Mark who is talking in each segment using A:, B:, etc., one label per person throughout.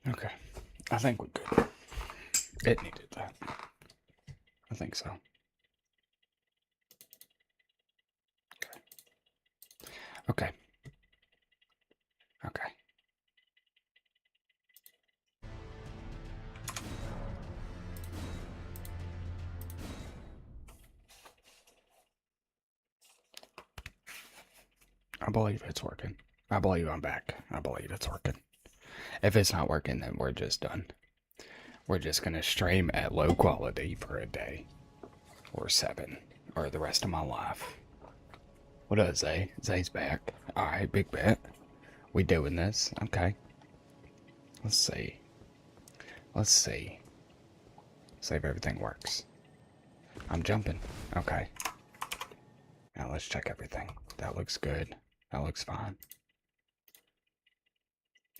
A: Okay. I think we're good. It needed that. I think so. Okay. Okay. I believe it's working. I believe I'm back. I believe it's working. If it's not working, then we're just done. We're just gonna stream at low quality for a day. Or 7. Or the rest of my life. What does Zay? Zay's back. Alright, big bet. We doing this? Okay. Let's see. Let's see. See if everything works. I'm jumping. Okay. Now let's check everything. That looks good. That looks fine.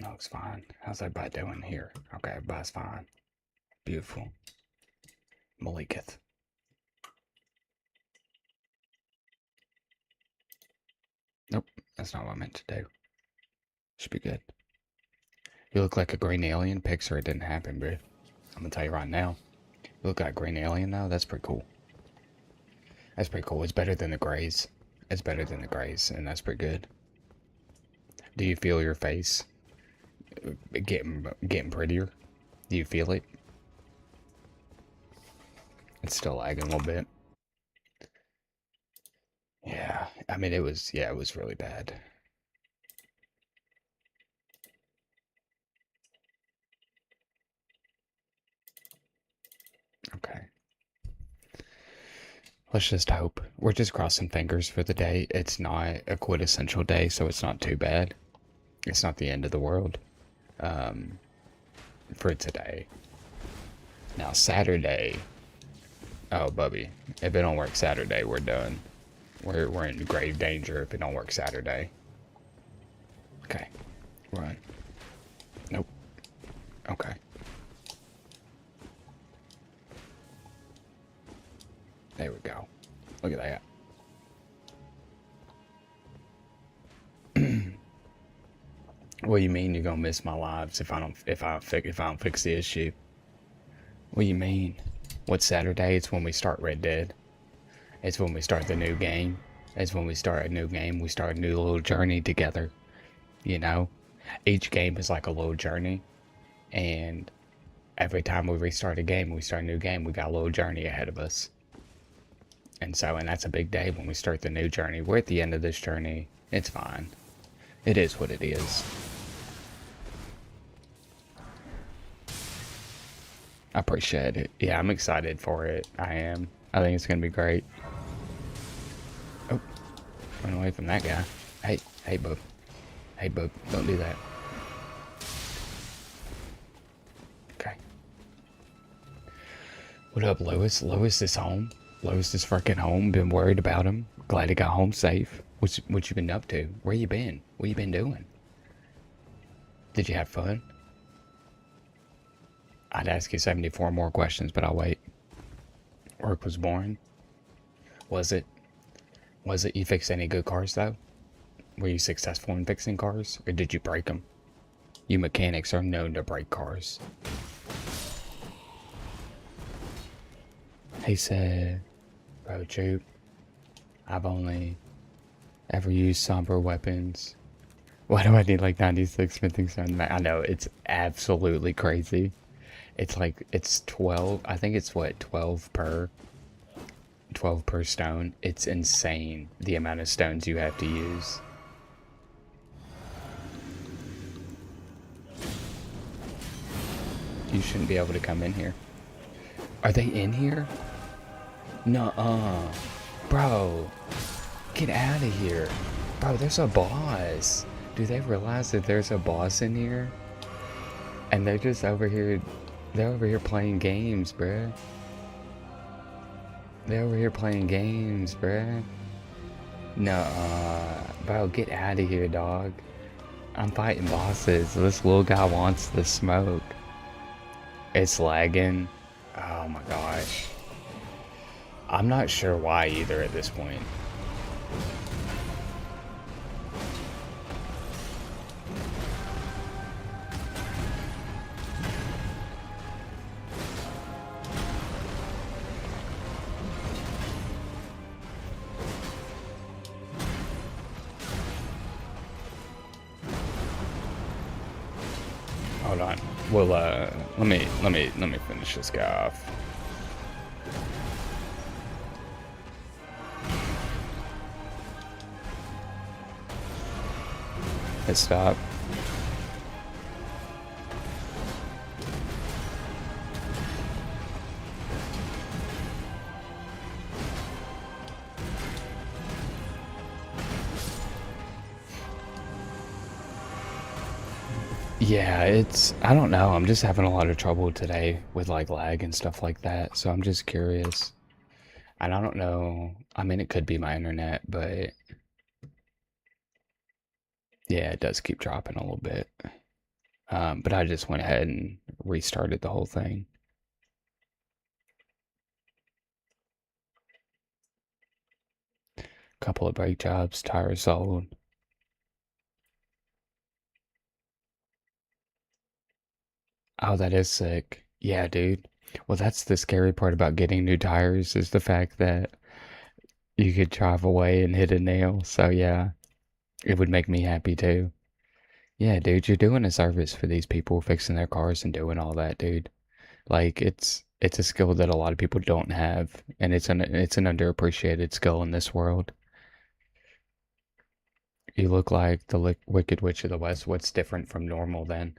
A: That looks fine. How's everybody doing here? Okay, everybody's fine. Beautiful. Maliketh. Nope, that's not what I meant to do. Should be good. You look like a green alien. Pixar, it didn't happen, bro. I'm gonna tell you right now. You look like a green alien though. That's pretty cool. That's pretty cool. It's better than the grays. It's better than the grays, and that's pretty good. Do you feel your face getting prettier? Do you feel it? It's still lagging a little bit. Yeah, I mean it was really bad. Okay. Let's just hope. We're just crossing fingers for the day. It's not a quintessential day, so it's not too bad. It's not the end of the world. Um, for today. Now Saturday. Oh, Bubby, if it don't work Saturday, we're done. We're in grave danger if it don't work Saturday. Okay, run. Nope. Okay. There we go. Look at that. What do you mean you're gonna miss my lives if I don't fix the issue? What do you mean? What's Saturday? It's when we start Red Dead. It's when we start the new game. It's when we start a new game. We start a new little journey together. You know? Each game is like a little journey. And every time we restart a game, we start a new game, we got a little journey ahead of us. And that's a big day when we start the new journey. We're at the end of this journey. It's fine. It is what it is. I appreciate it. Yeah, I'm excited for it. I am. I think it's gonna be great. Oh, run away from that guy. Hey, bub. Hey, bub, don't do that. Okay. What up, Lewis? Lewis is home. Lewis is freaking home. Been worried about him. Glad he got home safe. What you been up to? Where you been? What you been doing? Did you have fun? I'd ask you 74 more questions, but I'll wait. Work was boring. Was it? Was it? You fixed any good cars though? Were you successful in fixing cars, or did you break them? You mechanics are known to break cars. He said, bro, Troop, I've only ever used somber weapons. Why do I need like 96 smithing stone? I know, it's absolutely crazy. It's like, it's 12, I think it's what, 12 per stone. It's insane the amount of stones you have to use. You shouldn't be able to come in here. Are they in here? Nuh-uh. Bro, get out of here. Bro, there's a boss. Do they realize that there's a boss in here? And they're just over here, they're over here playing games, bruh. They're over here playing games, bruh. Nuh-uh. Bro, get out of here, dog. I'm fighting bosses. This little guy wants the smoke. It's lagging. Oh my gosh. I'm not sure why either at this point. Well, let me finish this guy off. Hit stop. Yeah, I don't know. I'm just having a lot of trouble today with like lag and stuff like that. So I'm just curious. And I don't know. I mean, it could be my internet, but yeah, it does keep dropping a little bit. But I just went ahead and restarted the whole thing. Couple of brake jobs, tires sold. Oh, that is sick. Yeah, dude. Well, that's the scary part about getting new tires is the fact that you could drive away and hit a nail. So yeah, it would make me happy too. Yeah, dude, you're doing a service for these people fixing their cars and doing all that, dude. Like it's a skill that a lot of people don't have, and it's an underappreciated skill in this world. You look like the Wicked Witch of the West. What's different from normal then?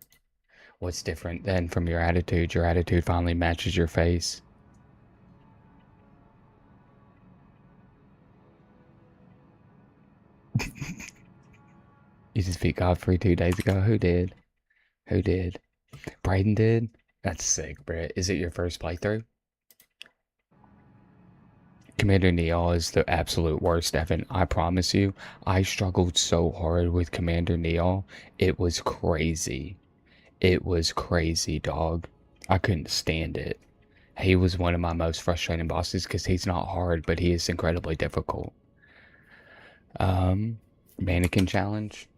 A: What's different then from your attitude? Your attitude finally matches your face. You just beat Godfrey 2 days ago. Who did? Who did? Brayden did? That's sick, Brett. Is it your first playthrough? Commander Neal is the absolute worst, Evan. I promise you, I struggled so hard with Commander Neal. It was crazy. It was crazy, dog. I couldn't stand it. He was one of my most frustrating bosses because he's not hard, but he is incredibly difficult. Um, Mannequin challenge.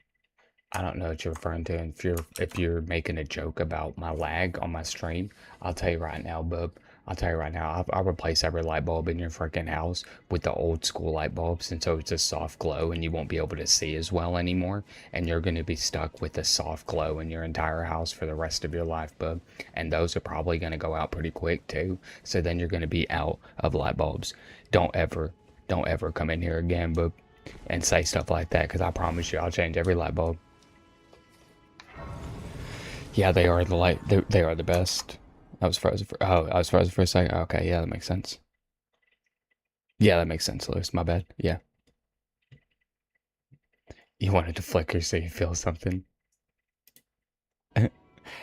A: I don't know what you're referring to. And if you're making a joke about my lag on my stream, I'll tell you right now, bub. I'll tell you right now, I'll replace every light bulb in your freaking house with the old school light bulbs, and so it's a soft glow, and you won't be able to see as well anymore, and you're going to be stuck with a soft glow in your entire house for the rest of your life, bub. And those are probably going to go out pretty quick too. So then you're going to be out of light bulbs. Don't ever, don't ever come in here again, bub, and say stuff like that, because I promise you, I'll change every light bulb. Yeah, they are the light. They are the best. I was frozen for. Oh, I was frozen for a second. Okay, yeah, that makes sense. Yeah, that makes sense, Lewis. My bad. Yeah, you wanted to flicker so you feel something.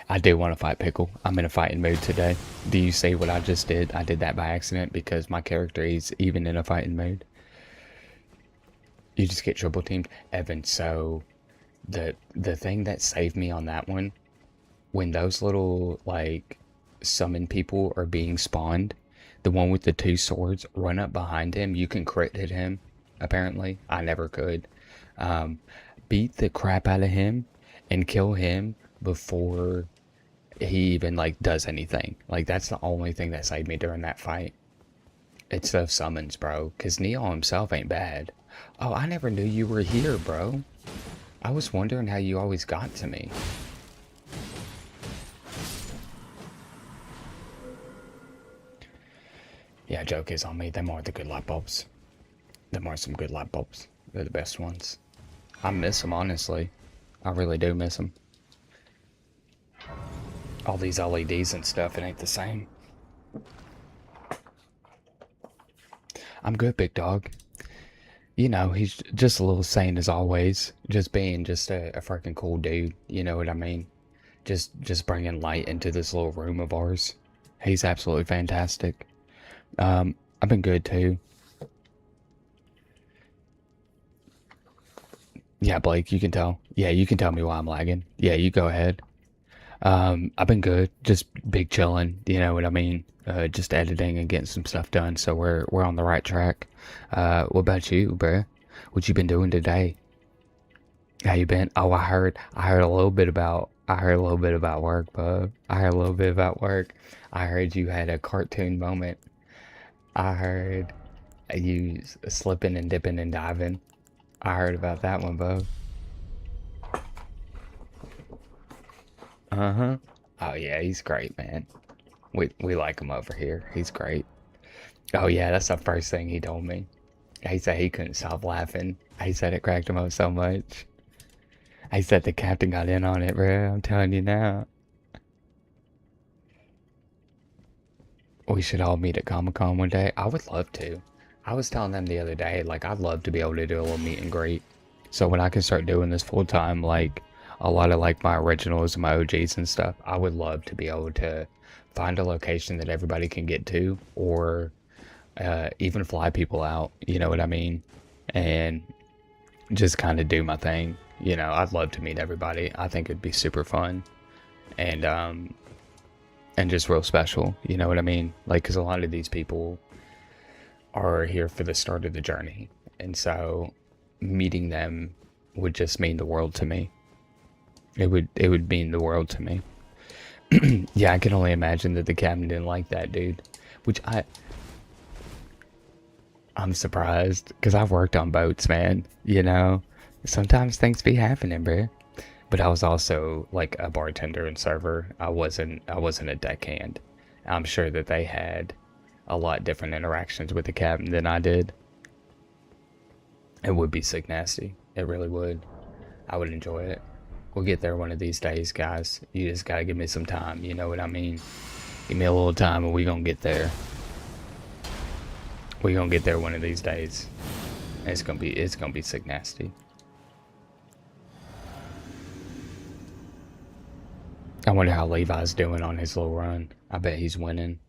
A: I do want to fight Pickle. I'm in a fighting mood today. Do you see what I just did? I did that by accident because my character is even in a fighting mood. You just get triple teamed, Evan. So the thing that saved me on that one, when those little like summon people are being spawned, the one with the two swords, run up behind him. You can crit hit him. Apparently, I never could. Um, Beat the crap out of him and kill him before he even like does anything. Like that's the only thing that saved me during that fight. It's those summons, bro. Cause Neo himself ain't bad. Oh, I never knew you were here, bro. I was wondering how you always got to me. Yeah, joke is on me. Them are the good light bulbs. Them are some good light bulbs. They're the best ones. I miss them, honestly. I really do miss them. All these LEDs and stuff, it ain't the same. I'm good, big dog. You know, he's just a little sane as always. Just being just a freaking cool dude. You know what I mean? Just bringing light into this little room of ours. He's absolutely fantastic. I've been good too. Yeah, Blake, you can tell. Yeah, you can tell me why I'm lagging. Yeah, you go ahead. I've been good, just big chilling. You know what I mean? Just editing and getting some stuff done. So we're on the right track. What about you, bruh? What you been doing today? How you been? Oh, I heard a little bit about work, bub. I heard a little bit about work. I heard you had a cartoon moment. I heard you slipping and dipping and diving. I heard about that one, bub. Uh-huh. Oh yeah, he's great, man. We like him over here. He's great. Oh yeah, that's the first thing he told me. He said he couldn't stop laughing. He said it cracked him up so much. He said the captain got in on it, bro. I'm telling you now. We should all meet at Comic-Con one day. I would love to. I was telling them the other day, like, I'd love to be able to do a little meet and greet. So when I can start doing this full time, like, a lot of, like, my originals and my OGs and stuff, I would love to be able to find a location that everybody can get to, or even fly people out, you know what I mean? And just kind of do my thing. You know, I'd love to meet everybody. I think it'd be super fun. And just real special, you know what I mean? Like, because a lot of these people are here for the start of the journey, and so meeting them would just mean the world to me. It would mean the world to me. Yeah, I can only imagine that the captain didn't like that, dude. Which I'm surprised, because I've worked on boats, man. You know, sometimes things be happening, bro. But I was also like a bartender and server. I wasn't a deckhand. I'm sure that they had a lot different interactions with the captain than I did. It would be sick nasty. It really would. I would enjoy it. We'll get there one of these days, guys. You just gotta give me some time, you know what I mean? Give me a little time and we gonna get there. We gonna get there one of these days. It's gonna be sick nasty. I wonder how Levi's doing on his little run. I bet he's winning.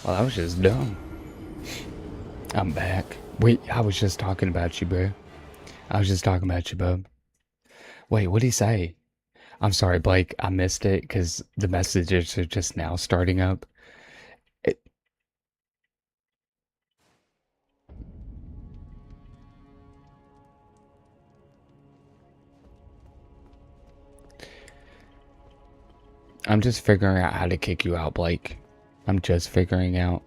A: Well, that was just dumb. I'm back. Wait, I was just talking about you, bro. I was just talking about you, bub. Wait, what'd he say? I'm sorry, Blake. I missed it because the messages are just now starting up. It, I'm just figuring out how to kick you out, Blake. I'm just figuring out.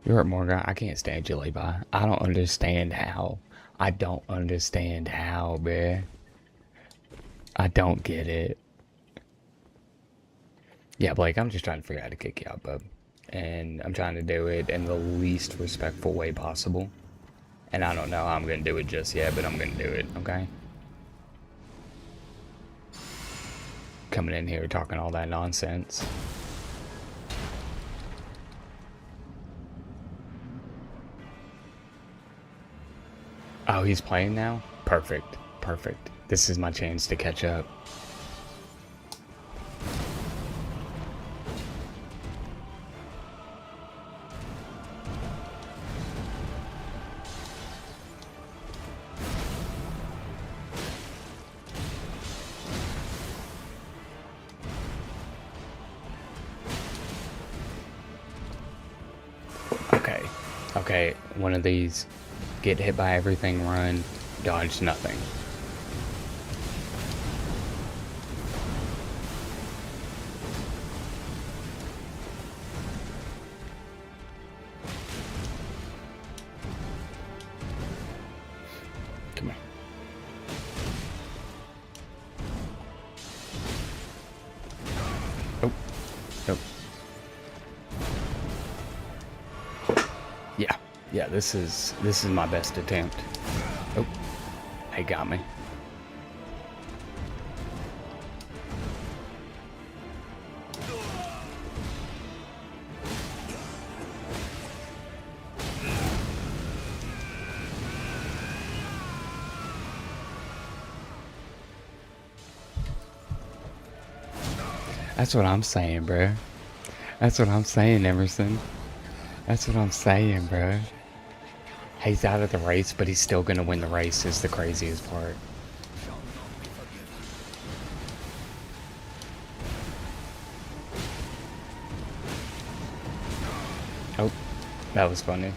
A: You're at Morgan. I can't stand you, Levi. I don't understand how. I don't understand how, bruh. I don't get it. Yeah, Blake, I'm just trying to figure out how to kick you out, bub. And I'm trying to do it in the least respectful way possible. And I don't know how I'm going to do it just yet, but I'm going to do it, okay? Coming in here talking all that nonsense. Oh, he's playing now? Perfect. Perfect. This is my chance to catch up. Okay. Okay, one of these. Get hit by everything, run, dodge nothing. Come here. Oh. Nope. Yeah. Yeah, this is my best attempt. Oh. He got me. That's what I'm saying, bro. That's what I'm saying, Emerson. That's what I'm saying, bro. He's out of the race, but he's still gonna win the race is the craziest part. Oh, that was funny.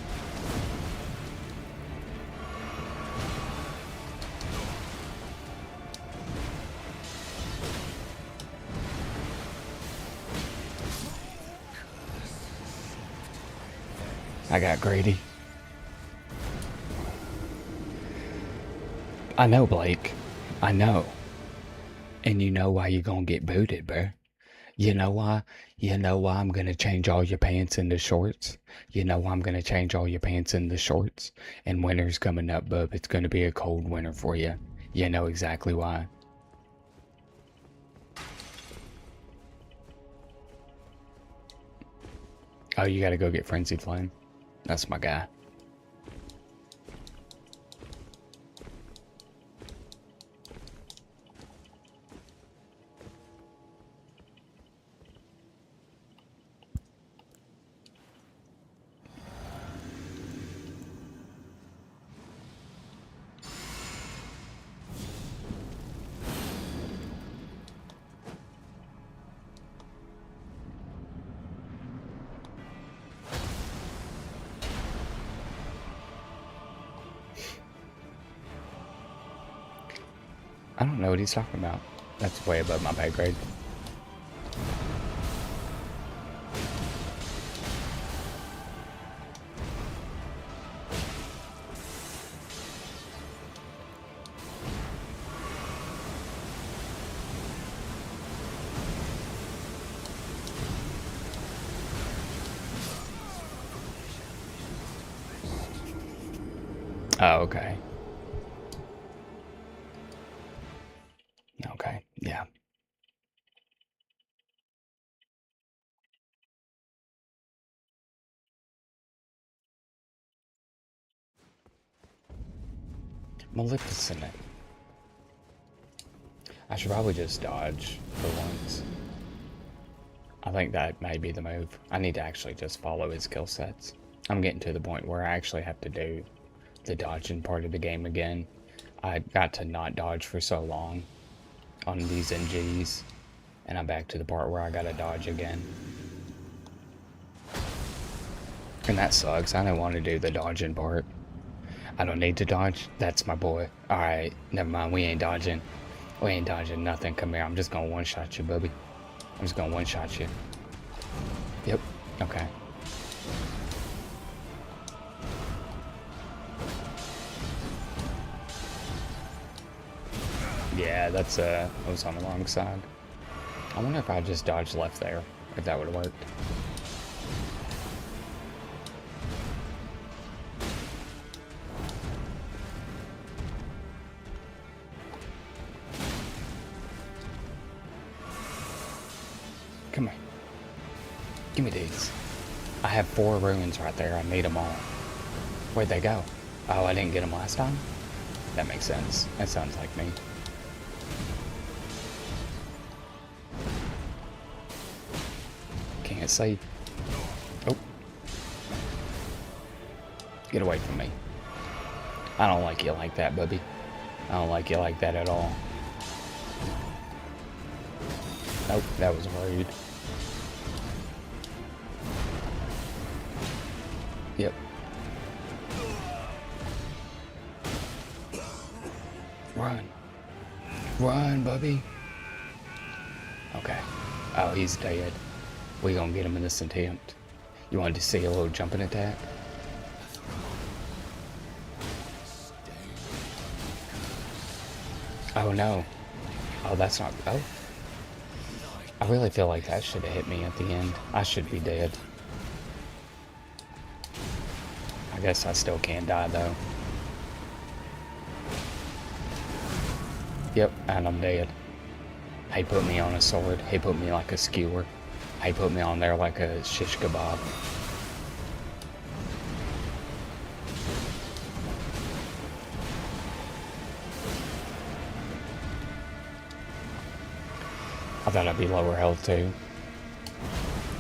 A: I got greedy. I know, Blake. I know. And you know why you're gonna get booted, bro. You know why? You know why I'm gonna change all your pants into shorts? You know why I'm gonna change all your pants into shorts? And winter's coming up, bub. It's gonna be a cold winter for you. You know exactly why. Oh, you gotta go get Frenzied Flame. That's my guy. I don't know what he's talking about. That's way above my pay grade. Oh, okay. Okay, yeah. Maleficent. I should probably just dodge for once. I think that may be the move. I need to actually just follow his skill sets. I'm getting to the point where I actually have to do the dodging part of the game again. I got to not dodge for so long on these NGs, and I'm back to the part where I gotta dodge again. And that sucks. I don't want to do the dodging part. I don't need to dodge. That's my boy. Alright, never mind. We ain't dodging. We ain't dodging nothing. Come here. I'm just gonna one-shot you, bubby. I'm just gonna one-shot you. Yep. Okay. Yeah, that's I was on the wrong side. I wonder if I just dodged left there, if that would have worked. Come here. Give me these. I have 4 ruins right there. I need them all. Where'd they go? Oh, I didn't get them last time? That makes sense. That sounds like me. Can't see. Oh. Get away from me. I don't like you like that, bubby. I don't like you like that at all. Nope, that was rude. Yep. Run. Run, bubby. Okay. Oh, he's dead. We gonna get him in this attempt. You wanted to see a little jumping attack? Oh no. Oh, that's not... Oh. I really feel like that should have hit me at the end. I should be dead. I guess I still can't die though. Yep, and I'm dead. He put me on a sword. He put me like a skewer. He put me on there like a shish kebab. I thought I'd be lower health too.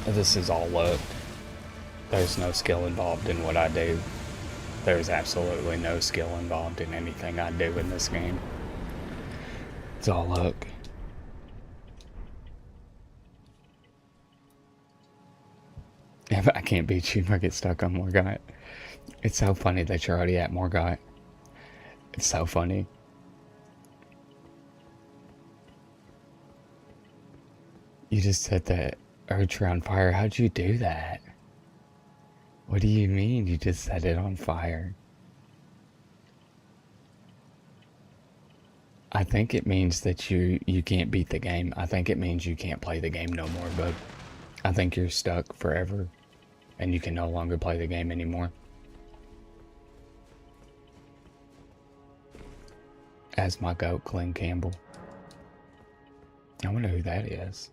A: This is all luck. There's no skill involved in what I do. There's absolutely no skill involved in anything I do in this game. It's all luck. If I can't beat you if I get stuck on Morgott. It's so funny that you're already at Morgott. It's so funny. You just set that Urge on fire. How'd you do that? What do you mean you just set it on fire? I think it means that you can't beat the game. I think it means you can't play the game no more, but I think you're stuck forever and you can no longer play the game anymore. As my goat, Glenn Campbell. I wonder who that is.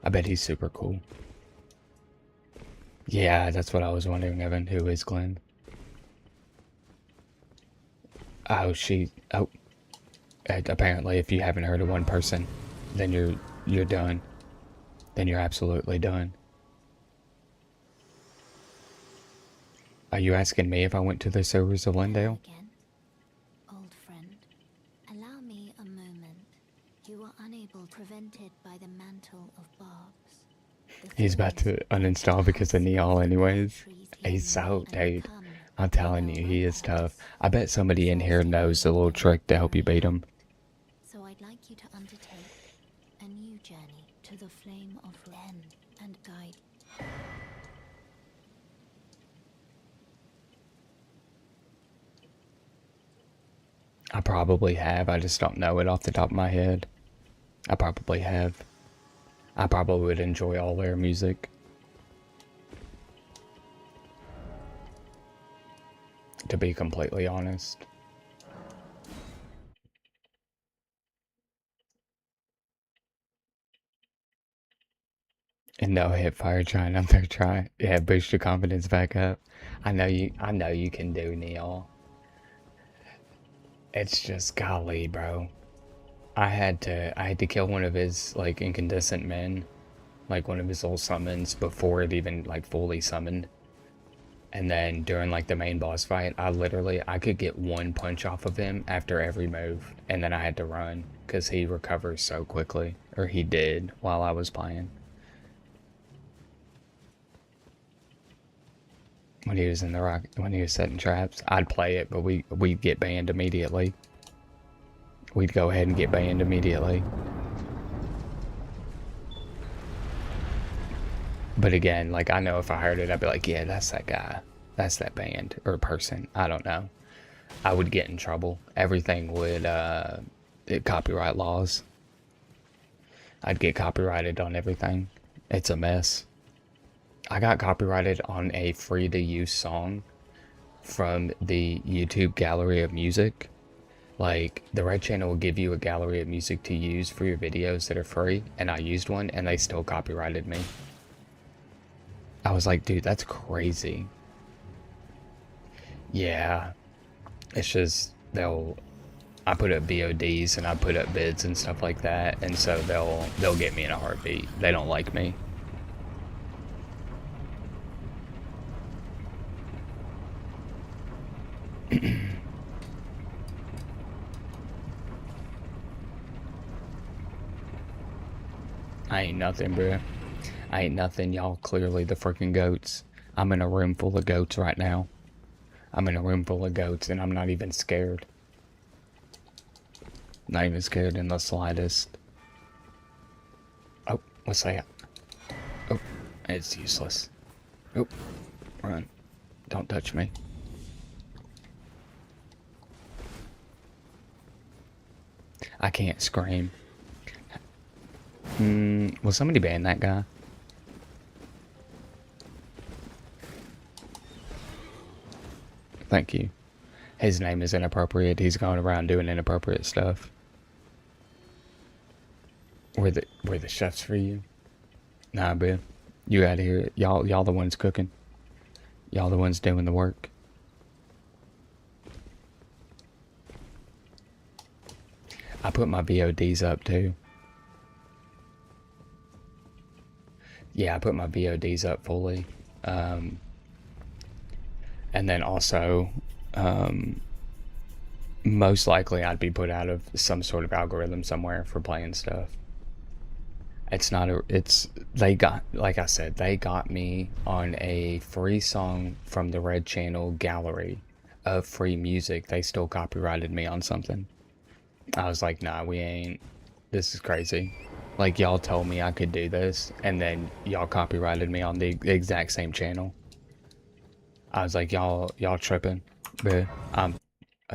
A: I bet he's super cool. Yeah, that's what I was wondering, Evan. Who is Glenn? Oh, oh, apparently if you haven't heard of one person, then you're done. Then you're absolutely done. Are you asking me if I went to the servers of Lindale?
B: Again, old friend, allow me a moment. You were unable, prevented by the mantle of barbs.
A: He's about to uninstall because of Neal anyways. He's so, dude. I'm telling you, he is tough. I bet somebody in here knows the little trick to help you beat him.
B: So I'd like you to undertake a new journey to the flame of Ren and guide.
A: I probably have. I just don't know it off the top of my head. I probably have. I probably would enjoy all their music. To be completely honest. And no hip fire trying up there try. Yeah, boost your confidence back up. I know you can do, Neil. It's just golly, bro. I had to kill one of his like incandescent men, like one of his old summons before it even like fully summoned. And then during like the main boss fight, I could get one punch off of him after every move, and then I had to run because he recovers so quickly, or he did while I was playing. When he was in the rock, when he was setting traps, I'd play it, but we'd get banned immediately. We'd go ahead and get banned immediately. But again, like I know if I heard it, I'd be like, yeah, that's that guy. That's that band or person. I don't know. I would get in trouble. Everything would, copyright laws. I'd get copyrighted on everything. It's a mess. I got copyrighted on a free to use song from the YouTube gallery of music. Like the Red Channel will give you a gallery of music to use for your videos that are free, and I used one and they still copyrighted me. I was like, dude, that's crazy. Yeah, it's just I put up VODs and I put up bids and stuff like that, and so they'll get me in a heartbeat. They don't like me. I ain't nothing, bruh. I ain't nothing. Y'all clearly the freaking goats. I'm in a room full of goats right now. I'm in a room full of goats and I'm not even scared. Not even scared in the slightest. Oh, what's that? Oh, it's useless. Oh, run. Don't touch me. I can't scream. Will somebody ban that guy? Thank you. His name is inappropriate. He's going around doing inappropriate stuff. We're the chefs for you. Nah, bro. You out here. Y'all the ones cooking. Y'all the ones doing the work. I put my VODs up too. Yeah, I put my VODs up fully. And then also, most likely I'd be put out of some sort of algorithm somewhere for playing stuff. They got, like I said, they got me on a free song from the Red Channel gallery of free music. They still copyrighted me on something. I was like, nah, we ain't. This is crazy. Like, y'all told me I could do this, and then y'all copyrighted me on the exact same channel. I was like, y'all tripping. But I'm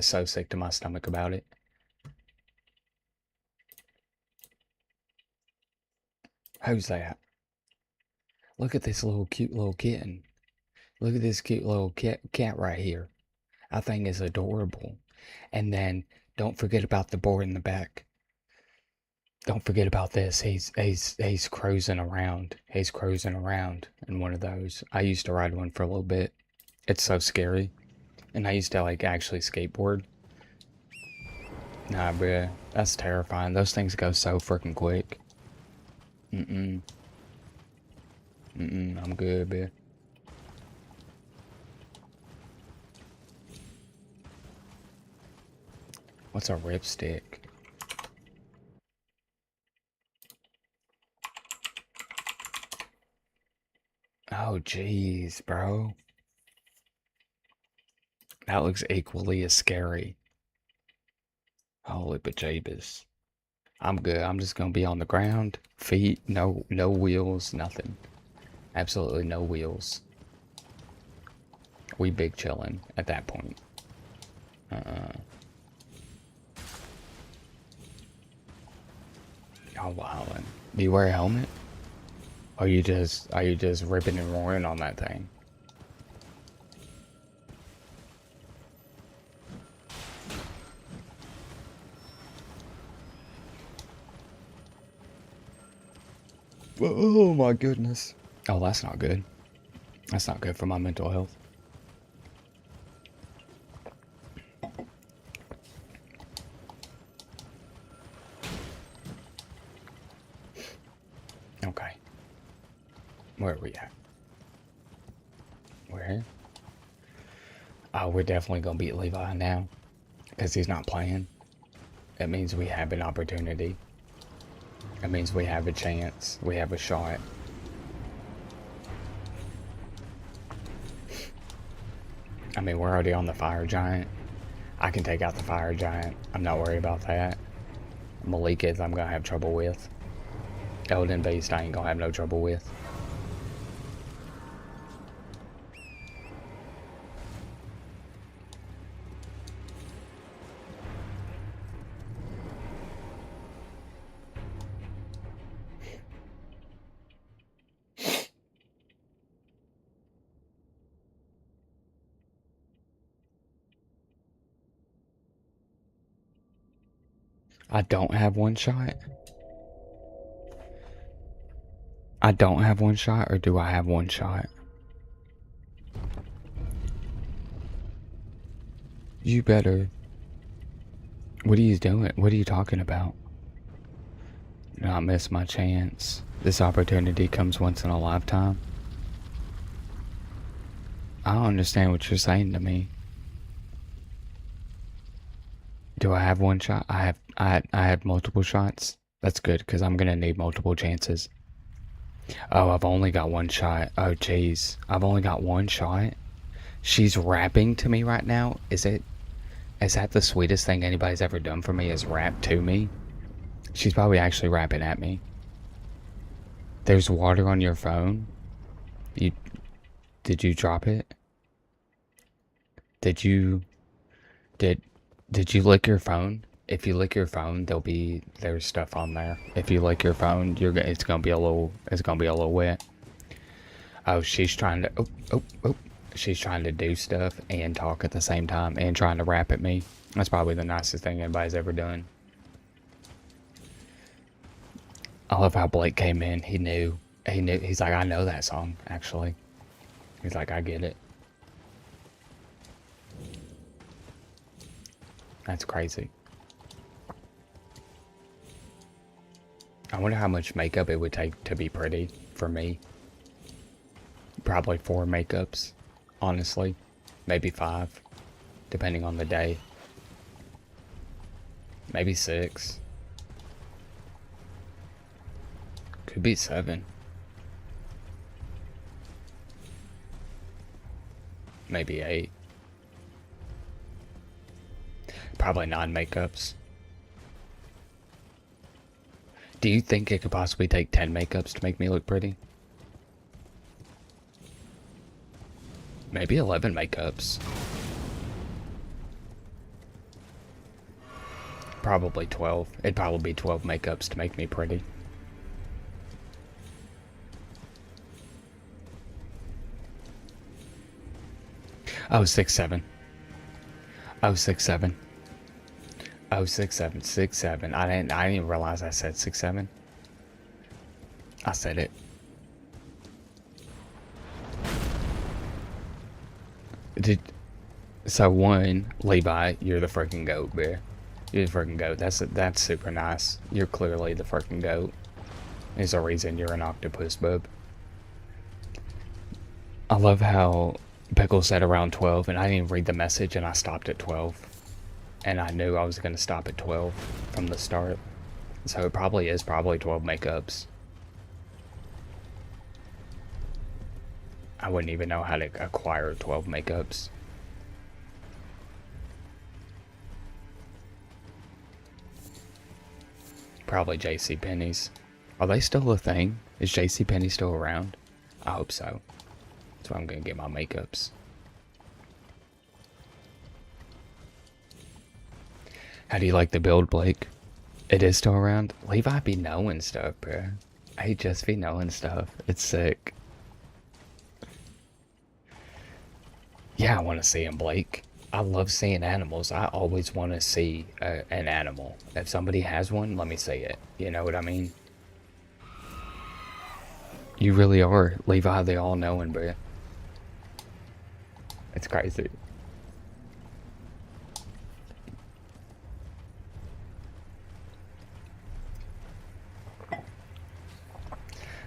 A: so sick to my stomach about it. Who's that? Look at this little cute little kitten. Look at this cute little cat right here. I think it's adorable. And then don't forget about the boy in the back. Don't forget about this. He's cruising around. He's cruising around in one of those. I used to ride one for a little bit. It's so scary. And I used to like actually skateboard. Nah, bruh. That's terrifying. Those things go so freaking quick. Mm-mm. Mm-mm. I'm good, bruh. What's a ripstick? Oh, jeez, bro. That looks equally as scary. Holy bejeebus. I'm good. I'm just gonna be on the ground. Feet, no wheels, nothing. Absolutely no wheels. We big chillin' at that point. Y'all wildin'. Do you wear a helmet? Or are you just ripping and roaring on that thing? Oh my goodness. Oh, that's not good. That's not good for my mental health. Okay. Where are we at? We're here? Oh, we're definitely gonna beat Levi now. Because he's not playing. It means we have an opportunity. It means we have a chance. We have a shot. I mean, we're already on the fire giant. I can take out the fire giant. I'm not worried about that. Malik is I'm gonna have trouble with. Elden beast I ain't gonna have no trouble with. I don't have one shot. I don't have one shot, or do I have one shot? You better. What are you doing? What are you talking about? Not miss my chance. This opportunity comes once in a lifetime. I don't understand what you're saying to me. Do I have one shot? I had multiple shots. That's good because I'm gonna need multiple chances. Oh, I've only got one shot. Oh, jeez. I've only got one shot. She's rapping to me right now. Is that the sweetest thing anybody's ever done for me? Is rap to me? She's probably actually rapping at me. There's water on your phone. Did you drop it? Did you lick your phone? If you lick your phone, there's stuff on there. If you lick your phone, it's gonna be a little wet. Oh, she's trying to she's trying to do stuff and talk at the same time and trying to rap at me. That's probably the nicest thing anybody's ever done. I love how Blake came in. He knew. He's like, I know that song, actually. He's like, I get it. That's crazy. I wonder how much makeup it would take to be pretty for me. Probably 4 makeups, honestly. Maybe 5, depending on the day. Maybe 6. Could be 7. Maybe 8. Probably 9 makeups. Do you think it could possibly take 10 makeups to make me look pretty? Maybe 11 makeups. Probably 12. It'd probably be 12 makeups to make me pretty. Oh, 6'7". Oh, 6'7". Oh, 6'7", 6'7". I didn't even realize I said 6'7". I said it. So one, Levi, you're the freaking goat, bear. You're the freaking goat. That's super nice. You're clearly the freaking goat. There's a reason you're an octopus, bub. I love how Pickle said around 12, and I didn't even read the message, and I stopped at 12. And I knew I was going to stop at 12 from the start. So it probably is 12 makeups. I wouldn't even know how to acquire 12 makeups. Probably JCPenney's. Are they still a thing? Is JCPenney still around? I hope so. That's where I'm gonna get my makeups. How do you like the build, Blake? It is still around? Levi be knowing stuff, bro. He just be knowing stuff. It's sick. Yeah, I want to see him, Blake. I love seeing animals. I always want to see an animal. If somebody has one, let me see it. You know what I mean? You really are, Levi, the all-knowing, bro. It's crazy.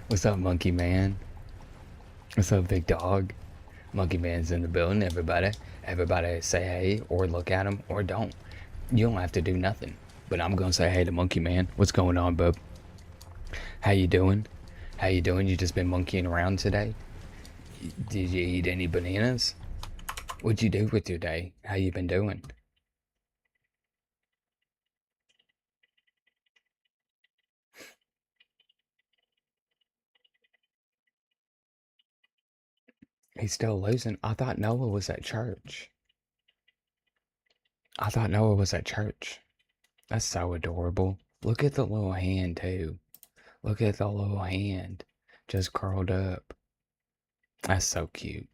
A: What's up, Monkey Man? What's up, big dog? Monkey Man's in the building, everybody. Everybody say hey, or look at him, or don't. You don't have to do nothing. But I'm gonna say hey to Monkey Man. What's going on, bub? How you doing? How you doing? You just been monkeying around today? Did you eat any bananas? What'd you do with your day? How you been doing? He's still losing. I thought Noah was at church. I thought Noah was at church. That's so adorable. Look at the little hand, too. Look at the little hand. Just curled up. That's so cute.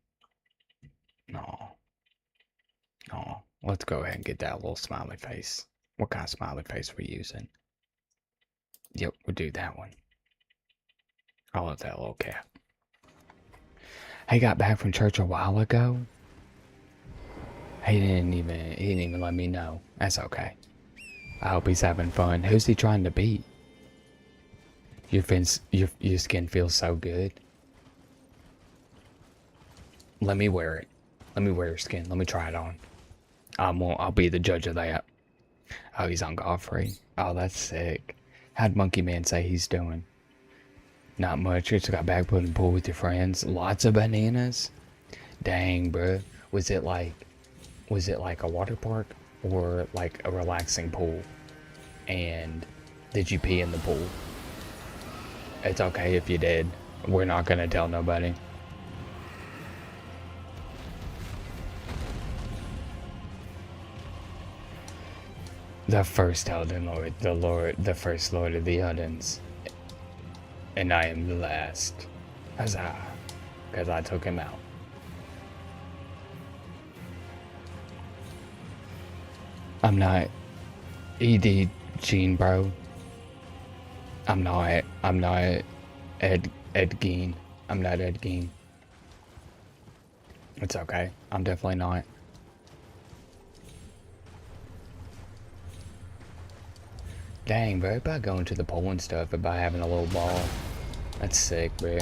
A: Aw. Aw. Let's go ahead and get that little smiley face. What kind of smiley face we using? Yep, we'll do that one. I love that little cat. He got back from church a while ago. He didn't even let me know. That's okay. I hope he's having fun. Who's he trying to beat? Your skin feels so good. Let me wear it. Let me wear your skin. Let me try it on. I'll be the judge of that. Oh, he's on Godfrey. Oh, that's sick. How'd Monkey Man say he's doing? Not much. Just got back putting pool with your friends. Lots of bananas. Dang, bruh. Was it like a water park or like a relaxing pool? And did you pee in the pool? It's okay if you did. We're not gonna tell nobody. The first Elden Lord, the first Lord of the Eldens. And I am the last. Huzzah. Because I took him out. I'm not ED Gene, bro. I'm not Ed Gein. I'm not Ed Gein. It's okay. I'm definitely not. Dang, bro, about going to the pool and stuff, about having a little ball. That's sick, bro.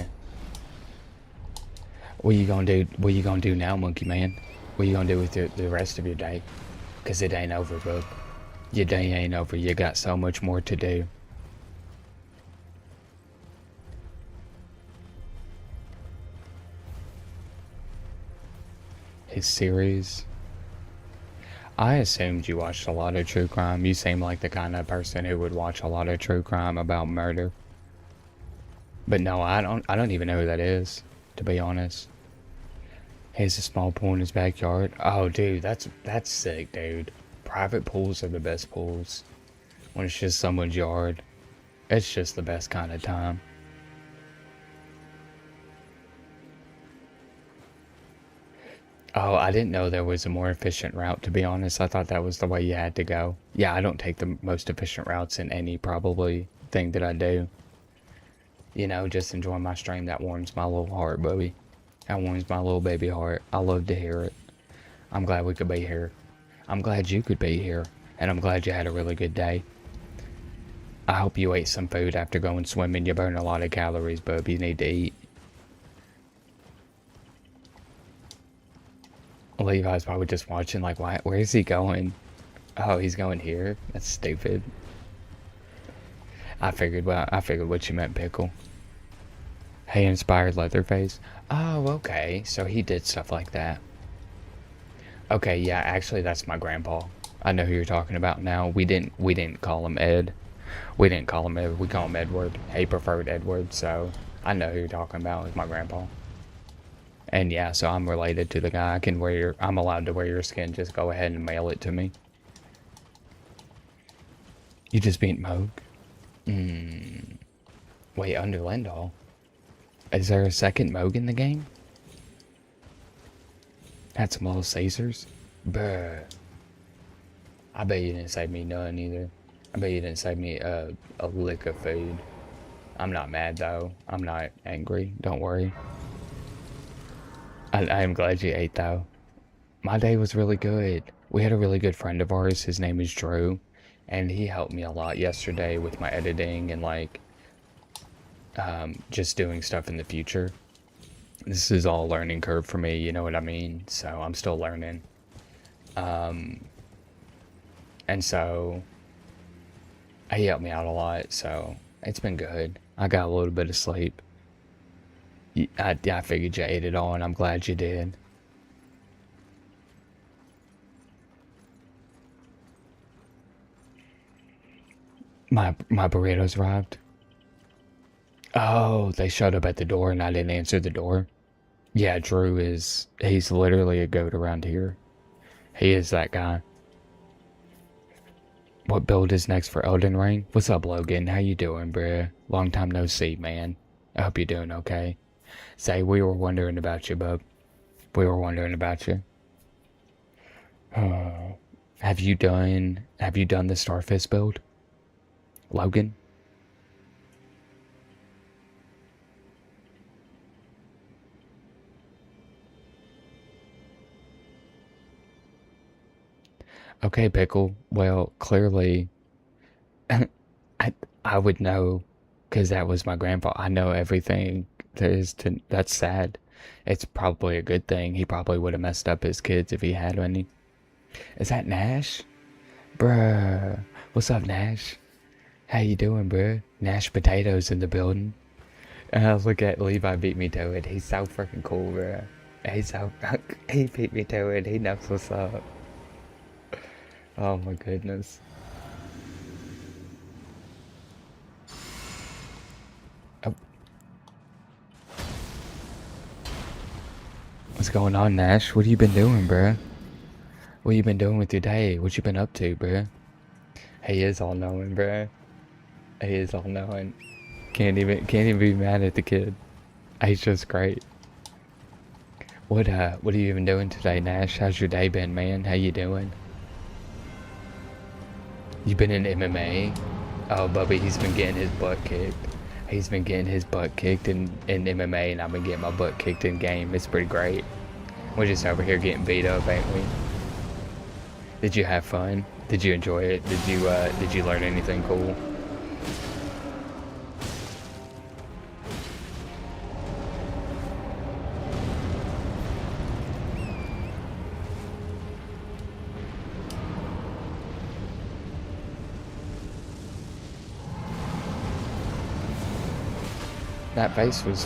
A: What you gonna do now, Monkey Man? What you gonna do with the rest of your day? Cause it ain't over, bro. Your day ain't over. You got so much more to do. His series. I assumed you watched a lot of true crime. You seem like the kind of person who would watch a lot of true crime about murder. But no, I don't even know who that is, to be honest. He has a small pool in his backyard. Oh, dude, that's sick, dude. Private pools are the best pools. When it's just someone's yard, it's just the best kind of time. Oh, I didn't know there was a more efficient route, to be honest. I thought that was the way you had to go. Yeah, I don't take the most efficient routes in any probably thing that I do. You know, just enjoy my stream. That warms my little heart, Bubby. That warms my little baby heart. I love to hear it. I'm glad we could be here. I'm glad you could be here. And I'm glad you had a really good day. I hope you ate some food after going swimming. You burn a lot of calories, bub. You need to eat. Levi's probably just watching like, why, where is he going? Oh, he's going here? That's stupid. I figured what you meant, Pickle. Hey, inspired Leatherface. Oh, okay. So he did stuff like that. Okay, yeah, actually that's my grandpa. I know who you're talking about now. We didn't call him Ed. We didn't call him Ed. We call him Edward. He preferred Edward, so I know who you're talking about. It's my grandpa. And yeah, so I'm related to the guy. I'm allowed to wear your skin. Just go ahead and mail it to me. You just beat Moog? Wait, under Lindall? Is there a second Moog in the game? Had some Little Caesars? Bruh. I bet you didn't save me none either. I bet you didn't save me a lick of food. I'm not mad though. I'm not angry. Don't worry. I am glad you ate though. My day was really good. We had a really good friend of ours. His name is Drew. And he helped me a lot yesterday with my editing and like just doing stuff in the future. This is all a learning curve for me, you know what I mean? So I'm still learning. And so he helped me out a lot, so it's been good. I got a little bit of sleep. I figured you ate it all, and I'm glad you did. My burritos arrived. Oh, they showed up at the door and I didn't answer the door. Yeah, he's literally a goat around here. He is that guy. What build is next for Elden Ring? What's up, Logan? How you doing, bruh? Long time no see, man. I hope you're doing okay. Say, we were wondering about you, bub. We were wondering about you. Have you done the Starfist build? Logan? Okay, Pickle. Well, clearly, I would know, because that was my grandpa. I know everything there is to. That's sad. It's probably a good thing. He probably would have messed up his kids if he had any. Is that Nash? Bruh. What's up, Nash? How you doing, bruh? Nash Potatoes in the building. Look at Levi beat me to it. He's so freaking cool, bruh. He beat me to it. He knows what's up. Oh my goodness. Oh. What's going on, Nash? What have you been doing, bruh? What you been doing with your day? What you been up to, bruh? He is all knowing, bruh. He is all knowing. Can't even be mad at the kid. He's just great. What have you been doing today, Nash? How's your day been, man? How you doing? You been in MMA? Oh, Bubby, he's been getting his butt kicked. He's been getting his butt kicked in MMA, and I've been getting my butt kicked in game. It's pretty great. We're just over here getting beat up, ain't we? Did you have fun? Did you enjoy it? Did you learn anything cool? That face was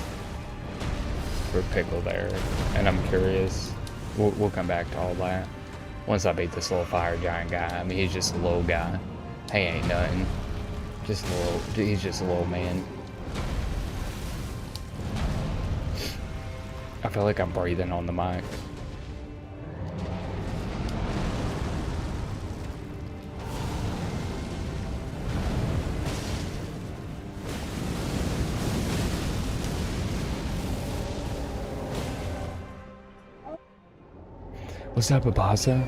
A: for Pickle there, and I'm curious. We'll come back to all that once I beat this little fire giant guy. I mean, he's just a little guy. He ain't nothing. Just a little. He's just a little man. I feel like I'm breathing on the mic. What's up, Abaza?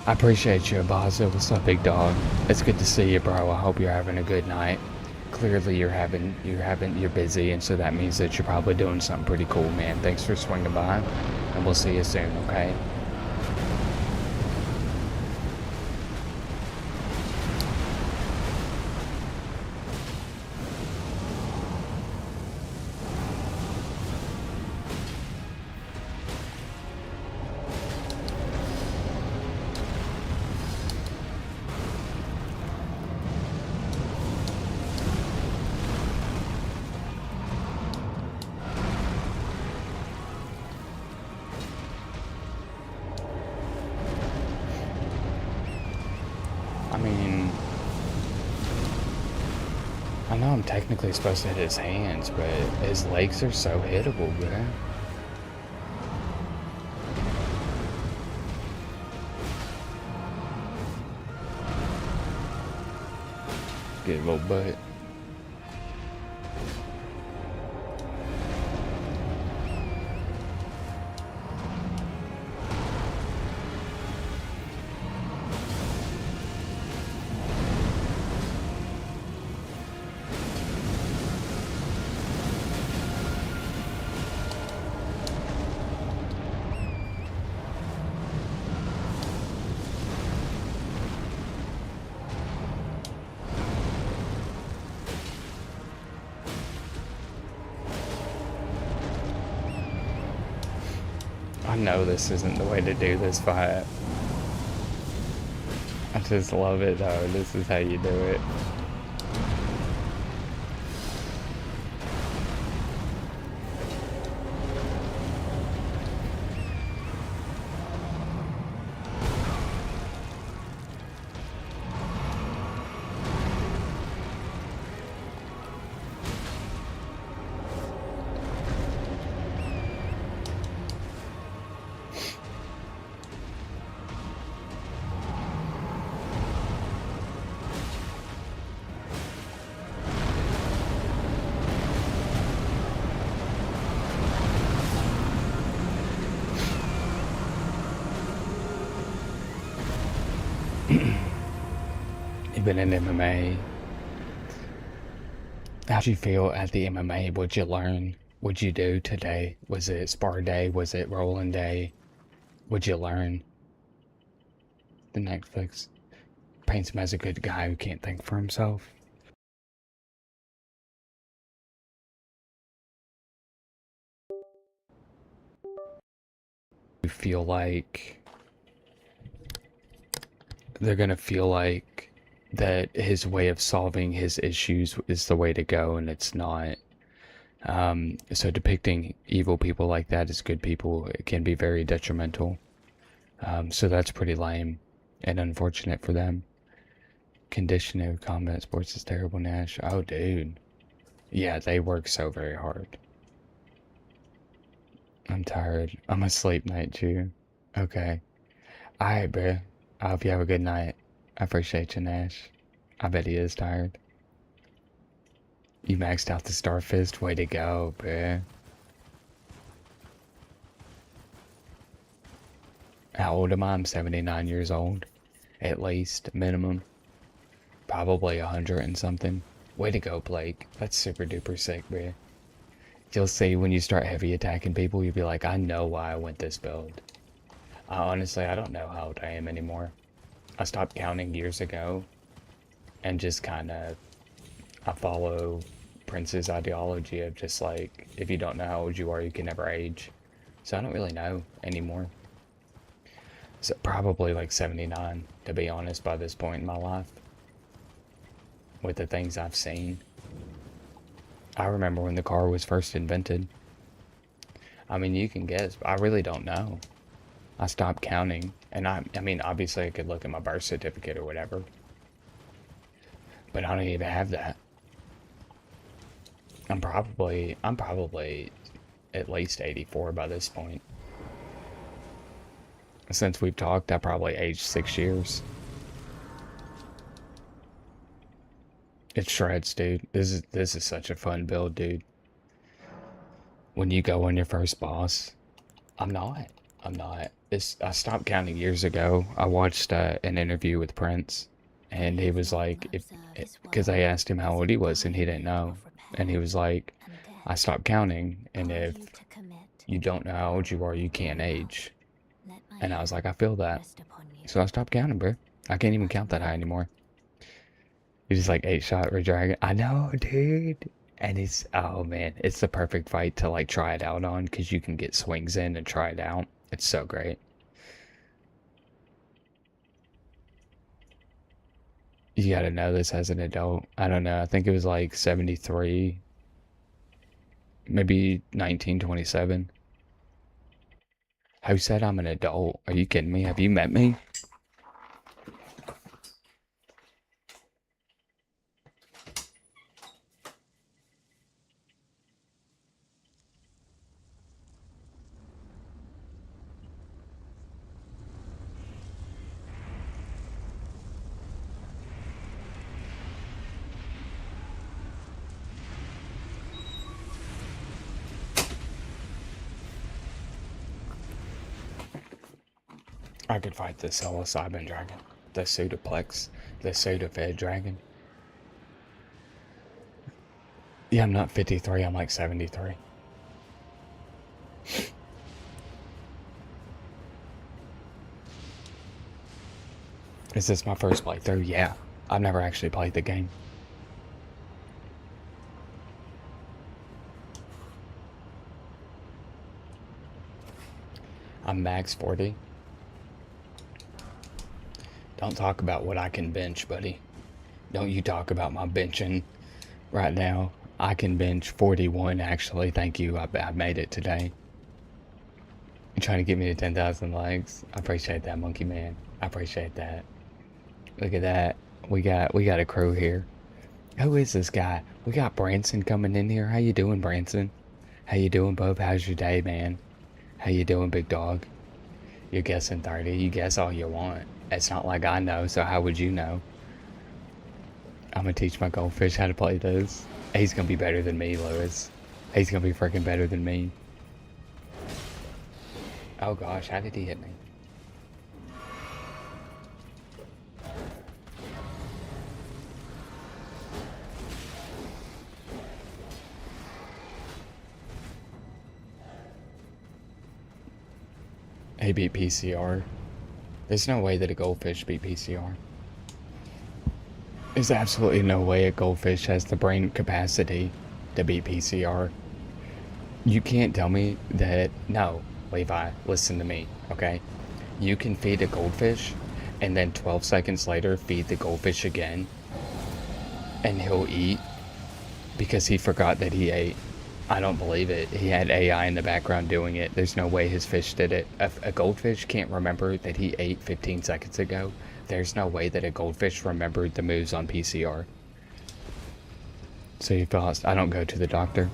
A: I appreciate you, Abaza. What's up, big dog? It's good to see you, bro. I hope you're having a good night. Clearly you're busy, and so that means that you're probably doing something pretty cool, man. Thanks for swinging by, and we'll see you soon, okay? I mean, I know I'm technically supposed to hit his hands, but his legs are so hittable, bro. Get a little butt. I know this isn't the way to do this fight. I just love it though. This is how you do it. You've been in MMA. How'd you feel at the MMA? What'd you learn? What'd you do today? Was it spar day? Was it rolling day? What'd you learn? The Netflix paints him as a good guy who can't think for himself. You feel like they're gonna feel like that his way of solving his issues is the way to go, and it's not. So depicting evil people like that as good people, it can be very detrimental. So that's pretty lame and unfortunate for them. Conditioning of combat sports is terrible, Nash. Oh, dude. Yeah, they work so very hard. I'm tired. I'm a sleep night, too. Okay. Alright, bro. I hope you have a good night. I appreciate you, Nash. I bet he is tired. You maxed out the Starfist? Way to go, bro. How old am I? I'm 79 years old. At least, minimum. Probably 100 and something. Way to go, Blake. That's super duper sick, bro. You'll see when you start heavy attacking people, you'll be like, I know why I went this build. Honestly, I don't know how old I am anymore. I stopped counting years ago. And just kind of, I follow Prince's ideology of just like, if you don't know how old you are, you can never age. So I don't really know anymore. So probably like 79, to be honest, by this point in my life. With the things I've seen. I remember when the car was first invented. I mean, you can guess, but I really don't know. I stopped counting, and I mean, obviously I could look at my birth certificate or whatever. But I don't even have that. I'm probably at least 84 by this point. Since we've talked, I probably aged 6 years. It shreds, dude. This is such a fun build, dude. When you go on your first boss, I'm not. I'm not. I stopped counting years ago. I watched an interview with Prince, and he was like, because I asked him how old he was, and he didn't know, and he was like, I stopped counting, and if you don't know how old you are, you can't age. And I was like, I feel that. So I stopped counting, bro. I can't even count that high anymore. You just like 8-shot for dragon. I know, dude. And it's, oh man, it's the perfect fight to like try it out on because you can get swings in and try it out. It's so great. You gotta know this as an adult. I don't know. I think it was like 73, maybe 1927. Who said I'm an adult? Are you kidding me? Have you met me? I could fight the psilocybin dragon, the pseudoplex, the pseudofed dragon. Yeah, I'm not 53, I'm like 73. Is this my first playthrough? Yeah. I've never actually played the game. I'm max 40. Don't talk about what I can bench, buddy. Don't you talk about my benching right now. I can bench 41 actually. Thank you. I made it today. You're trying to get me to 10,000 likes. I appreciate that, Monkey Man. I appreciate that. Look at that. We got a crew here. Who is this guy? We got Branson coming in here. How you doing, Branson? How you doing, bub? How's your day, man? How you doing, big dog? You're guessing 30. You guess all you want. It's not like I know, so how would you know? I'm gonna teach my goldfish how to play this. He's gonna be better than me, Lewis. He's gonna be freaking better than me. Oh gosh, how did he hit me? He beat PCR. There's no way that a goldfish beat PCR. There's absolutely no way a goldfish has the brain capacity to beat PCR. You can't tell me that. No, Levi, listen to me, okay? You can feed a goldfish and then 12 seconds later feed the goldfish again and he'll eat because he forgot that he ate. I don't believe it. He had AI in the background doing it. There's no way his fish did it. A goldfish can't remember that he ate 15 seconds ago. There's no way that a goldfish remembered the moves on PCR. So you lost. I don't go to the doctor.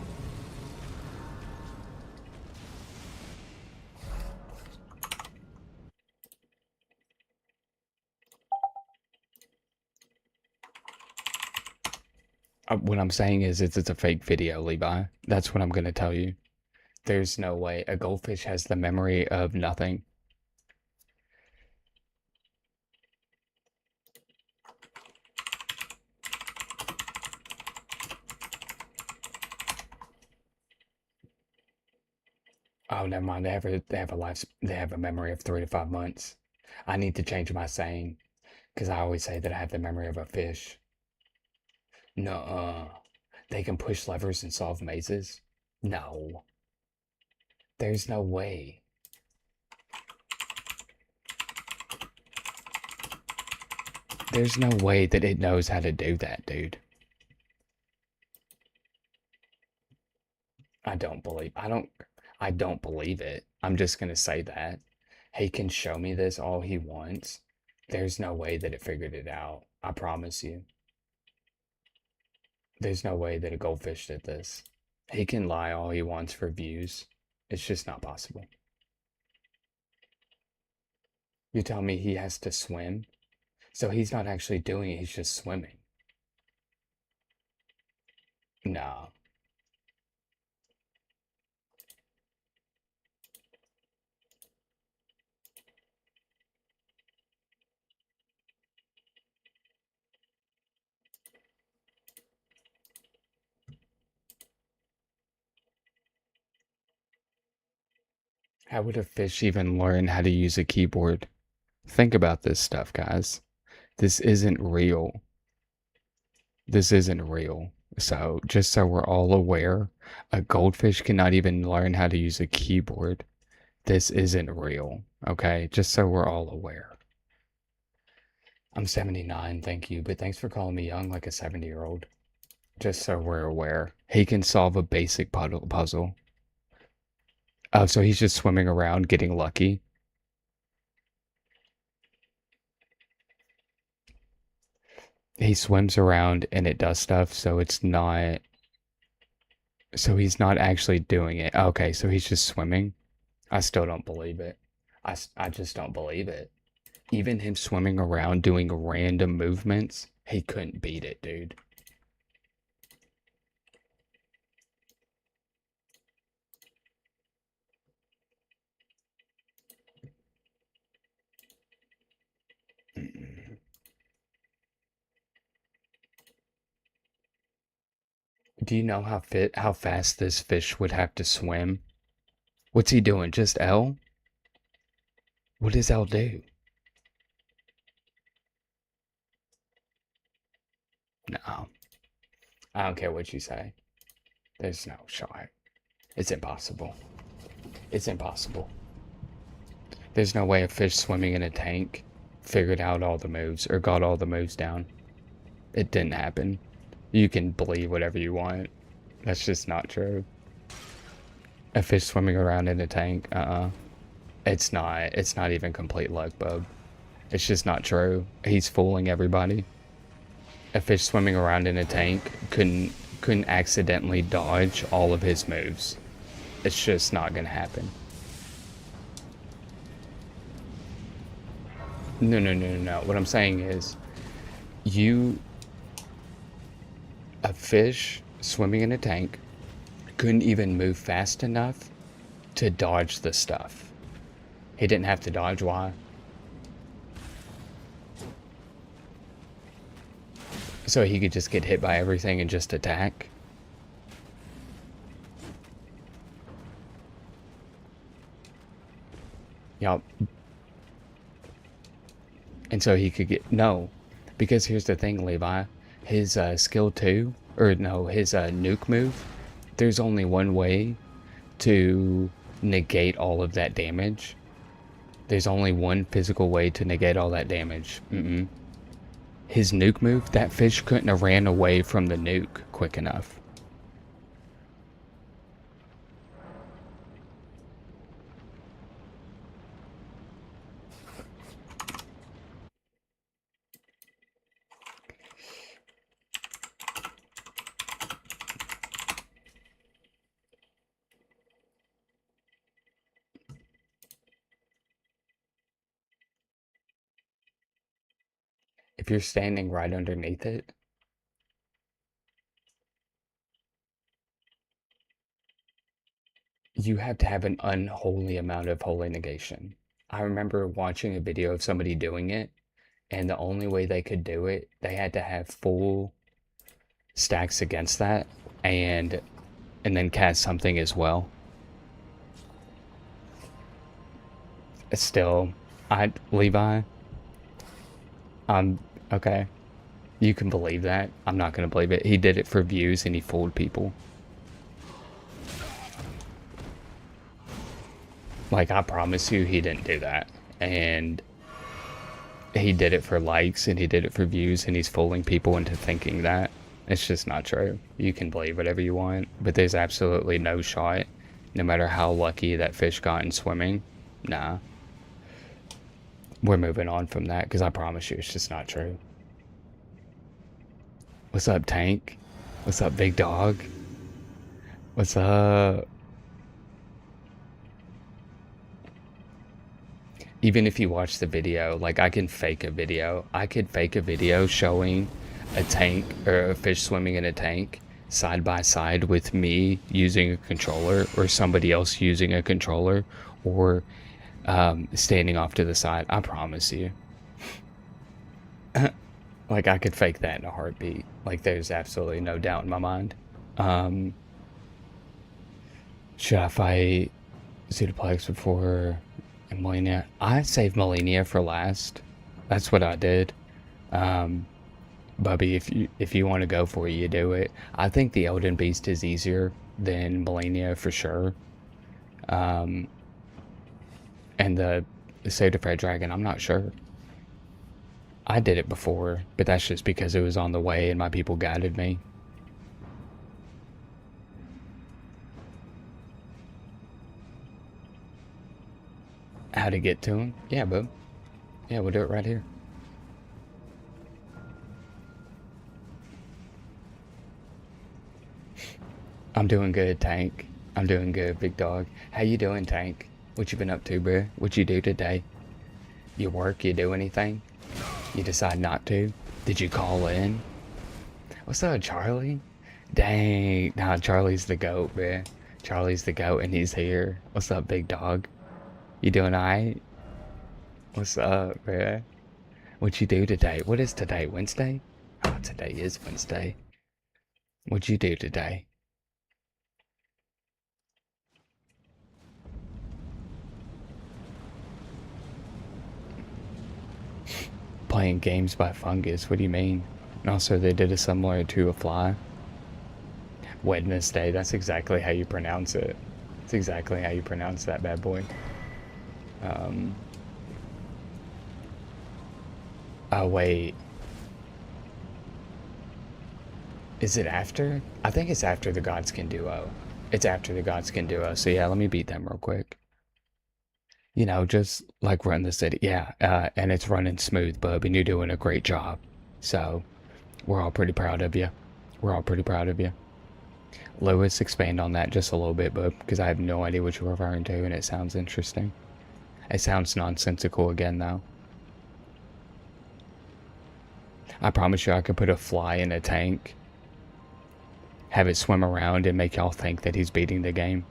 A: What I'm saying is it's a fake video, Levi. That's what I'm going to tell you. There's no way. A goldfish has the memory of nothing. Oh, never mind. They have a memory of 3 to 5 months. I need to change my saying because I always say that I have the memory of a fish. Nuh-uh. They can push levers and solve mazes? No. There's no way. There's no way that it knows how to do that, dude. I don't believe it. I'm just gonna say that. He can show me this all he wants. There's no way that it figured it out. I promise you. There's no way that a goldfish did this. He can lie all he wants for views. It's just not possible. You tell me he has to swim? So he's not actually doing it, he's just swimming. No. How would a fish even learn how to use a keyboard? Think about this stuff, guys. This isn't real. This isn't real. So, just so we're all aware, a goldfish cannot even learn how to use a keyboard. This isn't real, okay? Just so we're all aware. I'm 79, thank you, but thanks for calling me young like a 70-year-old. Just so we're aware. He can solve a basic puzzle. Oh, so he's just swimming around getting lucky. He swims around and it does stuff, so it's not. So he's not actually doing it. Okay, so he's just swimming. I still don't believe it. I just don't believe it. Even him swimming around doing random movements, he couldn't beat it, dude. Do you know how fast this fish would have to swim? What's he doing? Just L? What does L do? No. I don't care what you say. There's no shot. It's impossible. It's impossible. There's no way a fish swimming in a tank figured out all the moves or got all the moves down. It didn't happen. You can believe whatever you want. That's just not true. A fish swimming around in a tank, It's not even complete luck, bub. It's just not true. He's fooling everybody. A fish swimming around in a tank couldn't accidentally dodge all of his moves. It's just not gonna happen. No. What I'm saying is, a fish swimming in a tank couldn't even move fast enough to dodge the stuff. He didn't have to dodge. Why? So he could just get hit by everything and just attack? Yup. And so he could get... No. Because here's the thing, Levi. His skill 2, or no, his nuke move, there's only one way to negate all of that damage. There's only one physical way to negate all that damage. His nuke move, that fish couldn't have ran away from the nuke quick enough. If you're standing right underneath it, you have to have an unholy amount of holy negation. I remember watching a video of somebody doing it, and the only way they could do it, they had to have full stacks against that, and then cast something as well. Still, Levi, okay. You can believe that. I'm not gonna believe it. He did it for views and he fooled people. Like, I promise you, he didn't do that. And he did it for likes and he did it for views and he's fooling people into thinking that. It's just not true. You can believe whatever you want, but there's absolutely no shot, no matter how lucky that fish got in swimming. Nah. We're moving on from that because I promise you it's just not true. What's up, Tank? What's up, big dog? What's up? Even if you watch the video, like I can fake a video. I could fake a video showing a tank or a fish swimming in a tank side by side with me using a controller or somebody else using a controller or standing off to the side. I promise you. Like I could fake that in a heartbeat. Like there's absolutely no doubt in my mind. Um, should I fight Pseudoplex before Melania? I saved Melania for last. That's what I did. Um, Bubby, if you want to go for it, you do it. I think the Elden Beast is easier than Melania for sure. Um, and the Save the Fred Dragon, I'm not sure. I did it before, but that's just because it was on the way and my people guided me. How to get to him? Yeah, bub. Yeah, we'll do it right here. I'm doing good, Tank. I'm doing good, big dog. How you doing, Tank? What you been up to, bruh? What you do today? You work? You do anything? You decide not to? Did you call in? What's up, Charlie? Dang, nah, Charlie's the goat, bruh. Charlie's the goat and he's here. What's up, big dog? You doing alright? What's up, bruh? What you do today? What is today, Wednesday? Oh, today is Wednesday. What you do today? Playing games by fungus, what do you mean? And also, they did a similar to a fly. Wednesday, that's exactly how you pronounce it. That's exactly how you pronounce that bad boy. Um, oh, wait. Is it after? I think it's after the Godskin duo. It's after the Godskin duo. So yeah, let me beat them real quick. You know, just like run the city. Yeah, and it's running smooth, bub, and you're doing a great job. So we're all pretty proud of you. We're all pretty proud of you. Lewis, expand on that just a little bit, bub, because I have no idea what you're referring to, and it sounds interesting. It sounds nonsensical again, though. I promise you I could put a fly in a tank, have it swim around, and make y'all think that he's beating the game.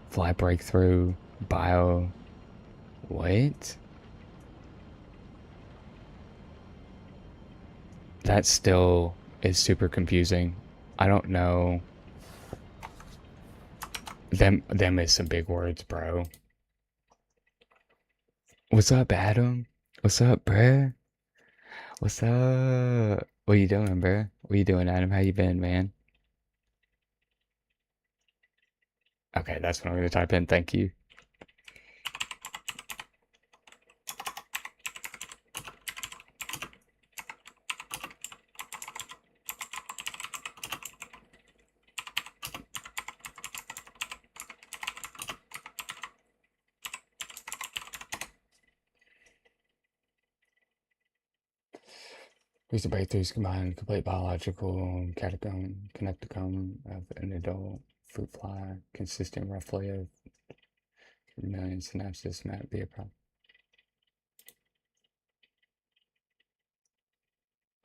A: Fly breakthrough, bio... What? That still is super confusing. I don't know. Them is some big words, bro. What's up, Adam? What's up, bruh? What's up? What you doing, bruh? What you doing, Adam? How you been, man? Okay, that's what I'm gonna type in. Thank you. Recent breakthroughs combine complete biological connectome of an adult fruit fly, consisting roughly of a million synapses might be a problem.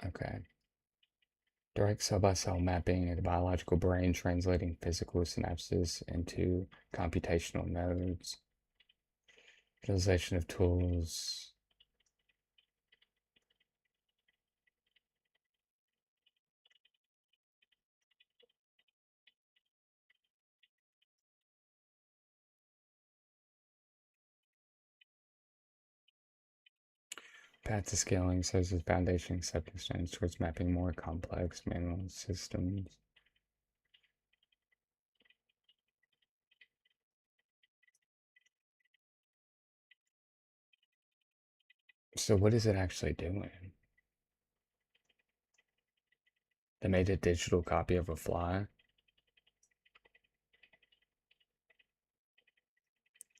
A: Okay. Direct cell-by-cell mapping of the biological brain, translating physical synapses into computational nodes. Utilization of tools. Path to scaling serves as foundation stepping stones towards mapping more complex manual systems. So what is it actually doing? They made a digital copy of a fly.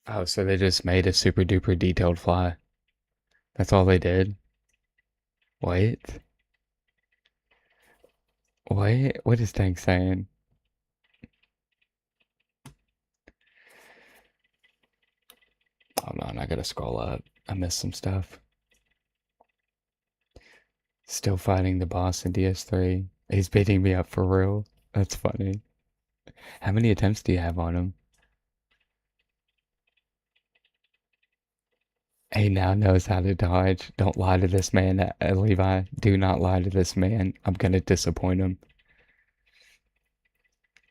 A: Oh, so they just made a super duper detailed fly. That's all they did? What? What? What is Tank saying? Hold on, I gotta scroll up. I missed some stuff. Still fighting the boss in DS3. He's beating me up for real. That's funny. How many attempts do you have on him? He now knows how to dodge. Don't lie to this man, Levi. Do not lie to this man. I'm gonna disappoint him.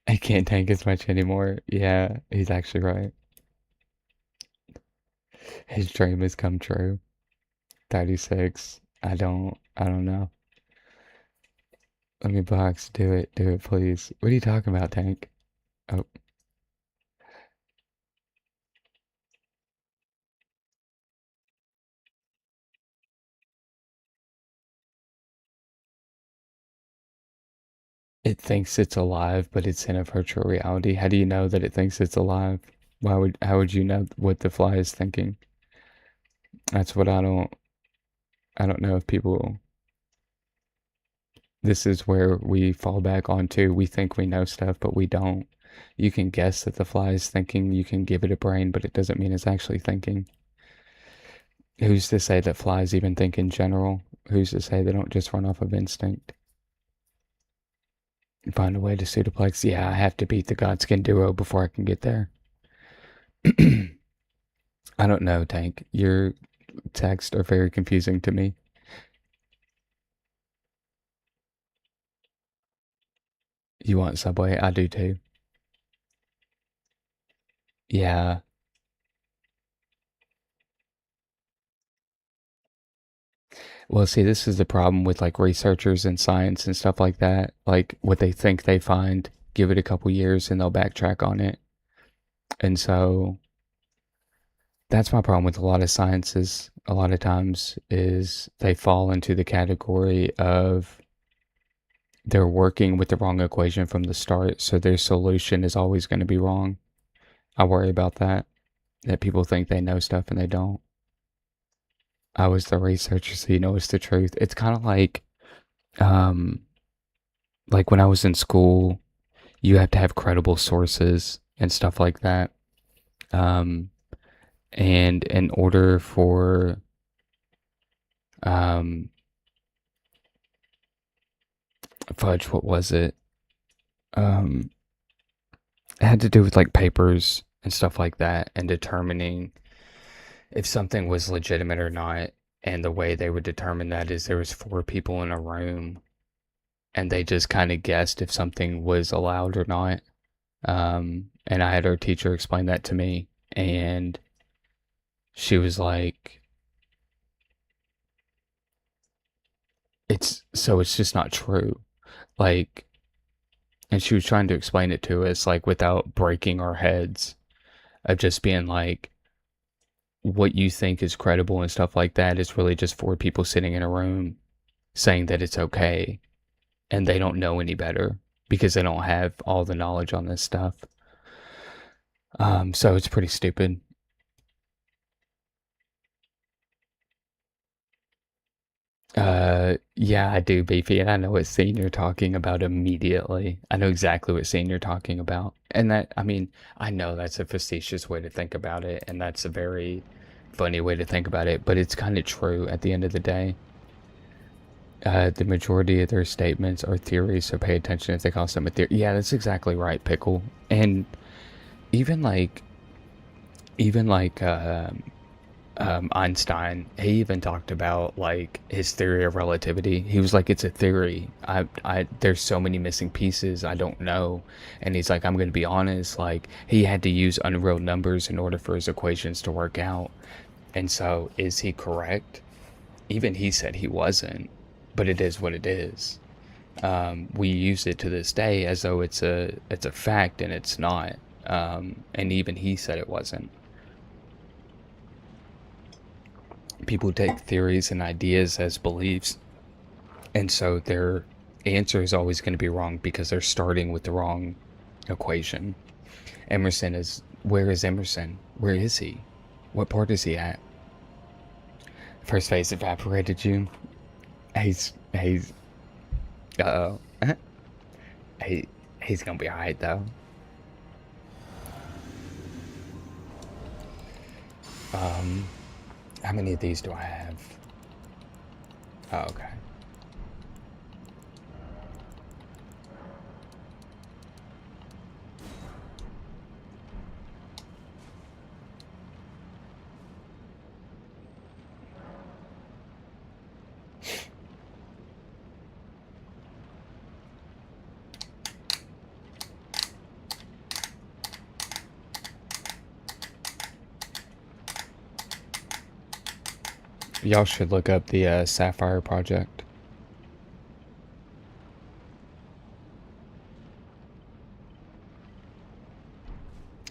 A: He can't tank as much anymore. Yeah, he's actually right. His dream has come true. 36. I don't know. Let me box. Do it. Do it, please. What are you talking about, Tank? Oh. It thinks it's alive, but it's in a virtual reality. How do you know that it thinks it's alive? How would you know what the fly is thinking? That's what I don't know if people, this is where we fall back onto. We think we know stuff, but we don't. You can guess that the fly is thinking, you can give it a brain, but it doesn't mean it's actually thinking. Who's to say that flies even think in general? Who's to say they don't just run off of instinct? Find a way to pseudoplex. Yeah, I have to beat the Godskin duo before I can get there. I don't know, Tank. Your texts are very confusing to me. You want Subway? I do too. Yeah. Well, see, this is the problem with like researchers in science and stuff like that. Like what they think they find, give it a couple years and they'll backtrack on it. And so that's my problem with a lot of sciences. A lot of times is they fall into the category of they're working with the wrong equation from the start, so their solution is always going to be wrong. I worry about that people think they know stuff and they don't. I was the researcher, so you know it's the truth. It's kind of um, like when I was in school, you have to have credible sources and stuff like that. Um, and in order for, um, fudge, what was it? Um, it had to do with like papers and stuff like that and determining if something was legitimate or not. And the way they would determine that is there was four people in a room and they just kind of guessed if something was allowed or not. And I had our teacher explain that to me, and she was like, it's just not true. Like, and she was trying to explain it to us, like, without breaking our heads, of just being like, what you think is credible and stuff like that is really just four people sitting in a room saying that it's okay, and they don't know any better because they don't have all the knowledge on this stuff. So it's pretty stupid. Yeah, I do, Beefy, and I know what scene you're talking about immediately. I know exactly what scene you're talking about. And that, I mean, I know that's a facetious way to think about it, and that's a very funny way to think about it, but it's kind of true at the end of the day. The majority of their statements are theories, so pay attention if they call them a theory. Yeah, that's exactly right, Pickle. And even like, even like, Einstein, he even talked about like his theory of relativity. He was like, it's a theory. There's so many missing pieces. I don't know. And he's like, I'm going to be honest. Like he had to use unreal numbers in order for his equations to work out. And so is he correct? Even he said he wasn't, but it is what it is. We use it to this day as though it's a fact, and it's not. And even he said it wasn't. People take theories and ideas as beliefs, and so their answer is always going to be wrong because they're starting with the wrong equation. Emerson is, where is Emerson? Where is he? What part is he at? First phase evaporated you. He's uh-oh. he he's gonna be alright though. How many of these do I have? Oh, okay. Y'all should look up the Sapphire Project.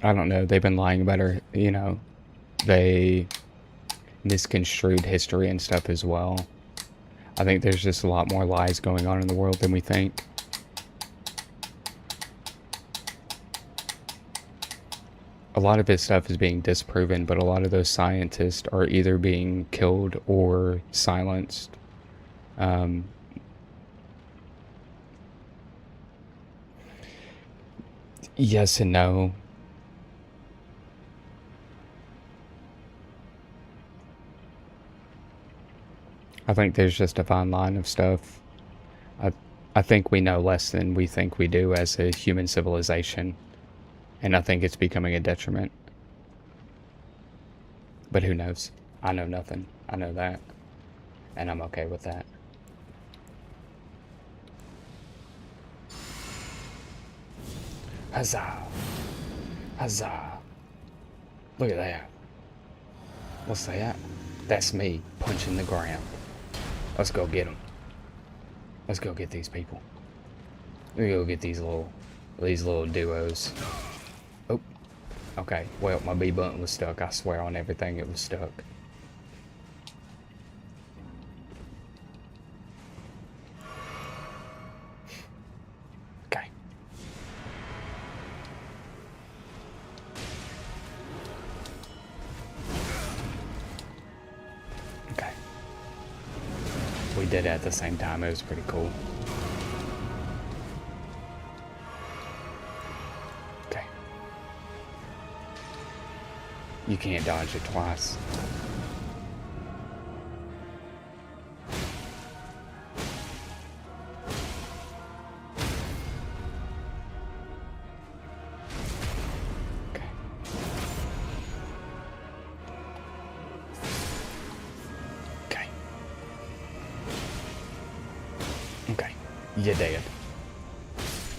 A: I don't know. They've been lying about her. You know, they misconstrued history and stuff as well. I think there's just a lot more lies going on in the world than we think. A lot of his stuff is being disproven, but a lot of those scientists are either being killed or silenced. Yes and no. I think there's just a fine line of stuff. I think we know less than we think we do as a human civilization, and I think it's becoming a detriment. But who knows? I know nothing. I know that, and I'm okay with that. Huzzah! Huzzah! Look at that. What's that? That's me punching the ground. Let's go get them. Let's go get these people. Let me go get these little duos. Oh, okay. Well, my B button was stuck. I swear on everything it was stuck. Okay. Okay. We did it at the same time. It was pretty cool. Okay. You can't dodge it twice. Okay. Okay. Okay. You're dead.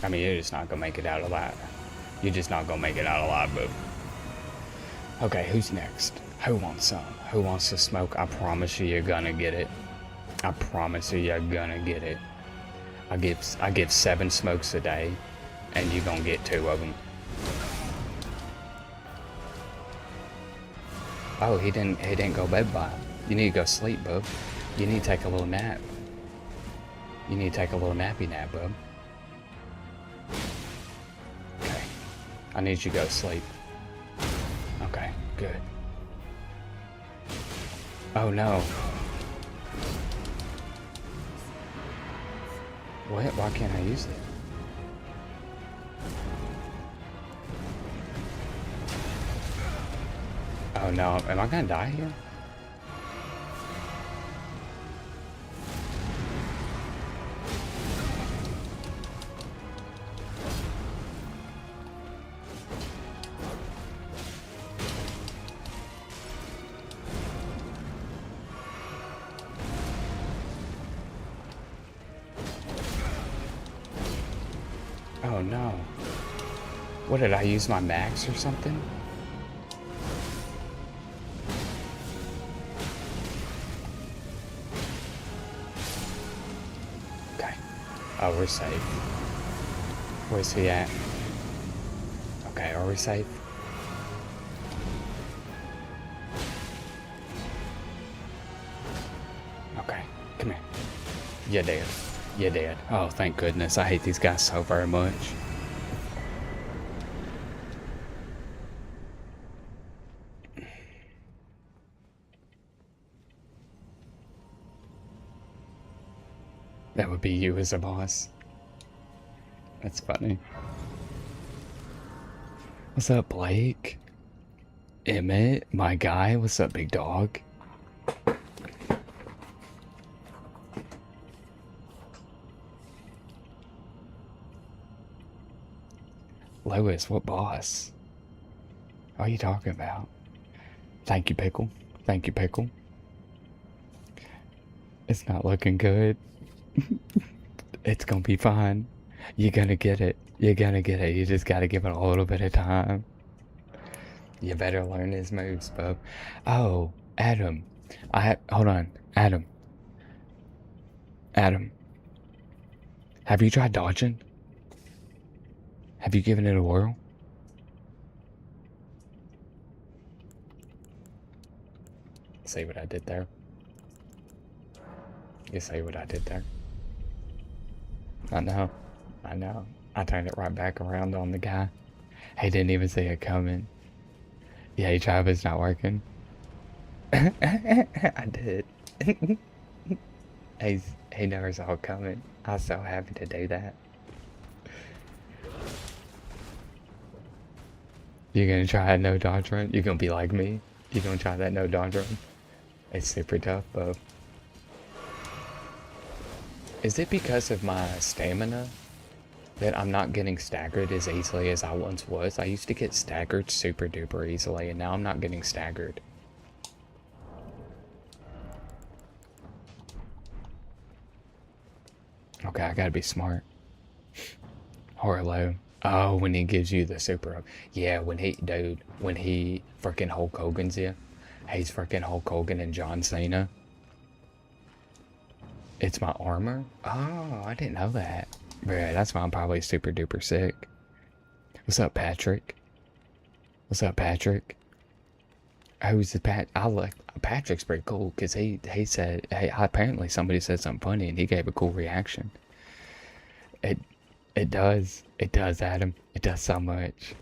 A: I mean, you're just not gonna make it out alive. You're just not gonna make it out alive, boo. Okay, who's next? Who wants some? Who wants to smoke? I promise you, you're gonna get it. I promise you, you're gonna get it. I give 7 smokes a day, and you're gonna get 2 of them. Oh, he didn't go bed by. You need to go sleep, bub. You need to take a little nap. You need to take a little nappy nap, bub. Okay. I need you to go to sleep. Okay, good. Oh no. What? Why can't I use it? Oh no, am I gonna die here? Oh no. What, did I use my max or something? Okay. Oh, we're safe. Where's he at? Okay, are we safe? Okay, come here. You're dead. You're dead. Oh, thank goodness. I hate these guys so very much. That would be you as a boss. That's funny. What's up, Blake? Emmett, my guy, what's up, big dog? Lois, what boss? What are you talking about? Thank you, Pickle. Thank you, Pickle. It's not looking good. It's gonna be fine. You're gonna get it. You're gonna get it. You just gotta give it a little bit of time. You better learn his moves, bub. Oh, Adam. Hold on. Adam. Adam. Have you tried dodging? Have you given it a whirl? See what I did there? You see what I did there? I know. I know. I turned it right back around on the guy. He didn't even see it coming. Yeah, he tried, but it's not working. I did. He never saw it coming. I was so happy to do that. You're gonna try a no dodge run? You're gonna be like me? You're gonna try that no dodge run? It's super tough, bub. Is it because of my stamina that I'm not getting staggered as easily as I once was? I used to get staggered super duper easily, and now I'm not getting staggered. Okay, I gotta be smart. Horlow. Oh, when he gives you the super... Yeah, when he freaking Hulk Hogan's you. He's freaking Hulk Hogan and John Cena. It's my armor? Oh, I didn't know that. Bruh, that's why I'm probably super duper sick. What's up, Patrick? What's up, Patrick? Who's the Patrick's pretty cool, because he said, hey, apparently somebody said something funny and he gave a cool reaction. It does, Adam. It does so much.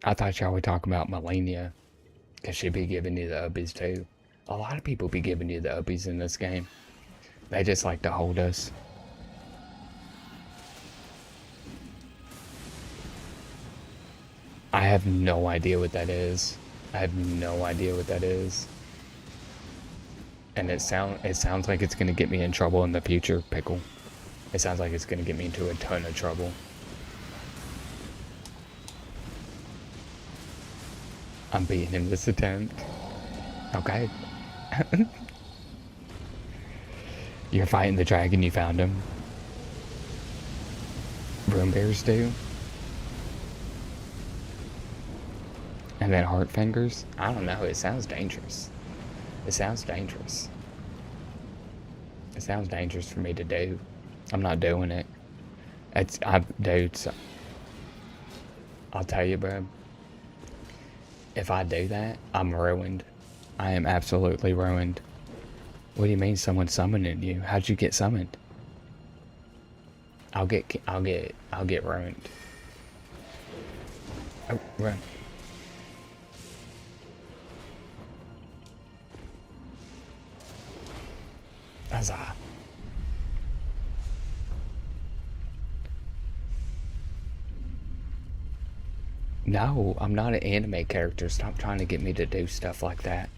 A: I thought y'all were talking about Melania, because she'd be giving you the uppies too. A lot of people be giving you the uppies in this game. They just like to hold us. I have no idea what that is. I have no idea what that is. And it sounds like it's gonna get me in trouble in the future, Pickle. It sounds like it's gonna get me into a ton of trouble. I'm beating him this attempt. Okay. You're fighting the dragon, you found him. Broom bears do. And then heart fingers. I don't know, it sounds dangerous. It sounds dangerous. It sounds dangerous for me to do. I'm not doing it. Dude, I'll tell you, bro. If I do that, I'm ruined. I am absolutely ruined. What do you mean someone summoning you? How'd you get summoned? I'll get ruined. Oh, run. Huzzah. No, I'm not an anime character. Stop trying to get me to do stuff like that.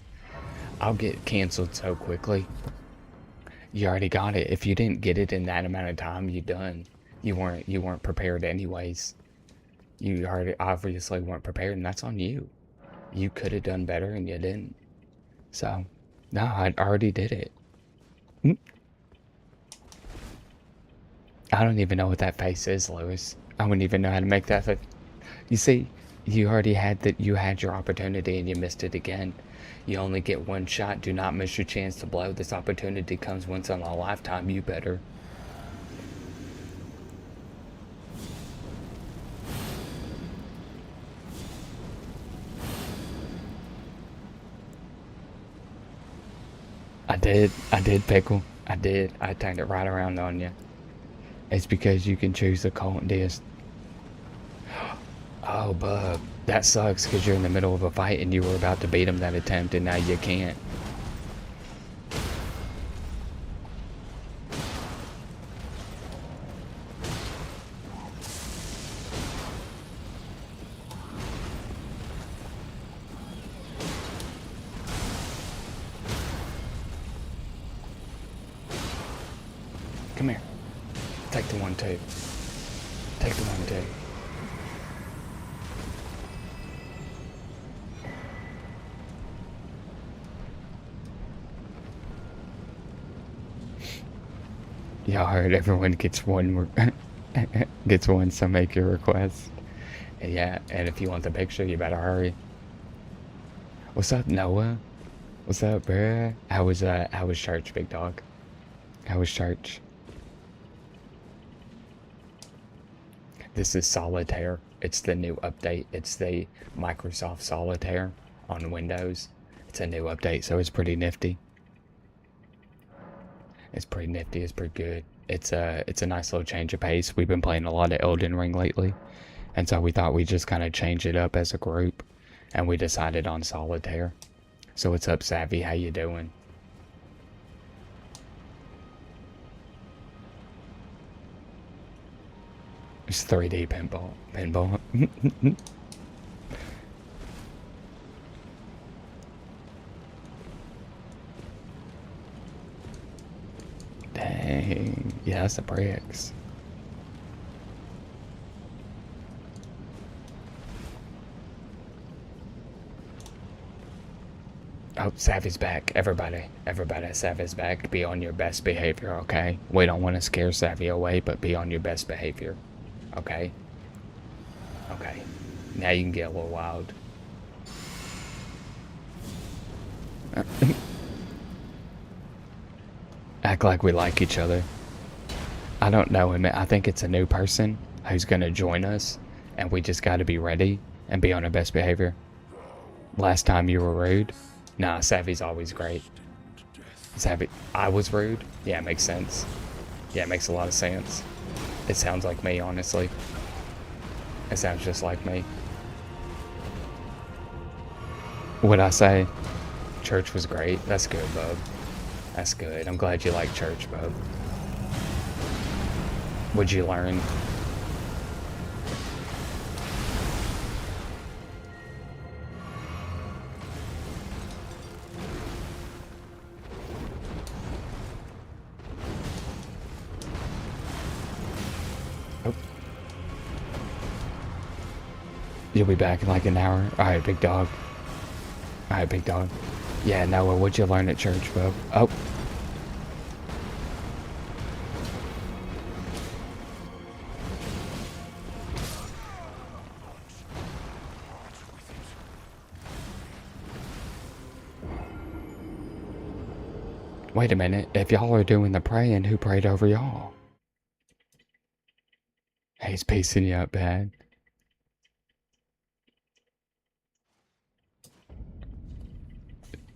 A: I'll get canceled so quickly. You already got it. If you didn't get it in that amount of time, you done. You weren't prepared anyways. You already obviously weren't prepared, and that's on you. You could have done better and you didn't. So, no, I already did it. I don't even know what that face is, Lewis. I wouldn't even know how to make that face. You see, you already had you had your opportunity and you missed it again. You only get one shot. Do not miss your chance to blow. This opportunity comes once in a lifetime. You better. I did, Pickle. I did. I turned it right around on you. It's because you can choose the cult disc. Oh, bub. That sucks because you're in the middle of a fight and you were about to beat him that attempt and now you can't. Come here. Take the 1-2. Take the 1-2. Y'all heard everyone gets one. Gets one, so make your request. And yeah, and if you want the picture, you better hurry. What's up, Noah? What's up, bruh? How was church, big dog? How was church? This is Solitaire. It's the new update. It's the Microsoft Solitaire on Windows. It's a new update, so it's pretty nifty. It's pretty nifty. It's pretty good. It's a nice little change of pace. We've been playing a lot of Elden Ring lately, and so we thought we'd just kind of change it up as a group, and we decided on Solitaire. So what's up, Savvy? How you doing? It's 3D pinball. Pinball. Dang. Yeah, that's the bricks. Oh, Savvy's back. Everybody, Savvy's back. Be on your best behavior, okay? We don't want to scare Savvy away, but be on your best behavior, okay? Okay. Now you can get a little wild. Act like we like each other. I don't know him. I think it's a new person who's gonna join us, and we just gotta be ready and be on our best behavior. Last time you were rude. Nah, Savvy's always great. Savvy, I was rude? Yeah, it makes sense. Yeah, it makes a lot of sense. It sounds like me, honestly. It sounds just like me. What'd I say? Church was great. That's good, bub. That's good. I'm glad you like church, bub. What'd you learn? Oh. You'll be back in like an hour? Alright, big dog. Alright, big dog. Yeah, Noah, what'd you learn at church, bub? Oh. Wait a minute. If y'all are doing the praying, who prayed over y'all? He's pacing you up bad.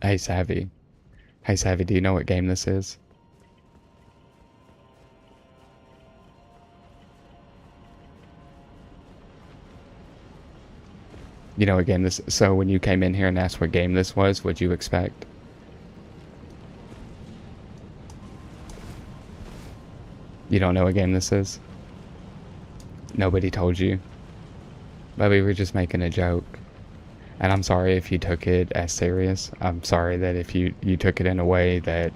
A: Hey, Savvy. Hey, Savvy, do you know what game this is? You know what game this is? So when you came in here and asked what game this was, what'd you expect? You don't know what game this is? Nobody told you? But we were just making a joke. And I'm sorry if you took it as serious. I'm sorry that if you took it in a way that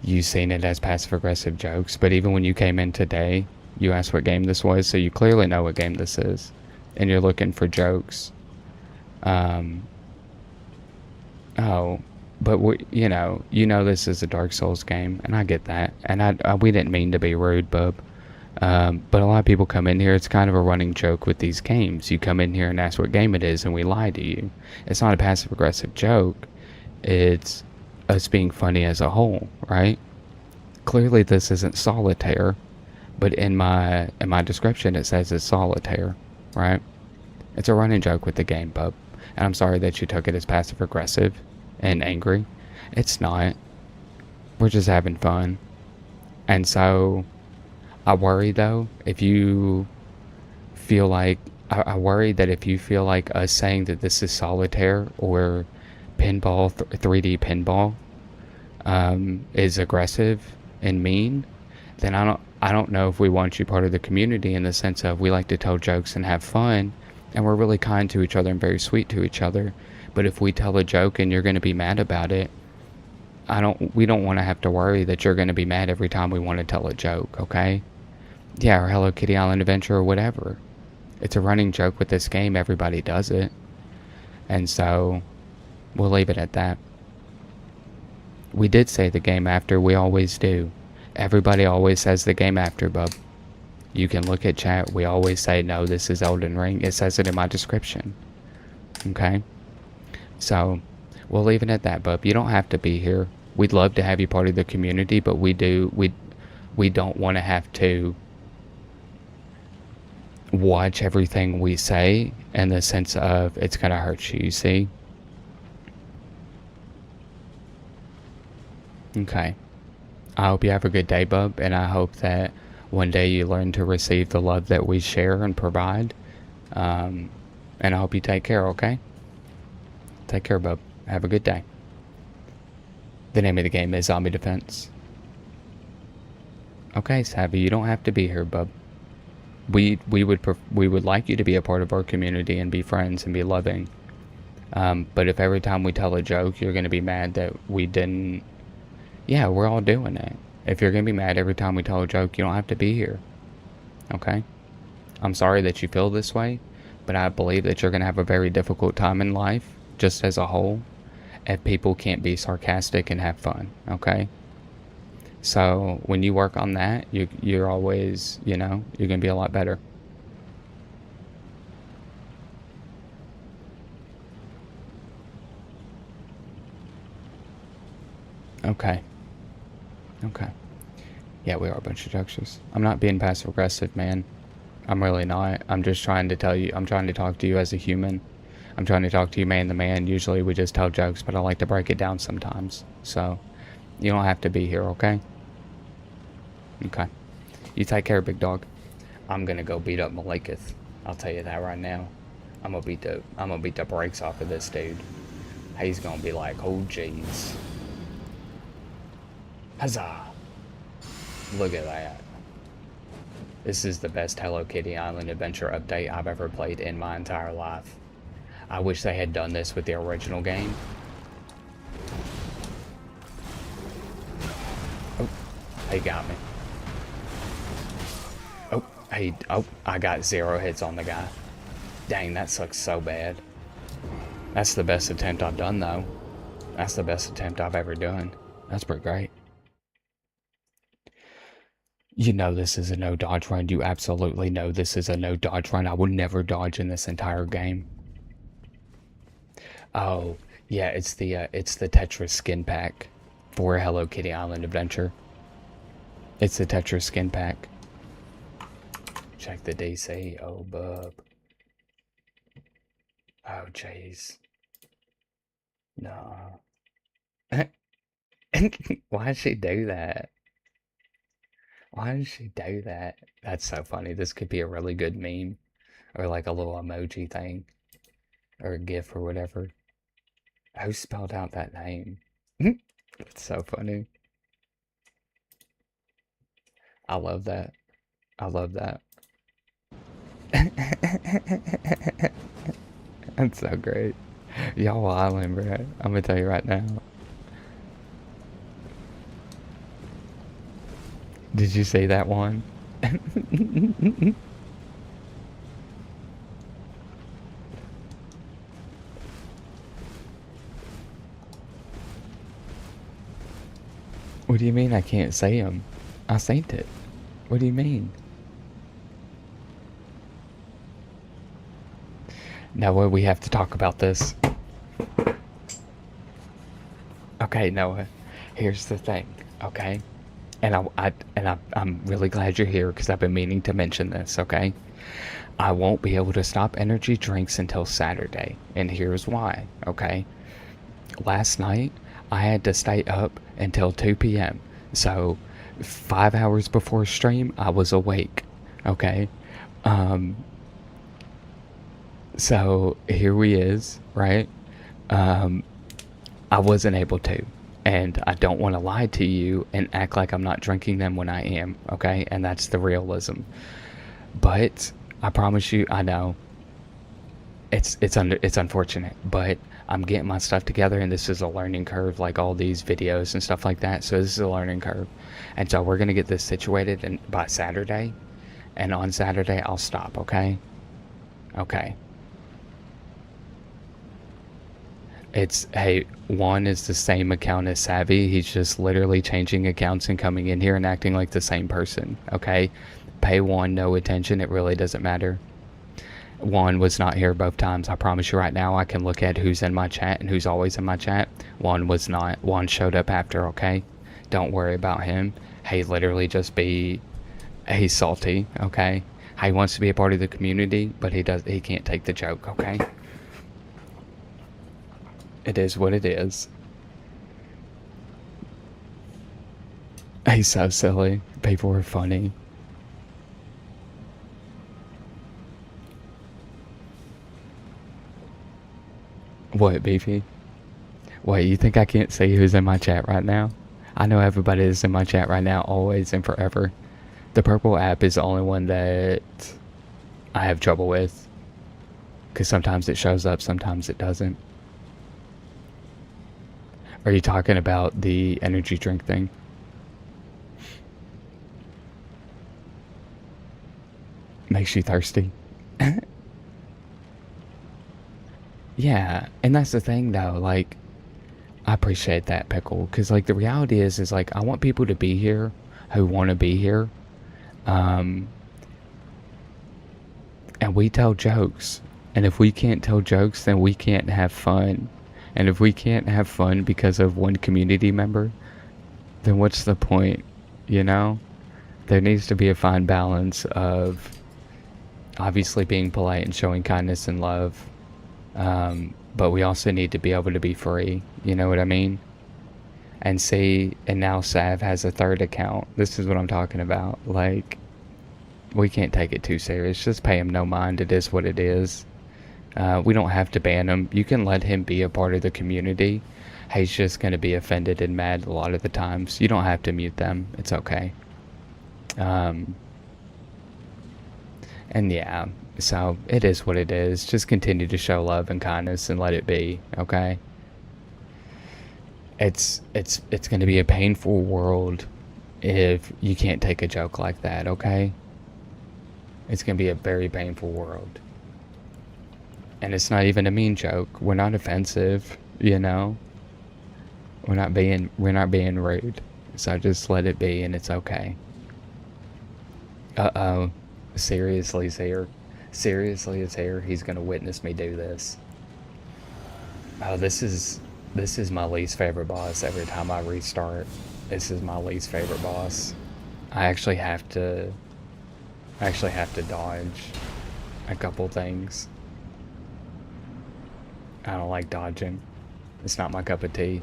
A: you seen it as passive-aggressive jokes. But even when you came in today, you asked what game this was, so you clearly know what game this is. And you're looking for jokes. Oh, but you know this is a Dark Souls game, and I get that. And we didn't mean to be rude, bub. But a lot of people come in here, it's kind of a running joke with these games. You come in here and ask what game it is, and we lie to you. It's not a passive-aggressive joke. It's us being funny as a whole, right? Clearly this isn't Solitaire, but in my description it says it's Solitaire, right? It's a running joke with the game, bub. And I'm sorry that you took it as passive-aggressive and angry. It's not. We're just having fun. And so I worry, though, if you feel like I worry that if you feel like us saying that this is solitaire or pinball, 3D pinball, is aggressive and mean, then I don't know if we want you part of the community, in the sense of we like to tell jokes and have fun, and we're really kind to each other and very sweet to each other. But if we tell a joke and you're going to be mad about it, we don't want to have to worry that you're going to be mad every time we want to tell a joke, okay? Yeah, or Hello Kitty Island Adventure or whatever. It's a running joke with this game, everybody does it. And so, we'll leave it at that. We did say the game after, we always do. Everybody always says the game after, bub. You can look at chat, we always say, no, this is Elden Ring. It says it in my description. Okay? So, we'll leave it at that, bub. You don't have to be here. We'd love to have you part of the community, but we don't want to have to watch everything we say, in the sense of it's gonna hurt you, see? Okay. I hope you have a good day, bub, and I hope that one day you learn to receive the love that we share and provide. And I hope you take care, okay? Take care, bub. Have a good day. The name of the game is Zombie Defense. Okay, Savvy, you don't have to be here, bub. We would like you to be a part of our community and be friends and be loving. But if every time we tell a joke, you're going to be mad that we didn't... Yeah, we're all doing it. If you're going to be mad every time we tell a joke, you don't have to be here. Okay? I'm sorry that you feel this way, but I believe that you're going to have a very difficult time in life, just as a whole, if people can't be sarcastic and have fun. Okay? So, when you work on that, you're always, you're going to be a lot better. Okay. Okay. Yeah, we are a bunch of jokesters. I'm not being passive aggressive, man. I'm really not. I'm just trying to tell you, I'm trying to talk to you as a human. I'm trying to talk to you man to man. Usually we just tell jokes, but I like to break it down sometimes. So, you don't have to be here, okay? Okay. You take care, big dog. I'm gonna go beat up Malekith. I'll tell you that right now. I'm gonna beat the brakes off of this dude. He's gonna be like, oh jeez. Huzzah! Look at that. This is the best Hello Kitty Island Adventure update I've ever played in my entire life. I wish they had done this with the original game. Oh, he got me. Oh, I got 0 hits on the guy. Dang, that sucks so bad. That's the best attempt I've done, though. That's the best attempt I've ever done. That's pretty great. You know this is a no dodge run. You absolutely know this is a no dodge run. I would never dodge in this entire game. Oh, yeah, it's the Tetris skin pack for Hello Kitty Island Adventure. It's the Tetris skin pack. Check the DC. Oh, bub. Oh, jeez. No. Why did she do that? Why did she do that? That's so funny. This could be a really good meme. Or like a little emoji thing. Or a GIF or whatever. Who spelled out that name? It's so funny. I love that. I love that. That's so great. Y'all wildin', bro. I'm gonna tell you right now. Did you see that one? What do you mean I can't say them? I sent it. What do you mean? Noah, we have to talk about this. Okay, Noah, here's the thing, okay? And I'm really glad you're here because I've been meaning to mention this, okay? I won't be able to stop energy drinks until Saturday, and here's why, okay? Last night, I had to stay up until 2 p.m. So, 5 hours before stream, I was awake, okay? So here he is, right? Um, I wasn't able to. And I don't want to lie to you and act like I'm not drinking them when I am, okay? And that's the realism. But I promise you, I know it's unfortunate, but I'm getting my stuff together, and this is a learning curve, like all these videos and stuff like that. So this is a learning curve, and so we're gonna get this situated, and by Saturday, and on Saturday I'll stop. Okay. Okay. It's, hey, Juan is the same account as Savvy. He's just literally changing accounts and coming in here and acting like the same person. Okay. Pay Juan no attention. It really doesn't matter. Juan was not here both times. I promise you right now, I can look at who's in my chat and who's always in my chat. Juan was not. Juan showed up after, okay? Don't worry about him. He literally just be... He's salty, okay? He wants to be a part of the community, but he can't take the joke, okay? It is what it is. He's so silly. People are funny. What, Beefy? Wait, you think I can't see who's in my chat right now? I know everybody is in my chat right now, always and forever. The purple app is the only one that I have trouble with. Because sometimes it shows up, sometimes it doesn't. Are you talking about the energy drink thing? Makes you thirsty. Yeah, and that's the thing though, like, I appreciate that, Pickle, because like the reality is like I want people to be here who want to be here, and we tell jokes, and if we can't tell jokes, then we can't have fun, and if we can't have fun because of one community member, then what's the point, you know? There needs to be a fine balance of obviously being polite and showing kindness and love, but we also need to be able to be free, you know what I mean? And see, and now Sav has a third account. This is what I'm talking about. Like, we can't take it too serious. Just pay him no mind. It is what it is. We don't have to ban him. You can let him be a part of the community. He's just going to be offended and mad a lot of the times. You don't have to mute them. It's okay. And yeah, so it is what it is. Just continue to show love and kindness and let it be, okay? It's going to be a painful world if you can't take a joke like that, okay? It's going to be a very painful world. And it's not even a mean joke. We're not offensive, you know? We're not being rude. So just let it be and it's okay. Uh-oh. Seriously, it's here. Seriously, it's here. He's gonna witness me do this. Oh, this is my least favorite boss every time I restart. This is my least favorite boss. I actually have to dodge a couple things. I don't like dodging. It's not my cup of tea.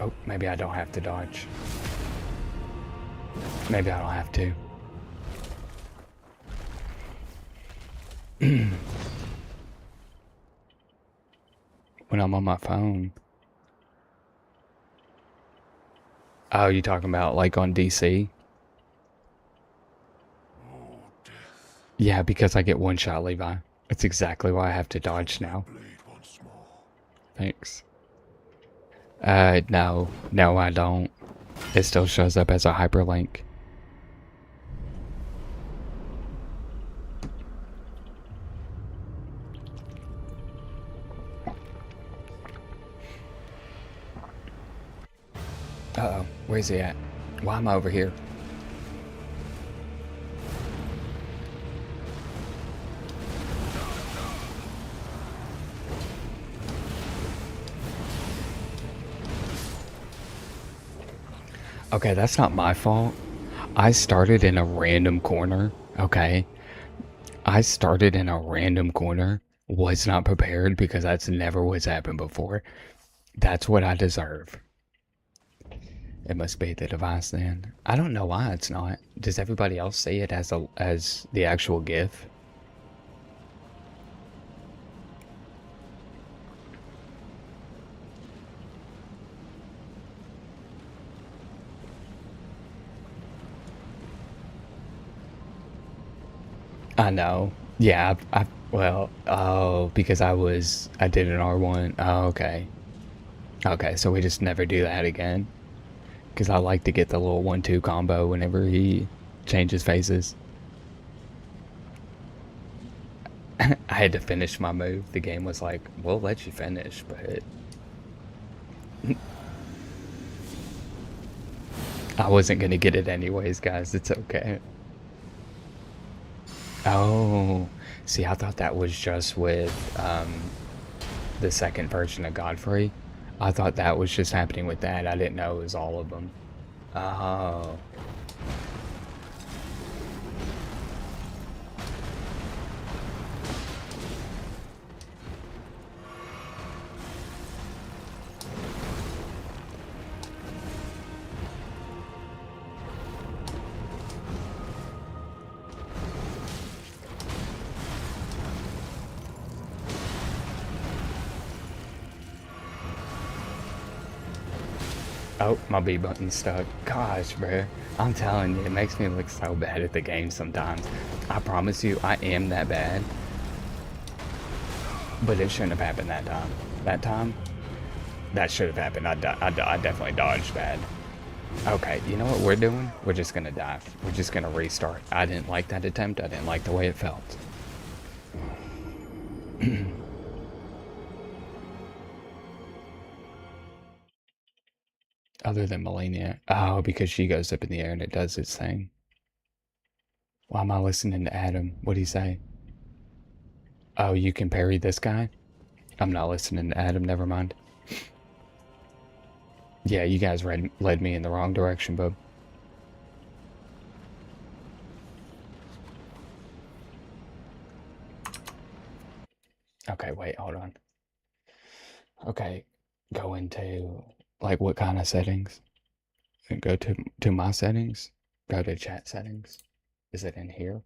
A: Oh, maybe I don't have to dodge. Maybe I don't have to. When I'm on my phone. Oh, you talking about like on DC? Yeah, because I get one shot, Levi. That's exactly why I have to dodge now. Thanks. No, I don't. It still shows up as a hyperlink. Uh-oh, where's he at? Why am I over here? Okay, that's not my fault. I started in a random corner, okay? I started in a random corner, was not prepared because that's never what's happened before. That's what I deserve. It must be the device then. I don't know why it's not. Does everybody else see it as the actual GIF? I know. Yeah, well, oh, because I did an R1. Oh, okay. Okay, so we just never do that again. Because I like to get the little 1-2 combo whenever he changes faces. I had to finish my move. The game was like, we'll let you finish, but I wasn't going to get it anyways, guys. It's okay. Oh, see, I thought that was just with the second version of Godfrey. I thought that was just happening with that. I didn't know it was all of them. Oh. Oh, my B button's stuck. Gosh, bro. I'm telling you, it makes me look so bad at the game sometimes. I promise you, I am that bad. But it shouldn't have happened that time. That time? That should have happened. I definitely dodged bad. Okay, you know what we're doing? We're just gonna dive. We're just gonna restart. I didn't like that attempt. I didn't like the way it felt. Other than Melania. Oh, because she goes up in the air and it does its thing. Why am I listening to Adam? What'd he say? Oh, you can parry this guy? I'm not listening to Adam, never mind. Yeah, you guys led me in the wrong direction, bub. Okay, wait, hold on. Okay, go into, like, what kind of settings? Go to my settings. Go to chat settings. Is it in here?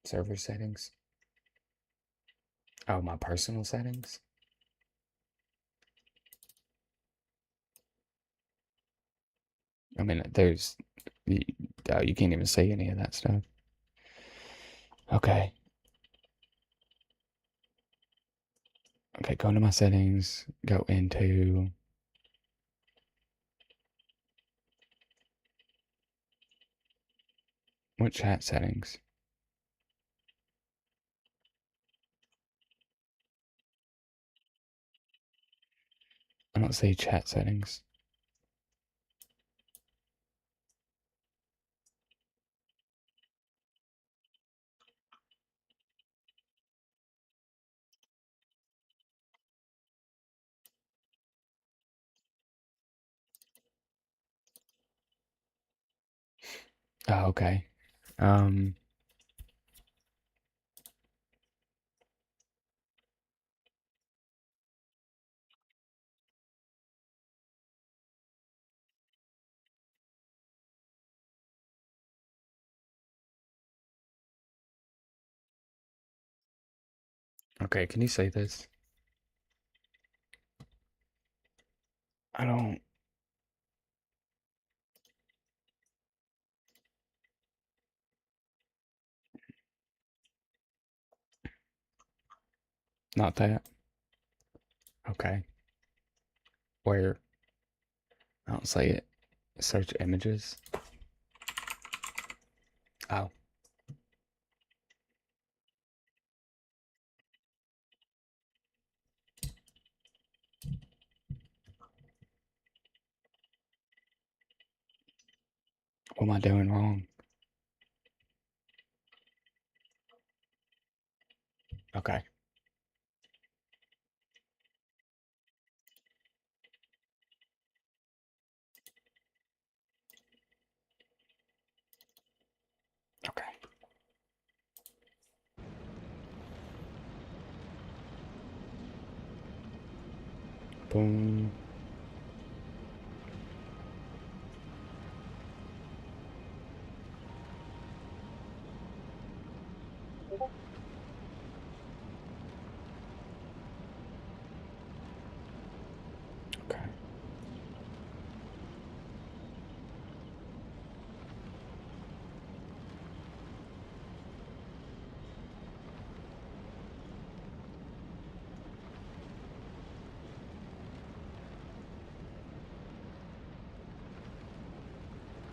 A: Server settings. Oh, my personal settings. I mean, there's you can't even see any of that stuff. Okay. Okay, go into my settings. Go into what chat settings? I don't see chat settings. Oh, okay. Um, okay, can you say this? I don't, not that. Okay. Where? I don't see it. Search images. Oh, what am I doing wrong? Okay. Okay. Boom. Okay.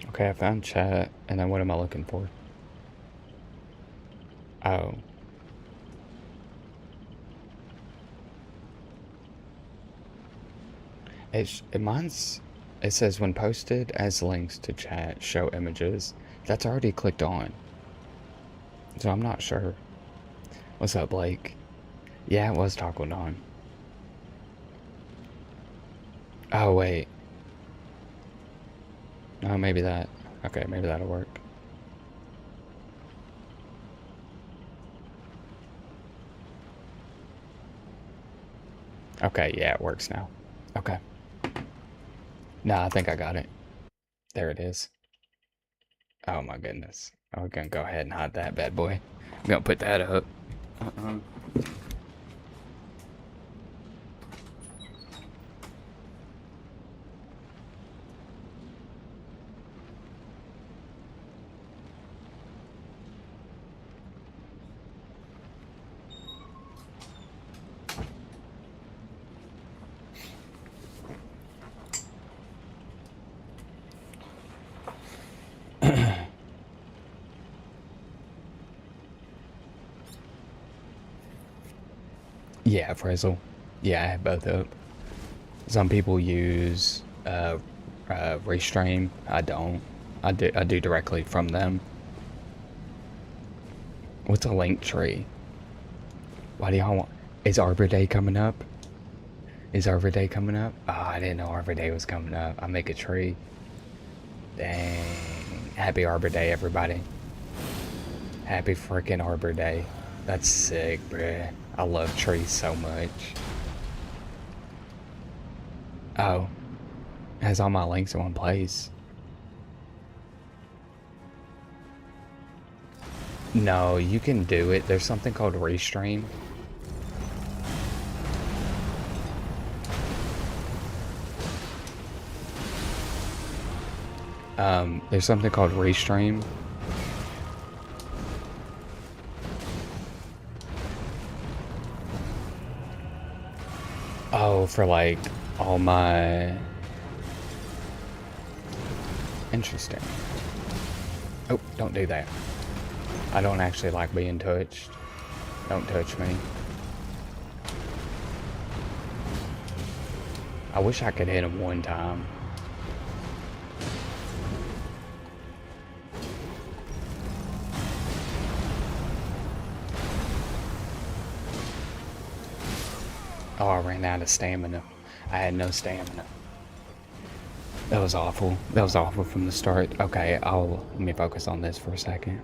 A: Okay, I found chat, and then what am I looking for? Oh. It says when posted as links to chat, show images. That's already clicked on. So I'm not sure. What's up, Blake? Yeah, it was toggled on. Oh, wait. No, maybe that. Okay, maybe that'll work. Okay, yeah, it works now. Okay. No, I think I got it. There it is. Oh my goodness. I'm gonna go ahead and hide that bad boy. I'm gonna put that up. Uh-uh. Yeah, Frizzle. Yeah, I have both up. Some people use Restream. I don't. I do directly from them. What's a link tree? Why do y'all want? Is Arbor Day coming up? Is Arbor Day coming up? Oh, I didn't know Arbor Day was coming up. I make a tree. Dang. Happy Arbor Day, everybody. Happy freaking Arbor Day. That's sick, bruh. I love trees so much. Oh. It has all my links in one place. No, you can do it. There's something called Restream. There's something called Restream. Oh, for like all my... Interesting. Oh, don't do that. I don't actually like being touched. Don't touch me. I wish I could hit him one time. Oh, I ran out of stamina. I had no stamina. That was awful. That was awful from the start. Okay, let me focus on this for a second.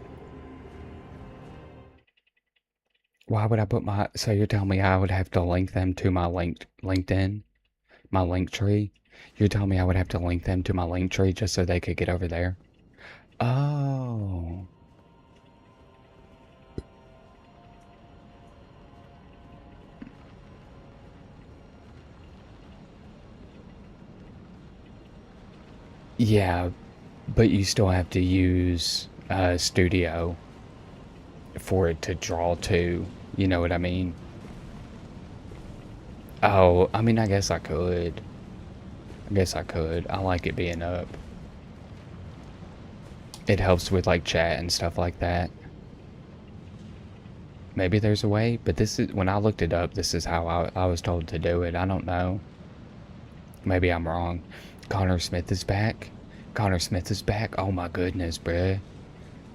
A: Why would I put my, so you're telling me I would have to link them to my LinkedIn? My link tree? You're telling me I would have to link them to my link tree just so they could get over there? Oh. Yeah, but you still have to use Studio for it to draw to. You know what I mean? Oh, I mean, I guess I could. I guess I could. I like it being up. It helps with like chat and stuff like that. Maybe there's a way, but this is, when I looked it up, this is how I was told to do it. I don't know. Maybe I'm wrong. Connor Smith is back. Connor Smith is back. Oh my goodness, bruh.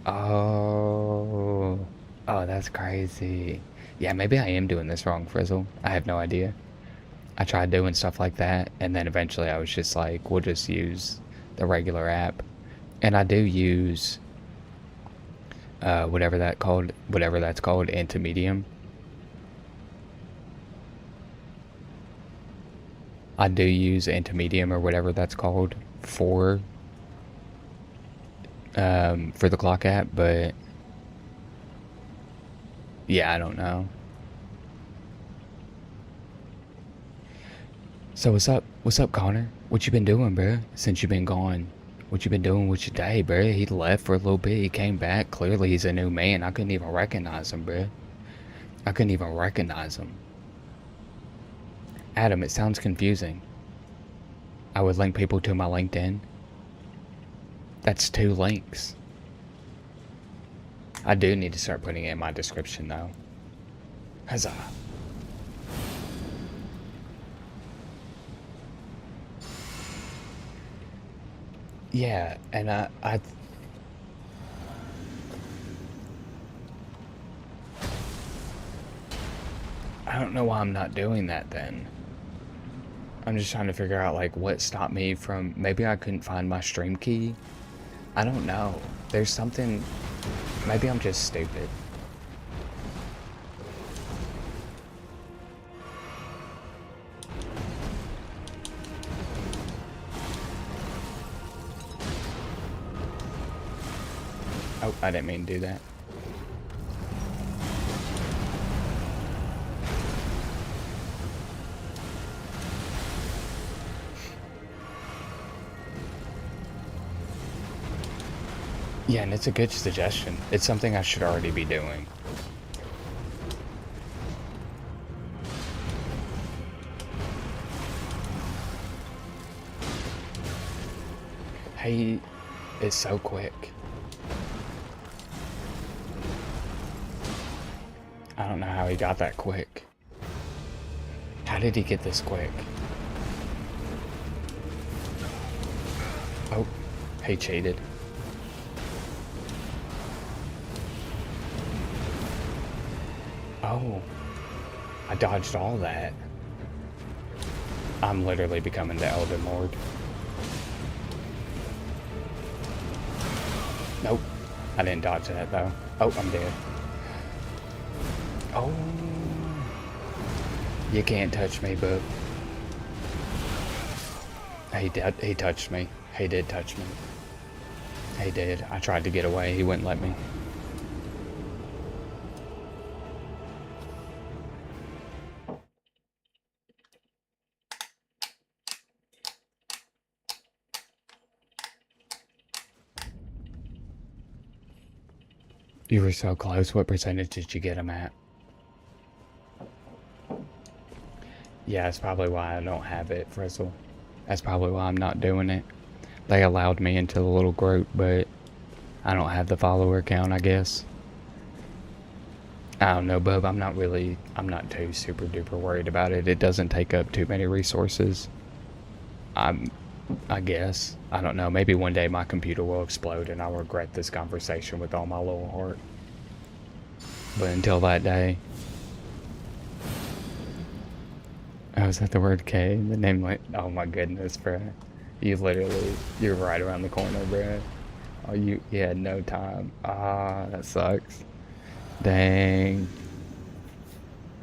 A: Oh. Oh, that's crazy. Yeah, maybe I am doing this wrong, Frizzle. I have no idea. I tried doing stuff like that, and then eventually I was just like, we'll just use the regular app. And I do use whatever that's called, Antimedium. I do use anti-medium or whatever that's called for the clock app, but yeah, I don't know. So what's up, Connor? What you been doing, bruh? Since you been gone, what you been doing with your day, bruh? He left for a little bit. He came back. Clearly, he's a new man. I couldn't even recognize him, bruh. I couldn't even recognize him. Adam, it sounds confusing. I would link people to my LinkedIn. That's 2 links. I do need to start putting it in my description, though. Huzzah. Yeah, and I don't know why I'm not doing that then. I'm just trying to figure out like what stopped me from, maybe I couldn't find my stream key. I don't know. There's something, maybe I'm just stupid. Oh, I didn't mean to do that. Yeah, and it's a good suggestion. It's something I should already be doing. He is so quick. I don't know how he got that quick. How did he get this quick? Oh, he cheated. Oh, I dodged all that. I'm literally becoming the Elden Lord. Nope, I didn't dodge that though. Oh, I'm dead. Oh, you can't touch me, bub. He touched me. He did touch me. He did. I tried to get away. He wouldn't let me. You were so close. What percentage did you get him at? Yeah, that's probably why I don't have it, Frizzle. That's probably why I'm not doing it. They allowed me into the little group, but I don't have the follower count, I guess. I don't know, bub. I'm not too super duper worried about it. It doesn't take up too many resources. I guess. I don't know. Maybe one day my computer will explode and I'll regret this conversation with all my little heart. But until that day. Oh, is that the word K? The name, like, oh my goodness, bruh. You're right around the corner, bruh. Oh, you had no time. Ah, that sucks. Dang.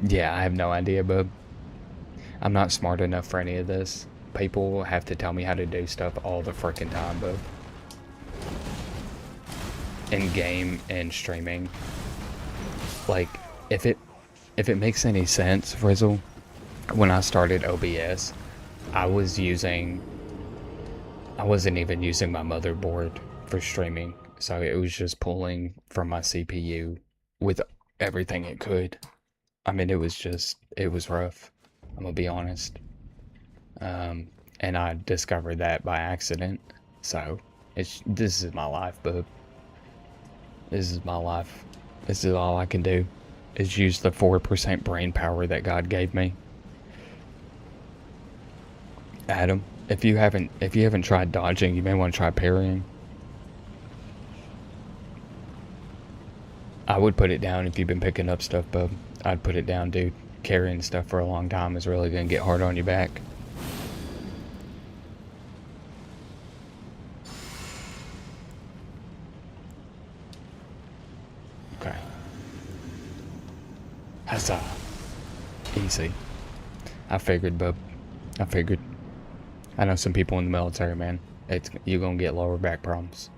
A: Yeah, I have no idea, bub. I'm not smart enough for any of this. People have to tell me how to do stuff all the freaking time, bub. In game and streaming. Like, if it makes any sense, Frizzle, when I started OBS, I wasn't even using my motherboard for streaming, so it was just pulling from my CPU with everything it could. I mean, it was rough. I'm gonna be honest. And I discovered that by accident. So this is my life, bub. This is my life. This is all I can do, is use the 4% brain power that God gave me. Adam, if you haven't tried dodging, you may want to try parrying. I would put it down if you've been picking up stuff, bub. I'd put it down, dude. Carrying stuff for a long time is really gonna get hard on your back. Okay. Huzzah. Easy. I figured, bub. I figured. I know some people in the military, man. You're gonna get lower back problems.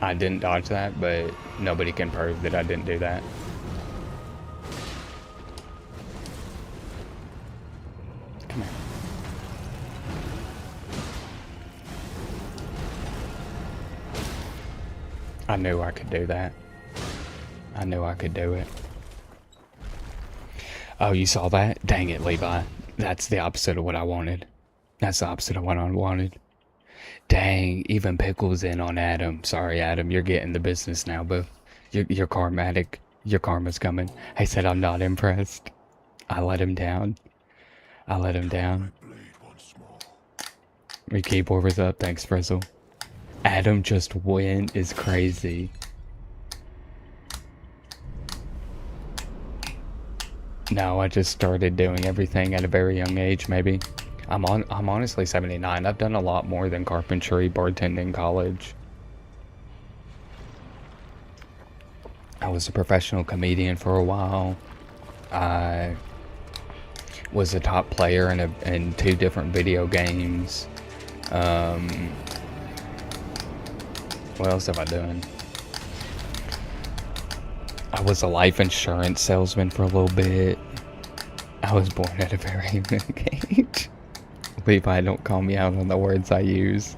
A: I didn't dodge that, but nobody can prove that I didn't do that. Come here. I knew I could do that. I knew I could do it. Oh, you saw that? Dang it, Levi. That's the opposite of what I wanted. That's the opposite of what I wanted. Dang, even Pickle's in on Adam. Sorry, Adam, you're getting the business now, boo. You're karmatic. Your karma's coming. I said I'm not impressed. I let him down. I let him down. Your keyboard was up. Thanks, Frizzle. Adam just went is crazy. No, I just started doing everything at a very young age, maybe. I'm honestly 79. I've done a lot more than carpentry, bartending, college. I was a professional comedian for a while. I was a top player in 2 different video games. What else have I done? I was a life insurance salesman for a little bit. I was born at a very young age. Levi, don't call me out on the words I use.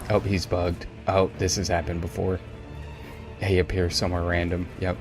A: Oh, he's bugged. Oh, this has happened before. He appears somewhere random. Yep.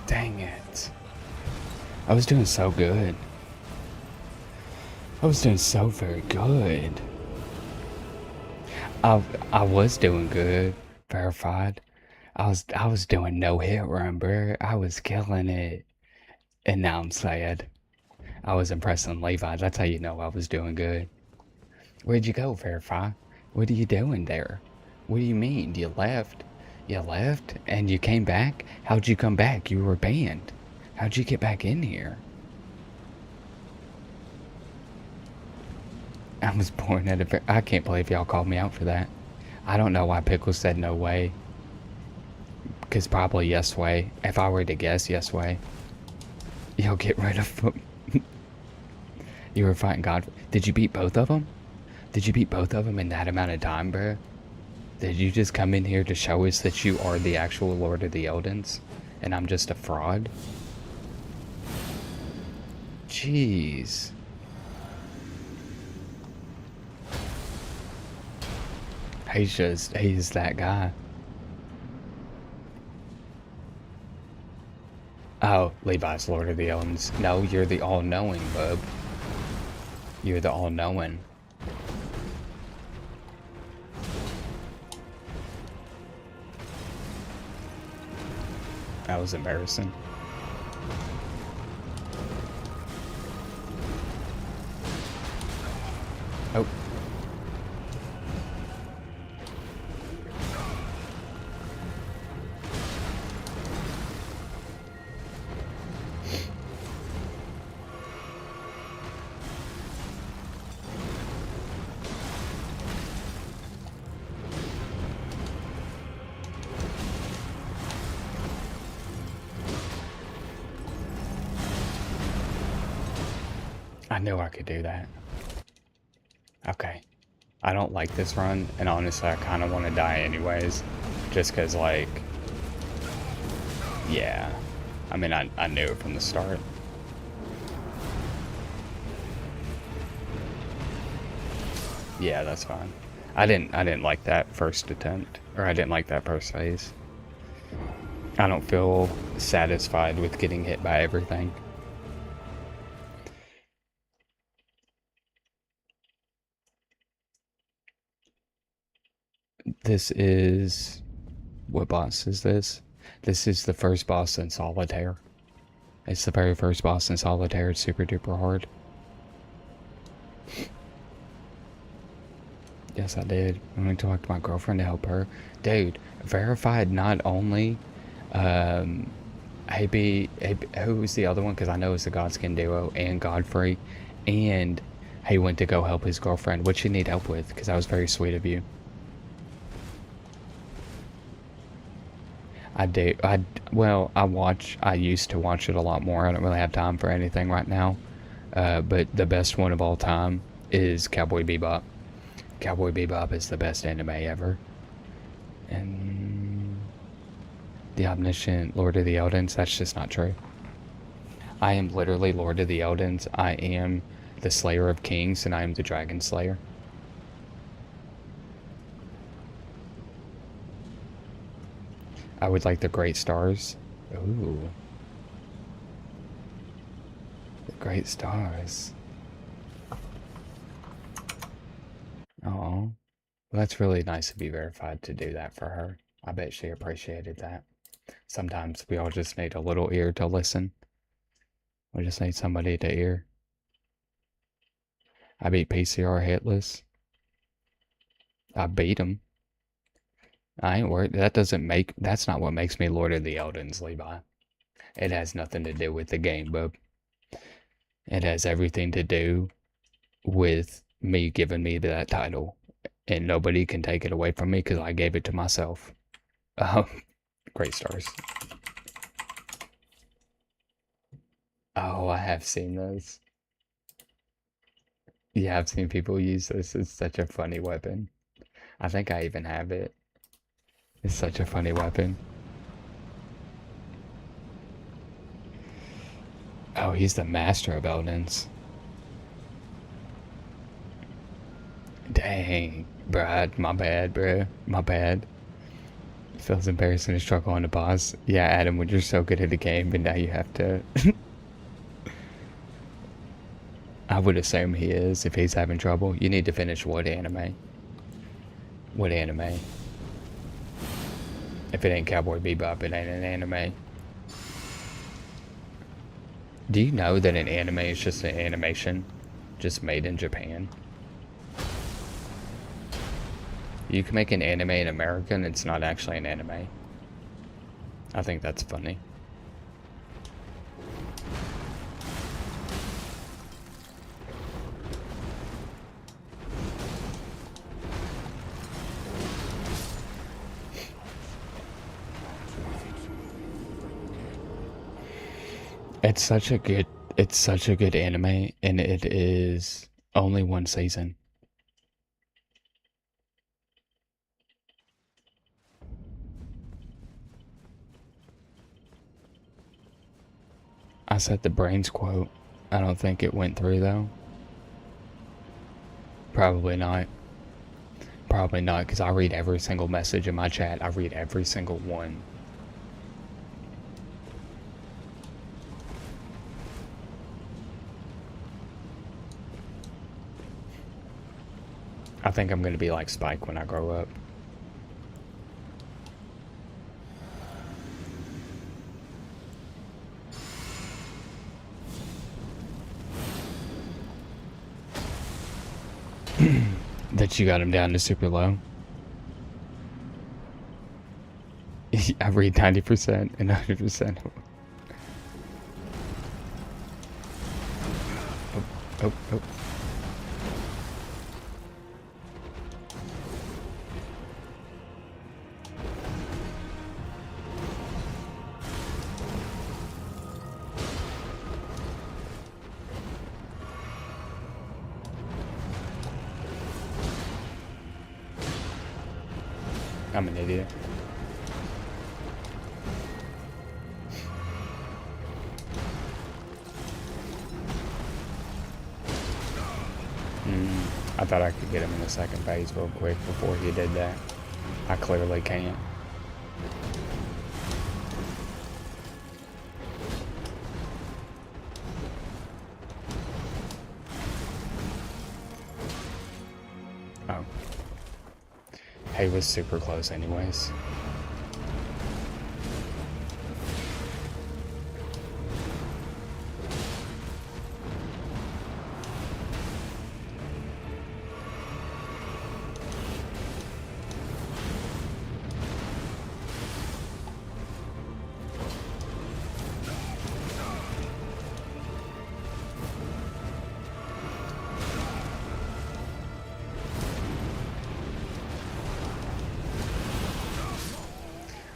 A: Dang it. I was doing so good. I was doing so very good. I was doing good. Verified. I was doing no hit run, bro. I was killing it. And now I'm sad. I was impressing Levi. That's how you know I was doing good. Where'd you go, Verify? What are you doing there? What do you mean? You left? You left and you came back? How'd you come back? You were banned. How'd you get back in here? I was born at a... I can't believe y'all called me out for that. I don't know why Pickle said no way. Because probably yes way. If I were to guess, yes way. You'll get rid of them. You were fighting God. Did you beat both of them? Did you beat both of them in that amount of time, bro? Did you just come in here to show us that you are the actual Lord of the Eldens? And I'm just a fraud? Jeez. He's that guy. Oh, Levi's Lord of the Eldens. No, you're the all-knowing, bub. You're the all-knowing. That was embarrassing. Oh. I knew I could do that. Okay. I don't like this run, and honestly, I kind of want to die anyways. Just because, like... Yeah. I mean, I knew it from the start. Yeah, that's fine. I didn't like that first attempt, or I didn't like that first phase. I don't feel satisfied with getting hit by everything. This is... What boss is this? This is the first boss in Solitaire. It's the very first boss in Solitaire. It's super duper hard. Yes, I did. I'm going to talk to my girlfriend to help her. Dude, verified not only... who was the other one? Because I know it's the Godskin duo and Godfrey. And he went to go help his girlfriend. What you need help with? Because that was very sweet of you. I do. I used to watch it a lot more. I don't really have time for anything right now. But the best one of all time is Cowboy Bebop. Cowboy Bebop is the best anime ever. And the omniscient Lord of the Eldens, that's just not true. I am literally Lord of the Eldens. I am the Slayer of Kings, and I am the Dragon Slayer. I would like the Great Stars. Ooh. The Great Stars. Oh. Well, that's really nice of you, Verified, to do that for her. I bet she appreciated that. Sometimes we all just need a little ear to listen. We just need somebody to ear. I beat PCR hitless. I beat him. I ain't worried. That's not what makes me Lord of the Eldens, Levi. It has nothing to do with the game, bub. It has everything to do with me giving me that title. And nobody can take it away from me because I gave it to myself. Great Stars. Oh, I have seen those. Yeah, I've seen people use this. It's such a funny weapon. I think I even have it. It's such a funny weapon. Oh, he's the master of Eldens. Dang, Brad, my bad, bro. My bad. Feels embarrassing to struggle on the boss. Yeah, Adam, when you're so good at the game, but now you have to... I would assume he is, if he's having trouble. You need to finish what anime? What anime? If it ain't Cowboy Bebop, it ain't an anime. Do you know that an anime is just an animation? Just made in Japan? You can make an anime in America and it's not actually an anime. I think that's funny. It's such a good anime, and it is only one season. I said the brains quote. I don't think it went through though. Probably not. Probably not, because I read every single message in my chat. I read every single one. I think I'm gonna be like Spike when I grow up. That you got him down to super low. I read 90% and 100%. Oh. I'm an idiot. I thought I could get him in the second phase real quick before he did that. I clearly can't. Oh. He was super close anyways.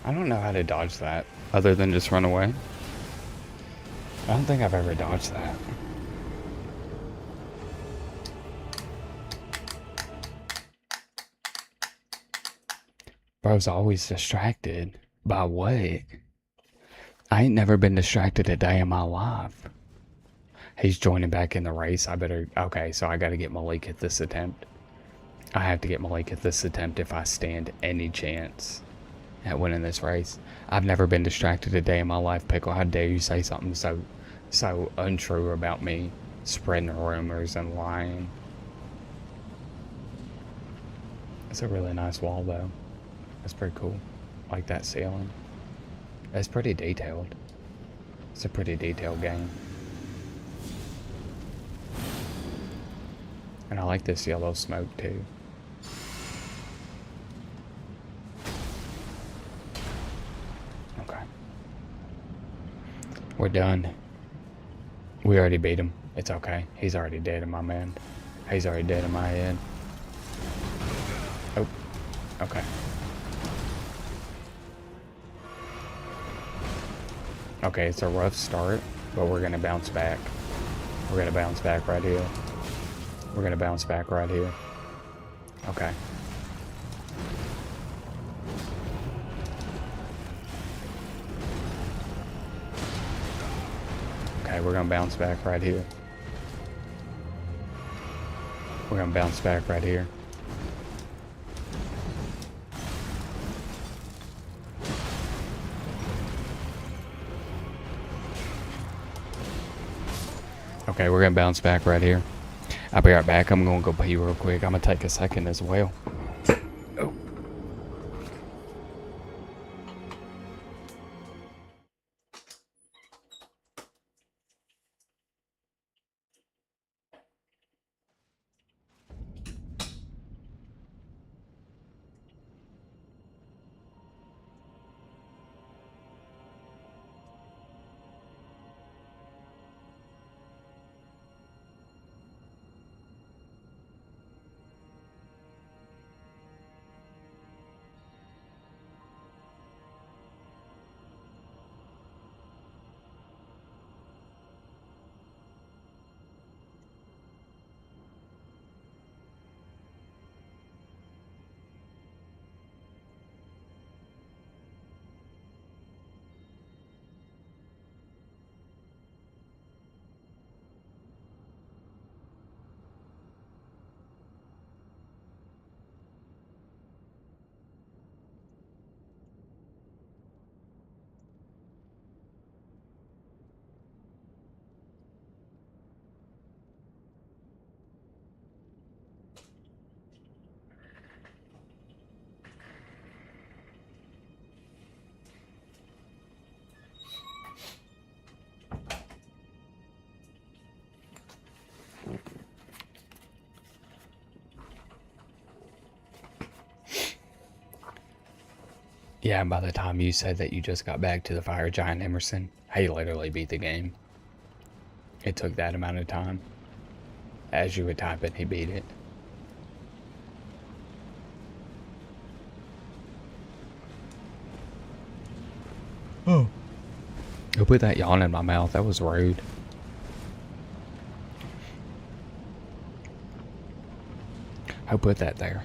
A: I don't know how to dodge that, other than just run away. I don't think I've ever dodged that. Bro's always distracted. By what? I ain't never been distracted a day in my life. He's joining back in the race. I better... Okay, so I gotta get Malik at this attempt. I have to get Malik at this attempt if I stand any chance at winning this race. I've never been distracted a day in my life, Pickle. How dare you say something so untrue about me, spreading rumors and lying. It's a really nice wall, though. That's pretty cool. Like that ceiling. It's pretty detailed. It's a pretty detailed game. And I like this yellow smoke, too. We're done. We already beat him. It's okay. He's already dead in my man. He's already dead in my head. Oh. Okay. Okay, it's a rough start, but we're gonna bounce back. We're gonna bounce back right here. We're gonna bounce back right here. Okay. Okay, we're gonna bounce back right here. We're gonna bounce back right here. Okay, we're gonna bounce back right here. I'll be right back. I'm gonna go pee real quick. I'm gonna take a second as well. Oh. Yeah, and by the time you said that you just got back to the Fire Giant Emerson, he literally beat the game. It took that amount of time. As you would type it, he beat it. Oh. Who put that yawn in my mouth? That was rude. Who put that there?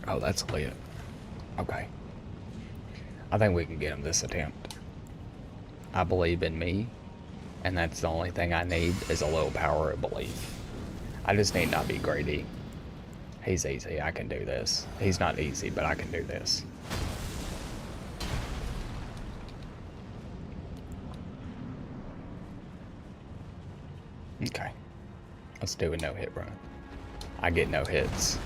A: Oh, that's lit. Okay. I think we can get him this attempt. I believe in me, and that's the only thing I need is a little power of belief. I just need not be greedy. He's easy. I can do this. He's not easy, but I can do this. Okay. Let's do a no-hit run. I get no hits.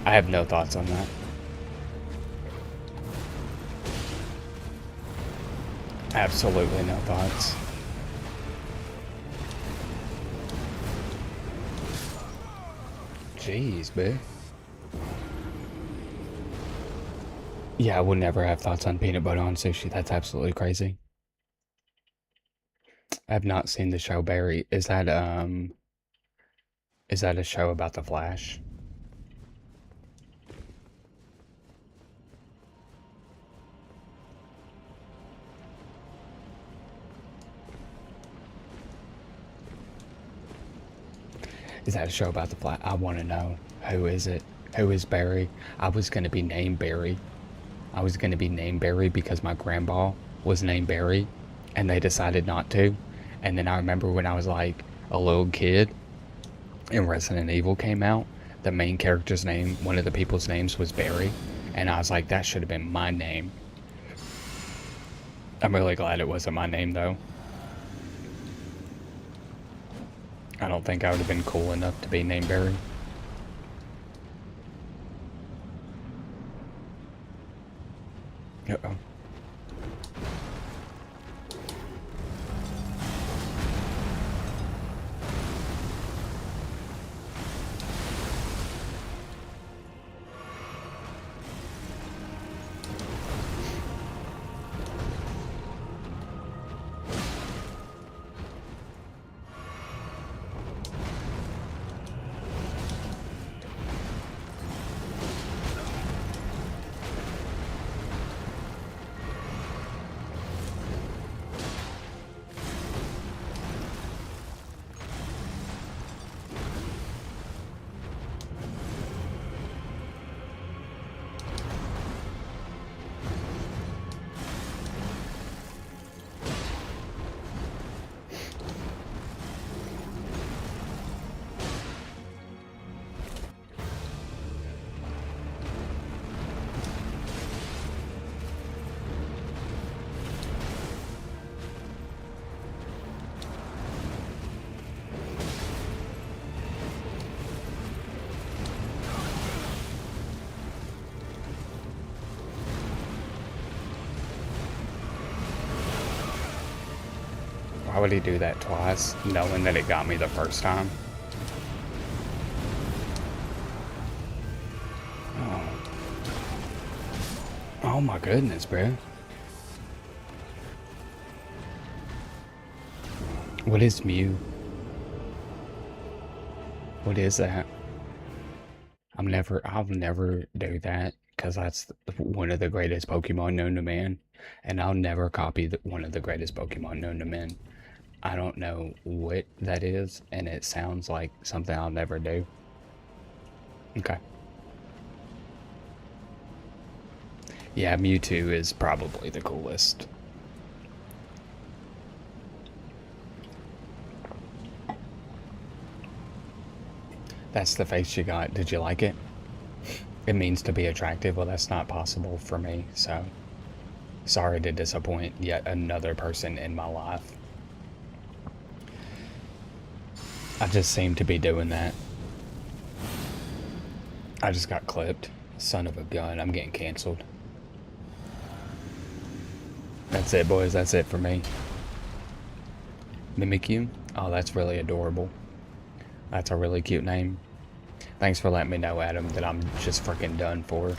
A: I have no thoughts on that. Absolutely no thoughts. Jeez, babe. Yeah, I would never have thoughts on peanut butter on sushi. That's absolutely crazy. I have not seen the show Barry. Is that a show about the Flash? Is that a show about the Flash? I want to know. Who is it? Who is Barry? I was going to be named Barry. I was going to be named Barry because my grandpa was named Barry, and they decided not to. And then I remember when I was like a little kid and Resident Evil came out, the main character's name, one of the people's names was Barry. And I was like, that should have been my name. I'm really glad it wasn't my name, though. I don't think I would have been cool enough to be named Barry. Uh-oh. Why would he do that twice, knowing that it got me the first time? Oh, oh my goodness, bro. What is Mew? What is that? I'll never do that, because that's one of the greatest Pokemon known to man. And I'll never copy one of the greatest Pokemon known to men. I don't know what that is, and it sounds like something I'll never do. Okay. Yeah, Mewtwo is probably the coolest. That's the face you got. Did you like it? It means to be attractive. Well, that's not possible for me, so sorry to disappoint yet another person in my life. I just seem to be doing that. I just got clipped. Son of a gun, I'm getting canceled. That's it, boys. That's it for me. Mimikyu? Oh, that's really adorable. That's a really cute name. Thanks for letting me know, Adam, that I'm just freaking done for.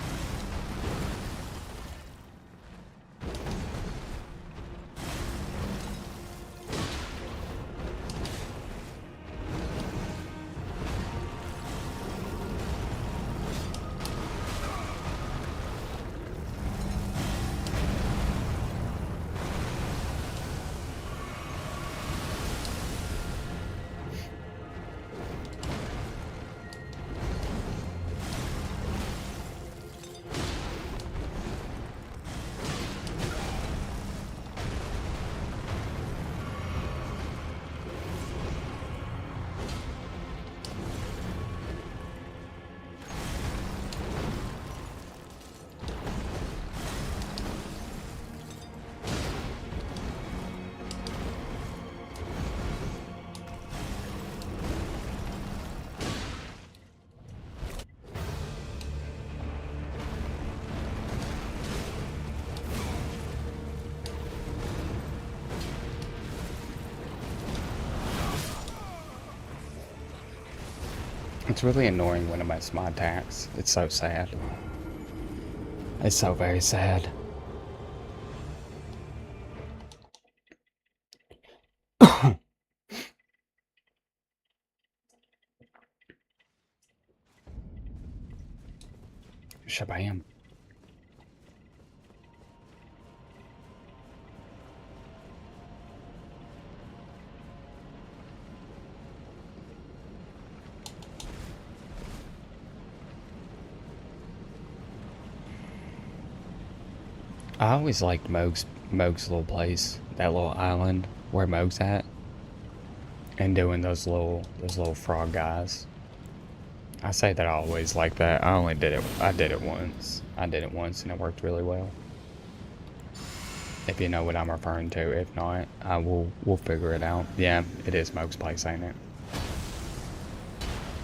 A: It's really annoying when I miss my attacks. It's so sad. It's so very sad. Shabam. I always liked Moog's little place, that little island where Moog's at, and doing those little frog guys. I say that I always like that. I did it once. I did it once and it worked really well. If you know what I'm referring to, if not, we'll figure it out. Yeah, it is Moog's place, ain't it?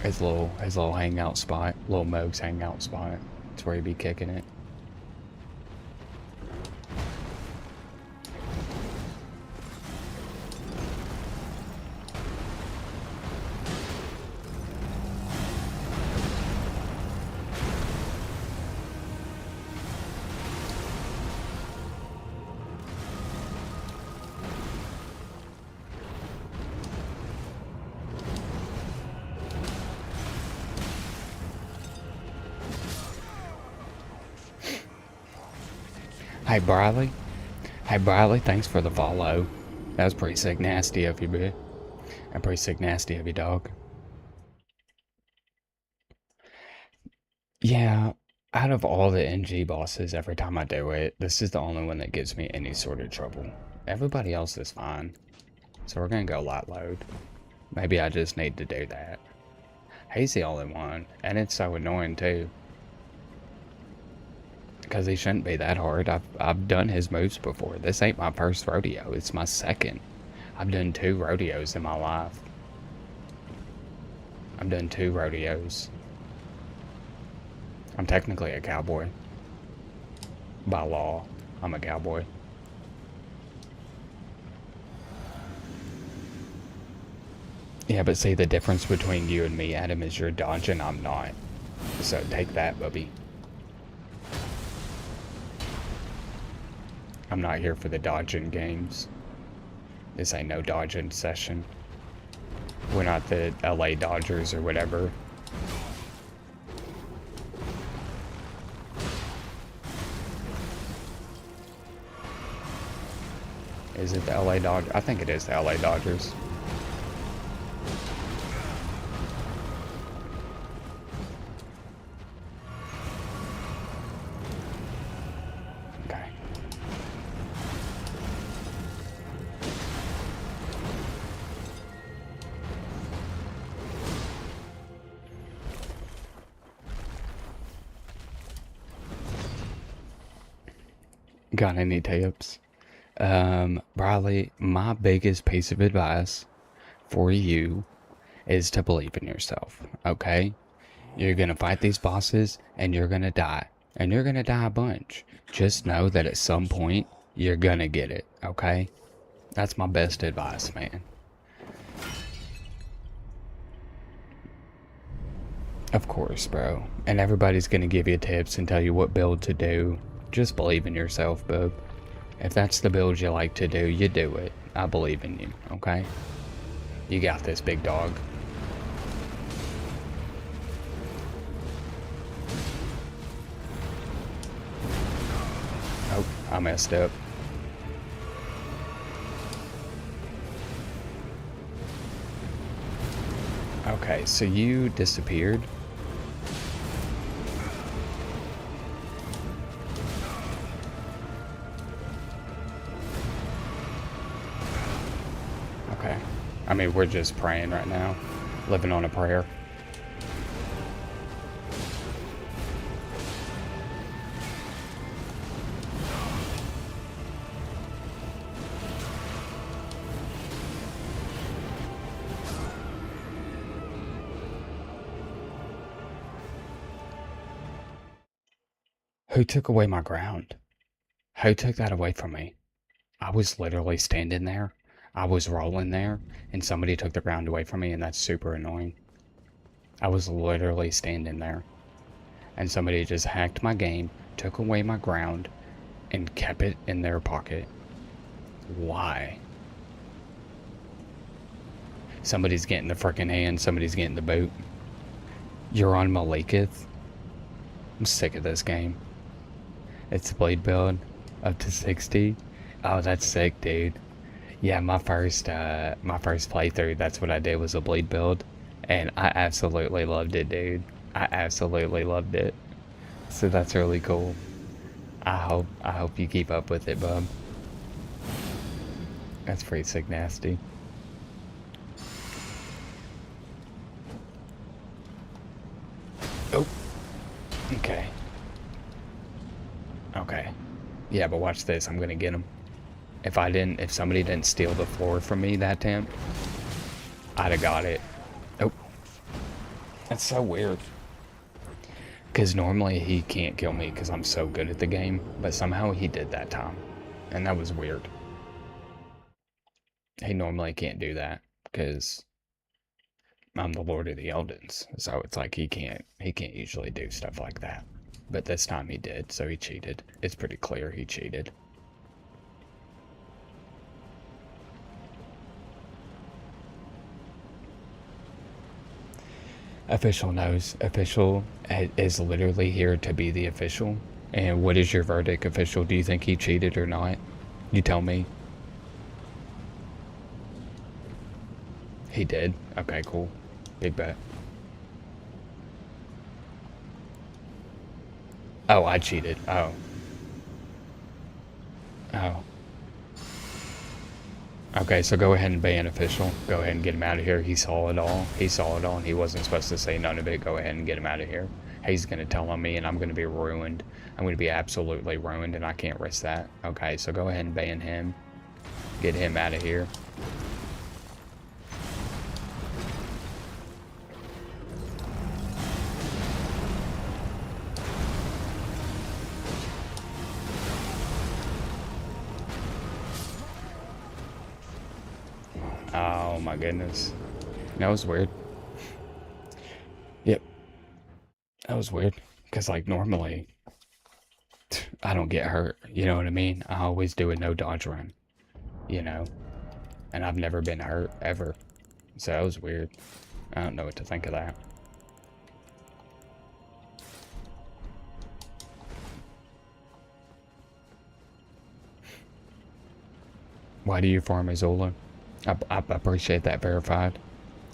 A: His little hangout spot, little Moog's hangout spot. It's where he'd be kicking it. Hey Briley. Hey Briley, thanks for the follow. That was pretty sick nasty of you, bro. And pretty sick nasty of you, dog. Yeah, out of all the NG bosses, every time I do it, this is the only one that gives me any sort of trouble. Everybody else is fine. So we're gonna go light load. Maybe I just need to do that. He's the only one, and it's so annoying too. Because he shouldn't be that hard. I've done his moves before. This ain't my first rodeo. It's my second. I've done 2 rodeos in my life. I've done 2 rodeos. I'm technically a cowboy. By law, I'm a cowboy. Yeah, but see, the difference between you and me, Adam, is you're dodging, I'm not. So take that, Bubby. I'm not here for the dodging games. This ain't no dodging session. We're not the LA Dodgers or whatever. Is it the LA Dodgers? I think it is the LA Dodgers. Okay. Got any tips? Briley, my biggest piece of advice for you is to believe in yourself, okay? You're gonna fight these bosses and you're gonna die. And you're gonna die a bunch. Just know that at some point, you're gonna get it, okay? That's my best advice, man. Of course, bro. And everybody's gonna give you tips and tell you what build to do. Just believe in yourself, bub. If that's the build you like to do, you do it. I believe in you, okay? You got this, big dog. Oh, I messed up. Okay, so you disappeared. Okay. I mean, we're just praying right now. Living on a prayer. Who took away my ground? Who took that away from me? I was literally standing there. I was rolling there, and somebody took the ground away from me, and that's super annoying. I was literally standing there, and somebody just hacked my game, took away my ground, and kept it in their pocket. Why? Somebody's getting the frickin' hand, somebody's getting the boot. You're on Maliketh? I'm sick of this game. It's the blade build, up to 60. Oh, that's sick, dude. Yeah, my first playthrough, that's what I did, was a bleed build, and I absolutely loved it, dude. I absolutely loved it. So that's really cool. I hope you keep up with it, bub. That's pretty sick nasty. Oh. Okay. Okay. Yeah, but watch this. I'm gonna get him. If somebody didn't steal the floor from me that time, I'd have got it. Oh. That's so weird. Because normally he can't kill me because I'm so good at the game, but somehow he did that time. And that was weird. He normally can't do that because I'm the Lord of the Eldens. So it's like he can't usually do stuff like that. But this time he did, so he cheated. It's pretty clear he cheated. Official knows. Official is literally here to be the official. And what is your verdict, official? Do you think he cheated or not? You tell me. He did? Okay, cool. Big bet. Oh, I cheated. Oh. Oh. Okay, so go ahead and ban official. Go ahead and get him out of here. He saw it all. He saw it all, and he wasn't supposed to say none of it. Go ahead and get him out of here. He's going to tell on me, and I'm going to be ruined. I'm going to be absolutely ruined, and I can't risk that. Okay, so go ahead and ban him. Get him out of here. Oh my goodness. That was weird. Yep. That was weird. Because, like, normally, I don't get hurt. You know what I mean? I always do a no dodge run. You know? And I've never been hurt, ever. So that was weird. I don't know what to think of that. Why do you farm Azula? I appreciate that, verified.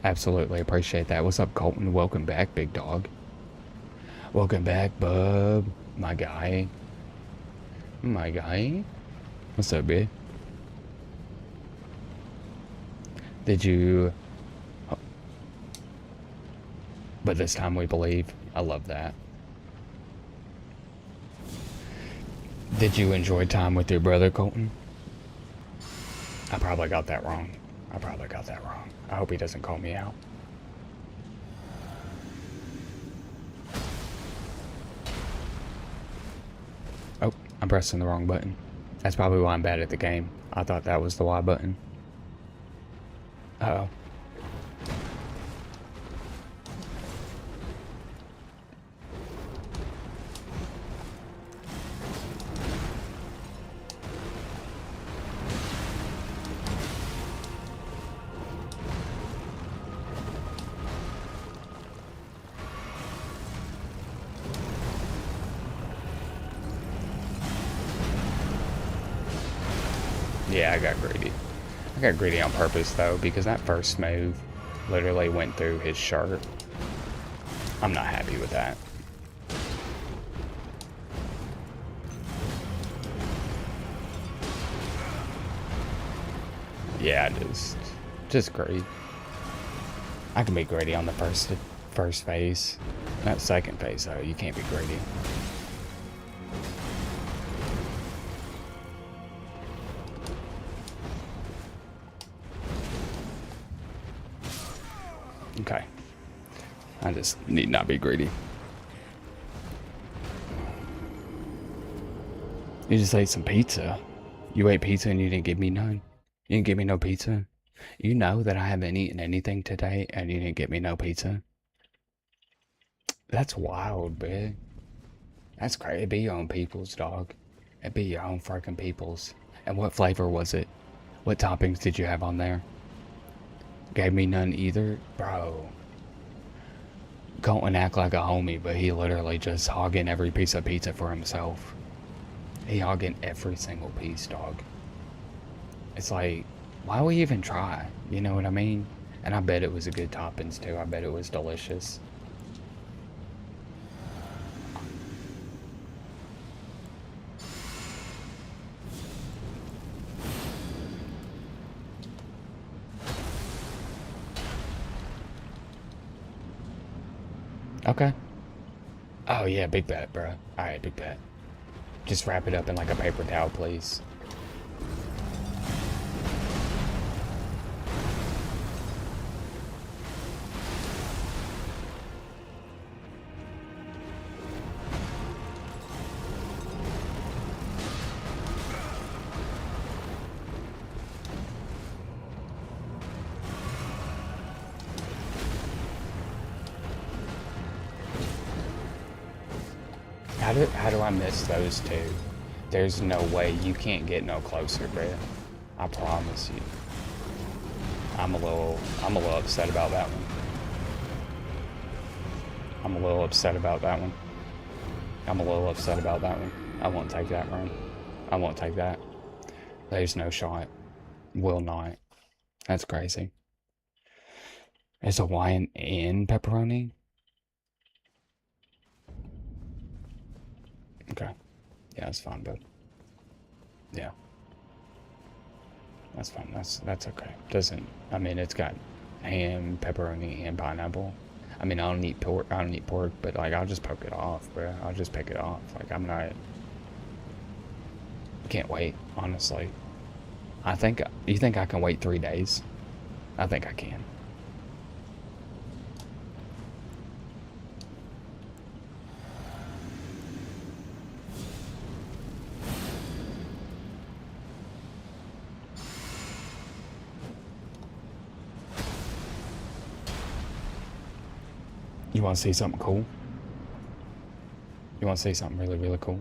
A: Absolutely appreciate that. What's up, Colton? Welcome back, big dog. Welcome back, bub. My guy. My guy. What's up, babe? Did you... But this time we believe. I love that. Did you enjoy time with your brother, Colton? I probably got that wrong. I hope he doesn't call me out. Oh, I'm pressing the wrong button. That's probably why I'm bad at the game. I thought that was the Y button. Uh-oh. Yeah, I got greedy. I got greedy on purpose, though, because that first move literally went through his shirt. I'm not happy with that. Yeah, just greedy. I can be greedy on the first phase. Not second phase, though. You can't be greedy. Okay. I just need not be greedy. You just ate some pizza. You ate pizza and you didn't give me none. You didn't give me no pizza. You know that I haven't eaten anything today and you didn't get me no pizza. That's wild, big. That's crazy. It'd be your own people's, dog. It'd be your own freaking people's. And what flavor was it? What toppings did you have on there? Gave me none either? Bro. Go and act like a homie, but he literally just hogging every piece of pizza for himself. He hogging every single piece, dog. It's like, why would we even try? You know what I mean? And I bet it was a good toppings too. I bet it was delicious. Okay. Oh yeah, big bet, bro. Alright, big bet. Just wrap it up in like a paper towel, please. How do I miss those two? There's no way. You can't get no closer, bro. I promise you. I'm a little upset about that one. I'm a little upset about that one. I'm a little upset about that one. I won't take that run. I won't take that. There's no shot. Will not. That's crazy. Is Hawaiian and pepperoni? Okay. Yeah, that's fine, bud. Yeah. That's fine. That's okay. Doesn't, I mean, it's got ham, pepperoni, and pineapple. I mean, I don't eat pork, but like, I'll just poke it off, bro. I'll just pick it off. Like, I'm not, can't wait, honestly. You think I can wait 3 days? I think I can. You want to see something cool? You want to see something really, really cool?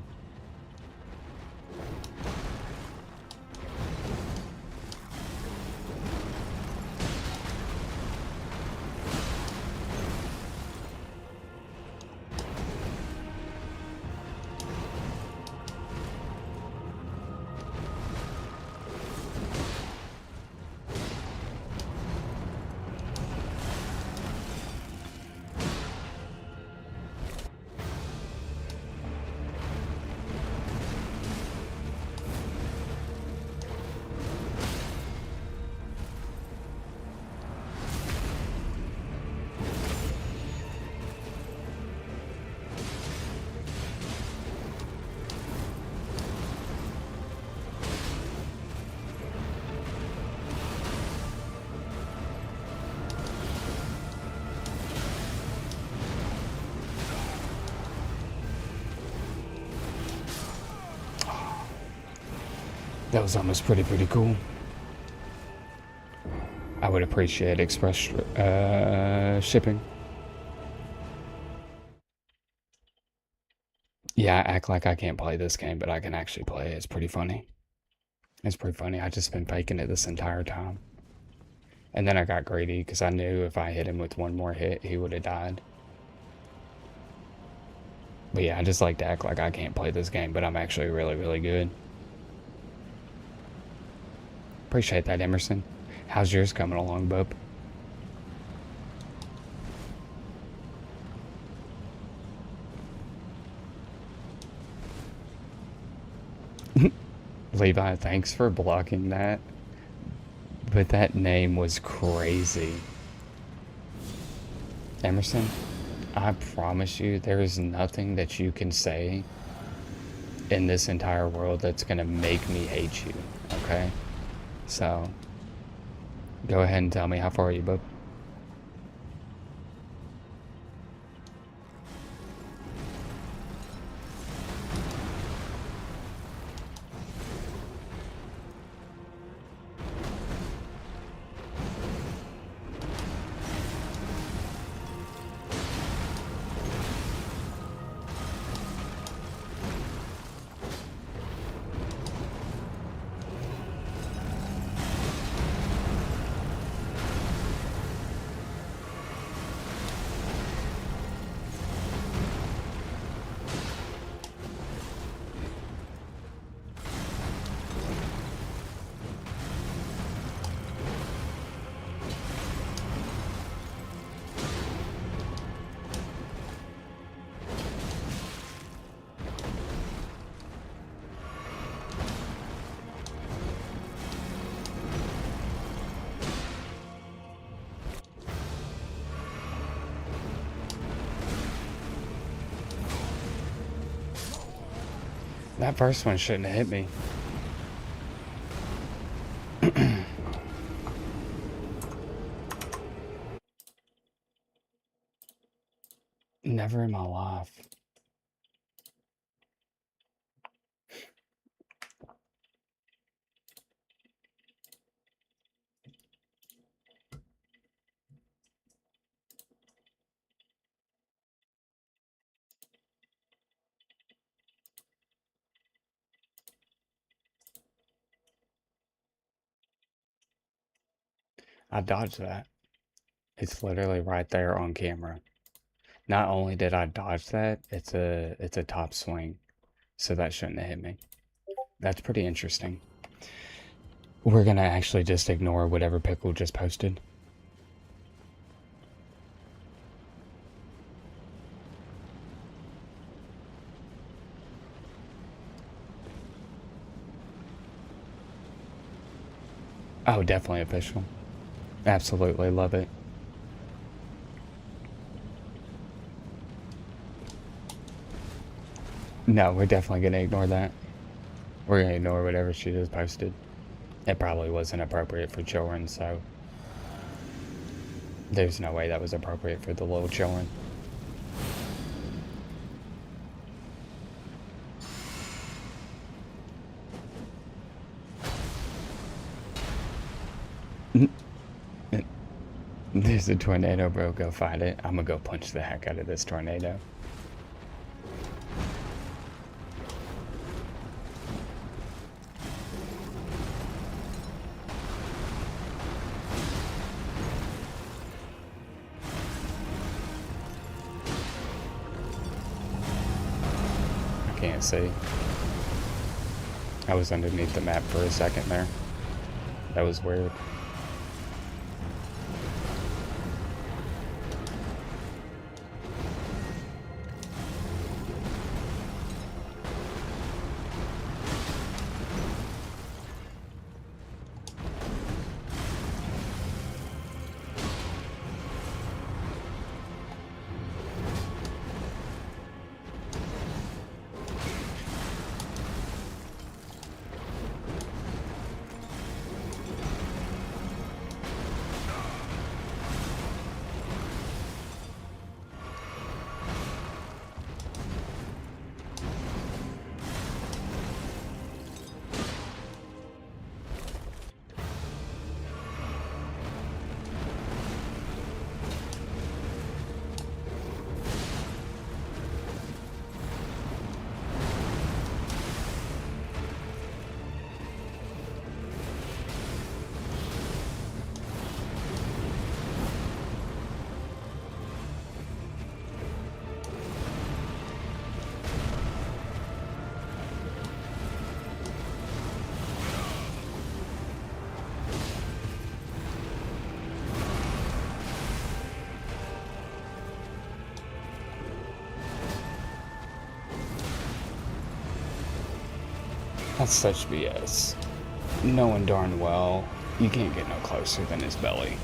A: That was almost pretty cool. I would appreciate express shipping. Yeah, I act like I can't play this game, but I can actually play it. It's pretty funny. It's pretty funny. I just been faking it this entire time. And then I got greedy because I knew if I hit him with one more hit, he would have died. But yeah, I just like to act like I can't play this game, but I'm actually really good. Appreciate that, Emerson. How's yours coming along, bub? Levi, thanks for blocking that. But that name was crazy. Emerson, I promise you there is nothing that you can say in this entire world that's gonna make me hate you, okay? So, go ahead and tell me how far are you, bub? That first one shouldn't have hit me. Never in my life. I dodged that. It's literally right there on camera. Not only did I dodge that, it's a top swing. So that shouldn't have hit me. That's pretty interesting. We're gonna actually just ignore whatever Pickle just posted. Oh, definitely official. Absolutely love it. No, we're definitely gonna ignore that. We're gonna ignore whatever she just posted. It probably wasn't appropriate for children, so there's no way that was appropriate for the little children. There's a tornado, bro. Go fight it. I'm gonna go punch the heck out of this tornado. I can't see. I was underneath the map for a second there. That was weird. That's such BS. Knowing darn well you can't get no closer than his belly.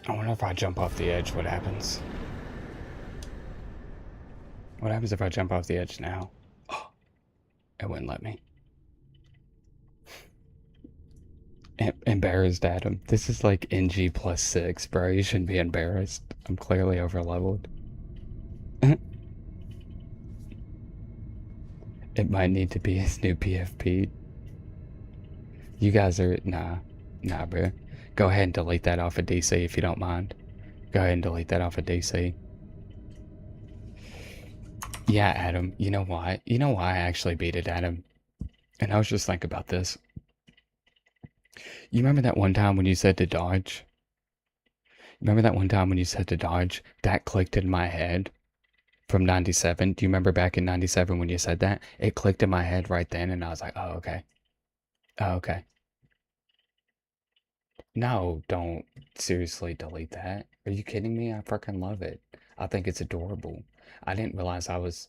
A: I wonder if I jump off the edge, what happens? What happens if I jump off the edge now? Oh, it wouldn't let me. Embarrassed at him. This is like NG plus 6, bro. You shouldn't be embarrassed. I'm clearly over leveled. It might need to be his new PFP. You guys are... Nah, bro. Go ahead and delete that off of DC if you don't mind. Go ahead and delete that off of DC. Yeah, Adam. You know why? You know why I actually beat it, Adam? And I was just thinking about this. You remember that one time when you said to dodge? Remember that one time when you said to dodge? That clicked in my head from 97. Do you remember back in 97 when you said that? It clicked in my head right then, and I was like, oh, okay. Oh, okay. No, don't seriously delete that. Are you kidding me? I freaking love it. I think it's adorable. I didn't realize I was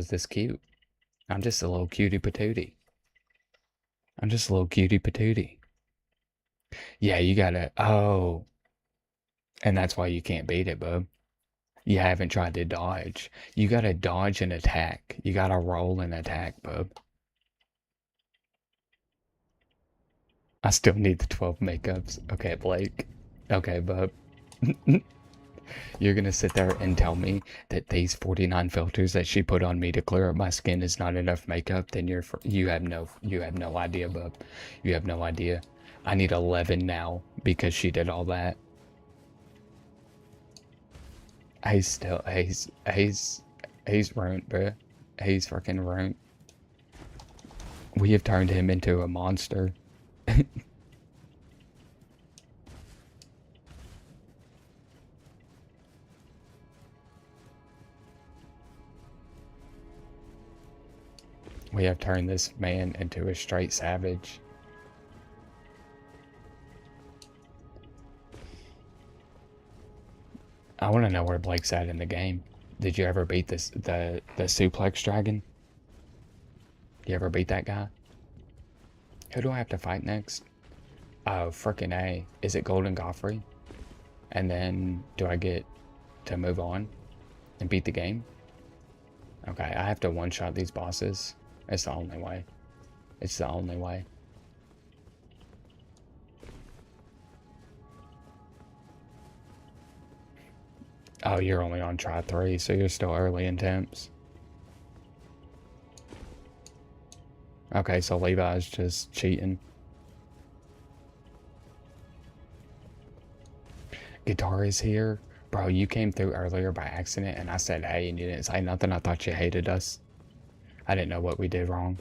A: this cute. I'm just a little cutie patootie. I'm just a little cutie patootie. Yeah, you gotta, oh, and that's why you can't beat it, bub. You haven't tried to dodge. You gotta dodge and attack. You gotta roll and attack, bub. I still need the 12 makeups. Okay, Blake. Okay, bub. You're gonna sit there and tell me that these 49 filters that she put on me to clear up my skin is not enough makeup? Then you have no idea, bub. You have no idea. I need 11 now because she did all that. He's ruined, bro. He's fucking ruined. We have turned him into a monster. We have turned this man into a straight savage. I want to know where Blake's at in the game. Did you ever beat the suplex dragon? You ever beat that guy? Who do I have to fight next? Oh, frickin' A. Is it Golden Godfrey? And then do I get to move on and beat the game? Okay, I have to one-shot these bosses. It's the only way. It's the only way. Oh, you're only on try 3, so you're still early in temps. Okay, so Levi's just cheating. Guitar is here. Bro, you came through earlier by accident and I said hey and you didn't say nothing. I thought you hated us. I didn't know what we did wrong.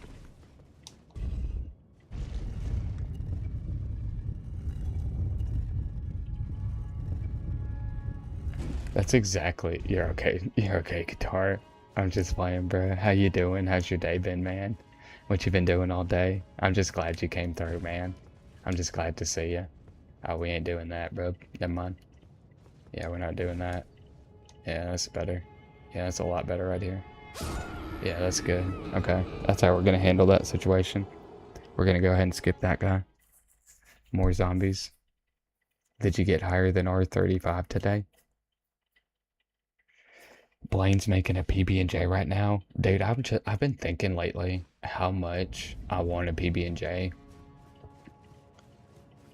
A: That's exactly... You're okay. You're okay, Guitar. I'm just playing, bro. How you doing? How's your day been, man? What you been doing all day? I'm just glad you came through, man. I'm just glad to see you. Oh, we ain't doing that, bro. Never mind. Yeah, we're not doing that. Yeah, that's better. Yeah, that's a lot better right here. Yeah, that's good. Okay, that's how we're gonna handle that situation. We're gonna go ahead and skip that guy. More zombies. Did you get higher than R35 today? Blaine's making a PB&J right now. Dude, I've been thinking lately how much I want a PB&J.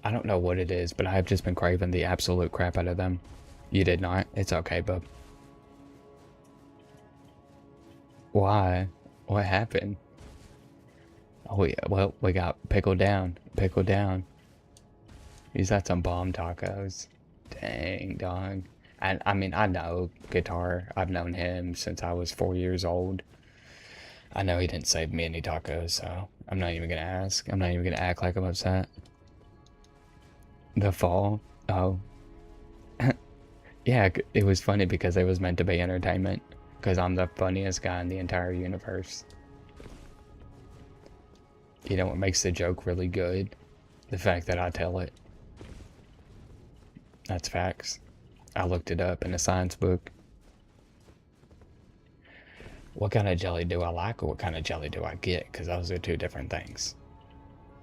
A: I don't know what it is, but I have just been craving the absolute crap out of them. You did not? It's okay, bub. Why? What happened? Oh yeah, well, we got Pickle Down. Pickle Down. He's got some bomb tacos. Dang, dog. And I mean, I know Guitar. I've known him since I was 4 years old. I know he didn't save me any tacos, so I'm not even gonna ask. I'm not even gonna act like I'm upset. The fall? Oh. Yeah, it was funny because it was meant to be entertainment. Because I'm the funniest guy in the entire universe. You know what makes the joke really good? The fact that I tell it. That's facts. I looked it up in a science book. What kind of jelly do I like or what kind of jelly do I get? Because those are two different things.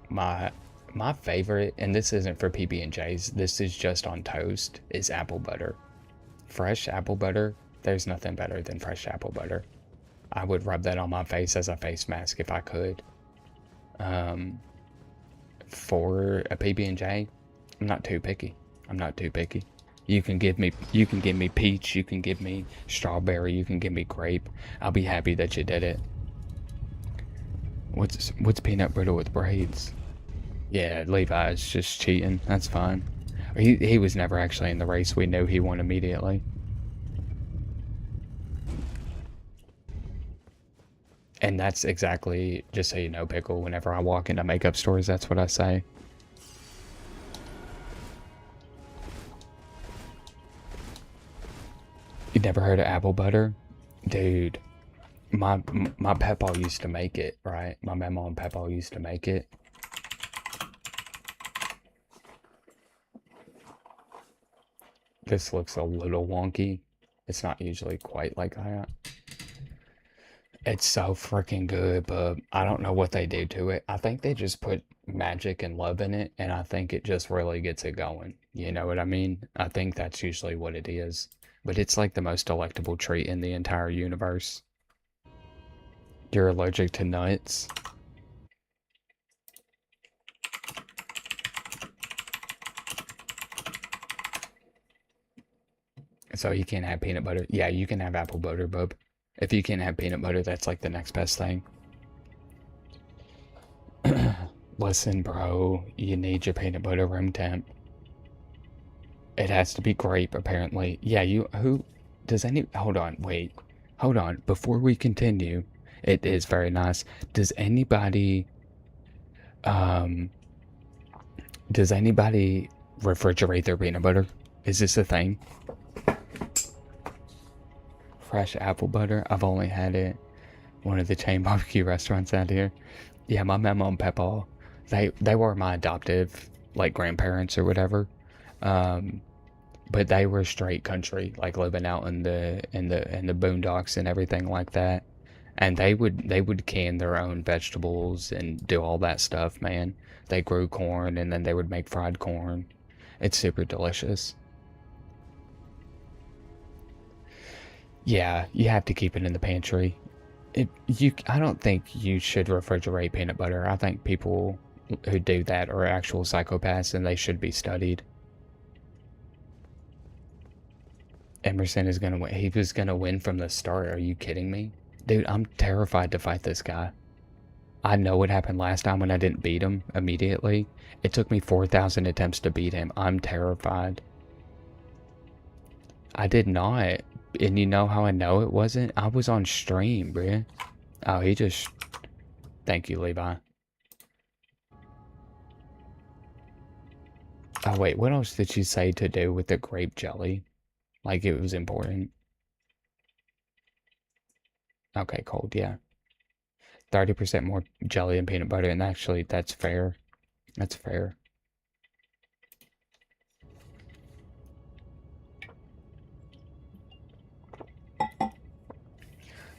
A: My my favorite, and this isn't for PB&Js, this is just on toast, is apple butter. Fresh apple butter, there's nothing better than fresh apple butter. I would rub that on my face as a face mask if I could. For a PB&J, I'm not too picky. I'm not too picky. You can give me peach, you can give me strawberry, you can give me grape. I'll be happy that you did it. What's peanut brittle with braids? Yeah, Levi's just cheating. That's fine. He was never actually in the race. We knew he won immediately. And that's exactly, just so you know, Pickle, whenever I walk into makeup stores, that's what I say. You never heard of apple butter? Dude, my Pepaw used to make it, right? My mama and Pepaw used to make it. This looks a little wonky. It's not usually quite like that. It's so freaking good, but I don't know what they do to it. I think they just put magic and love in it, and I think it just really gets it going. You know what I mean? I think that's usually what it is. But it's like the most delectable treat in the entire universe. You're allergic to nuts? So you can't have peanut butter? Yeah, you can have apple butter, bub. If you can't have peanut butter, that's like the next best thing. Listen, bro, you need your peanut butter room temp. It has to be grape, apparently. Yeah, hold on, wait. Hold on, before we continue, it is very nice. Um, does anybody refrigerate their peanut butter? Is this a thing? Fresh apple butter? I've only had it one of the chain barbecue restaurants out here. Yeah, my mama and papa, they were my adoptive, like, grandparents or whatever. But they were straight country, like living out in the boondocks and everything like that. And they would can their own vegetables and do all that stuff, man. They grew corn and then they would make fried corn. It's super delicious. Yeah, you have to keep it in the pantry. I don't think you should refrigerate peanut butter. I think people who do that are actual psychopaths and they should be studied. Emerson is gonna win. He was gonna win from the start. Are you kidding me? Dude, I'm terrified to fight this guy. I know what happened last time when I didn't beat him immediately. It took me 4,000 attempts to beat him. I'm terrified. I did not. And you know how I know it wasn't? I was on stream, bruh. Oh, he just... Thank you, Levi. Oh, wait, what else did she say to do with the grape jelly? Like it was important. Okay, cold, yeah. 30% more jelly and peanut butter, and actually, that's fair. That's fair.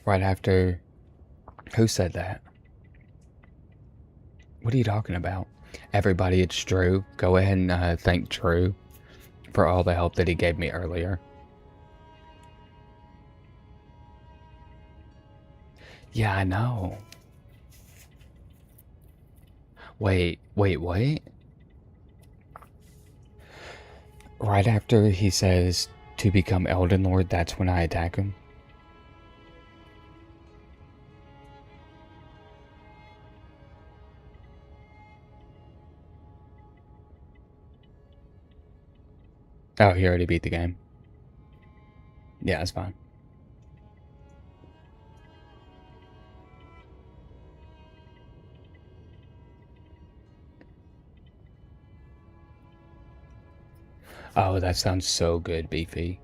A: Right after... Who said that? What are you talking about? Everybody, it's Drew. Go ahead and thank Drew for all the help that he gave me earlier. Yeah, I know. Wait, what? Right after he says to become Elden Lord, that's when I attack him? Oh, he already beat the game. Yeah, that's fine. Oh, that sounds so good, Beefy.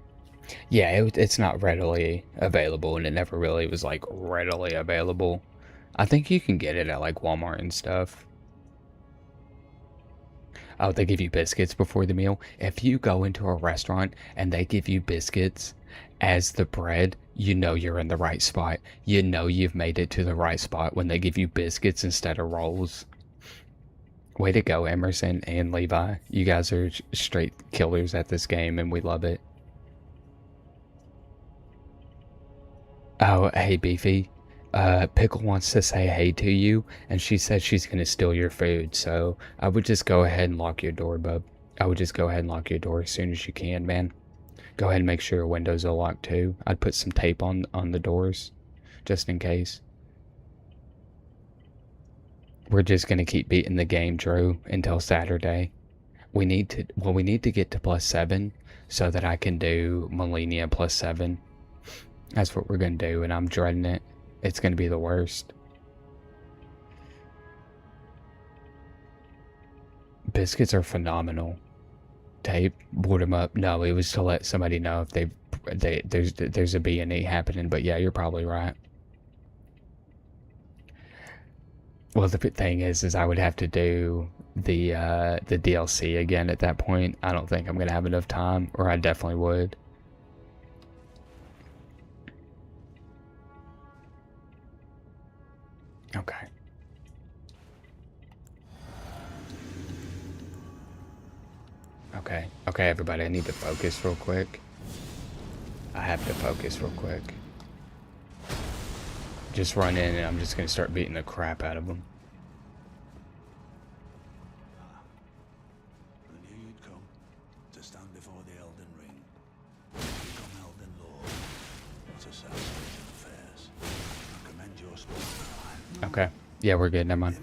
A: Yeah, it's not readily available, and it never really was like readily available. I think you can get it at like Walmart and stuff. Oh, they give you biscuits before the meal. If you go into a restaurant and they give you biscuits as the bread, you know you're in the right spot. You know you've made it to the right spot when they give you biscuits instead of rolls. Way to go, Emerson and Levi. You guys are straight killers at this game, and we love it. Oh, hey, Beefy. Pickle wants to say hey to you, and she said she's gonna steal your food, so I would just go ahead and lock your door, bub. I would just go ahead and lock your door as soon as you can, man. Go ahead and make sure your windows are locked too. I'd put some tape on the doors, just in case. We're just gonna keep beating the game, Drew, until Saturday. We need to get to +7 so that I can do Millennia +7. That's what we're gonna do, and I'm dreading it. It's gonna be the worst. Biscuits are phenomenal. Tape, board them up. No, it was to let somebody know if there's a B&E happening. But yeah, you're probably right. Well, the thing is I would have to do the DLC again at that point. I don't think I'm gonna have enough time, or I definitely would. Okay. Okay, everybody, I need to focus real quick. I have to focus real quick. Just run in and I'm just gonna start beating the crap out of them.
C: I knew you'd come to stand before the Elden Ring. Become Elden Lord, not assassination affairs. I commend your spirit.
A: Okay. Yeah, we're good. Never mind.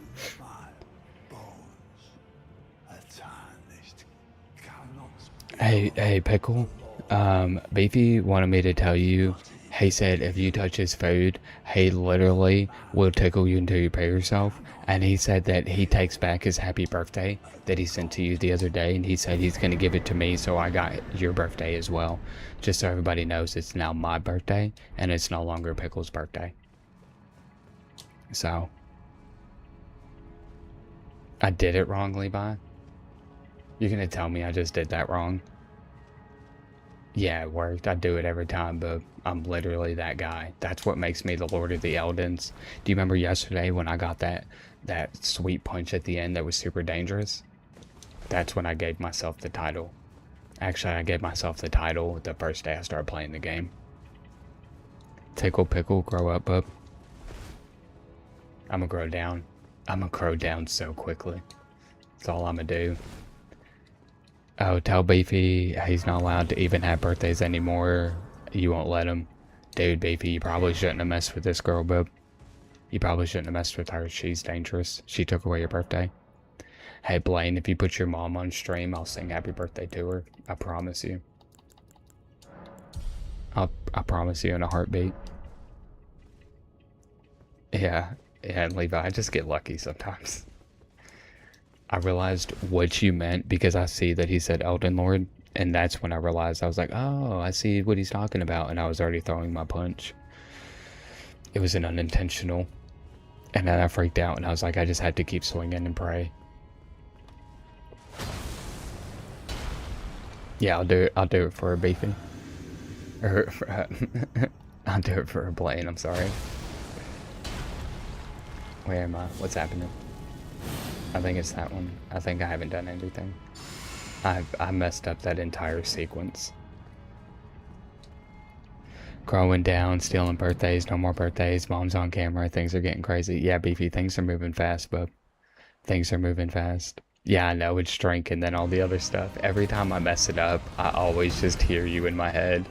A: Hey, Pickle. Beefy wanted me to tell you, he said if you touch his food, he literally will tickle you until you pay yourself. And he said that he takes back his happy birthday that he sent to you the other day. And he said he's going to give it to me, so I got your birthday as well. Just so everybody knows it's now my birthday, and it's no longer Pickle's birthday. So, I did it wrong, Levi? You're going to tell me I just did that wrong? Yeah, it worked. I do it every time, but I'm literally that guy. That's what makes me the Lord of the Eldens. Do you remember yesterday when I got that sweet punch at the end that was super dangerous? That's when I gave myself the title. Actually, I gave myself the title the first day I started playing the game. Tickle Pickle, grow up, bub. I'm gonna grow down. I'm gonna grow down so quickly. That's all I'm gonna do. Oh, tell Beefy he's not allowed to even have birthdays anymore. You won't let him. Dude, Beefy, you probably shouldn't have messed with this girl, bub. You probably shouldn't have messed with her. She's dangerous. She took away your birthday. Hey, Blaine, if you put your mom on stream, I'll sing happy birthday to her. I promise you. I promise you in a heartbeat. Yeah, and Levi, I just get lucky sometimes. I realized what you meant because I see that he said Elden Lord, and that's when I realized I was like, oh, I see what he's talking about, and I was already throwing my punch. It was an unintentional, and then I freaked out, and I was like, I just had to keep swinging and pray. Yeah, I'll do it for a Beefy. Or I'll do it for a Blaine, I'm sorry. Where am I? What's happening? I think it's that one. I think I haven't done anything. I messed up that entire sequence. Growing down, stealing birthdays, no more birthdays, mom's on camera, things are getting crazy. Yeah, Beefy, things are moving fast, bub. Things are moving fast. Yeah, I know, it's drink and then all the other stuff. Every time I mess it up, I always just hear you in my head.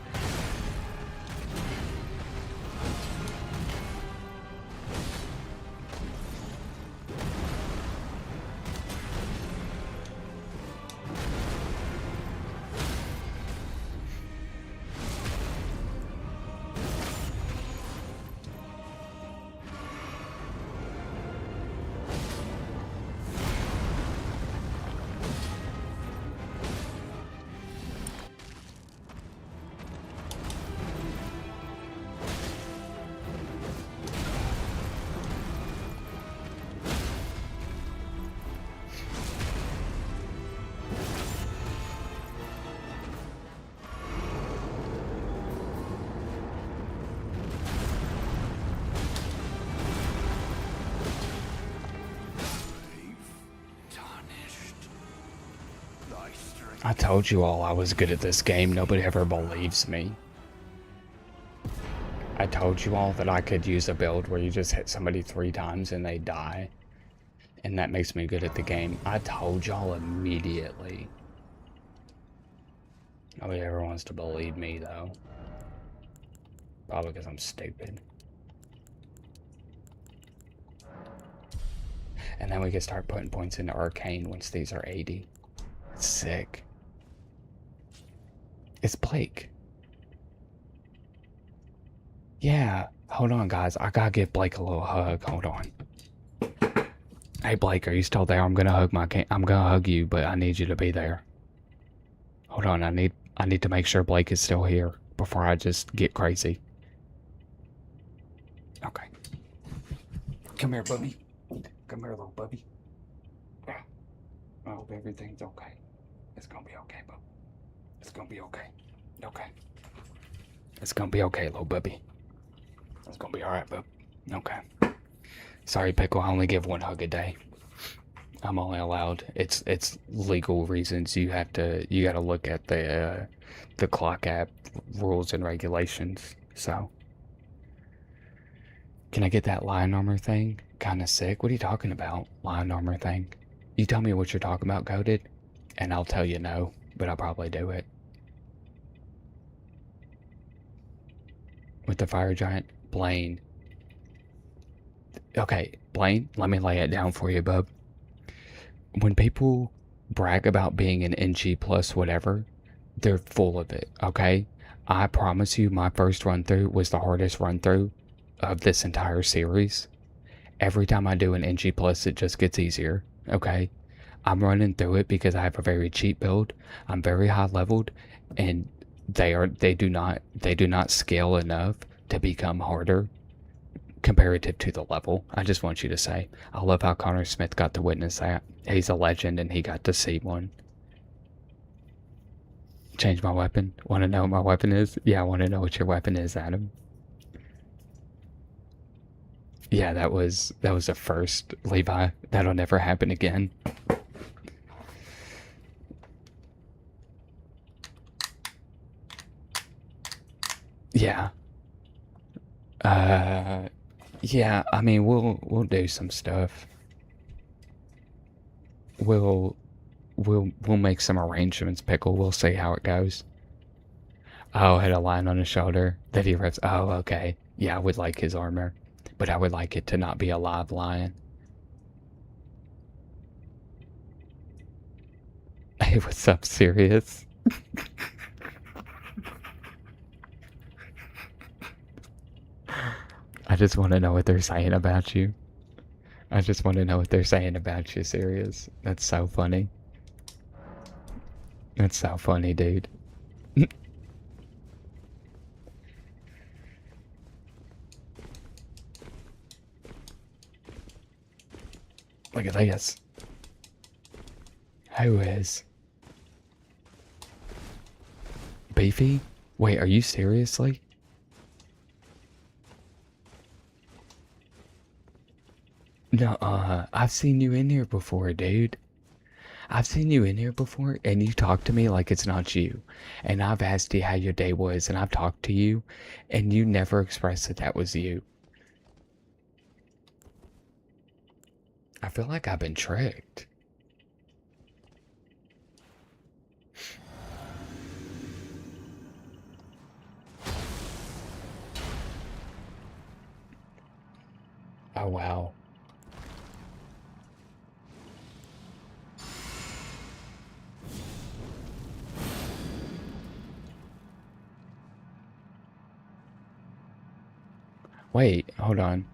A: I told you all I was good at this game. Nobody ever believes me. I told you all that I could use a build where you just hit somebody 3 times and they die. And that makes me good at the game. I told y'all immediately. Nobody ever wants to believe me, though. Probably because I'm stupid. And then we can start putting points into Arcane once these are 80. That's sick. It's Blake. Yeah. Hold on, guys. I gotta give Blake a little hug. Hold on. Hey, Blake, are you still there? I'm gonna hug you, but I need you to be there. Hold on. I need to make sure Blake is still here before I just get crazy. Okay. Come here, Bubby. Come here, little Bubby. Yeah. I hope everything's okay. It's gonna be okay, bub. It's gonna be okay. Okay. It's gonna be okay, little Bubby. It's gonna be alright, bub. Okay. Sorry, Pickle, I only give 1 hug a day. I'm only allowed. It's legal reasons. You gotta look at the clock app rules and regulations. So, can I get that lion armor thing? Kinda sick. What are you talking about? Lion armor thing. You tell me what you're talking about, Goated, and I'll tell you no, but I'll probably do it. With the fire giant, Blaine. Okay, Blaine, let me lay it down for you, bub. When people brag about being an NG plus whatever, they're full of it, okay? I promise you my first run through was the hardest run through of this entire series. Every time I do an NG plus, it just gets easier, okay? I'm running through it because I have a very cheap build. I'm very high leveled, and they do not scale enough to become harder comparative to the level. I just want you to say, I love how Connor Smith got to witness that. He's a legend and he got to see one. Change my weapon. Want to know what my weapon is? Yeah, I want to know what your weapon is, Adam. Yeah, that was a first, Levi. That'll never happen again. Yeah. Yeah, I mean, we'll do some stuff. We'll make some arrangements, Pickle. We'll see how it goes. Oh, had a lion on his shoulder that he rips. Oh, okay. Yeah, I would like his armor, but I would like it to not be a live lion. Hey, what's up, Sirius? I just want to know what they're saying about you. I just want to know what they're saying about you, Sirius. That's so funny. That's so funny, dude. Look at this. Who is? Beefy? Wait, are you seriously? No, I've seen you in here before, dude. I've seen you in here before, and you talk to me like it's not you. And I've asked you how your day was, and I've talked to you, and you never expressed that that was you. I feel like I've been tricked. Oh, wow. Wait, hold on.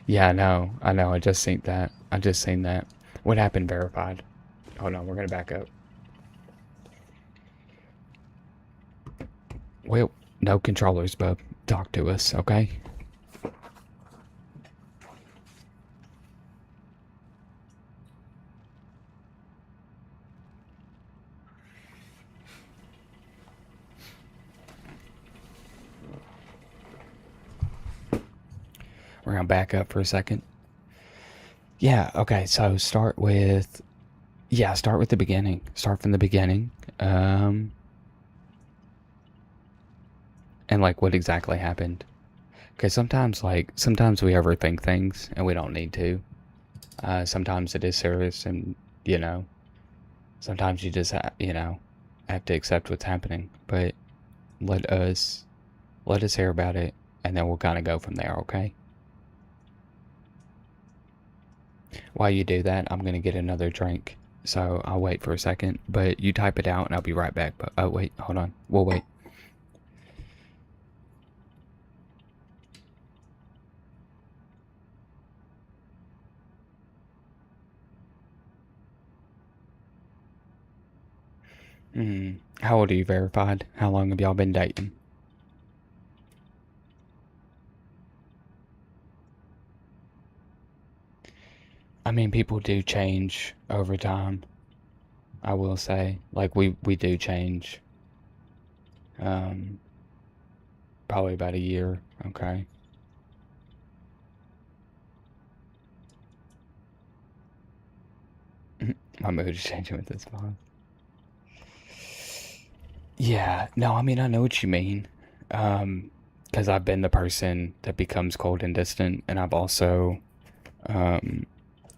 A: Yeah, I know. I just seen that. I just seen that. What happened, verified? Hold on, we're gonna back up. Well, no controllers, bub. Talk to us, okay? We're gonna back up for a second. Yeah, okay, so start with Yeah, start with the beginning. Start from the beginning. And like what exactly happened. Because sometimes we overthink things and we don't need to. Sometimes it is serious, and you know, sometimes you just have to accept what's happening. But let us hear about it, and then we'll kind of go from there. Okay. While you do that, I'm gonna get another drink. So I'll wait for a second. But you type it out, and I'll be right back. But oh wait, hold on. We'll wait. How old are you, verified? How long have y'all been dating? I mean, people do change over time. I will say, like we do change. Um, Probably about a year. Okay. My mood is changing with this one. Yeah. No, I mean I know what you mean. Because I've been the person that becomes cold and distant, and I've also um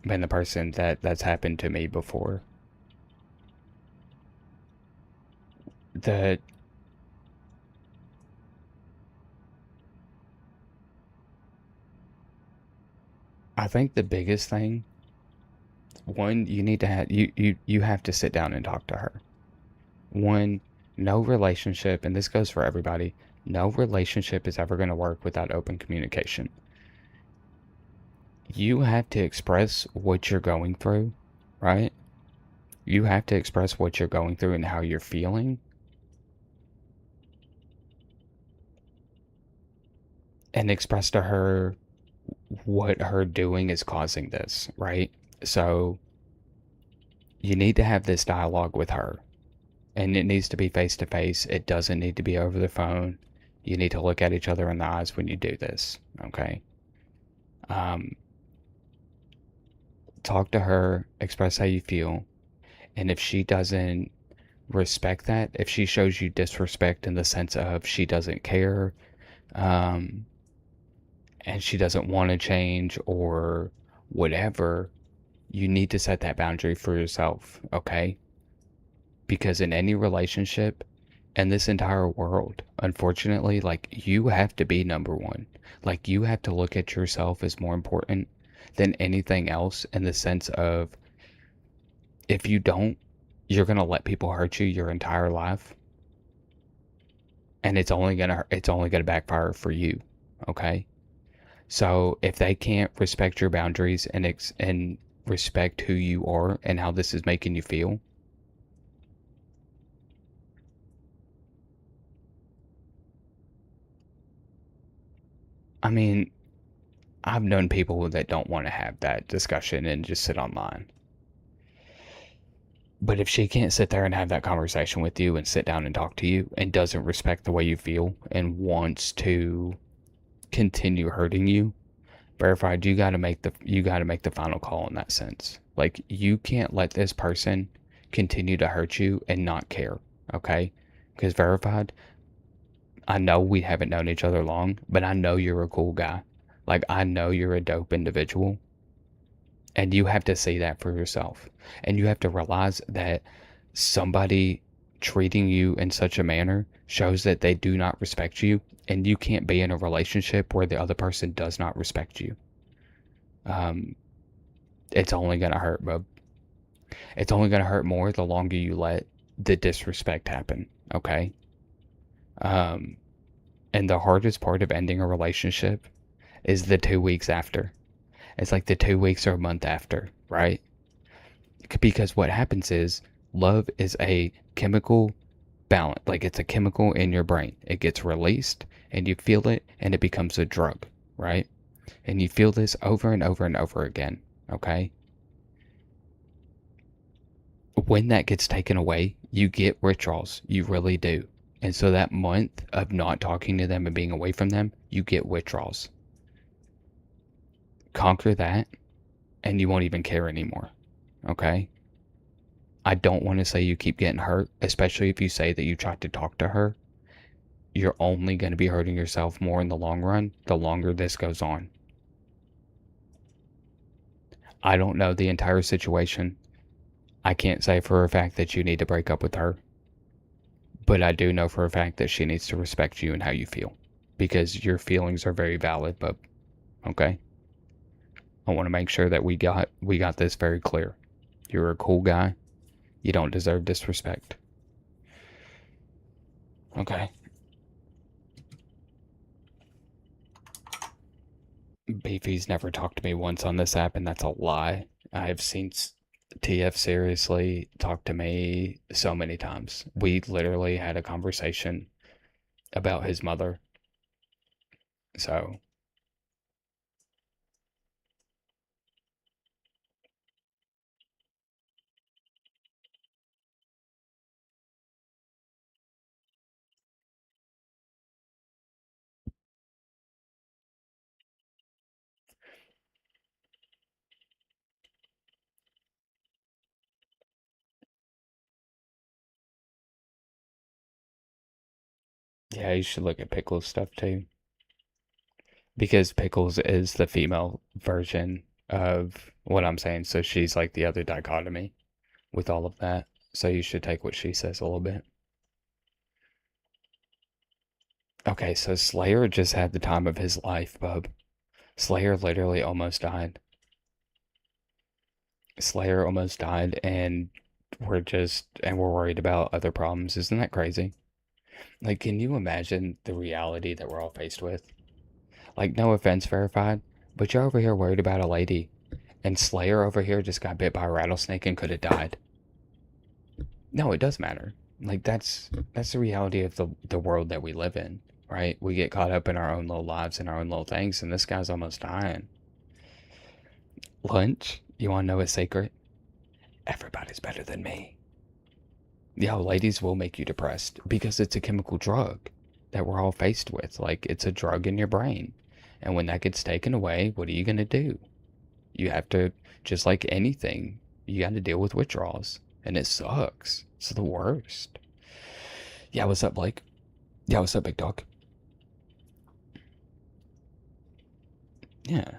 A: been the person that's happened to me before. The I think the biggest thing, one, you need to have you have to sit down and talk to her. One, no relationship, and this goes for everybody, no relationship is ever going to work without open communication. You have to express what you're going through, right? You have to express what you're going through and how you're feeling, and express to her what her doing is causing this, right? So you need to have this dialogue with her, and it needs to be face to face. It doesn't need to be over the phone. You need to look at each other in the eyes when you do this, okay? Um, Talk to her, express how you feel, and if she doesn't respect that, if she shows you disrespect in the sense of she doesn't care, um, and she doesn't want to change or whatever, you need to set that boundary for yourself, okay? Because in any relationship and this entire world, unfortunately, like you have to be number one. Like you have to look at yourself as more important than anything else, in the sense of if you don't, you're going to let people hurt you your entire life, and it's only going to backfire for you, okay? So if they can't respect your boundaries and respect who you are and how this is making you feel, I mean, I've known people that don't want to have that discussion and just sit online. But if she can't sit there and have that conversation with you and sit down and talk to you and doesn't respect the way you feel and wants to continue hurting you, verified, you got to make the final call in that sense. Like you can't let this person continue to hurt you and not care, okay? Because verified, I know we haven't known each other long, but I know you're a cool guy. Like I know you're a dope individual. And you have to see that for yourself. And you have to realize that somebody treating you in such a manner shows that they do not respect you. And you can't be in a relationship where the other person does not respect you. It's only going to hurt, bub. It's only going to hurt more the longer you let the disrespect happen. Okay? And the hardest part of ending a relationship is the 2 weeks after. It's like the 2 weeks or a month after, right? Because what happens is love is a chemical balance. Like it's a chemical in your brain. It gets released and you feel it and it becomes a drug, right? And you feel this over and over and over again, okay? When that gets taken away, you get withdrawals. You really do. And so that month of not talking to them and being away from them, you get withdrawals. Conquer that and you won't even care anymore, okay? I don't want to say you keep getting hurt, especially if you say that you tried to talk to her. You're only going to be hurting yourself more in the long run, the longer this goes on. I don't know the entire situation. I can't say for a fact that you need to break up with her. But I do know for a fact that she needs to respect you and how you feel. Because your feelings are very valid, but okay? I want to make sure that we got this very clear. You're a cool guy. You don't deserve disrespect. Okay. Beefy's never talked to me once on this app, and that's a lie. I've seen TF seriously talk to me so many times. We literally had a conversation about his mother. So, yeah, you should look at Pickle's stuff too. Because Pickles is the female version of what I'm saying. So she's like the other dichotomy with all of that. So you should take what she says a little bit. Okay, so Slayer just had the time of his life, bub. Slayer literally almost died. Slayer almost died, and we're worried about other problems. Isn't that crazy? Like, can you imagine the reality that we're all faced with? Like, no offense, Verified, but you're over here worried about a lady, and Slayer over here just got bit by a rattlesnake and could have died. No, it does matter. Like, that's the reality of the world that we live in, right? We get caught up in our own little lives and our own little things, and this guy's almost dying. Lunch? You want to know a secret? Everybody's better than me. Yo, ladies will make you depressed because it's a chemical drug that we're all faced with. Like, it's a drug in your brain. And when that gets taken away, what are you going to do? You have to, just like anything, you got to deal with withdrawals. And it sucks. It's the worst. Yeah, what's up, Blake? Yeah, what's up, big dog? Yeah.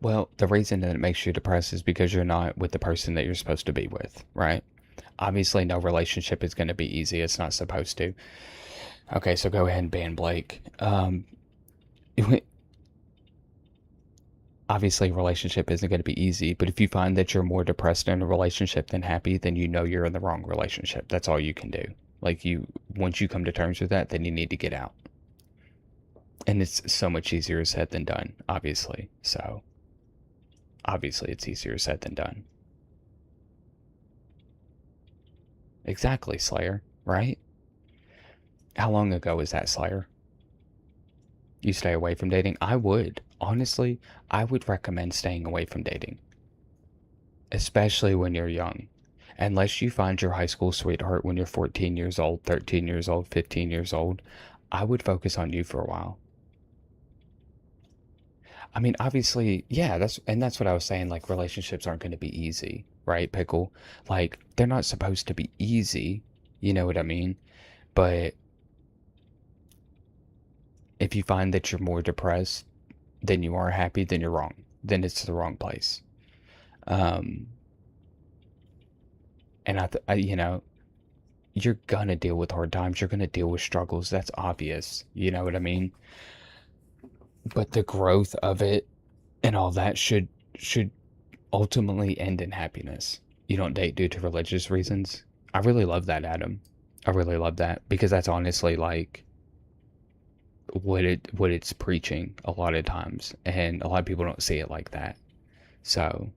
A: Well, the reason that it makes you depressed is because you're not with the person that you're supposed to be with, right? Obviously, no relationship is going to be easy. It's not supposed to. Okay, so go ahead and ban Blake. Obviously, a relationship isn't going to be easy, but if you find that you're more depressed in a relationship than happy, then you know you're in the wrong relationship. That's all you can do. Like, once you come to terms with that, then you need to get out. And it's so much easier said than done, obviously. So, obviously, it's easier said than done. Exactly, Slayer, right? How long ago was that, Slayer? You stay away from dating? I would. Honestly, I would recommend staying away from dating. Especially when you're young. Unless you find your high school sweetheart when you're 14 years old, 13 years old, 15 years old, I would focus on you for a while. I mean, obviously, yeah, that's what I was saying. Like, relationships aren't going to be easy, right, Pickle? Like, they're not supposed to be easy. You know what I mean? But if you find that you're more depressed than you are happy, then you're wrong. Then it's the wrong place. Um, and you know, you're gonna deal with hard times. You're gonna deal with struggles. That's obvious. You know what I mean? But the growth of it and all that should ultimately end in happiness. You don't date due to religious reasons. I really love that, Adam. I really love that because that's honestly like what it's preaching a lot of times, and a lot of people don't see it like that. So,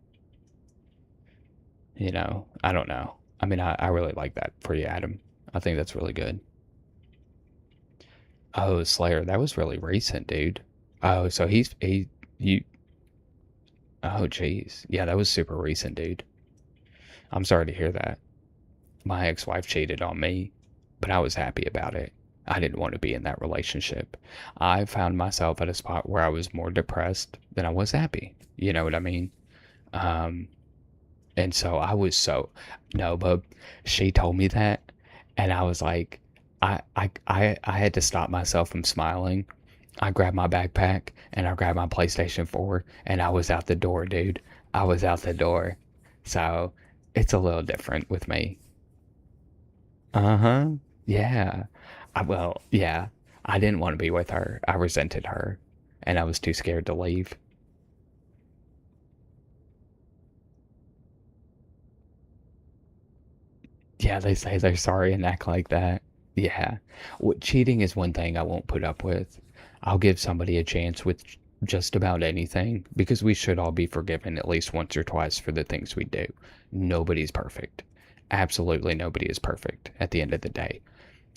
A: you know, I don't know. I mean, I really like that for you, Adam. I think that's really good. Oh, Slayer, that was really recent, dude. Oh, so you. Oh, jeez. Yeah, that was super recent, dude. I'm sorry to hear that. My ex-wife cheated on me, but I was happy about it. I didn't want to be in that relationship. I found myself at a spot where I was more depressed than I was happy. You know what I mean? Um, And so I was so, no, but she told me that, and I was like, I had to stop myself from smiling. I grabbed my backpack and I grabbed my PlayStation 4 and I was out the door, dude. I was out the door. So it's a little different with me. Uh-huh. Yeah. Well, yeah. I didn't want to be with her. I resented her and I was too scared to leave. Yeah, they say they're sorry and act like that. Yeah. Cheating is one thing I won't put up with. I'll give somebody a chance with just about anything because we should all be forgiven at least once or twice for the things we do. Nobody's perfect. Absolutely nobody is perfect at the end of the day.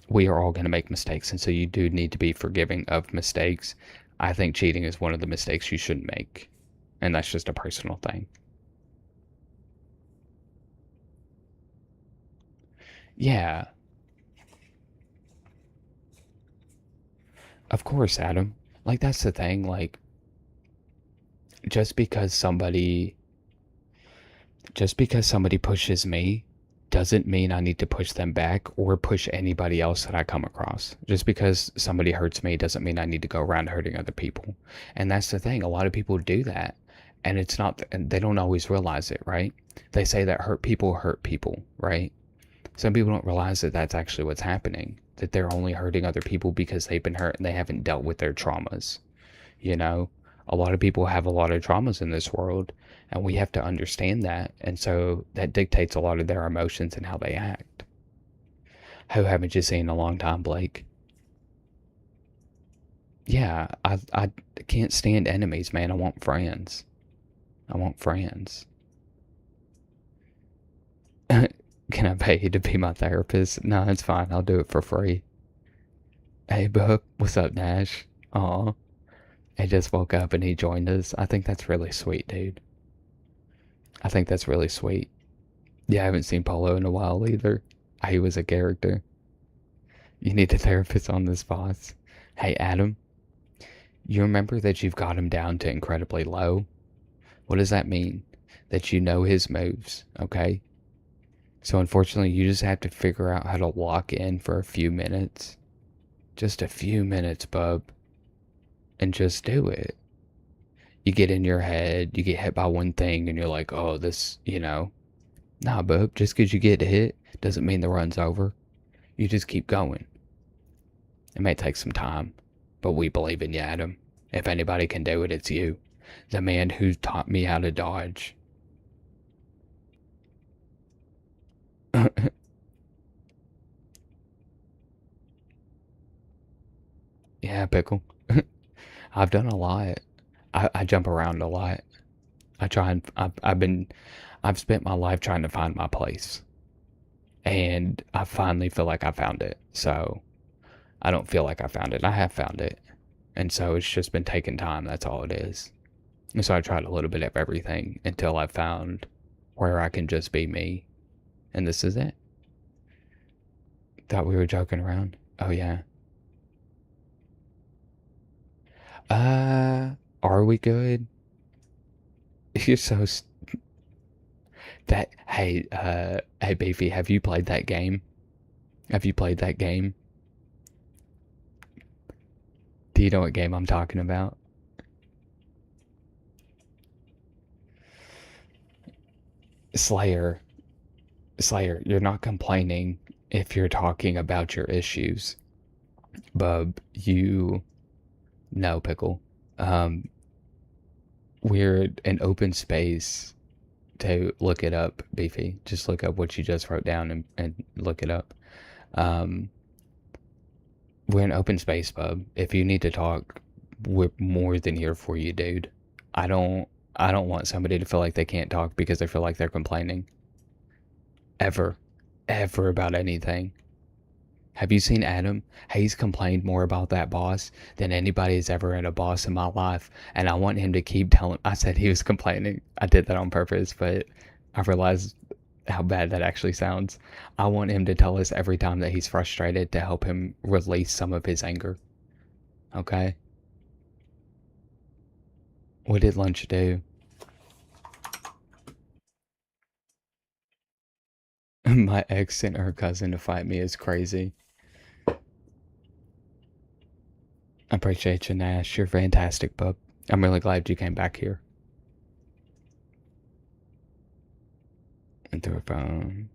A: We are all going to make mistakes, and so you do need to be forgiving of mistakes. I think cheating is one of the mistakes you shouldn't make, and that's just a personal thing. Yeah, of course, Adam. Like, that's the thing. Like, just because somebody just because somebody pushes me doesn't mean I need to push them back or push anybody else that I come across. Just because somebody hurts me doesn't mean I need to go around hurting other people. And that's the thing. A lot of people do that. And it's not, and they don't always realize it, right? They say that hurt people, right? Some people don't realize that that's actually what's happening. That they're only hurting other people because they've been hurt and they haven't dealt with their traumas. You know, a lot of people have a lot of traumas in this world, and we have to understand that. And so that dictates a lot of their emotions and how they act. Who haven't you seen in a long time, Blake? Yeah, I can't stand enemies, man. I want friends. I want friends. Can I pay you to be my therapist? No, it's fine. I'll do it for free. Hey, Book. What's up, Nash? Aw. He just woke up and he joined us. I think that's really sweet, dude. I think that's really sweet. Yeah, I haven't seen Polo in a while either. He was a character. You need a therapist on this boss. Hey, Adam, you remember that you've got him down to incredibly low? What does that mean? That you know his moves, okay? So unfortunately, you just have to figure out how to lock in for a few minutes. Just a few minutes, bub. And just do it. You get in your head, you get hit by one thing, and you're like, oh, this, Nah, bub, just because you get hit doesn't mean the run's over. You just keep going. It may take some time, but we believe in you, Adam. If anybody can do it, it's you. The man who taught me how to dodge. Yeah, Pickle. I've done a lot. I jump around a lot. I try and I've spent my life trying to find my place. And I finally feel like I found it. So I don't feel like I found it. I have found it. And so it's just been taking time. That's all it is. And so I tried a little bit of everything until I found where I can just be me. And this is it. Thought we were joking around. Oh, yeah. Are we good? You're so hey Beefy, have you played that game? Have you played that game? Do you know what game I'm talking about? Slayer, Slayer, you're not complaining if you're talking about your issues. Bub, you no pickle. Um, we're an open space to look it up, Beefy. Just look up what you just wrote down and look it up. Um, we're an open space, bub. If you need to talk, we're more than here for you, dude. I don't I don't want somebody to feel like they can't talk because they feel like they're complaining. Ever. Ever about anything. Have you seen Adam? He's complained more about that boss than anybody has ever had a boss in my life. And I want him to keep telling. I said he was complaining. I did that on purpose, but I realized how bad that actually sounds. I want him to tell us every time that he's frustrated to help him release some of his anger. Okay? What did lunch do? My ex sent her cousin to fight me is crazy. I appreciate you, Nash. You're fantastic, bub. I'm really glad you came back here. And through her phone.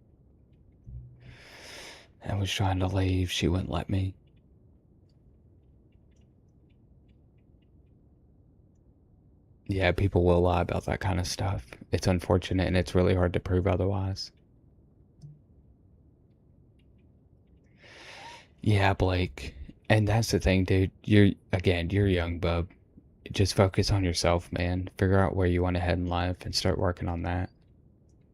A: I was trying to leave. She wouldn't let me. Yeah, people will lie about that kind of stuff. It's unfortunate and it's really hard to prove otherwise. Yeah, Blake. And that's the thing, dude. You're young, bub. Just focus on yourself, man. Figure out where you want to head in life and start working on that.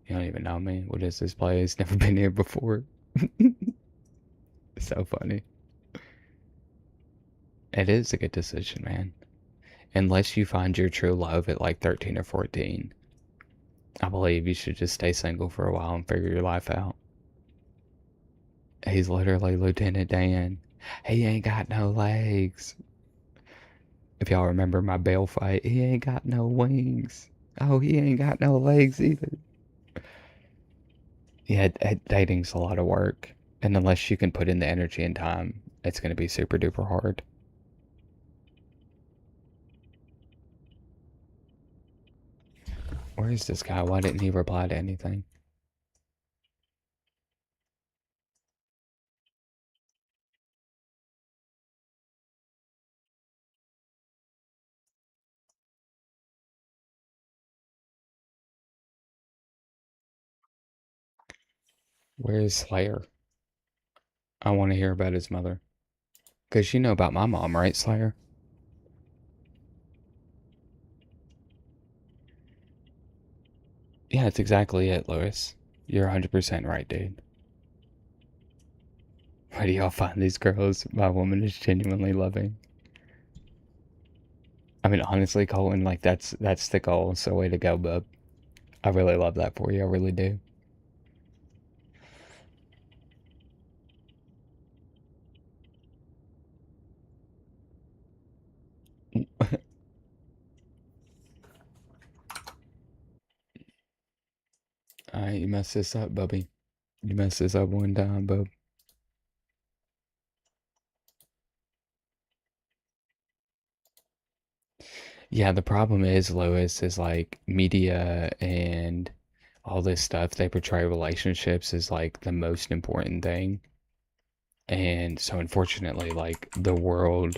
A: You don't even know me. What is this place? Never been here before. So funny. It is a good decision, man. Unless you find your true love at like 13 or 14, I believe you should just stay single for a while and figure your life out. He's literally Lieutenant Dan. He ain't got no legs. If y'all remember my Bale fight, he ain't got no wings. Oh, he ain't got no legs either. Yeah, dating's a lot of work. And unless you can put in the energy and time, it's going to be super duper hard. Where is this guy? Why didn't he reply to anything? Where is Slayer? I want to hear about his mother. Because you know about my mom, right, Slayer? Yeah, that's exactly it, Lewis. You're 100% right, dude. Why do y'all find these girls my woman is genuinely loving? I mean, honestly, Colin, like that's the goal. So way to go, bub. I really love that for you. I really do. Alright, you messed this up, bubby. You messed this up one time, bub. Yeah, the problem is, Lois, is like media and all this stuff, they portray relationships as like the most important thing. And so unfortunately, like the world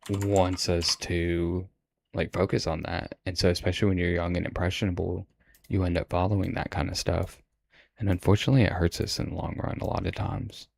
A: wants us to like focus on that. And so especially when you're young and impressionable, you end up following that kind of stuff. And unfortunately, it hurts us in the long run a lot of times.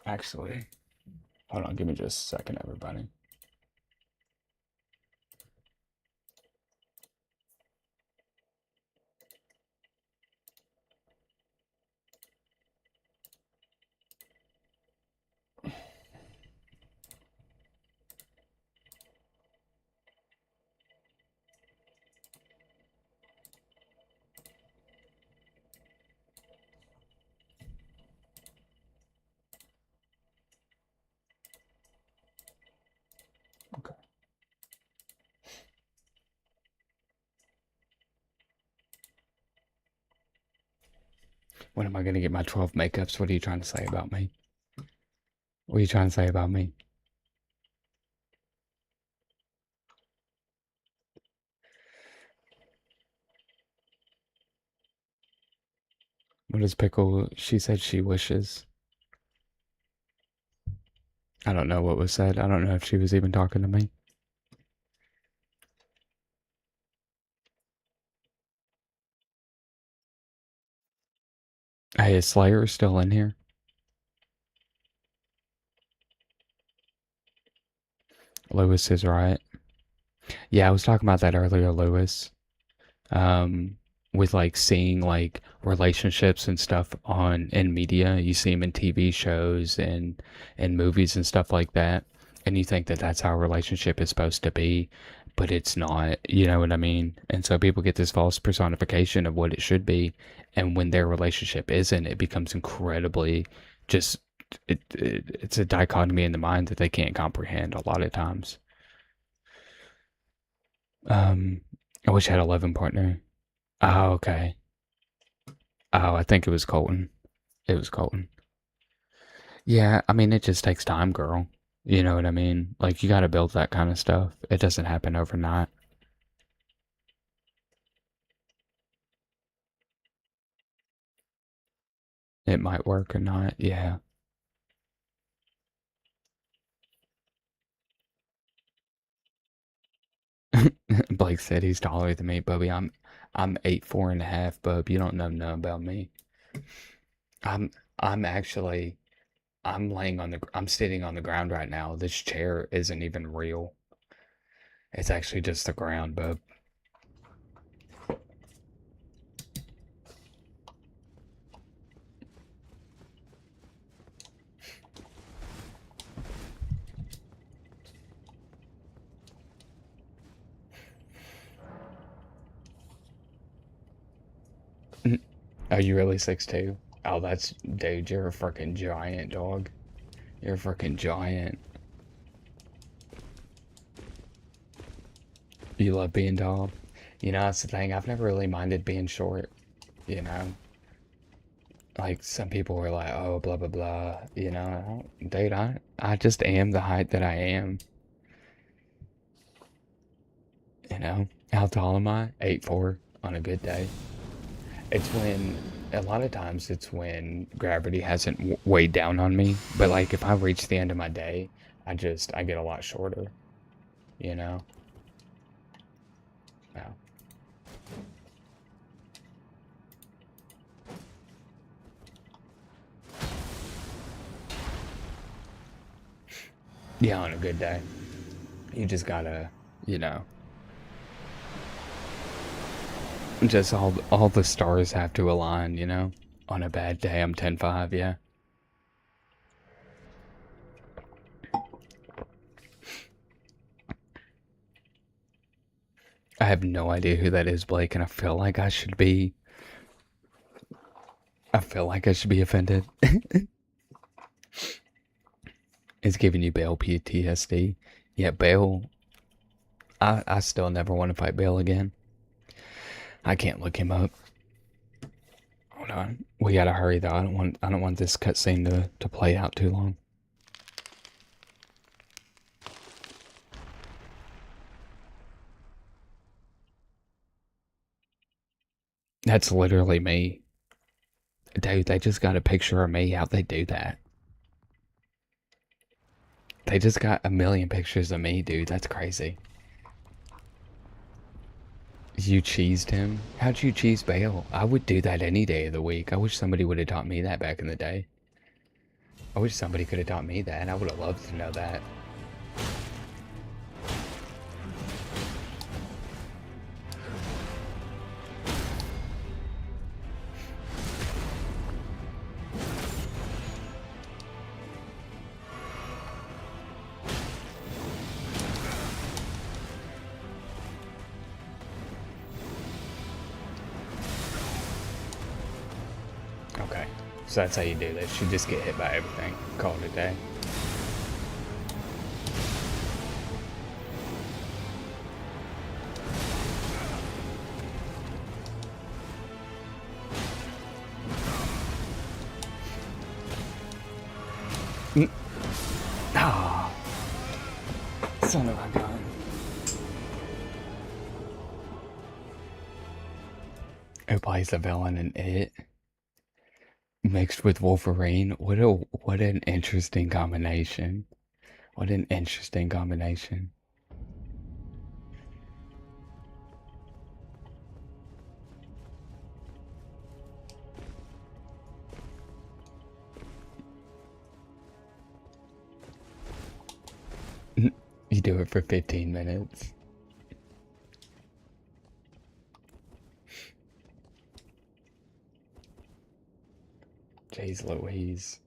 A: Actually, hold on, give me just a second, everybody. Okay. When am I going to get my 12 makeups? What are you trying to say about me? What are you trying to say about me? What is Pickle? She said she wishes. I don't know what was said. I don't know if she was even talking to me. Hey, is Slayer still in here? Lewis is right. Yeah, I was talking about that earlier, Lewis. Um, with like seeing like relationships and stuff on in media, you see them in TV shows and movies and stuff like that, and you think that that's how a relationship is supposed to be, but it's not. You know what I mean? And so people get this false personification of what it should be, and when their relationship isn't, it becomes incredibly just. It's a dichotomy in the mind that they can't comprehend a lot of times. Um, I wish I had a living partner. Oh, okay. Oh, I think it was Colton. It was Colton. Yeah, I mean, it just takes time, girl. You know what I mean? Like, you gotta build that kind of stuff. It doesn't happen overnight. It might work or not. Yeah. Blake said he's taller than me, Bubby. I'm 8'4.5", bub. You don't know nothing about me. I'm I'm actually I'm sitting on the ground right now. This chair isn't even real. It's actually just the ground, bub. Are you really 6'2"? Oh, that's dude. You're a freaking giant, dog. You're a freaking giant. You love being tall. You know, that's the thing. I've never really minded being short. You know, like some people were like, "Oh, blah blah blah." You know, dude, I just am the height that I am. You know, how tall am I? 8'4" on a good day. It's when a lot of times it's when gravity hasn't weighed down on me. But like if I reach the end of my day, I get a lot shorter. You know. No. Yeah, on a good day. You just gotta, you know, just all the stars have to align, you know? On a bad day, I'm 10'5", yeah. I have no idea who that is, Blake, and I feel like I should be offended. It's giving you Bale PTSD. Yeah, Bale, I still never want to fight Bale again. I can't look him up. Hold on. We gotta hurry though. I don't want this cutscene to play out too long. That's literally me. Dude, they just got a picture of me. How'd they do that? They just got a million pictures of me, dude. That's crazy. You cheesed him? How'd you cheese Bale? I would do that any day of the week. I wish somebody would have taught me that back in the day. I wish somebody could have taught me that. I would have loved to know that. Okay. So that's how you do this. You just get hit by everything. Call it a day. Ah, son of a gun. Who plays the villain in it? Mixed with Wolverine. What an interesting combination. What an interesting combination. You do it for 15 minutes. Jeez Louise.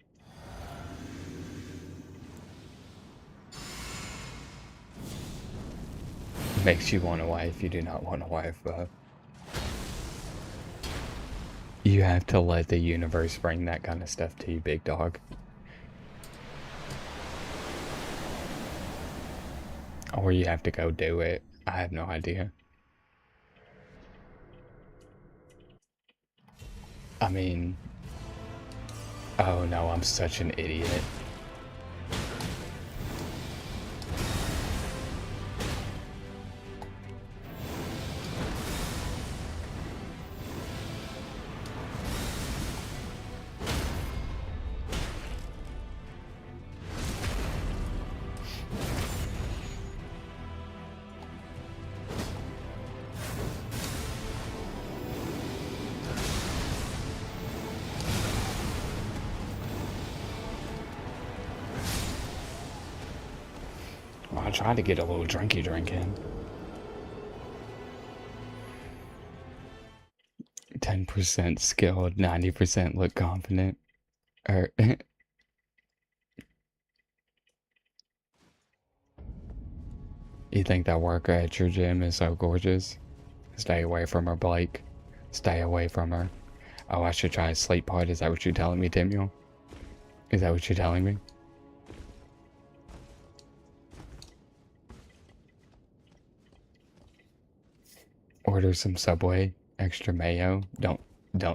A: Makes you want a wife. You do not want a wife, but you have to let the universe bring that kind of stuff to you, big dog. Or you have to go do it. I have no idea. I mean, oh no, I'm such an idiot. Well, I tried to get a little drinky drink in. 10% skilled, 90% look confident. Or you think that worker at your gym is so gorgeous? Stay away from her, Blake. Stay away from her. Oh, I should try a sleep pod. Is that what you're telling me, Daniel? Is that what you're telling me? Order some Subway, extra mayo. Don't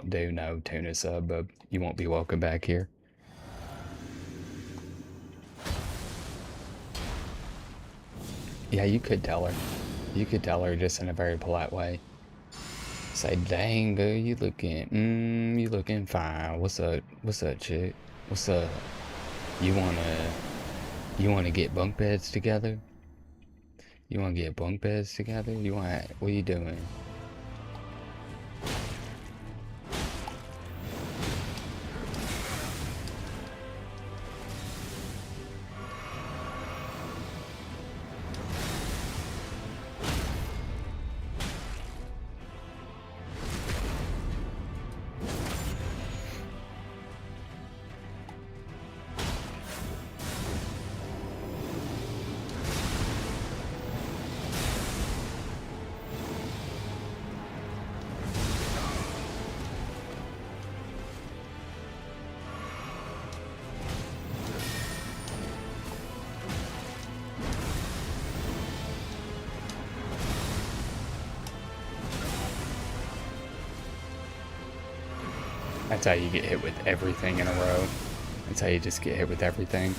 A: do no tuna sub, but you won't be welcome back here. Yeah, you could tell her. You could tell her just in a very polite way. Say, dang, girl, you looking fine. What's up, chick? What's up? You wanna get bunk beds together? You wanna get bunk beds together? What are you doing? That's how you get hit with everything in a row. That's how you just get hit with everything.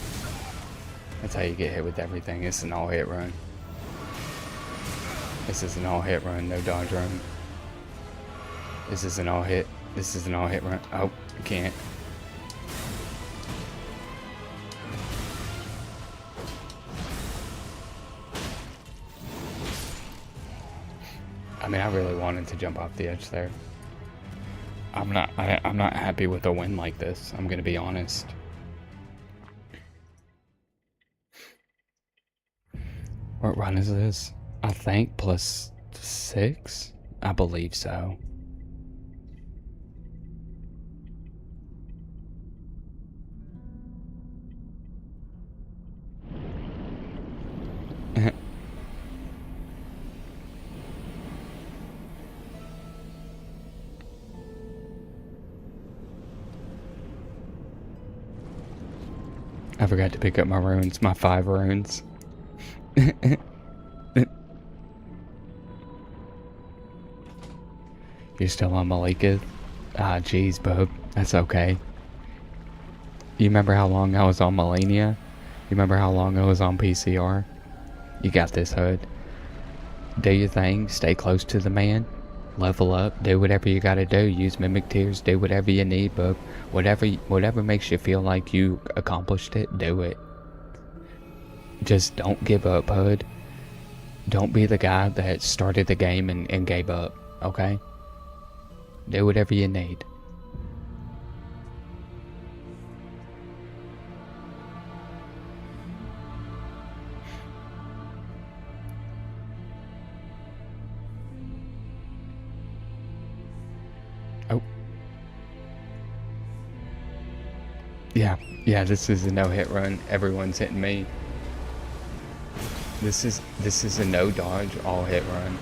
A: That's how you get hit with everything. It's an all-hit run. This is an all-hit run, no dodge run. This is an all-hit. This is an all-hit run. Oh, you can't. I mean, I really wanted to jump off the edge there. I'm not happy with a win like this. I'm gonna be honest. What run is this? I think +6? I believe so. I forgot to pick up my runes, my 5 runes. You're still on Malika? Ah, jeez, bub. That's okay. You remember how long I was on Melania? You remember how long I was on PCR? You got this, Hood. Do your thing, stay close to the man. Level up, do whatever you gotta do. Use mimic tears, do whatever you need, bub. Whatever makes you feel like you accomplished it, do it. Just don't give up, Hood. Don't be the guy that started the game and gave up, okay? Do whatever you need. Oh. Yeah, yeah, this is a no-hit run. Everyone's hitting me. This is a no dodge, all hit run.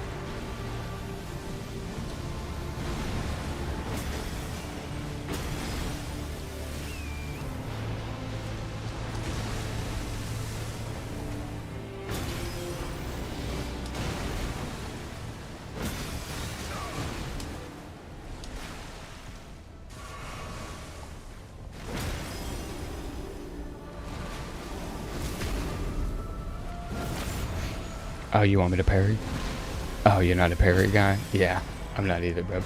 A: Oh, you want me to parry? Oh, you're not a parry guy? Yeah, I'm not either, bro.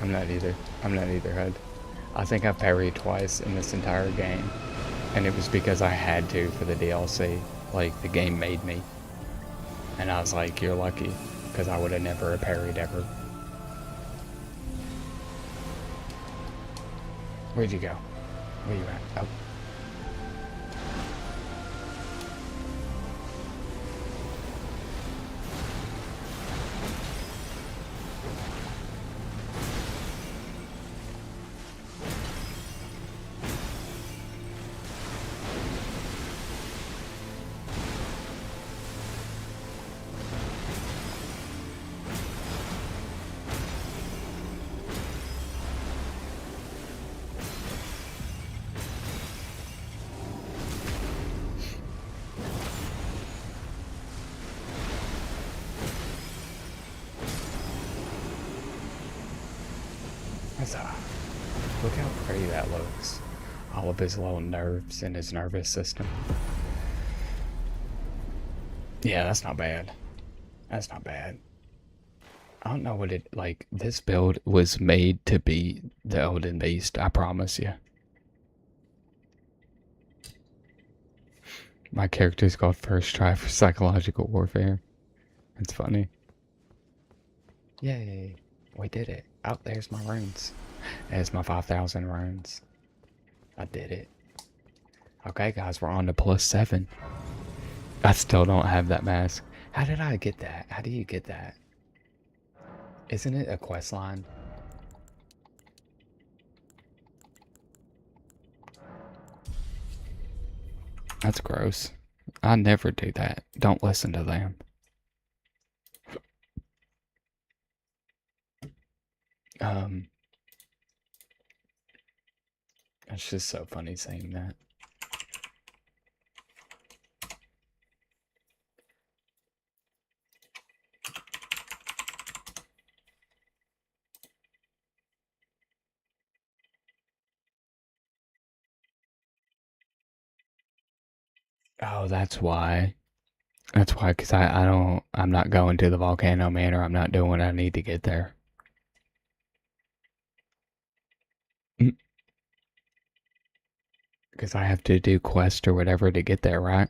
A: I'm not either. I'm not either, Hud. I think I've parried twice in this entire game. And it was because I had to for the DLC. Like, the game made me. And I was like, you're lucky. Because I would have never parried ever. Where'd you go? Where you at? Oh. Look how pretty that looks. All of his little nerves in his nervous system. Yeah, that's not bad. That's not bad. I don't know what it, like, this build was made to be the Elden Beast, I promise you. My character's called First Try for Psychological Warfare. It's funny. Yay. We did it. Oh, there's my runes. There's my 5,000 runes. I did it. Okay, guys, we're on to +7. I still don't have that mask. How did I get that? How do you get that? Isn't it a quest line? That's gross. I never do that. Don't listen to them. It's just so funny saying that. Oh, that's why. That's why, because I'm not going to the Volcano Manor. I'm not doing what I need to get there. Because I have to do quest or whatever to get there, right?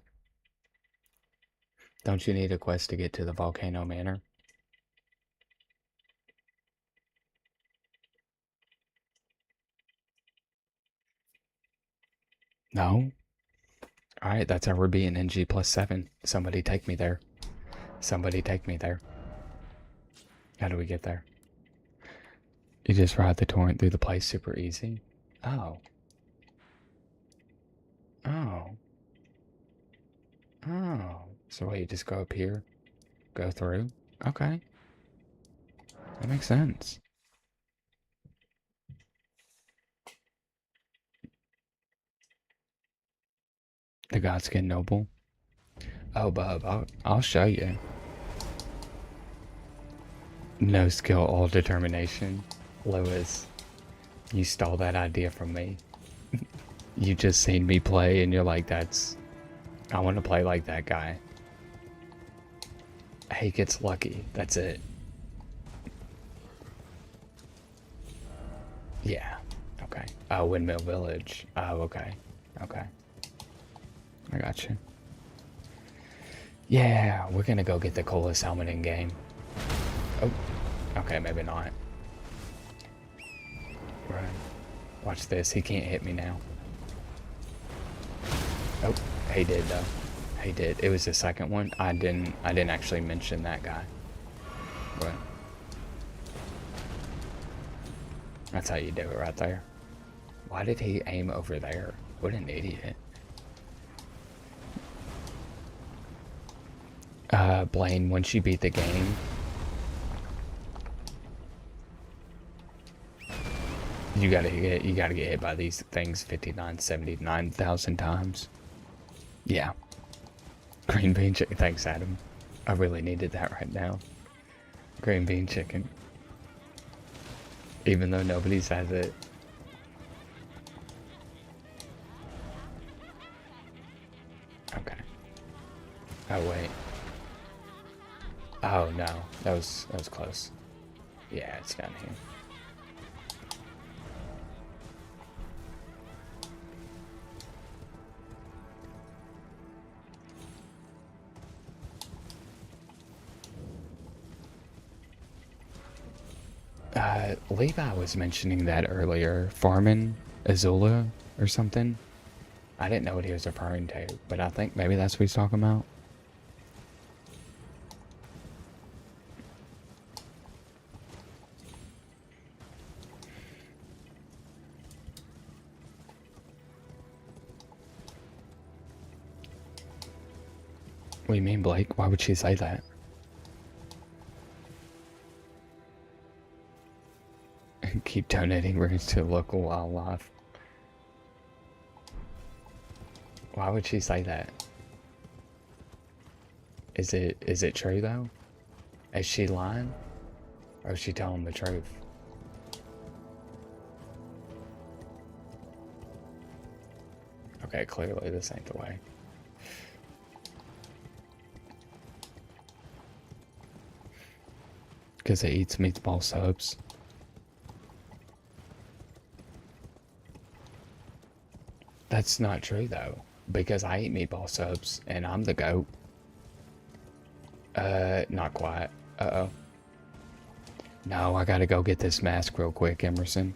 A: Don't you need a quest to get to the Volcano Manor? No? Alright, that's how we're being NG +7. Somebody take me there. Somebody take me there. How do we get there? You just ride the torrent through the place super easy? Oh. Oh. Oh. So wait, you just go up here? Go through? Okay. That makes sense. The Godskin Noble? Oh, bub, I'll show you. No skill, all determination. Lewis, you stole that idea from me. You just seen me play and you're like, I want to play like that guy. He gets lucky. That's it. Yeah. Okay. Oh, Windmill Village. Oh, okay. Okay. I got you. Yeah, we're gonna go get the coolest helmet in game. Oh. Okay, maybe not. Right. Watch this. He can't hit me now. Oh, he did though. He did. It was the second one. I didn't actually mention that guy. But that's how you do it right there. Why did he aim over there? What an idiot. Blaine, once you beat the game, you gotta get hit by these things 79,000 times. Yeah. Green bean chicken. Thanks, Adam. I really needed that right now. Green bean chicken. Even though nobody says it. Okay. Oh wait. Oh no, that was close. Yeah, it's down here. Levi was mentioning that earlier. Farming Azula or something. I didn't know what he was referring to, but I think maybe that's what he's talking about. What do you mean, Blake? Why would she say that? Keep donating rooms to local wildlife. Why would she say that? Is it true though? Is she lying? Or is she telling the truth? Okay, clearly this ain't the way. Because it eats meatball subs. That's not true though, because I eat meatball subs and I'm the goat. Not quite. Uh-oh. No, I gotta go get this mask real quick, Emerson.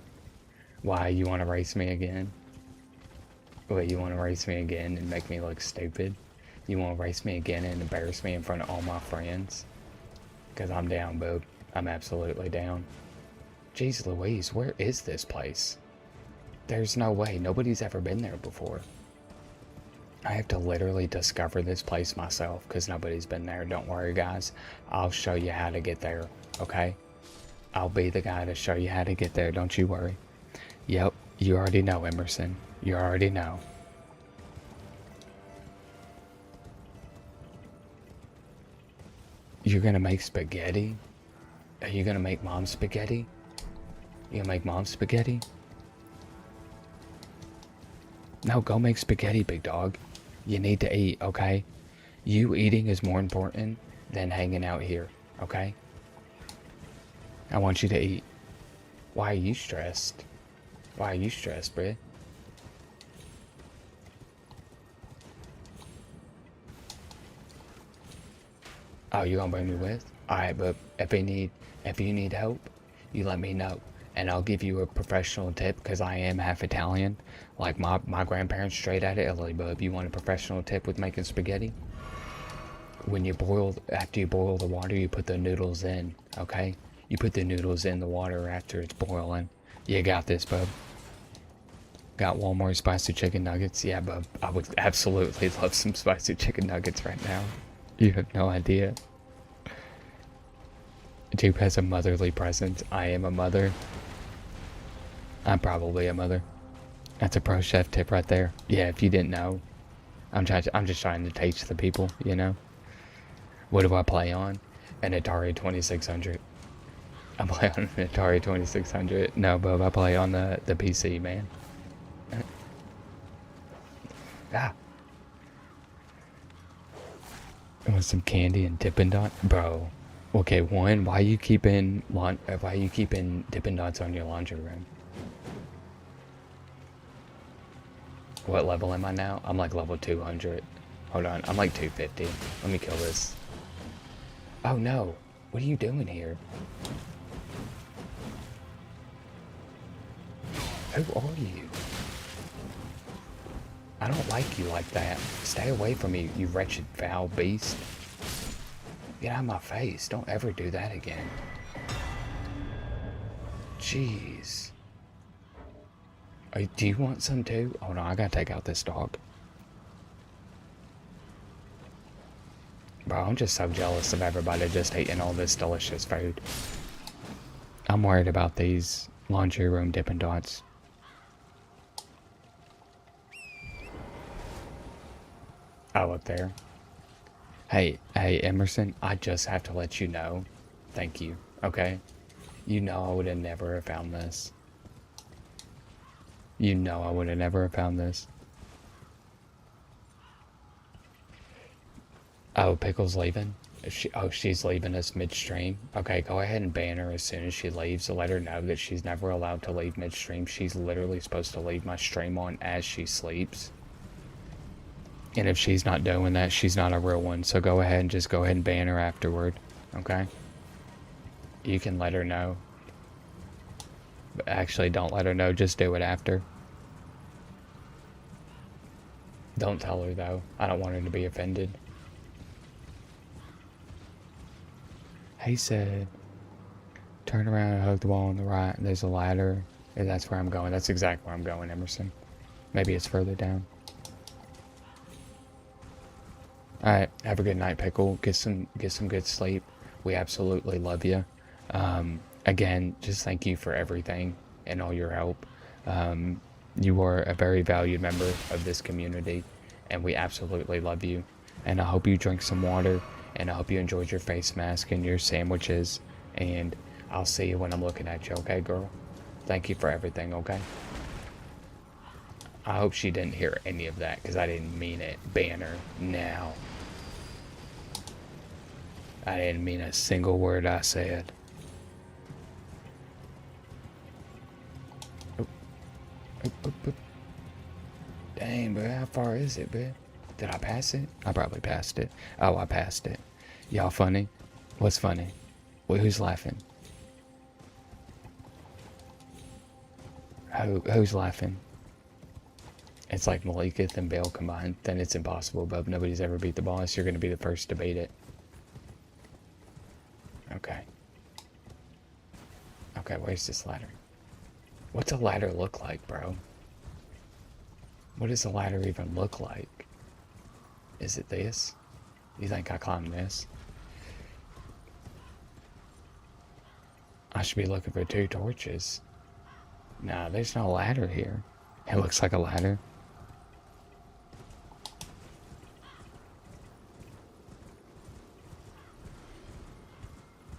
A: Why, you wanna race me again? Wait, you wanna race me again and make me look stupid? You wanna race me again and embarrass me in front of all my friends? Because I'm down, boob. I'm absolutely down. Jeez Louise, where is this place? There's no way. Nobody's ever been there before. I have to literally discover this place myself because nobody's been there. Don't worry, guys. I'll show you how to get there, okay? I'll be the guy to show you how to get there. Don't you worry. Yep, you already know, Emerson. You already know. You're gonna make spaghetti? Are you gonna make mom spaghetti? You gonna make mom spaghetti? No, go make spaghetti, big dog. You need to eat, okay? You eating is more important than hanging out here, okay? I want you to eat. Why are you stressed? Why are you stressed, bruh? Oh, you gonna bring me with? Alright, but if you need help, you let me know. And I'll give you a professional tip because I am half Italian. Like my grandparents straight out of Italy, bub. You want a professional tip with making spaghetti? After you boil the water, you put the noodles in, okay? You put the noodles in the water after it's boiling. You got this, bub. Got Walmart spicy chicken nuggets? Yeah, bub. I would absolutely love some spicy chicken nuggets right now. You have no idea. Dupe has a motherly presence. I am a mother. I'm probably a mother. That's a pro chef tip right there. Yeah, if you didn't know. I'm just trying to teach the people, you know. What do I play on? An Atari 2600. I play on an Atari 2600. No, bub, I play on the PC, man. Ah. I want some candy and Dippin' Dot, bro. Okay, one, why you keeping Dippin' Dots on your laundry room? What level am I now? I'm like level 200. Hold on, I'm like 250. Let me kill this. Oh no, what are you doing here? Who are you? I don't like you like that. Stay away from me, you wretched foul beast. Get out of my face. Don't ever do that again. Jeez. Do you want some too? Oh no, I gotta take out this dog. Bro, I'm just so jealous of everybody just eating all this delicious food. I'm worried about these laundry room Dippin' Dots. Oh, up there. Hey, Emerson, I just have to let you know. Thank you, okay? You know I would have never have found this. You know I would have never have found this. Oh, Pickle's leaving? She's leaving us midstream. Okay, go ahead and ban her as soon as she leaves. Let her know that she's never allowed to leave midstream. She's literally supposed to leave my stream on as she sleeps. And if she's not doing that, she's not a real one. So go ahead and ban her afterward. Okay? You can let her know. But actually, don't let her know. Just do it after. Don't tell her, though. I don't want her to be offended. He said, turn around and hug the wall on the right. There's a ladder. And that's where I'm going. That's exactly where I'm going, Emerson. Maybe it's further down. Alright, have a good night, Pickle. Get some good sleep. We absolutely love you. Again, just thank you for everything and all your help. You are a very valued member of this community, and we absolutely love you. And I hope you drink some water, and I hope you enjoyed your face mask and your sandwiches, and I'll see you when I'm looking at you, okay, girl? Thank you for everything, okay? I hope she didn't hear any of that, because I didn't mean it. Banner, now. I didn't mean a single word I said. Dang, bro, how far is it, bro? Did I pass it? I probably passed it. Oh, I passed it. Y'all funny? What's funny? Well, who's laughing? Who's laughing? It's like Maliketh and Bale combined. Then it's impossible, bub. Nobody's ever beat the boss. You're going to be the first to beat it. Okay. Okay, where's this ladder? What's a ladder look like, bro? What does a ladder even look like? Is it this? You think I climb this? I should be looking for 2 torches. Nah, there's no ladder here. It looks like a ladder.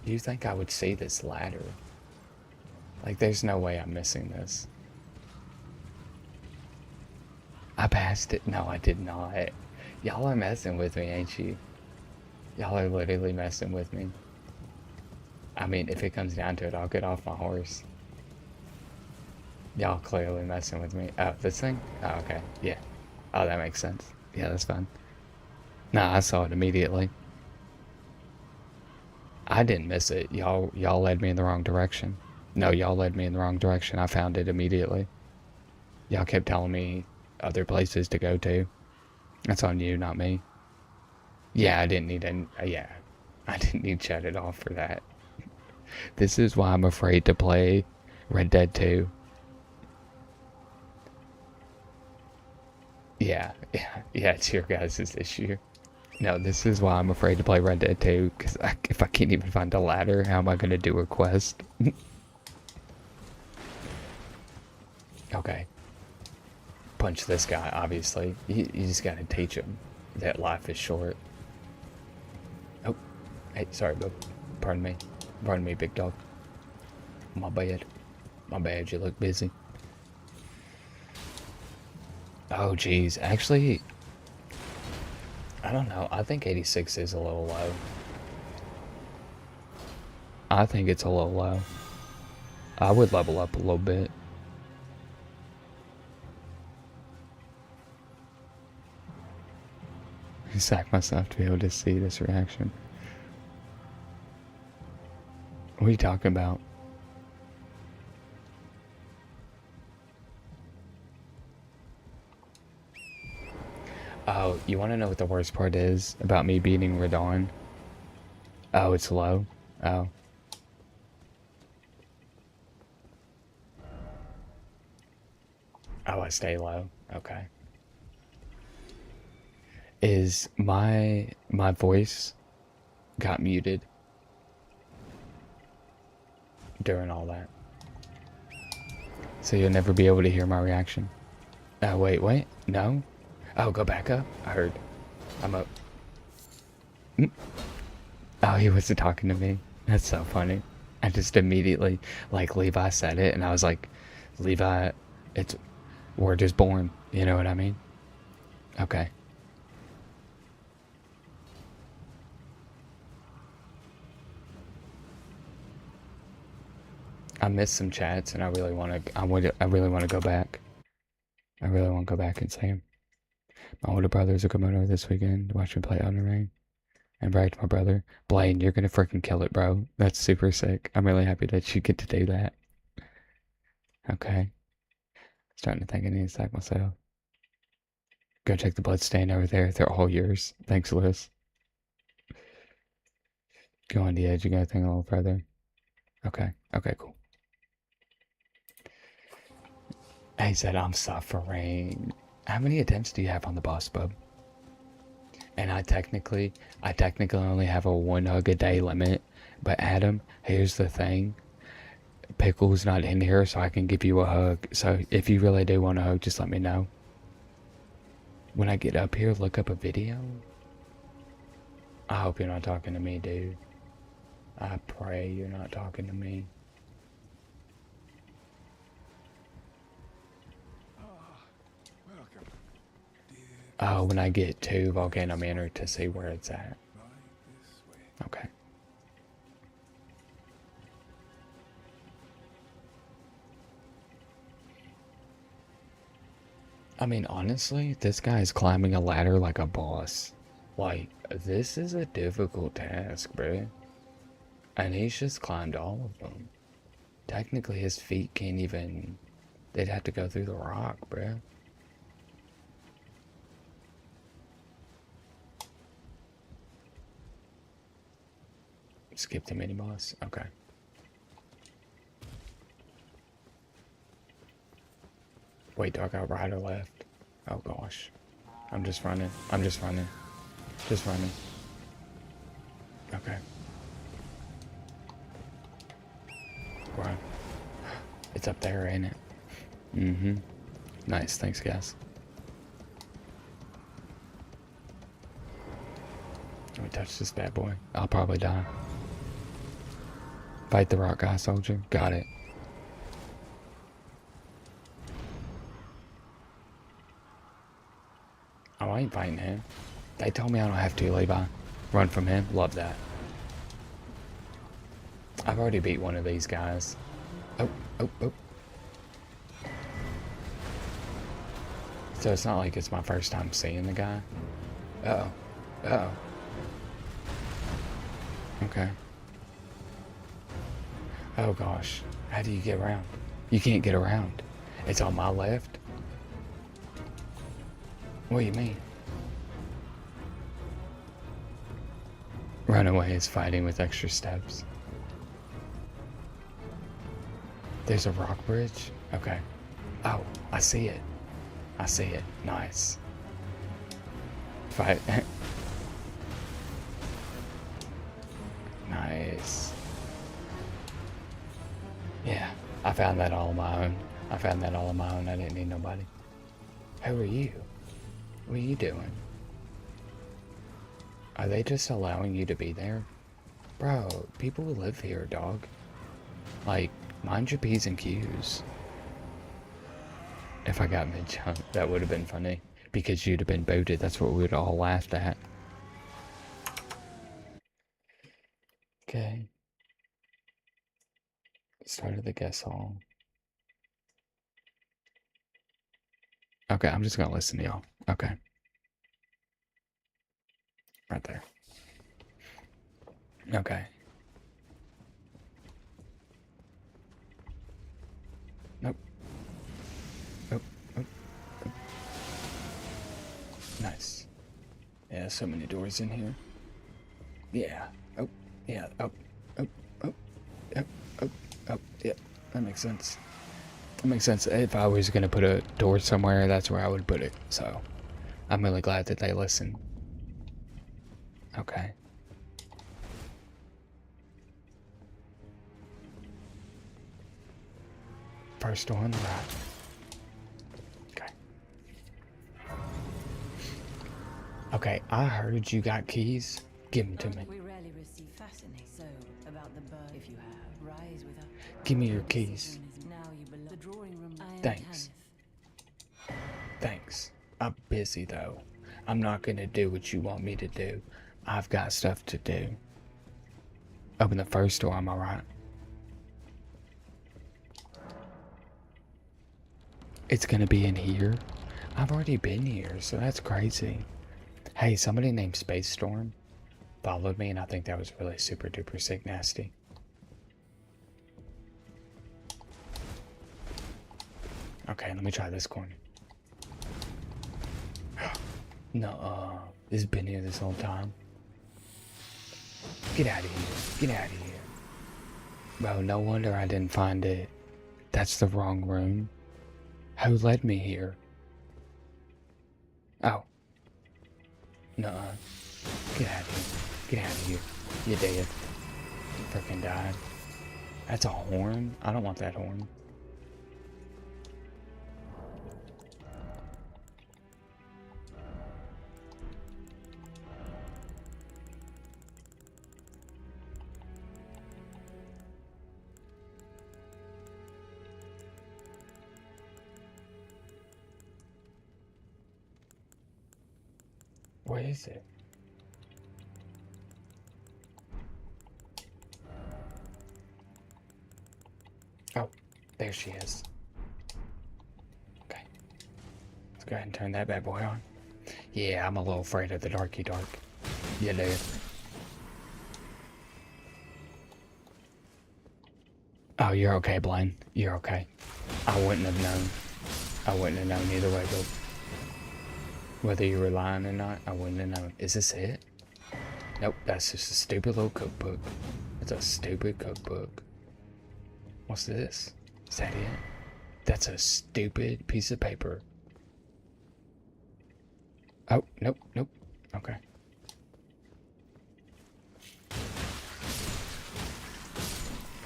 A: Do you think I would see this ladder? Like, there's no way I'm missing this. I passed it. No, I did not. Y'all are messing with me, ain't you? Y'all are literally messing with me. I mean, if it comes down to it, I'll get off my horse. Y'all clearly messing with me. Oh, this thing? Oh, okay. Yeah. Oh, that makes sense. Yeah, that's fine. Nah, I saw it immediately. I didn't miss it. Y'all led me in the wrong direction. No, y'all led me in the wrong direction. I found it immediately. Y'all kept telling me other places to go to. That's on you, not me. Yeah, I didn't need I didn't need to shut it off for that. This is why I'm afraid to play Red Dead 2. Yeah, it's your guys' issue. No, this is why I'm afraid to play Red Dead 2, because if I can't even find a ladder, how am I going to do a quest? Okay. Punch this guy, obviously. You just gotta teach him that life is short. Oh, hey, sorry, bub. Pardon me. Pardon me, big dog. My bad. My bad, you look busy. Oh, geez. Actually, I don't know. I think 86 is a little low. I think it's a little low. I would level up a little bit. Sack myself to be able to see this reaction. What are you talking about? Oh, you want to know what the worst part is about me beating Radon? Oh, it's low? Oh. Oh, I stay low. Okay. Is my voice got muted during all that? So you'll never be able to hear my reaction? Oh, wait. No? Oh, go back up? I heard. I'm up. Oh, he wasn't talking to me. That's so funny. I just immediately, like, Levi said it, and I was like, Levi, it's, we're just born. You know what I mean? Okay. I missed some chats, and I really want to, I really want to go back. I really want to go back and see him. My older brothers are coming over this weekend to watch me play Elden Ring. And brag to my brother, Blaine, you're gonna freaking kill it, bro. That's super sick. I'm really happy that you get to do that. Okay. Starting to think I need to sack myself. Go check the bloodstain over there. They're all yours. Thanks, Liz. Go on the edge. You gotta think a little further. Okay. Okay, cool. He said, I'm suffering. How many attempts do you have on the boss, bub? And I technically only have a 1 hug a day limit. But Adam, here's the thing. Pickle's not in here, so I can give you a hug. So if you really do want a hug, just let me know. When I get up here, look up a video. I hope you're not talking to me, dude. I pray you're not talking to me. Oh, when I get to Volcano Manor to see where it's at. Okay. I mean, honestly, this guy is climbing a ladder like a boss. Like, this is a difficult task, bruh. And he's just climbed all of them. Technically, his feet can't even... They'd have to go through the rock, bruh. Skip the mini-boss? Okay. Wait, do I got right or left? Oh gosh. I'm just running. Just running. Okay. Run. It's up there, ain't it? Mm-hmm. Nice, thanks guys. Let me touch this bad boy. I'll probably die. Fight the rock guy, soldier. Got it. Oh, I ain't fighting him. They told me I don't have to, Levi. Run from him. Love that. I've already beat one of these guys. Oh. So it's not like it's my first time seeing the guy. Uh-oh. Okay. Oh gosh. How do you get around? You can't get around. It's on my left. What do you mean? Runaway is fighting with extra steps. There's a rock bridge? Okay. Oh, I see it. Nice. Fight. Nice. Yeah, I found that all on my own. I didn't need nobody. Who are you? What are you doing? Are they just allowing you to be there? Bro, people live here, dog. Like, mind your P's and Q's. If I got mid-jump, that would have been funny. Because you'd have been booted. That's what we would all laughed at. Okay. Started the guest hall. Okay, I'm just gonna listen to y'all. Okay. Right there. Okay. Nope. Nice. Yeah, so many doors in here. Yeah. Oh. Yeah. Oh. Yep. That makes sense. That makes sense. If I was gonna put a door somewhere, that's where I would put it. So, I'm really glad that they listened. Okay. First door on the right. Okay. Okay, I heard you got keys. Give them to me.
D: We rarely receive fascinating. So, about the bird, if you have, rise with us.
A: Give me your keys.
D: Now you belong. The drawing room. I am
A: Thanks.
D: Tanith.
A: Thanks. I'm busy though. I'm not gonna do what you want me to do. I've got stuff to do. Open the first door, am I right? It's gonna be in here? I've already been here, so that's crazy. Hey, somebody named Space Storm followed me, and I think that was really super duper sick nasty. Okay, let me try this corner. No, this has been here this whole time. Get out of here. Get out of here. Bro, no wonder I didn't find it. That's the wrong room. Who led me here? Oh. Nuh-uh. Get out of here. Get out of here. You're dead. You freaking died. That's a horn? I don't want that horn. Where is it? Oh, there she is. Okay. Let's go ahead and turn that bad boy on. Yeah, I'm a little afraid of the darky dark. You do. Oh, you're okay, Blaine. You're okay. I wouldn't have known. I wouldn't have known either way, but whether you were lying or not, I wouldn't have known. Is this it? Nope, that's just a stupid little cookbook. It's a stupid cookbook. What's this? Is that it? That's a stupid piece of paper. Oh, nope, nope. Okay.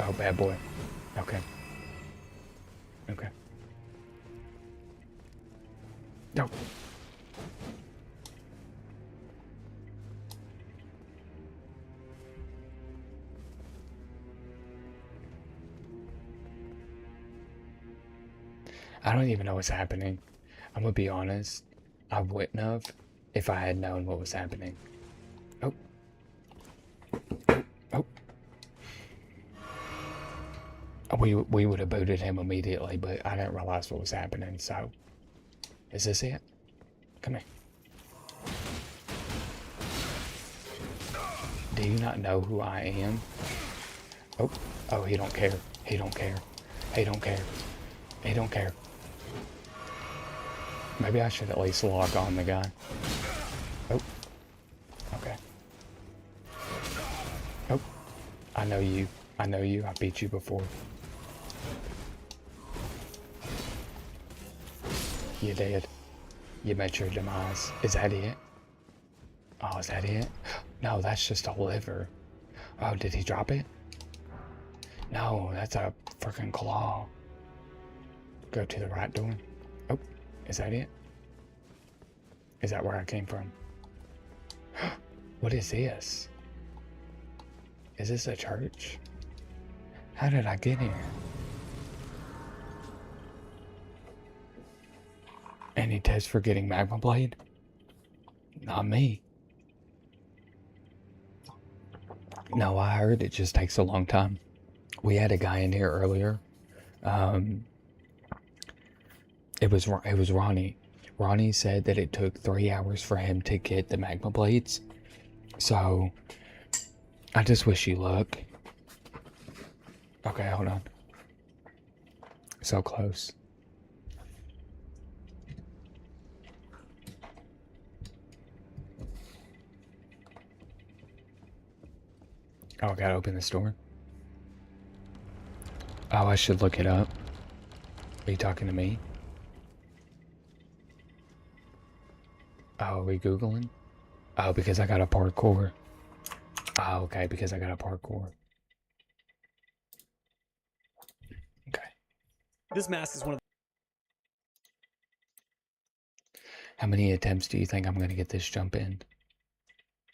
A: Oh, bad boy. Okay. Okay. No. I don't even know what's happening. I'm gonna be honest. I wouldn't have if I had known what was happening. Oh. Oh. We would have booted him immediately, but I didn't realize what was happening, so. Is this it? Come here. Do you not know who I am? Oh. Oh, he don't care. He don't care. He don't care. He don't care. Maybe I should at least log on the guy. Oh. Okay. Oh. I know you. I know you. I beat you before. You did. You met your demise. Is that it? Oh, is that it? No, that's just a liver. Oh, did he drop it? No, that's a freaking claw. Go to the right door. Oh, is that it? Is that where I came from? What is this? Is this a church? How did I get here? Any test for getting magma blade? Not me. No, I heard it just takes a long time. We had a guy in here earlier. It was Ronnie. Ronnie said that it took 3 hours for him to get the magma blades. So, I just wish you luck. Okay, hold on. So close. Oh, I gotta open this door. Oh, I should look it up. Are you talking to me? Oh, are we Googling? Oh, because I got a parkour. Oh, okay, because I got a parkour. Okay.
E: This mask is one of
A: How many attempts do you think I'm going to get this jump in?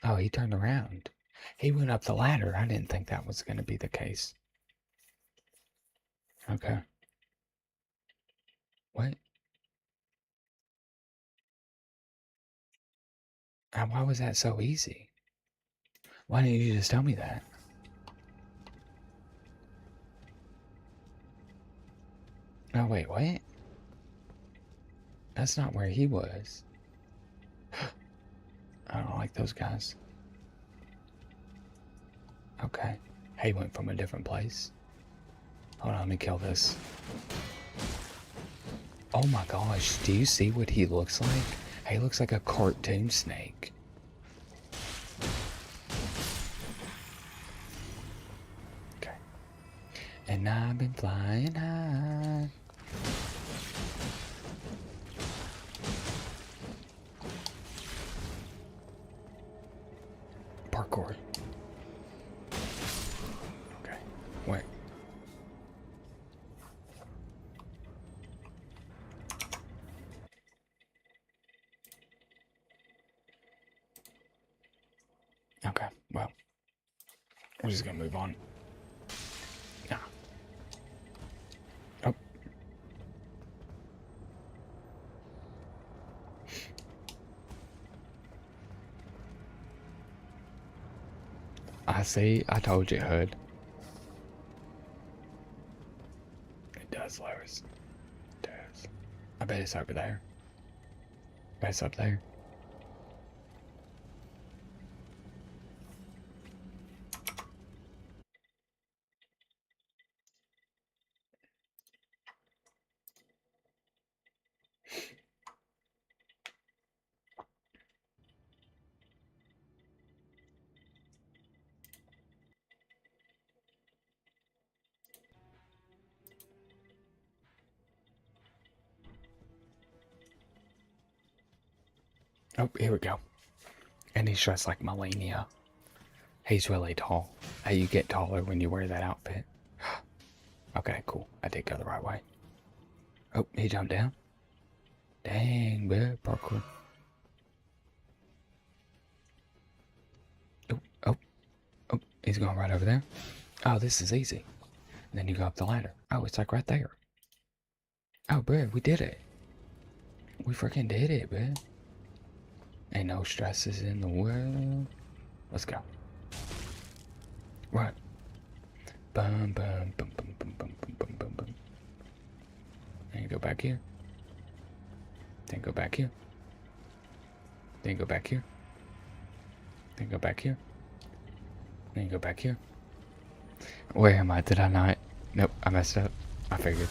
A: Oh, he turned around. He went up the ladder. I didn't think that was going to be the case. Okay. What? Why was that so easy? Why didn't you just tell me that? Oh, wait, what? That's not where he was. I don't like those guys. Okay. He went from a different place. Hold on, let me kill this. Oh my gosh, do you see what he looks like? He looks like a cartoon snake. Okay. And I've been flying high. Parkour. Okay, wait. Okay, well, we're just gonna move on. Nah. Oh. I see. I told you it would. It does, Lois. It does. I bet it's over there. I bet it's up there. Oh, here we go. And he's dressed like Melania. He's really tall. Hey, you get taller when you wear that outfit. Okay, cool. I did go the right way. Oh, he jumped down. Dang, bro, parkour. Oh, oh, oh, he's going right over there. Oh, this is easy. And then you go up the ladder. Oh, it's like right there. Oh, bro, we did it. We freaking did it, bro. Ain't no stresses in the world. Let's go. Right. Bum, bum, bum, bum, bum, bum, bum, bum, bum, bum. And you go back here. Then go back here. Then go back here. Then go back here. Then you go back here. Where am I? Did I not? Nope, I messed up. I figured.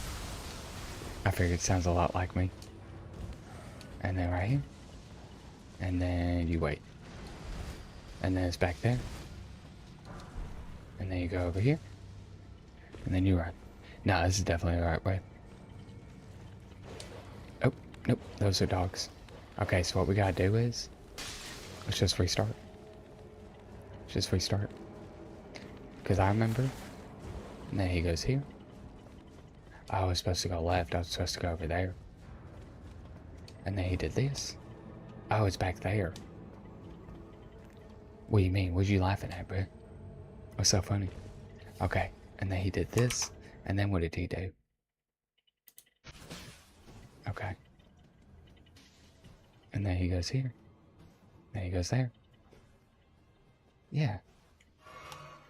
A: It sounds a lot like me. And then right here. And then you wait. And then it's back there. And then you go over here. And then you run. No, this is definitely the right way. Oh, nope, those are dogs. Okay, so what we gotta do is, let's just restart. Just restart. Because I remember, and then he goes here. I was supposed to go left, I was supposed to go over there. And then he did this. Oh, it's back there. What do you mean? What you laughing at, bro? What's so funny? Okay, and then he did this, and then what did he do? Okay. And then he goes here. Then he goes there. Yeah.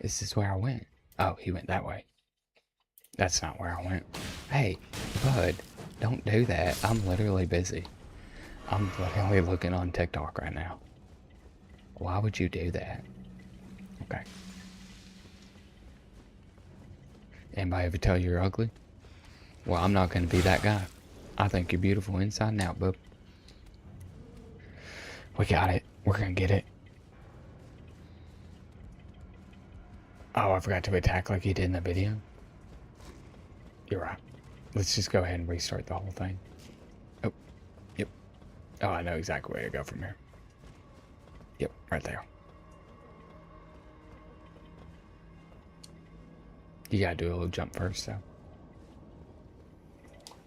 A: This is where I went. Oh, he went that way. That's not where I went. Hey, bud, don't do that. I'm literally busy. I'm literally looking on TikTok right now. Why would you do that? Okay. Anybody ever tell you you're ugly? Well, I'm not going to be that guy. I think you're beautiful inside and out, bub. We got it. We're going to get it. Oh, I forgot to attack like you did in the video. You're right. Let's just go ahead and restart the whole thing. Oh, yep. Oh, I know exactly where to go from here. Yep, right there. You gotta do a little jump first, though.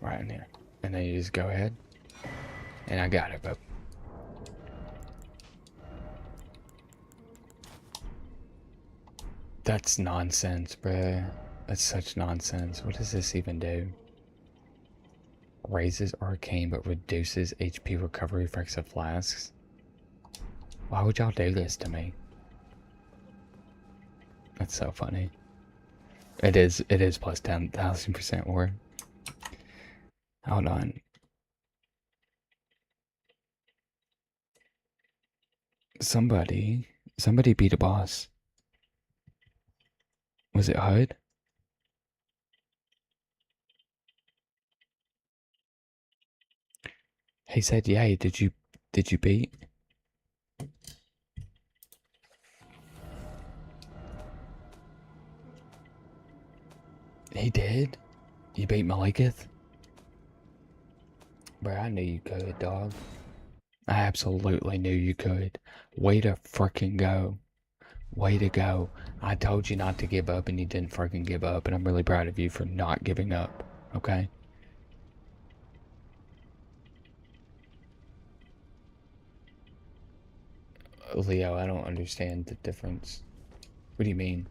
A: Right in here. And then you just go ahead. And I got it, bub. That's nonsense, bruh. That's such nonsense. What does this even do? Raises arcane but reduces HP recovery effects of flasks. Why would y'all do this to me? That's so funny. It is plus 10,000% more. Hold on. Somebody beat a boss. Was it HUD? He said, "Yay, did you beat?" He did? You beat Maliketh? Bro, I knew you could, dog. I absolutely knew you could. Way to frickin' go. Way to go. I told you not to give up and you didn't frickin' give up, and I'm really proud of you for not giving up. Okay? Leo, I don't understand the difference. What do you mean?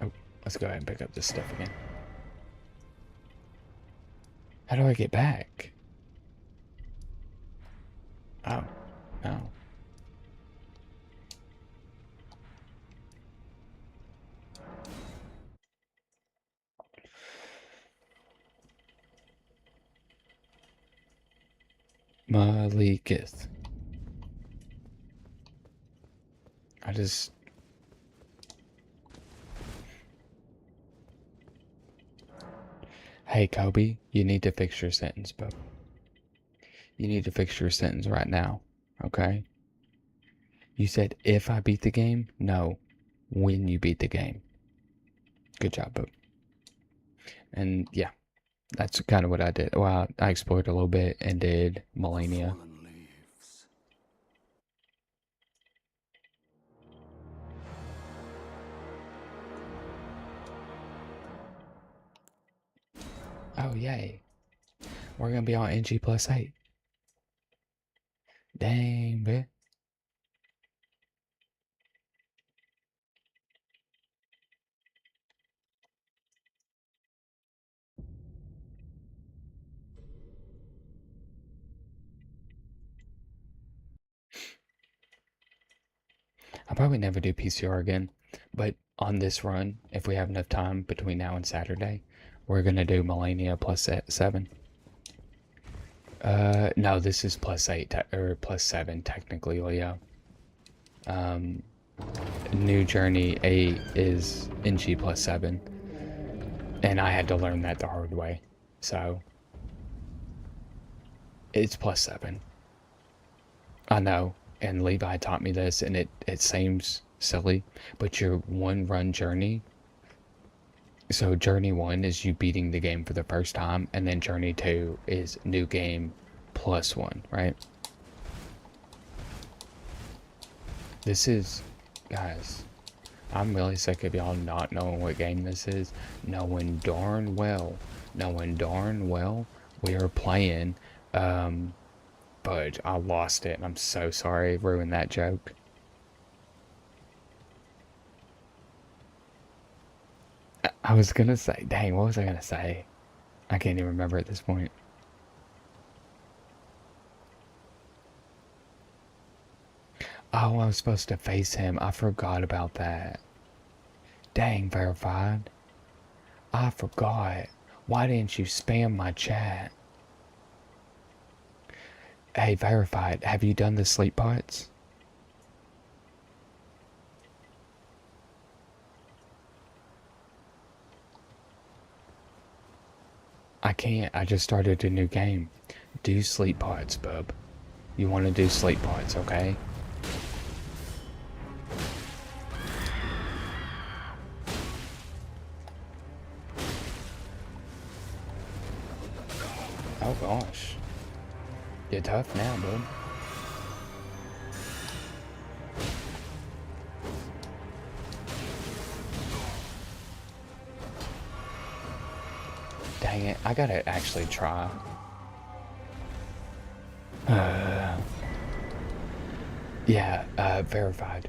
A: Oh, let's go ahead and pick up this stuff again. How do I get back? Oh, no. Maliketh. I just... Hey, Kobe, you need to fix your sentence, bro. You need to fix your sentence right now, okay? You said if I beat the game? No, when you beat the game. Good job, bro. And yeah, that's kind of what I did. Well, I explored a little bit and did Millennia.
C: Fallen leaves.
A: Oh, yay. We're going to be on NG plus 8. Dang, bitch. I'll probably never do PCR again, but on this run, if we have enough time between now and Saturday, we're gonna do Millennia plus 7. No, this is plus 8 or plus 7 technically, Leo. New Journey 8 is NG plus 7, and I had to learn that the hard way, so it's plus 7. I know. And Levi taught me this, and it seems silly, but your one run journey. So journey 1 is you beating the game for the first time, and then journey 2 is new game plus 1, right? This is, guys, I'm really sick of y'all not knowing what game this is, knowing darn well we are playing, but I lost it, and I'm so sorry. Ruined that joke. I was gonna say, dang, what was I gonna say? I can't even remember at this point. Oh, I was supposed to face him. I forgot about that. Dang, verified. I forgot. Why didn't you spam my chat? Hey, verified, have you done the sleep pots? I can't. I just started a new game. Do sleep pots, bub. You want to do sleep pots, okay? You're tough now, bud. Dang it, I gotta actually try. Yeah, verified.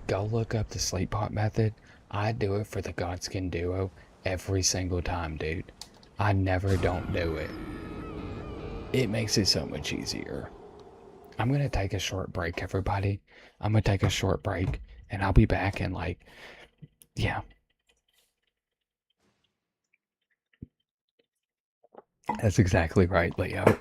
A: Go look up the sleep pot method. I do it for the Godskin duo every single time, dude. I never don't do it. It makes it so much easier. I'm gonna take a short break, everybody. I'm gonna take a short break, and I'll be back in like, yeah. That's exactly right, Leo.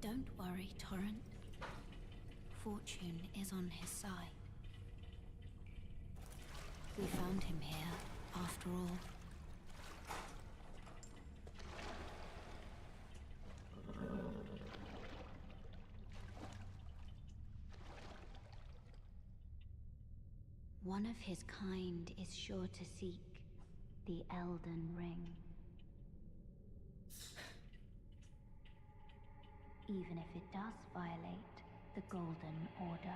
B: Don't worry, Torrent. Fortune is on his side. We found him here, after all. One of his kind is sure to seek the Elden Ring. Even if it does violate the Golden Order.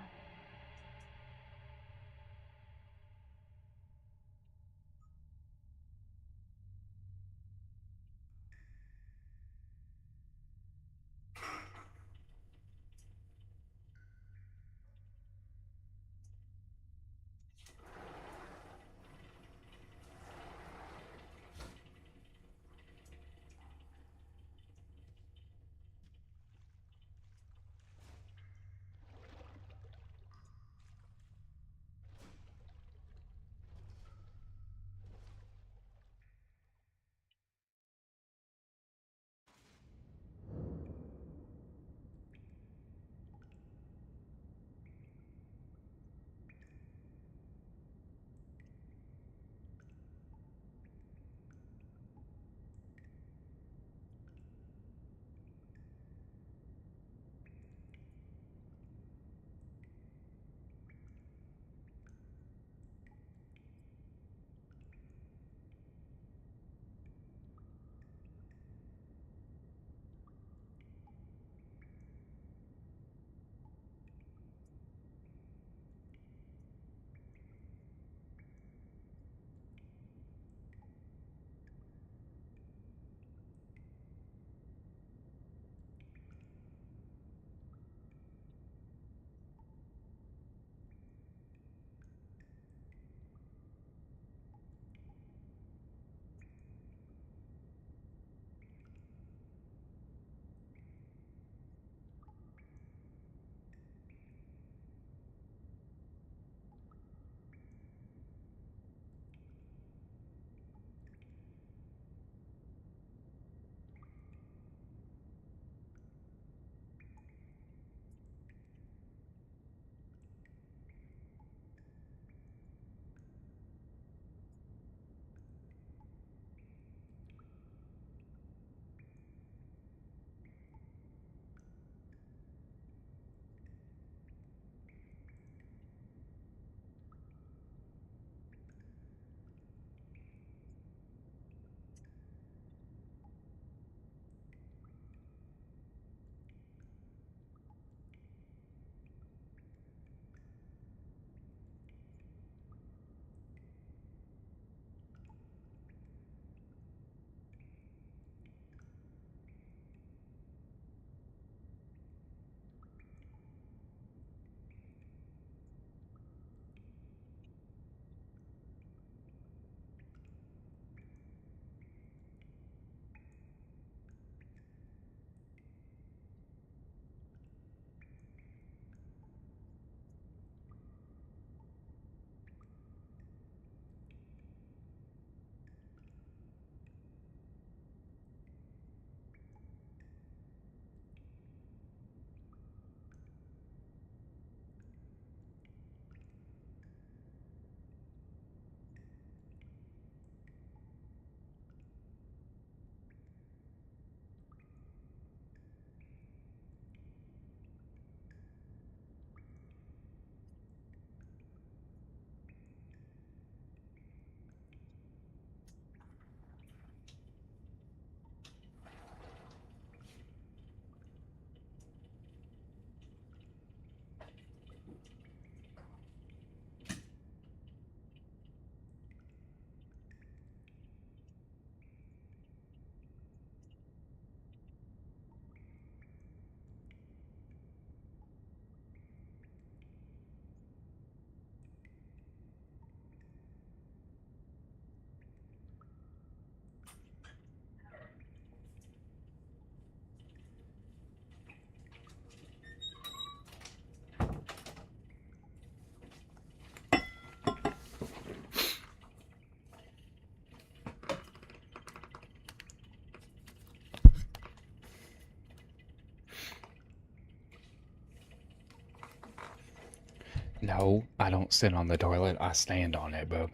A: No, I don't sit on the toilet. I stand on it, bub.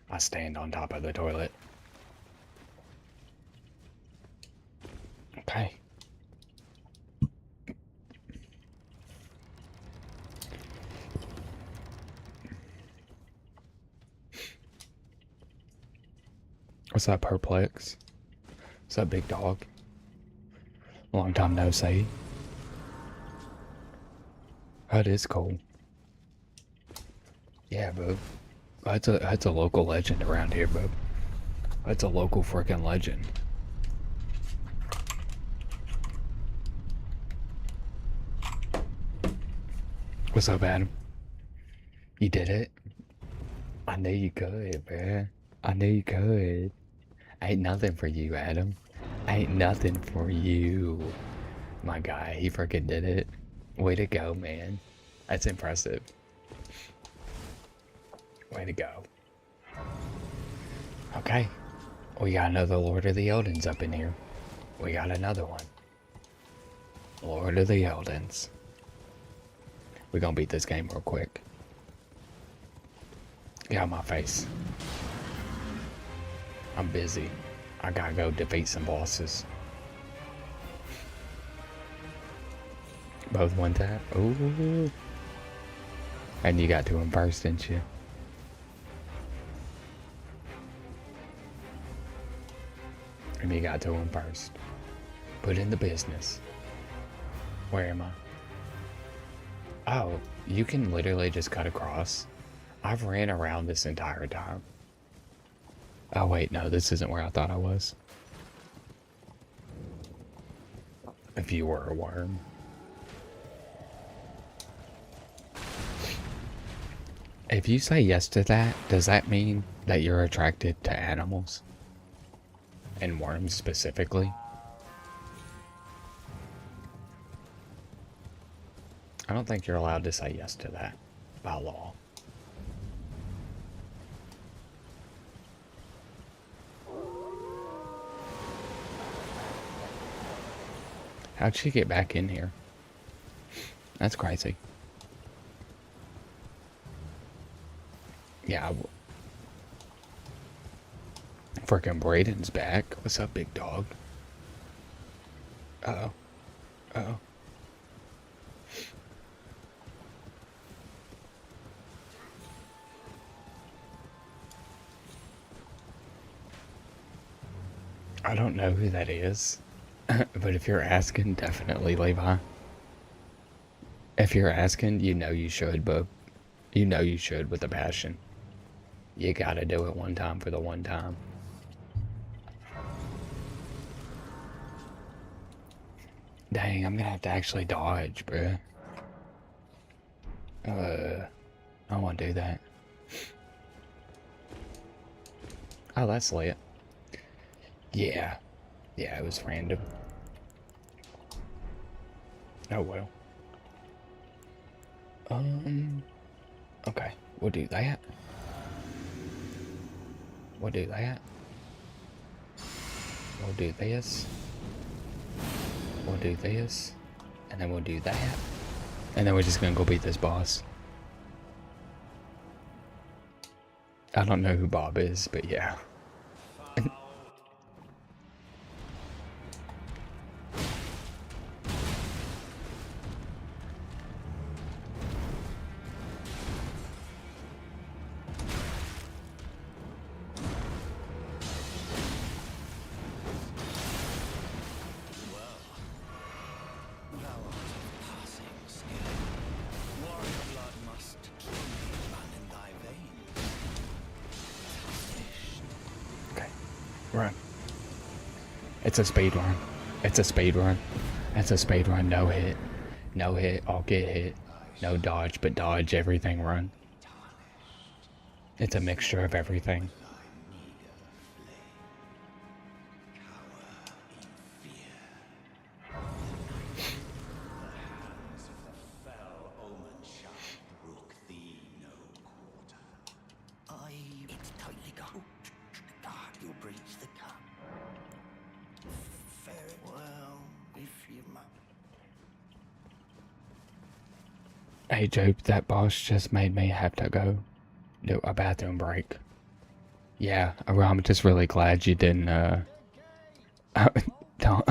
A: I stand on top of the toilet. Okay. What's up, Perplex? What's up, big dog? Long time no see. That is cool. Yeah, bub. That's a local legend around here, bub. That's a local freaking legend. What's up, Adam? You did it? I knew you could, man. I knew you could. Ain't nothing for you, Adam. Ain't nothing for you. My guy, he freaking did it. Way to go, man. That's impressive. Way to go. Okay. We got another Lord of the Eldens up in here. We got another one. Lord of the Eldens. We're gonna beat this game real quick. Get out of my face. I'm busy. I gotta go defeat some bosses. Both one tap? Ooh. And you got to him first, didn't you? And you got to him first. Put in the business. Where am I? Oh, you can literally just cut across. I've ran around this entire time. Oh wait, no, this isn't where I thought I was. If you were a worm. If you say yes to that, does that mean that you're attracted to animals? And worms specifically? I don't think you're allowed to say yes to that by law. How'd she get back in here? That's crazy. Yeah. Frickin' Braden's back. What's up, big dog? Uh-oh. Uh-oh. I don't know who that is. But if you're asking, definitely Levi. If you're asking, you know you should, bub. You know you should with a passion. You gotta do it one time for the one time. Dang, I'm gonna have to actually dodge, bruh. I don't wanna do that. Oh, that's lit. Yeah. Yeah, it was random. Oh well. Okay, we'll do that. We'll do that. We'll do this. We'll do this. And then we'll do that. And then we're just gonna go beat this boss. I don't know who Bob is, but yeah. Run. It's a speed run. It's a speed run. It's a speed run. No hit. No hit. I'll get hit. No dodge, but dodge everything run. It's a mixture of everything.
C: It's tightly got. God, you'll breach the cup. Very well, if you
A: Hey Joe, that boss just made me have to go do a bathroom break. Yeah, I'm just really glad you didn't, don't,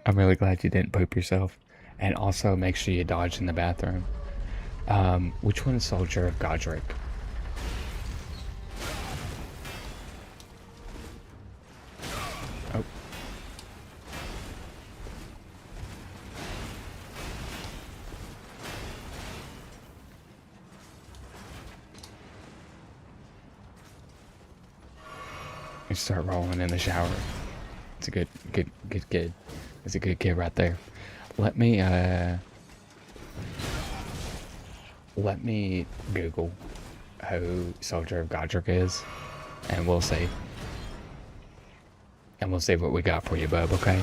A: I'm really glad you didn't poop yourself. And also make sure you dodge in the bathroom. Which one's Soldier of Godric? Oh. You start rolling in the shower. It's a good kid. It's a good kid right there. Let me Google who Soldier of Godric is, and we'll see. And we'll see what we got for you, bub, okay?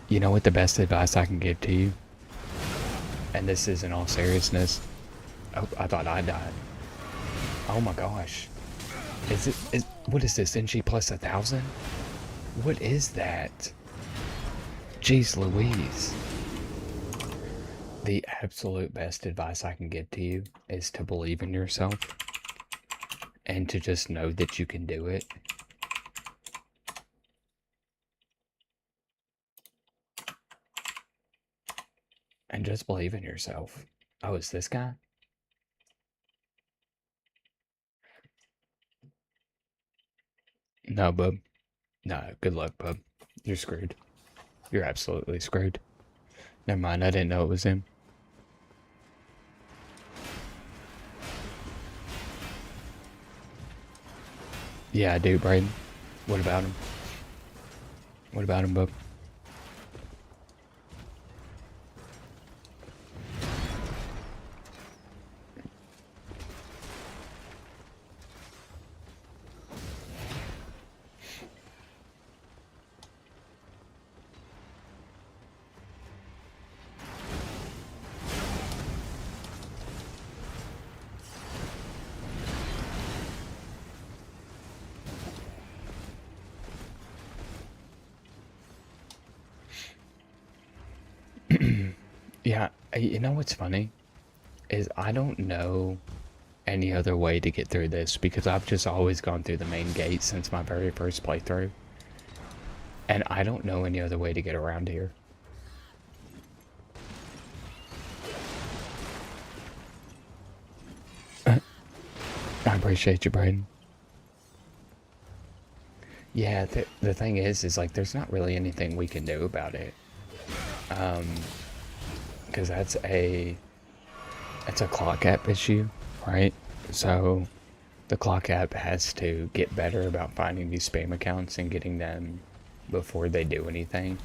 A: You know what the best advice I can give to you? And this is in all seriousness. Oh, I thought I died. Oh my gosh. What is this, NG plus 1,000? What is that? Jeez Louise. The absolute best advice I can give to you is to believe in yourself and to just know that you can do it. And just believe in yourself. Oh, it's this guy? No, bub. No, good luck, bub. You're screwed. You're absolutely screwed. Never mind, I didn't know it was him. Yeah, I do, Braden. What about him? What about him, bub? Yeah, you know what's funny? Is I don't know any other way to get through this because I've just always gone through the main gate since my very first playthrough. And I don't know any other way to get around here. I appreciate you, Braden. Yeah, the thing is like there's not really anything we can do about it. Because that's a clock app issue, right? So the clock app has to get better about finding these spam accounts and getting them before they do anything.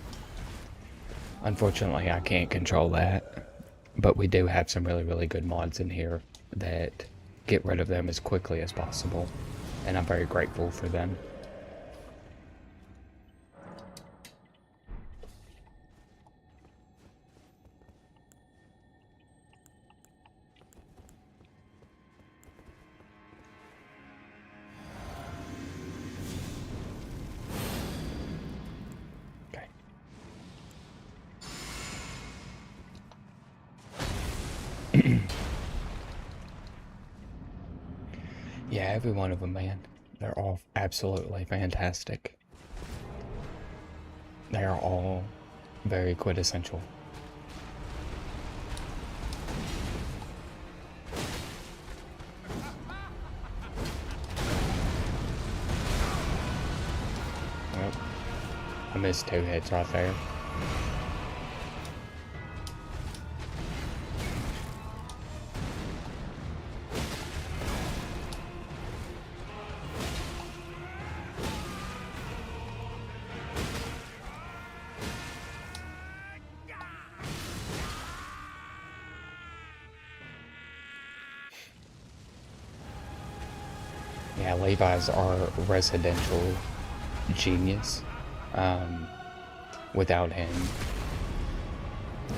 A: Unfortunately, I can't control that, but we do have some really, really good mods in here that get rid of them as quickly as possible, and I'm very grateful for them. Yeah, every one of them, man. They're all absolutely fantastic. They are all very quintessential. Well, I missed 2 hits right there. Yeah, Levi's our residential genius. Without him,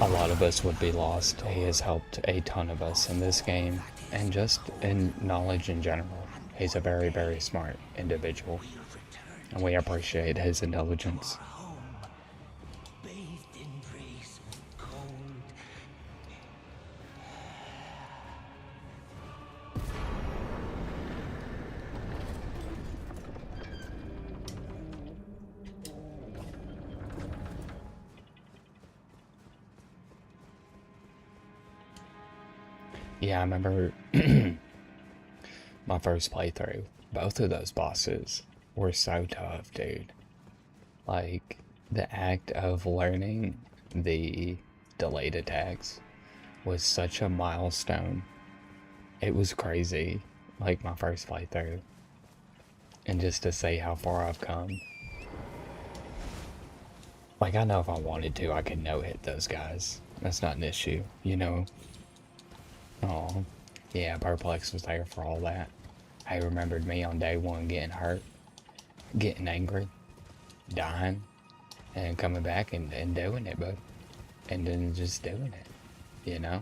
A: a lot of us would be lost. He has helped a ton of us in this game, and just in knowledge in general. He's a very, very smart individual, and we appreciate his intelligence.
C: Bathed in breeze, cold.
A: Yeah, I remember my first playthrough. Both of those bosses were so tough, dude. Like, the act of learning the delayed attacks was such a milestone. It was crazy, like my first playthrough. And just to see how far I've come. Like, I know if I wanted to, I could no-hit those guys. That's not an issue, you know? Oh, yeah, Perplex was there for all that. He remembered me on day one getting hurt, getting angry, dying, and coming back and doing it, bud. And then just doing it, you know?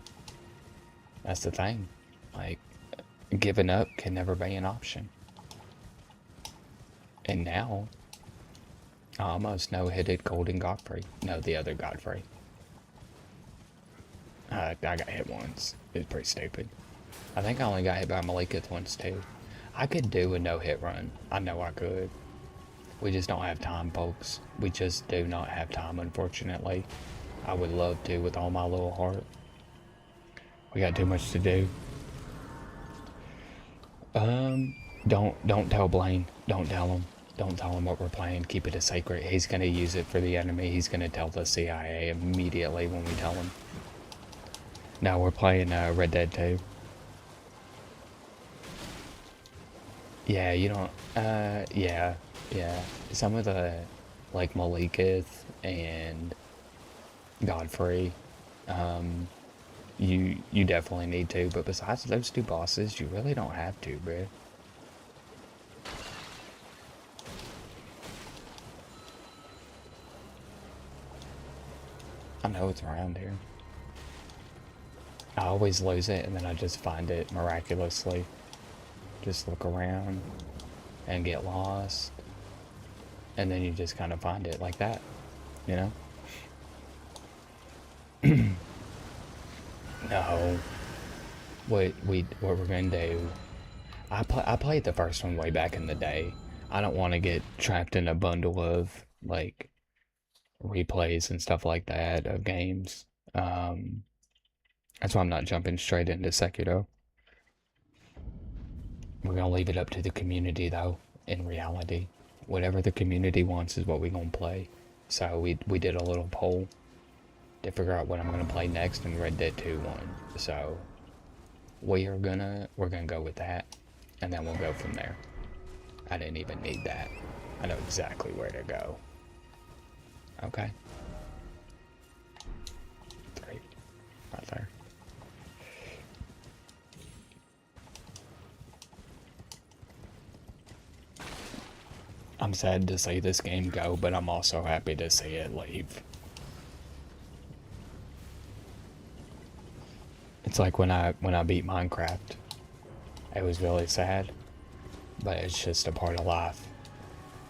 A: That's the thing. Like, giving up can never be an option. And now, I almost no-hitted Golden Godfrey. No, the other Godfrey. I got hit once. It was pretty stupid. I think I only got hit by Maliketh once too. I could do a no-hit run. I know I could. We just don't have time, folks. We just do not have time, unfortunately. I would love to with all my little heart. We got too much to do. Don't tell Blaine. Don't tell him. Don't tell him what we're playing. Keep it a secret. He's gonna use it for the enemy. He's gonna tell the CIA immediately when we tell him. Now we're playing Red Dead 2. Yeah, you don't, yeah. Some of the, like, Maliketh and Godfrey, you definitely need to, but besides those two bosses, you really don't have to, bro. I know it's around here. I always lose it, and then I just find it miraculously. Just look around and get lost, and then you just kind of find it like that, you know? No. What we're gonna do, I played the first one way back in the day. I don't want to get trapped in a bundle of, like, replays and stuff like that of games. That's why I'm not jumping straight into Sekiro. We're gonna leave it up to the community, though, in reality. Whatever the community wants is what we're gonna play. So we did a little poll to figure out what I'm gonna play next, and Red Dead 2 won. So we're gonna go with that, and then we'll go from there. I didn't even need that. I know exactly where to go. Okay. 3. Right there. I'm sad to see this game go, but I'm also happy to see it leave. It's like when I beat Minecraft. It was really sad, but it's just a part of life.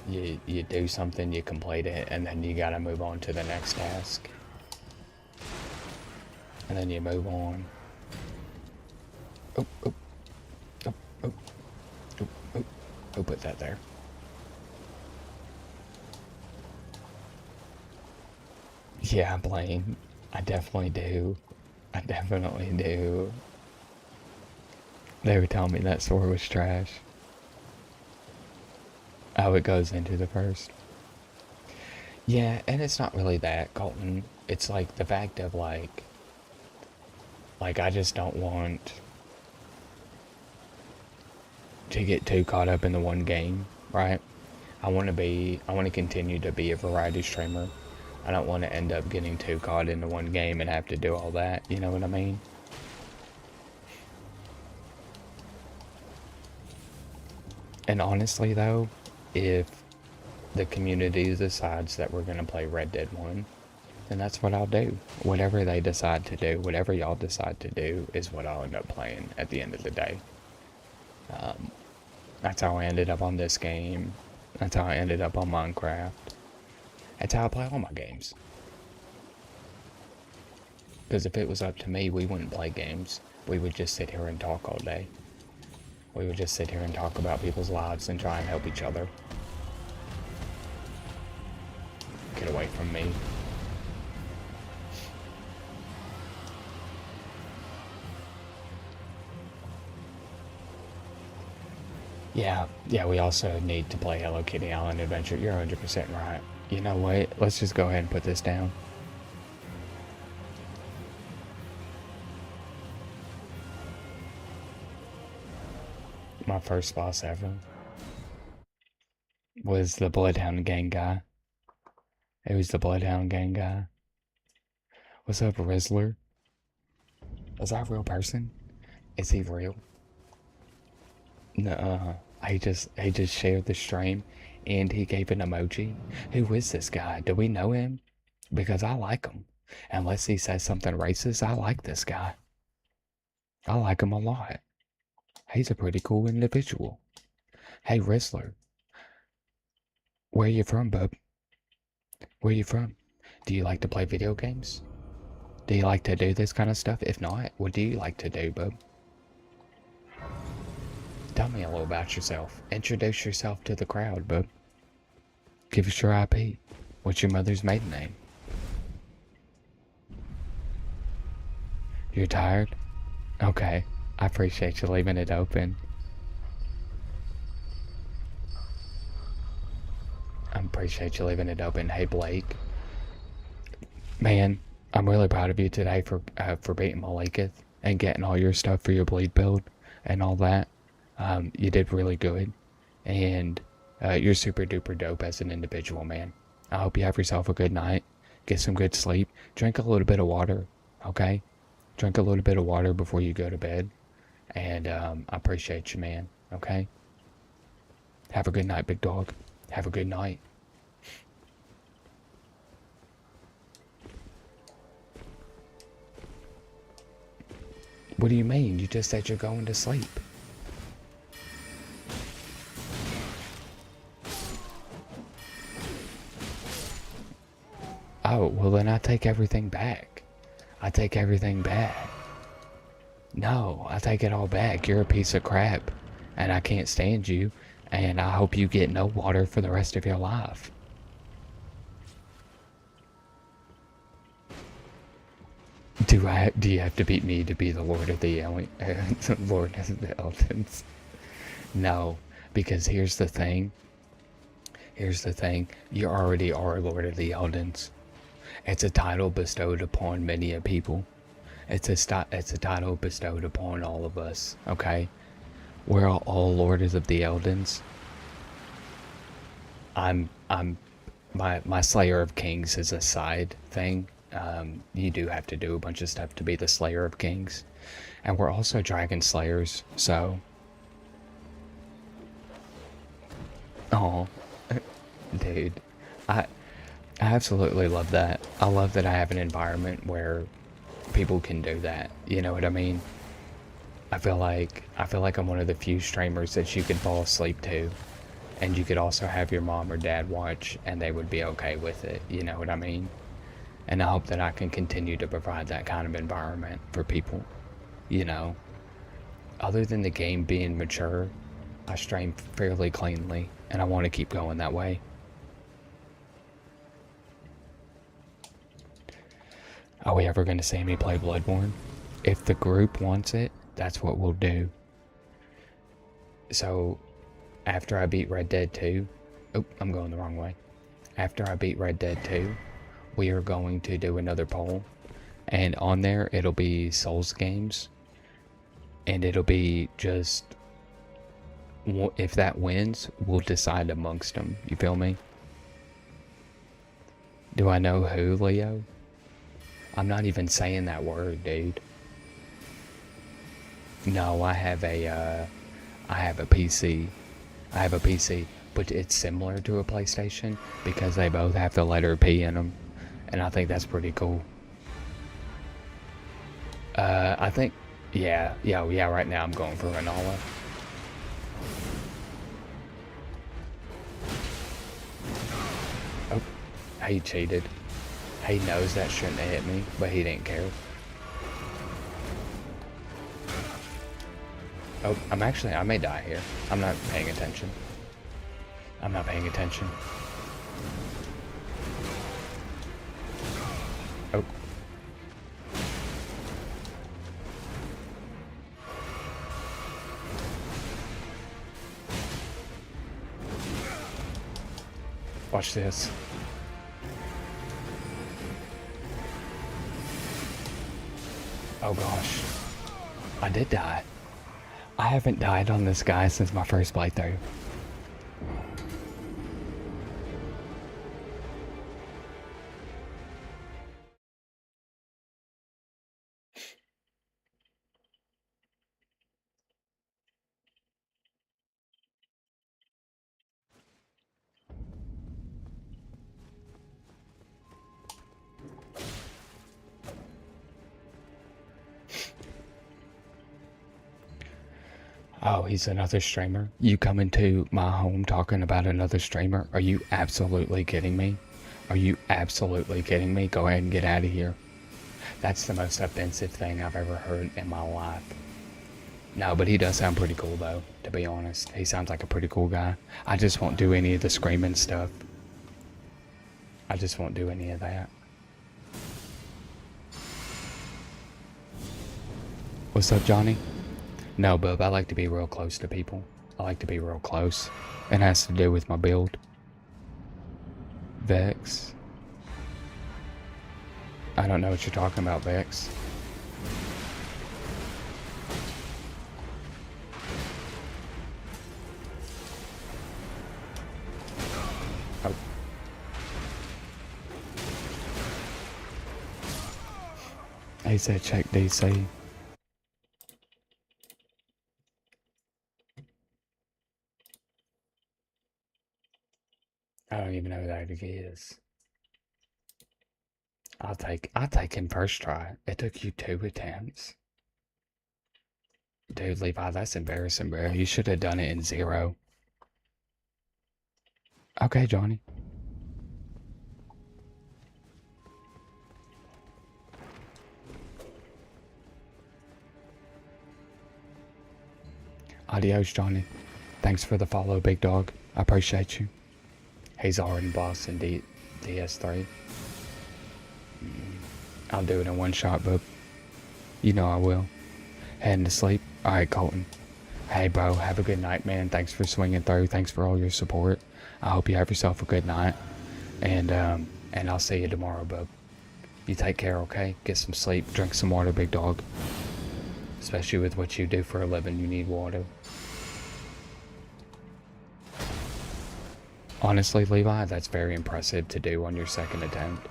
A: You do something, you complete it, and then you gotta move on to the next task. And then you move on. Oh, oh, oh, oh, oh, oh. Who put that there? Yeah, Blaine. I definitely do. I definitely do. They were telling me that sword was trash. Oh, it goes into the first. Yeah, and it's not really that, Colton. It's like the fact of like I just don't want to get too caught up in the one game, right? I want to continue to be a variety streamer. I don't want to end up getting too caught into one game and have to do all that, you know what I mean? And honestly though, if the community decides that we're gonna play Red Dead 1, then that's what I'll do. Whatever they decide to do, whatever y'all decide to do is what I'll end up playing at the end of the day. That's how I ended up on this game. That's how I ended up on Minecraft. That's how I play all my games. Because if it was up to me, we wouldn't play games. We would just sit here and talk all day. We would just sit here and talk about people's lives and try and help each other. Get away from me. Yeah, we also need to play Hello Kitty Island Adventure. You're 100% right. You know what? Let's just go ahead and put this down. My first boss ever was the Bloodhound Gang guy. It was the Bloodhound Gang guy. What's up, Rizzler? Is that a real person? Is he real? Nuh-uh. He just shared the stream and he gave an emoji. Who is this guy? Do we know him? Because I like him. Unless he says something racist, I like this guy. I like him a lot. He's a pretty cool individual. Hey, Rizzler. Where you from, bub? Where you from? Do you like to play video games? Do you like to do this kind of stuff? If not, what do you like to do, bub? Tell me a little about yourself. Introduce yourself to the crowd, bub. Give us your IP. What's your mother's maiden name? You're tired? Okay. I appreciate you leaving it open. I appreciate you leaving it open. Hey, Blake. Man, I'm really proud of you today for beating Maliketh and getting all your stuff for your bleed build and all that. You did really good. And you're super duper dope as an individual, man. I hope you have yourself a good night. Get some good sleep. Drink a little bit of water, okay? Drink a little bit of water before you go to bed. And I appreciate you, man, okay? Have a good night, big dog. Have a good night. What do you mean? You just said you're going to sleep. Oh, well then I take everything back. I take everything back. No, I take it all back. You're a piece of crap. And I can't stand you. And I hope you get no water for the rest of your life. Do you have to beat me to be the Lord of the Lord of the Eldens? No, because here's the thing. Here's the thing. You already are Lord of the Eldens. It's a title bestowed upon many a people. It's a title bestowed upon all of us, okay? We're all Lords of the Eldens. My Slayer of Kings is a side thing. You do have to do a bunch of stuff to be the Slayer of Kings. And we're also Dragon Slayers, so... Oh, dude. I absolutely love that. I love that I have an environment where people can do that. You know what I mean? I feel like I'm one of the few streamers that you could fall asleep to, and you could also have your mom or dad watch, and they would be okay with it. You know what I mean? And I hope that I can continue to provide that kind of environment for people. You know, other than the game being mature, I stream fairly cleanly, and I want to keep going that way. Are we ever going to see me play Bloodborne? If the group wants it, that's what we'll do. So, after I beat Red Dead 2... Oh, I'm going the wrong way. After I beat Red Dead 2, we are going to do another poll. And on there, it'll be Souls games. And it'll be just... If that wins, we'll decide amongst them. You feel me? Do I know who, Leo? I'm not even saying that word, dude. No, I have a PC. I have a PC, but it's similar to a PlayStation because they both have the letter P in them, and I think that's pretty cool. I think, yeah, right now I'm going for Renala. Oh, he cheated. He knows that shouldn't have hit me, but he didn't care. Oh, I may die here. I'm not paying attention. I'm not paying attention. Oh. Watch this. Oh gosh. I did die. I haven't died on this guy since my first playthrough. Oh, he's another streamer? You come into my home talking about another streamer? Are you absolutely kidding me? Are you absolutely kidding me? Go ahead and get out of here. That's the most offensive thing I've ever heard in my life. No, but he does sound pretty cool though, to be honest. He sounds like a pretty cool guy. I just won't do any of the screaming stuff. I just won't do any of that. What's up, Johnny? No, bub, I like to be real close to people. I like to be real close. It has to do with my build. Vex. I don't know what you're talking about, Vex. Oh. He said check DC. I don't even know who that is. I'll take him first try. It took you 2 attempts. Dude, Levi, that's embarrassing, bro. You should have done it in 0. Okay, Johnny. Adios, Johnny. Thanks for the follow, big dog. I appreciate you. He's already boss in DS3. I'll do it in one shot, bub. You know I will. Heading to sleep? Alright, Colton. Hey, bro, have a good night, man. Thanks for swinging through. Thanks for all your support. I hope you have yourself a good night. And I'll see you tomorrow, bub. You take care, okay? Get some sleep. Drink some water, big dog. Especially with what you do for a living, you need water. Honestly, Levi, that's very impressive to do on your second attempt.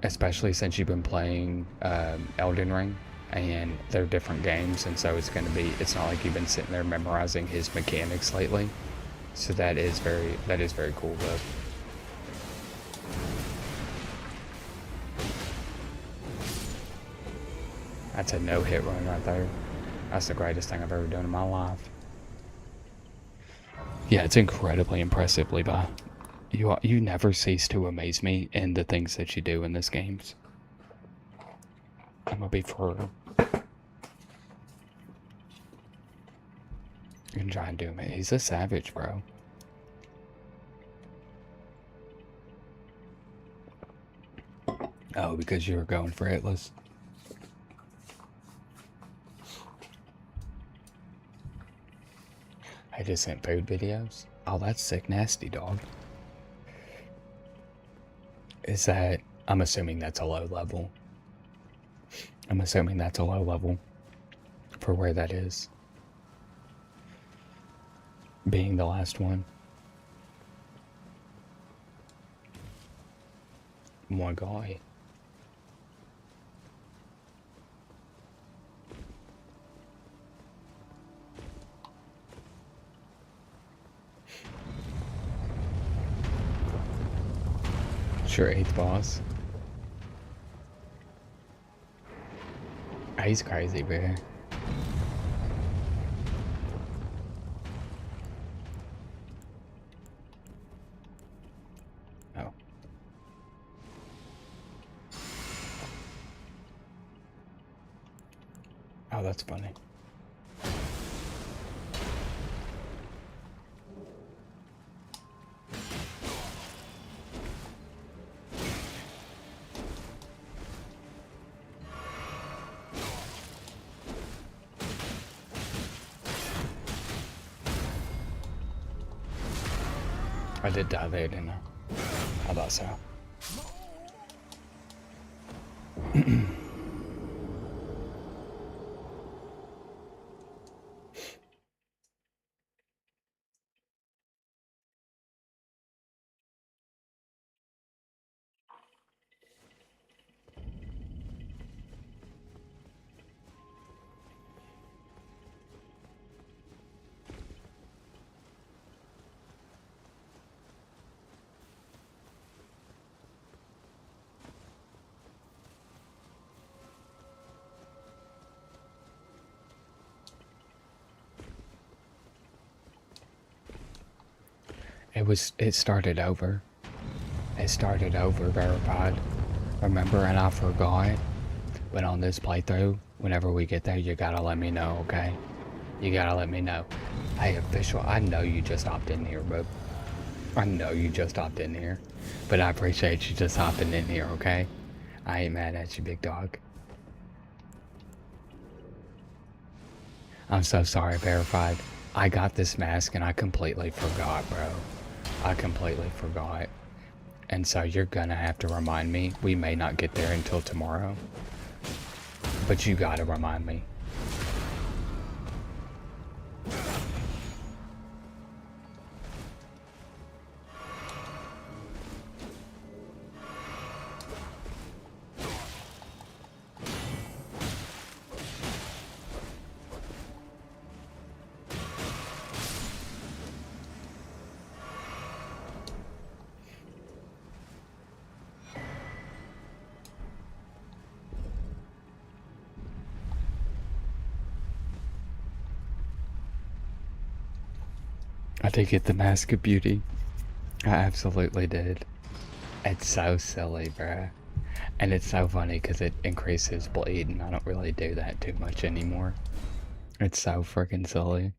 A: Especially since you've been playing Elden Ring, and they're different games, and so it's not like you've been sitting there memorizing his mechanics lately. So that is very cool, though. That's a no-hit run right there. That's the greatest thing I've ever done in my life. Yeah, it's incredibly impressive, Levi. You never cease to amaze me in the things that you do in this games. I'm gonna be for real. You can try and do it. He's a savage, bro. Oh, because you were going for Atlas. I just sent food videos. Oh, that's sick nasty, dog. Is that... I'm assuming that's a low level. I'm assuming that's a low level for where that is. Being the last one. My guy. Sure, 8th boss. He's crazy, bro. Oh. Oh, that's funny. I did die there, didn't I? How about so? It started over. It started over, verified. Remember, and I forgot. But on this playthrough, whenever we get there, you gotta let me know, okay? You gotta let me know. Hey, official, I know you just hopped in here, bro. I know you just hopped in here. But I appreciate you just hopping in here, okay? I ain't mad at you, big dog. I'm so sorry, verified. I got this mask and I completely forgot, bro. I completely forgot. And so you're gonna have to remind me. We may not get there until tomorrow. But you gotta remind me. I did get the Mask of Beauty. I absolutely did. It's so silly, bruh. And it's so funny because it increases bleed, and I don't really do that too much anymore. It's so freaking silly.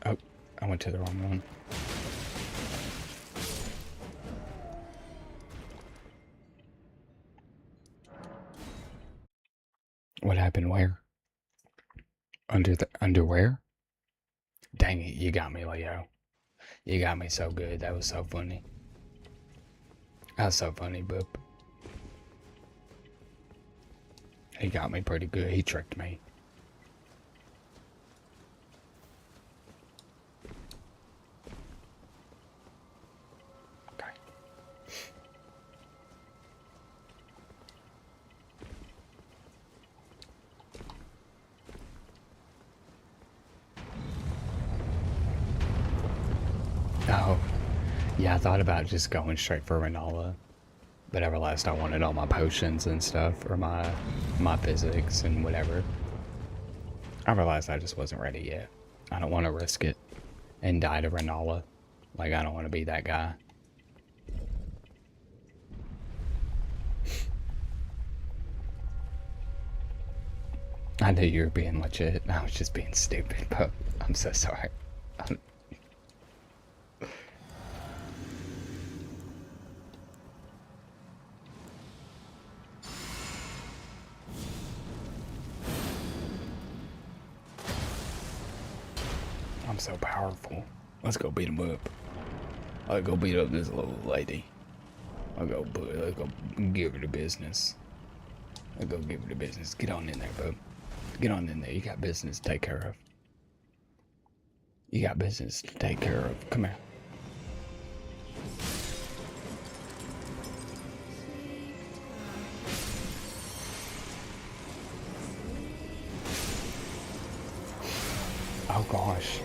A: Oh, I went to the wrong one. What happened where? Under the underwear? Dang it, you got me, Leo. You got me so good. That was so funny. That was so funny, Boop. He got me pretty good. He tricked me. Okay. Oh, yeah, I thought about just going straight for Renala. But I realized I wanted all my potions and stuff, or my physics and whatever. I realized I just wasn't ready yet. I don't want to risk it and die to Renala. Like, I don't want to be that guy. I knew you were being legit. I was just being stupid, but I'm so sorry. I'm so powerful. Let's go beat him up. I'll go beat up this little lady. Let's go give her the business. Let's go give her the business. Get on in there, bub. Get on in there. You got business to take care of. You got business to take care of. Come here. Oh gosh.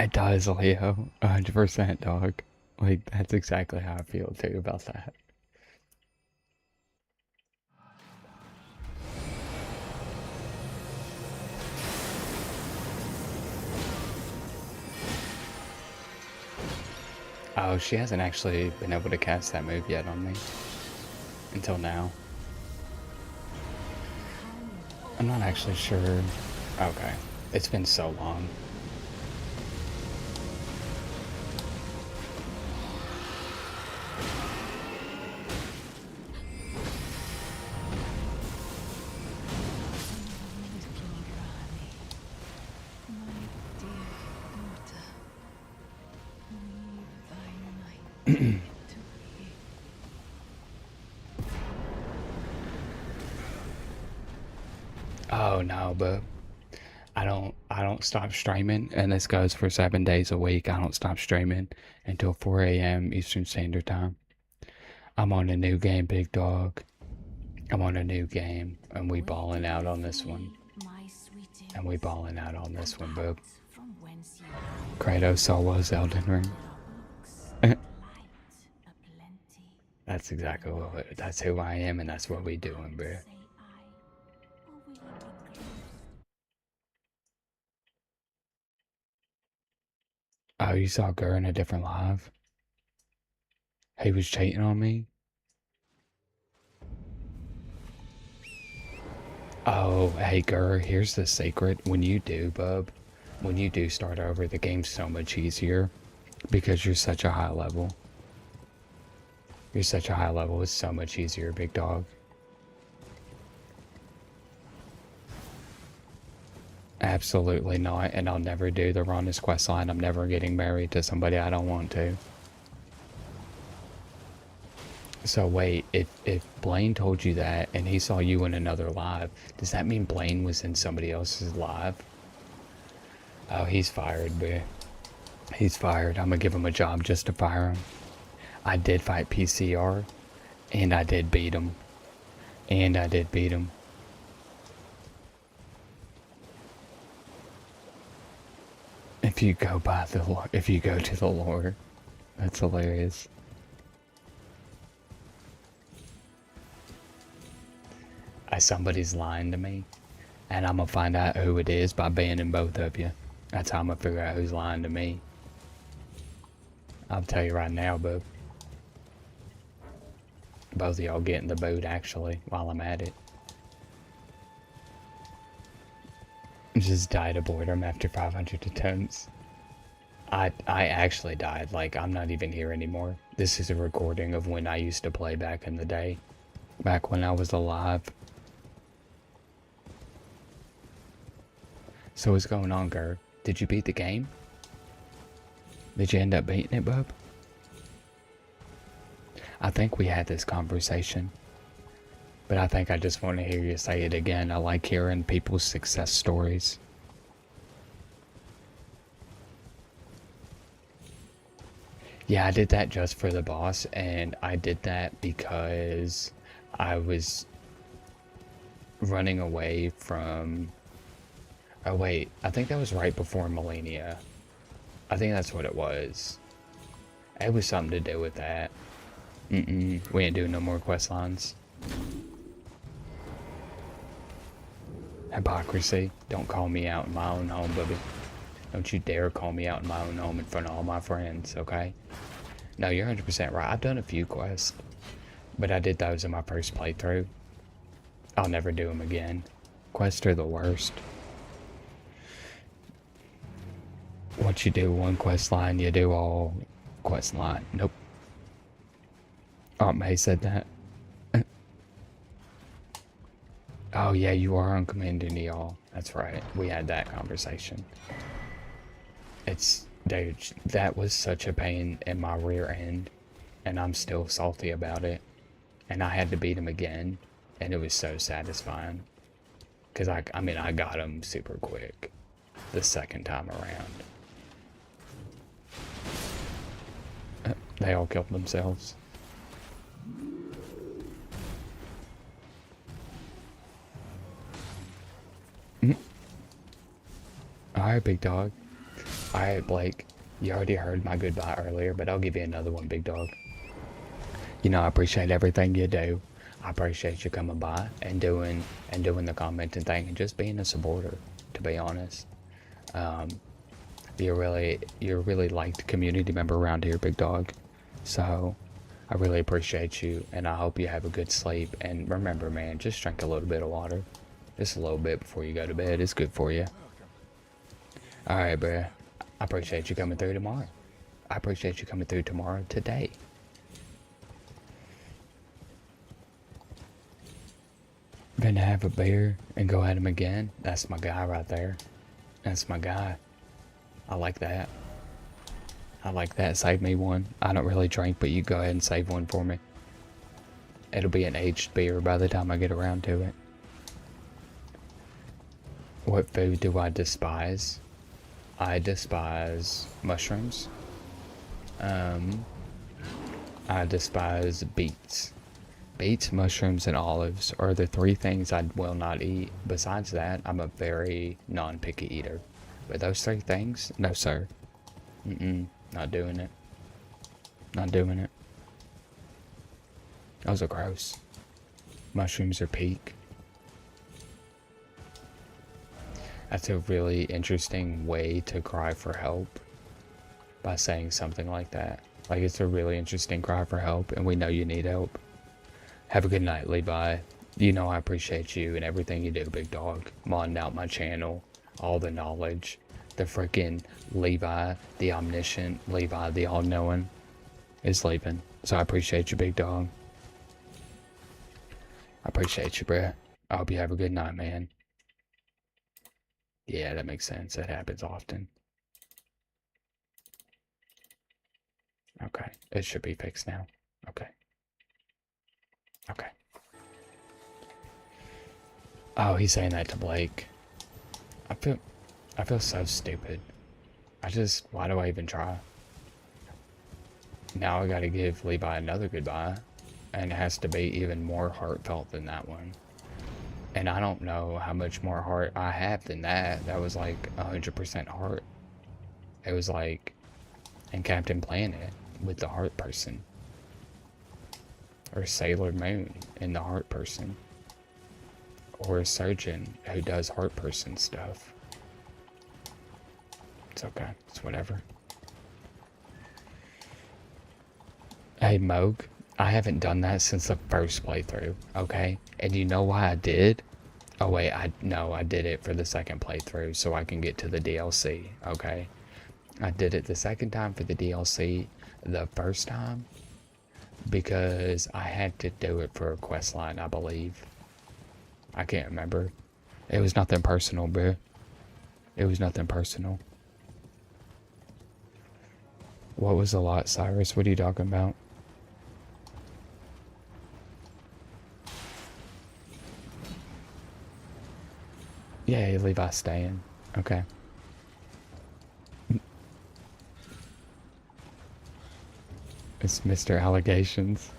A: It does, Leo. 100%, dog. Like, that's exactly how I feel too about that. Oh, she hasn't actually been able to cast that move yet on me. until now. I'm not actually sure. Okay. It's been so long. Oh no, but I don't stop streaming, and this goes for 7 days a week. I don't stop streaming until 4 a.m. Eastern Standard Time. I'm on a new game, big dog. I'm on a new game, and we balling out on this one. And we balling out on this one, bub. Kratos Solo's Elden Ring. That's exactly that's who I am, and that's what we doing, bro. Oh, you saw Gur in a different live? He was cheating on me? Oh, hey Gur, here's the secret. When you do, bub, when you do start over, the game's so much easier because you're such a high level. You're such a high level, it's so much easier, big dog. Absolutely not, and I'll never do the Ronda's quest line. I'm never getting married to somebody I don't want to. So wait, if Blaine told you that and he saw you in another live, does that mean Blaine was in somebody else's live? Oh, he's fired, bro. He's fired. I'm gonna give him a job just to fire him. I did fight PCR, and I did beat him. And I did beat him. If you go by the lore, if you go to the lore, that's hilarious. Somebody's lying to me, and I'm gonna find out who it is by banning both of you. That's how I'm gonna figure out who's lying to me. I'll tell you right now, bub. Both of y'all get in the boot, actually, while I'm at it. Just died of boredom after 500 attempts. I actually died. Like, I'm not even here anymore. This is a recording of when I used to play back in the day. Back when I was alive. So what's going on, Gur? Did you beat the game? Did you end up beating it, bub? I think we had this conversation. But I think I just want to hear you say it again. I like hearing people's success stories. Yeah, I did that just for the boss, and I did that because I was running away from... Oh wait, I think that was right before Millennia. I think that's what it was. It was something to do with that. We ain't doing no more quest lines. Hypocrisy. Don't call me out in my own home, Bubby. Don't you dare call me out in my own home in front of all my friends, okay? No, you're 100% right. I've done a few quests, but I did those in my first playthrough. I'll never do them again. Quests are the worst. Once you do one quest line, you do all quest line. Nope. Aunt May said that. Oh yeah, you are on Commander Neal. That's right. We had that conversation. Dude, that was such a pain in my rear end, and I'm still salty about it. And I had to beat him again, and it was so satisfying. Cause I mean, I got him super quick the second time around. They all killed themselves. Alright, big dog. Alright, Blake. You already heard my goodbye earlier, but I'll give you another one, big dog. You know, I appreciate everything you do. I appreciate you coming by and doing the commenting thing and just being a supporter, to be honest. You're a really liked community member around here, big dog. So I really appreciate you, and I hope you have a good sleep. And remember, man, just drink a little bit of water. Just a little bit before you go to bed. It's good for you. Alright, bruh. I appreciate you coming through tomorrow. I appreciate you coming through tomorrow today. Gonna have a beer and go at him again. That's my guy right there. That's my guy. I like that. I like that. Save me one. I don't really drink, but you go ahead and save one for me. It'll be an aged beer by the time I get around to it. What food do I despise? I despise mushrooms. I despise beets. Beets, mushrooms, and olives are the 3 things I will not eat. Besides that, I'm a very non-picky eater. But those 3 things, no sir. Not doing it. Not doing it. Those are gross. Mushrooms are peak. That's a really interesting way to cry for help. By saying something like that. Like, it's a really interesting cry for help, and we know you need help. Have a good night, Levi. You know I appreciate you and everything you do, big dog. Modding out my channel, all the knowledge, the freaking Levi, the omniscient, Levi, the all-knowing, is leaving. So I appreciate you, big dog. I appreciate you, bruh. I hope you have a good night, man. Yeah, that makes sense. That happens often. Okay, it should be fixed now. Okay. Okay. Oh, he's saying that to Blake. I feel so stupid. Why do I even try? Now I gotta give Levi another goodbye, and it has to be even more heartfelt than that one. And I don't know how much more heart I have than that. That was like 100% heart. It was like in Captain Planet with the heart person. Or Sailor Moon in the heart person. Or a surgeon who does heart person stuff. It's okay. It's whatever. Hey, Moog. I haven't done that since the first playthrough, okay? And you know why I did? Oh wait, I did it for the second playthrough so I can get to the DLC, okay? I did it the second time for the DLC. The first time because I had to do it for a quest line, I believe. I can't remember. It was nothing personal, bro. It was nothing personal. What was a lot, Cyrus? What are you talking about? Yeah, Levi's staying. Okay. It's Mr. Allegations.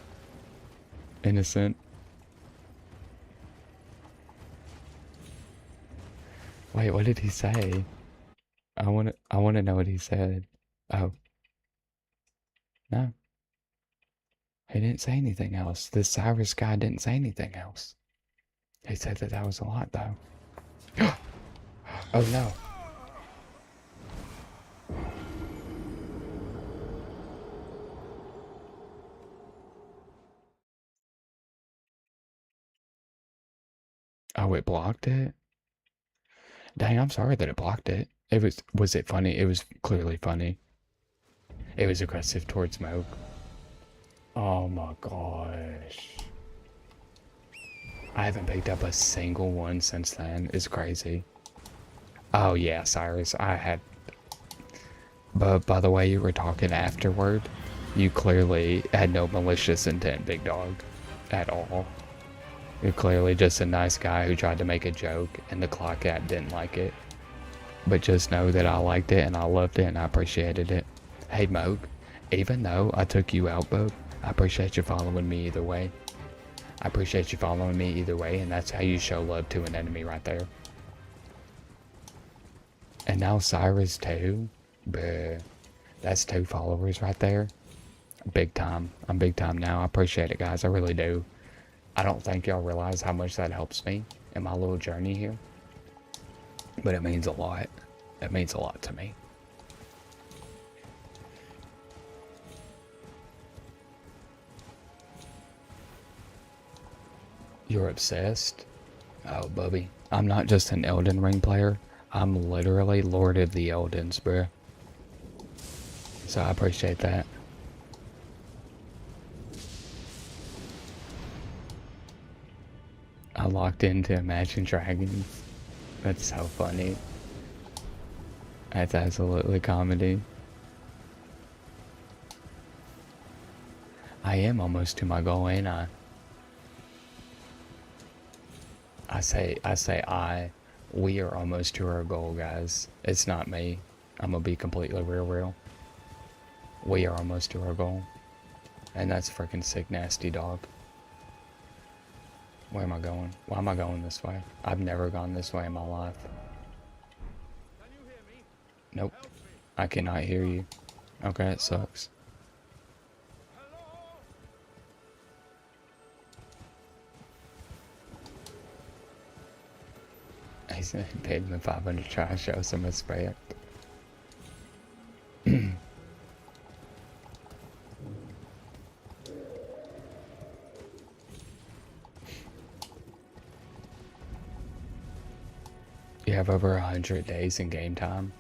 A: Innocent. Wait, what did he say? I wanna know what he said. Oh. No. He didn't say anything else. This Cyrus guy didn't say anything else. He said that was a lot, though. Oh no. Oh, it blocked it? Dang, I'm sorry that it blocked it. Was it funny? It was clearly funny. It was aggressive towards Smoke. Oh my gosh. I haven't picked up a single one since then. It's crazy. Oh yeah, Cyrus, I had... But by the way you were talking afterward, you clearly had no malicious intent, big dog. At all. You're clearly just a nice guy who tried to make a joke, and the clock cat didn't like it. But just know that I liked it, and I loved it, and I appreciated it. Hey, Moog, even though I took you out, Boog, I appreciate you following me either way. I appreciate you following me either way, and that's how you show love to an enemy right there. And now Cyrus too? Bruh. That's 2 followers right there. Big time. I'm big time now. I appreciate it, guys. I really do. I don't think y'all realize how much that helps me in my little journey here. But it means a lot. It means a lot to me. You're obsessed? Oh, Bubby. I'm not just an Elden Ring player. I'm literally Lord of the Eldens, bruh. So I appreciate that. I locked into Imagine Dragons. That's so funny. That's absolutely comedy. I am almost to my goal, ain't I? We are almost to our goal, guys. It's not me. I'm gonna be completely real. We are almost to our goal. And that's freaking sick, nasty dog. Where am I going? Why am I going this way? I've never gone this way in my life. Nope. I cannot hear you. Okay, it sucks. He said he paid me 500 to try to show some respect. You have over 100 days in game time.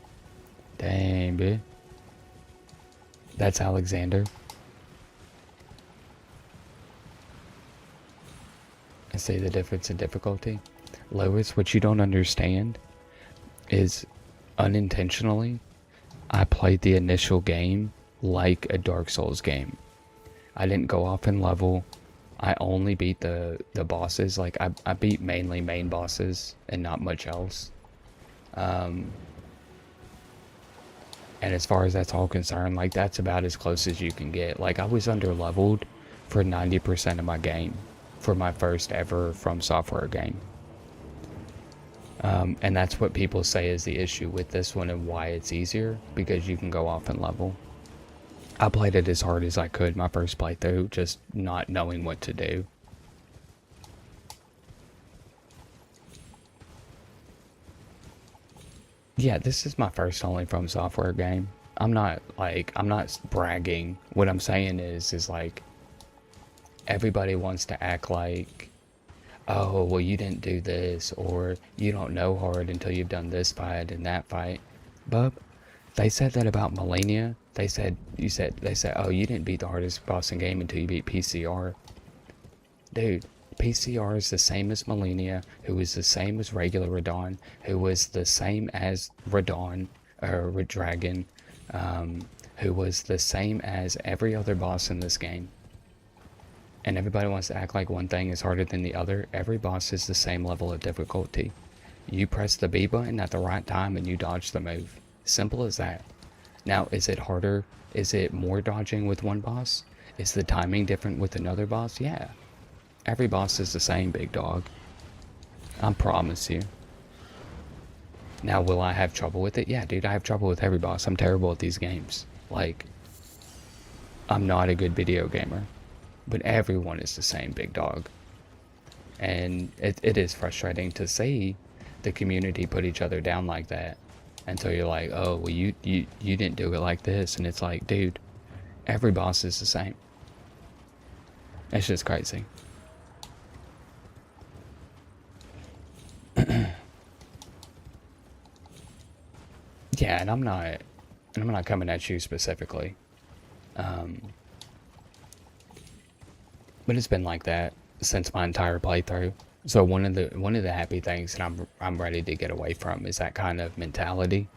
A: Dang, bitch. That's Alexander. I see the difference in difficulty. Lois, what you don't understand is unintentionally, I played the initial game like a Dark Souls game. I didn't go off in level. I only beat the bosses. Like, I beat mainly main bosses and not much else. And as far as that's all concerned, like, that's about as close as you can get. Like, I was under leveled for 90% of my game for my first ever From Software game. And that's what people say is the issue with this one and why it's easier, because you can go off and level. I played it as hard as I could my first playthrough, just not knowing what to do. Yeah, this is my first only From Software game. I'm not bragging. What I'm saying is like, everybody wants to act like, oh, well, you didn't do this, or you don't know hard until you've done this fight and that fight. Bub, they said that about Millennia. They said, oh, you didn't beat the hardest boss in game until you beat PCR. Dude, PCR is the same as Millennia, who is the same as regular Radon, who was the same as Radon, or Dragon, who was the same as every other boss in this game. And everybody wants to act like one thing is harder than the other. Every boss is the same level of difficulty. You press the B button at the right time and you dodge the move. Simple as that. Now, is it harder? Is it more dodging with one boss? Is the timing different with another boss? Yeah. Every boss is the same, big dog. I promise you. Now, will I have trouble with it? Yeah, dude, I have trouble with every boss. I'm terrible at these games. Like, I'm not a good video gamer. But everyone is the same, big dog. And it is frustrating to see the community put each other down like that. Until you're like, oh, well, you didn't do it like this. And it's like, dude, every boss is the same. It's just crazy. Yeah, and I'm not coming at you specifically. But it's been like that since my entire playthrough. So one of the happy things that I'm ready to get away from is that kind of mentality.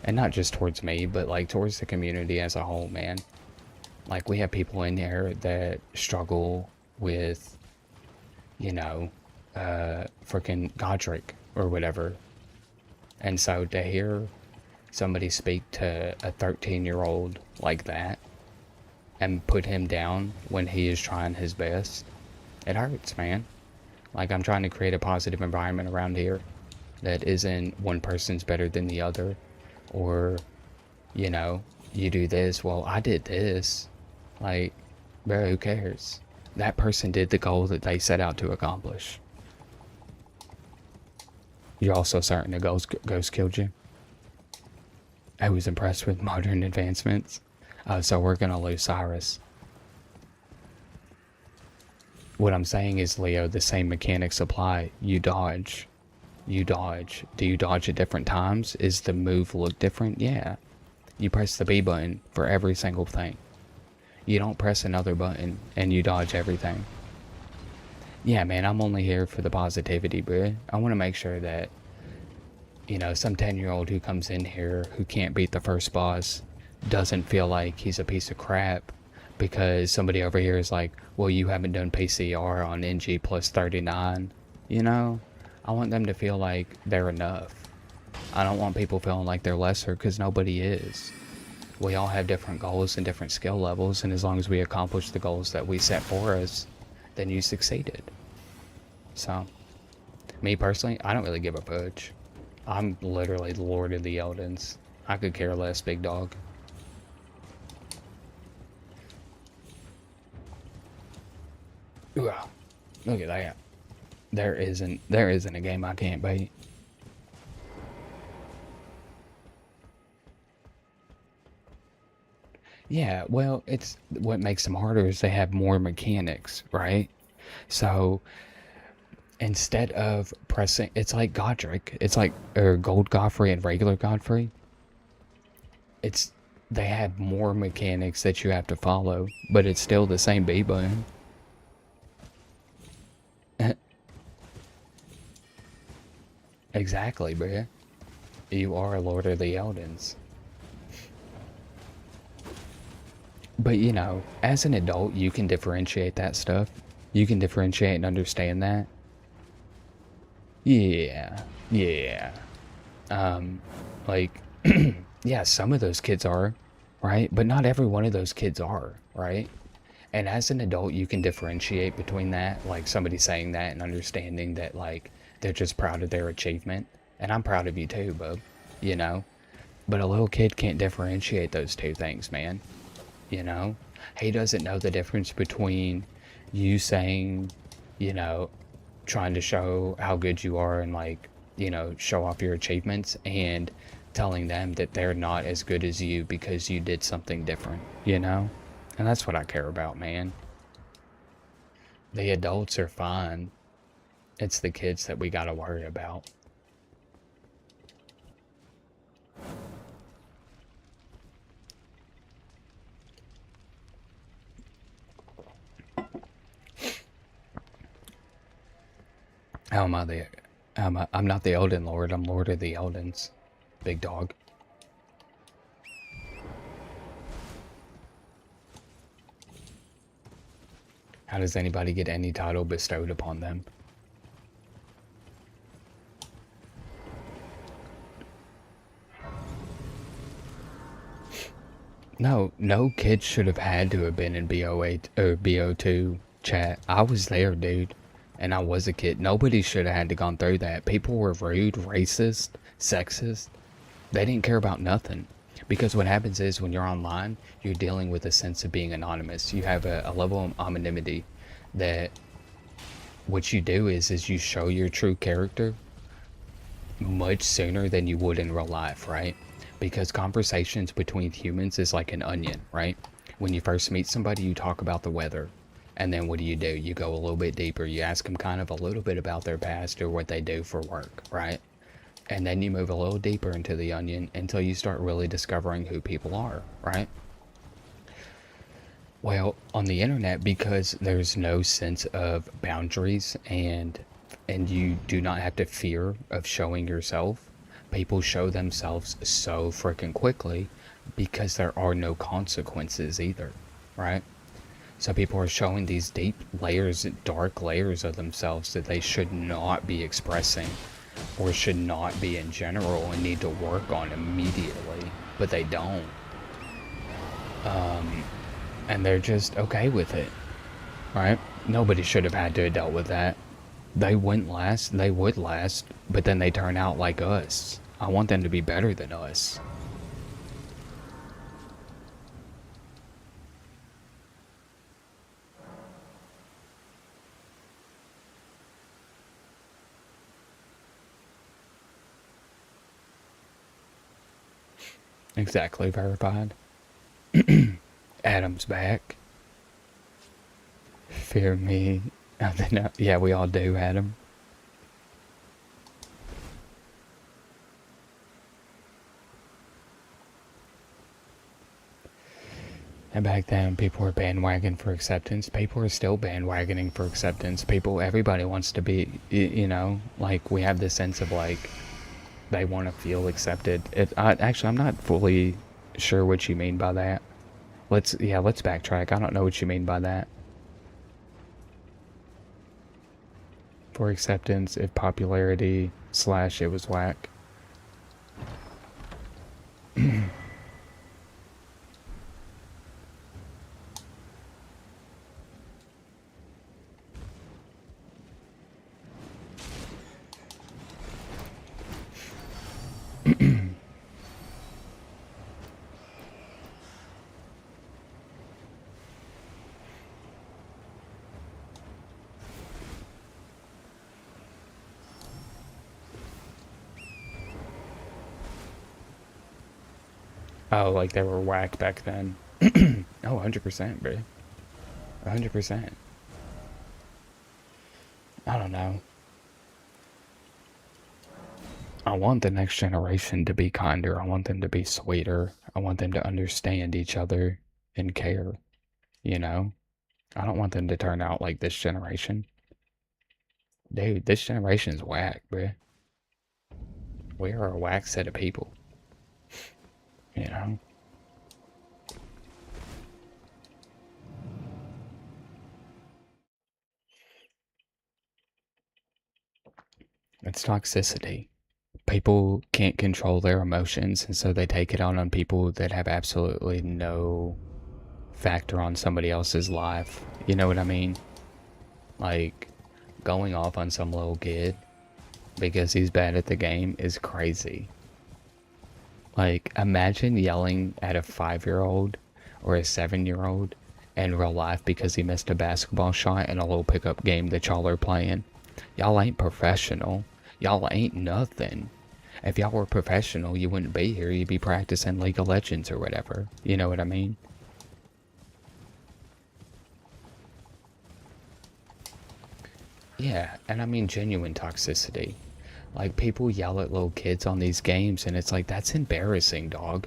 A: And not just towards me, but like towards the community as a whole, man. Like, we have people in here that struggle with, you know, freaking Godric or whatever. And so to hear somebody speak to a 13-year-old like that and put him down when he is trying his best, it hurts, man. Like, I'm trying to create a positive environment around here that isn't one person's better than the other, or, you know, you do this, well, I did this. Like, bro, who cares? That person did the goal that they set out to accomplish. You're also certain the ghost killed you? I was impressed with modern advancements. So we're gonna lose Cyrus. What I'm saying is, Leo, the same mechanics apply. You dodge. You dodge. Do you dodge at different times? Is the move look different? Yeah. You press the B button for every single thing. You don't press another button and you dodge everything. Yeah, man, I'm only here for the positivity, bro. I want to make sure that, you know, some 10-year-old who comes in here who can't beat the first boss doesn't feel like he's a piece of crap because somebody over here is like, well, you haven't done PCR on NG plus 39. You know, I want them to feel like they're enough. I don't want people feeling like they're lesser, because nobody is. We all have different goals and different skill levels, and as long as we accomplish the goals that we set for us, then you succeeded. So, me personally, I don't really give a fudge. I'm literally the Lord of the Eldens. I could care less, big dog. Ooh, look at that. There isn't a game I can't beat. Yeah, well, it's what makes them harder is they have more mechanics, right? So instead of pressing, it's like Godric, it's like Gold Godfrey and regular Godfrey. It's they have more mechanics that you have to follow, but it's still the same B button. Exactly, bruh. You are a Lord of the Eldens. But you know, as an adult, you can differentiate that stuff. You can differentiate and understand that. Yeah, yeah. Like, yeah, some of those kids are, right? But not every one of those kids are, right? And as an adult, you can differentiate between that, like somebody saying that and understanding that, like, they're just proud of their achievement. And I'm proud of you too, bub, you know? But a little kid can't differentiate those two things, man. You know? He doesn't know the difference between you saying, you know, trying to show how good you are and, like, you know, show off your achievements, and telling them that they're not as good as you because you did something different, you know? And that's what I care about, man. The adults are fine. It's the kids that we gotta worry about. How am I the... I'm not the Elden Lord, I'm Lord of the Eldens. Big dog. How does anybody get any title bestowed upon them? No kid should have had to have been in BO8 or BO2 chat. I was there, dude. And I was a kid. Nobody should have had to gone through that. People were rude, racist, sexist. They didn't care about nothing. Because what happens is when you're online, you're dealing with a sense of being anonymous. You have a level of anonymity that what you do is you show your true character much sooner than you would in real life, right? Because conversations between humans is like an onion, right? When you first meet somebody, you talk about the weather. And then what do? You go a little bit deeper. You ask them kind of a little bit about their past or what they do for work, right? And then you move a little deeper into the onion until you start really discovering who people are, right? Well, on the internet, because there's no sense of boundaries and you do not have to fear of showing yourself, people show themselves so freaking quickly because there are no consequences either, right? So people are showing these deep layers, dark layers of themselves that they should not be expressing or should not be in general and need to work on immediately, but they don't. And they're just okay with it, right? Nobody should have had to have dealt with that. They wouldn't last, they would last, but then they turn out like us. I want them to be better than us. Exactly, verified. Adam's back. Fear me Yeah, we all do, Adam. And back then, people were bandwagoning for acceptance. People are still bandwagoning for acceptance. Everybody wants to be, you know, like, we have this sense of, like, they want to feel accepted. Actually, I'm not fully sure what you mean by that. Let's backtrack. I don't know what you mean by that. For acceptance, if popularity / it was whack. Oh, like they were whack back then. Oh, 100%, bro. 100%. I don't know. I want the next generation to be kinder. I want them to be sweeter. I want them to understand each other and care, you know? I don't want them to turn out like this generation. Dude, this generation's whack, bruh. We are a whack set of people. You know? It's toxicity. People can't control their emotions, and so they take it out on people that have absolutely no factor on somebody else's life. You know what I mean? Like, going off on some little kid because he's bad at the game is crazy. Like, imagine yelling at a 5-year-old or a 7-year-old in real life because he missed a basketball shot in a little pickup game that y'all are playing. Y'all ain't professional. Y'all ain't nothing. If y'all were professional, you wouldn't be here. You'd be practicing League of Legends or whatever. You know what I mean? Yeah, and I mean genuine toxicity. Like, people yell at little kids on these games, and it's like, that's embarrassing, dog.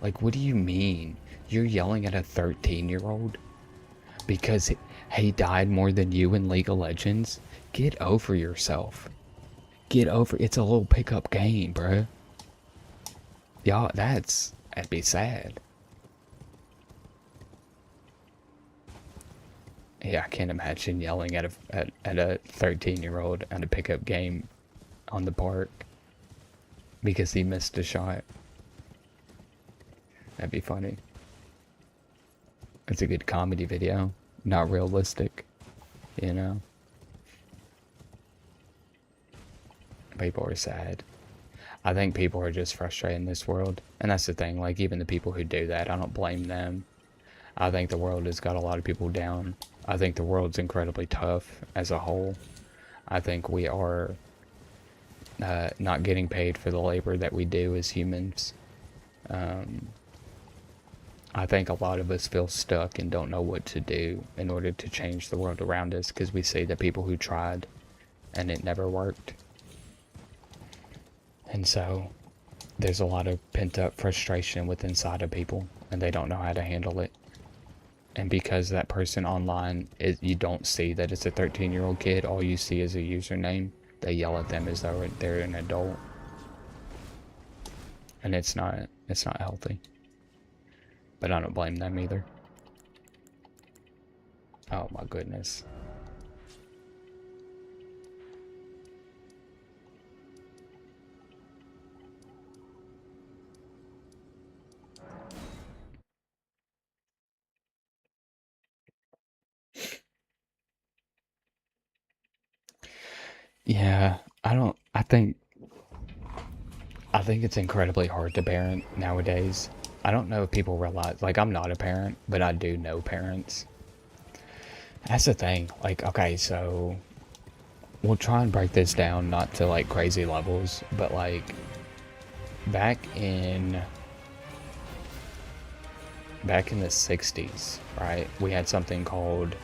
A: Like, what do you mean? You're yelling at a 13-year-old because he died more than you in League of Legends? Get over yourself. It's a little pickup game, bruh. Y'all, that'd be sad. Yeah, I can't imagine yelling at a 13-year-old at a pickup game on the park because he missed a shot. That'd be funny. It's a good comedy video, not realistic, you know? People are sad. I think people are just frustrated in this world, and that's the thing, like, even the people who do that, I don't blame them. I think the world has got a lot of people down. I think the world's incredibly tough as a whole. I think we are not getting paid for the labor that we do as humans. I think a lot of us feel stuck and don't know what to do in order to change the world around us because we see the people who tried and it never worked. And so there's a lot of pent-up frustration within inside of people, and they don't know how to handle it. And because that person online, you don't see that it's a 13-year-old kid, all you see is a username, they yell at them as though they're an adult. And it's not healthy. But I don't blame them either. Oh my goodness. Yeah, I think it's incredibly hard to parent nowadays. I don't know if people realize, like, I'm not a parent, but I do know parents. That's the thing. Like, okay, so we'll try and break this down, not to like crazy levels, but like back in the 60s, right? We had something called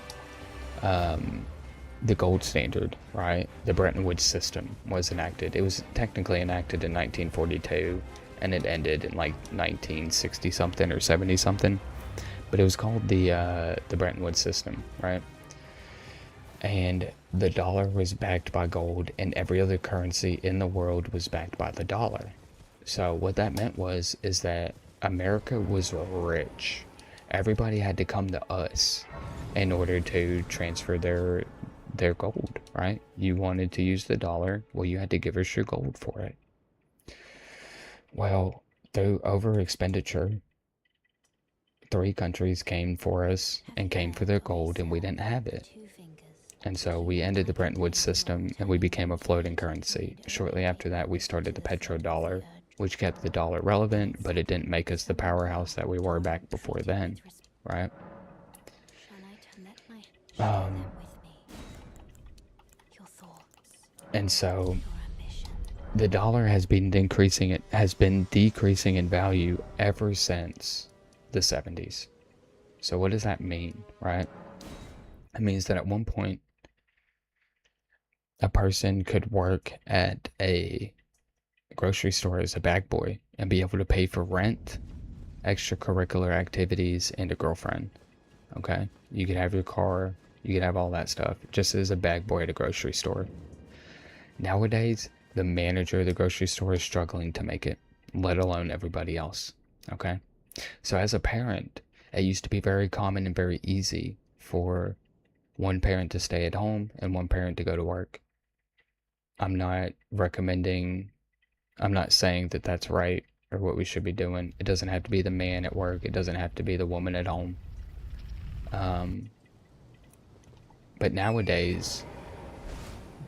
A: the gold standard, right? The Bretton Woods system was enacted. It was technically enacted in 1942, and it ended in like 1960 something or 70 something. But it was called the Bretton Woods system, right? And the dollar was backed by gold, and every other currency in the world was backed by the dollar. So what that meant is that America was rich. Everybody had to come to us in order to transfer their gold, right? You wanted to use the dollar, well, you had to give us your gold for it. Well, through over expenditure, 3 countries came for us and came for their gold, and we didn't have it. And so we ended the Bretton Woods system, and we became a floating currency. Shortly after that, we started the petrodollar, which kept the dollar relevant, but it didn't make us the powerhouse that we were back before then, right? And so the dollar has been decreasing. It has been decreasing in value ever since the 70s. So what does that mean, right? It means that at one point, a person could work at a grocery store as a bag boy and be able to pay for rent, extracurricular activities, and a girlfriend. Okay? You could have your car, you could have all that stuff just as a bag boy at a grocery store. Nowadays, the manager of the grocery store is struggling to make it, let alone everybody else. Okay? So as a parent, it used to be very common and very easy for one parent to stay at home and one parent to go to work. I'm not saying that that's right or what we should be doing. It doesn't have to be the man at work. It doesn't have to be the woman at home. But nowadays,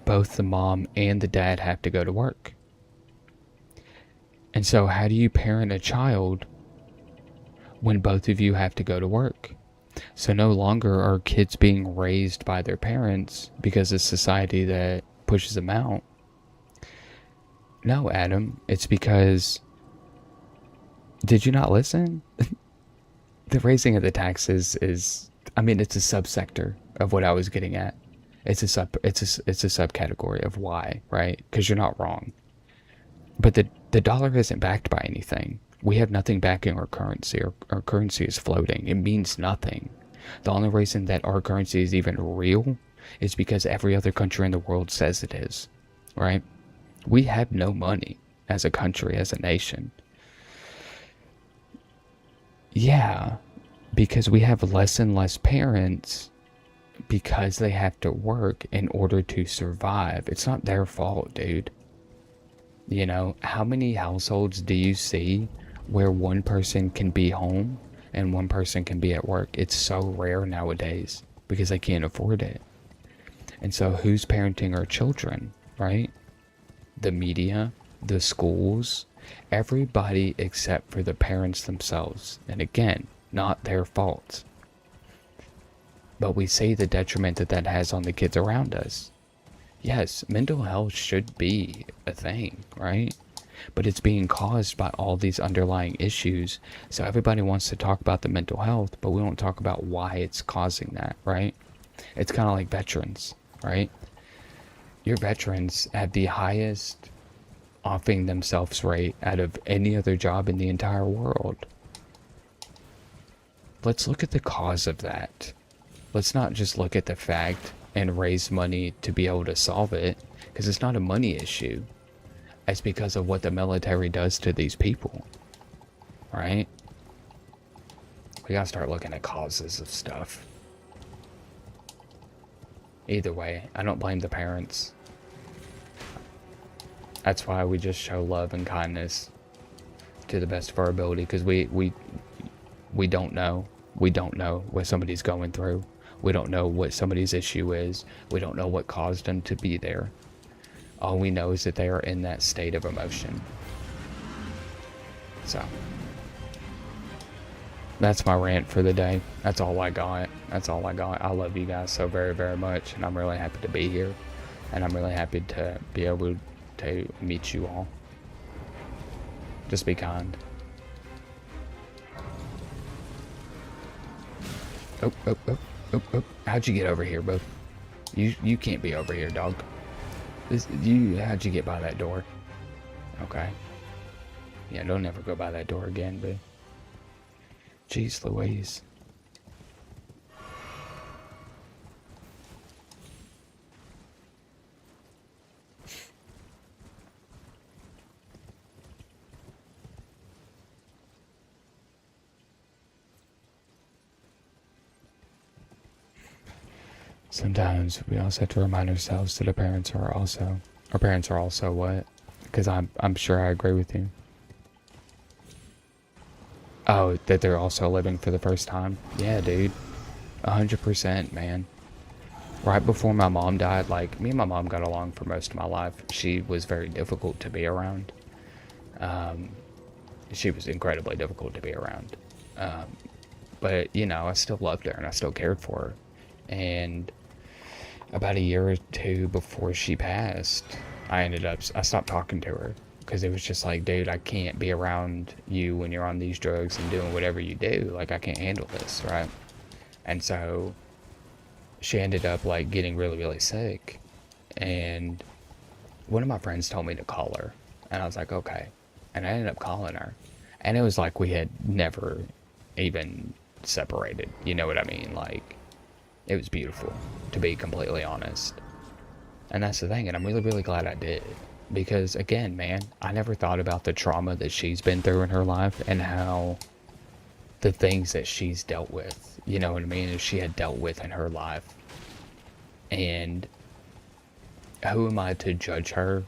A: both the mom and the dad have to go to work. And so how do you parent a child when both of you have to go to work? So no longer are kids being raised by their parents because of society that pushes them out. No, Adam, it's because, did you not listen? The raising of the taxes is, I mean, it's a subsector of what I was getting at. It's a subcategory of why, right? Because you're not wrong. But the dollar isn't backed by anything. We have nothing backing our currency. Our currency is floating. It means nothing. The only reason that our currency is even real is because every other country in the world says it is, right? We have no money as a country, as a nation. Yeah, because we have less and less parents because they have to work in order to survive. It's not their fault, dude. You know, how many households do you see where one person can be home and one person can be at work? It's so rare nowadays because they can't afford it. And so who's parenting our children, right? The media, the schools, everybody except for the parents themselves. And again, not their fault. But we see the detriment that has on the kids around us. Yes, mental health should be a thing, right? But it's being caused by all these underlying issues. So everybody wants to talk about the mental health, but we won't talk about why it's causing that, right? It's kind of like veterans, right? Your veterans have the highest offing themselves rate out of any other job in the entire world. Let's look at the cause of that. Let's not just look at the fact and raise money to be able to solve it, because it's not a money issue. It's because of what the military does to these people, right? We gotta start looking at causes of stuff. Either way, I don't blame the parents. That's why we just show love and kindness to the best of our ability, because we don't know. We don't know what somebody's going through. We don't know what somebody's issue is. We don't know what caused them to be there. All we know is that they are in that state of emotion. So, that's my rant for the day. That's all I got. That's all I got. I love you guys so very, very much, and I'm really happy to be here. And I'm really happy to be able to meet you all. Just be kind. Oh. How'd you get over here, bro? You can't be over here, dog. How'd you get by that door? Okay. Yeah, don't ever go by that door again, but jeez Louise. Sometimes we also have to remind ourselves that our parents are also what? Because I'm sure I agree with you. Oh, that they're also living for the first time? Yeah, dude. 100%, man. Right before my mom died, like, me and my mom got along for most of my life. She was very difficult to be around. She was incredibly difficult to be around. But, you know, I still loved her and I still cared for her. And about a year or two before she passed, I stopped talking to her. Because it was just like, dude, I can't be around you when you're on these drugs and doing whatever you do. Like, I can't handle this, right? And so she ended up, like, getting really, really sick. And one of my friends told me to call her. And I was like, okay. And I ended up calling her. And it was like we had never even separated. You know what I mean? Like, it was beautiful, to be completely honest. And that's the thing. And I'm really, really glad I did. Because, again, man, I never thought about the trauma that she's been through in her life and how the things that she's dealt with, you know what I mean, she had dealt with in her life. And who am I to judge her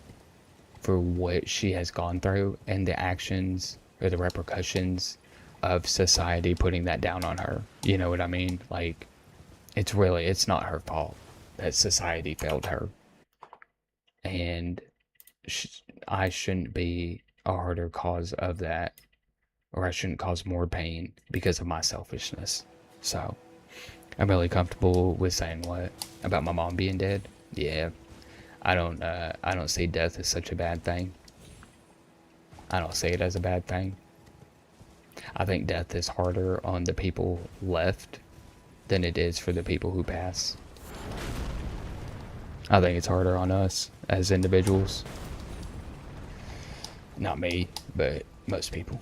A: for what she has gone through and the actions or the repercussions of society putting that down on her? You know what I mean? Like, it's not her fault that society failed her. And I shouldn't be a harder cause of that, or I shouldn't cause more pain because of my selfishness. So I'm really comfortable with saying what about my mom being dead. Yeah, I don't see death as such a bad thing. I don't see it as a bad thing. I think death is harder on the people left than it is for the people who pass. I think it's harder on us as individuals. Not me, but most people.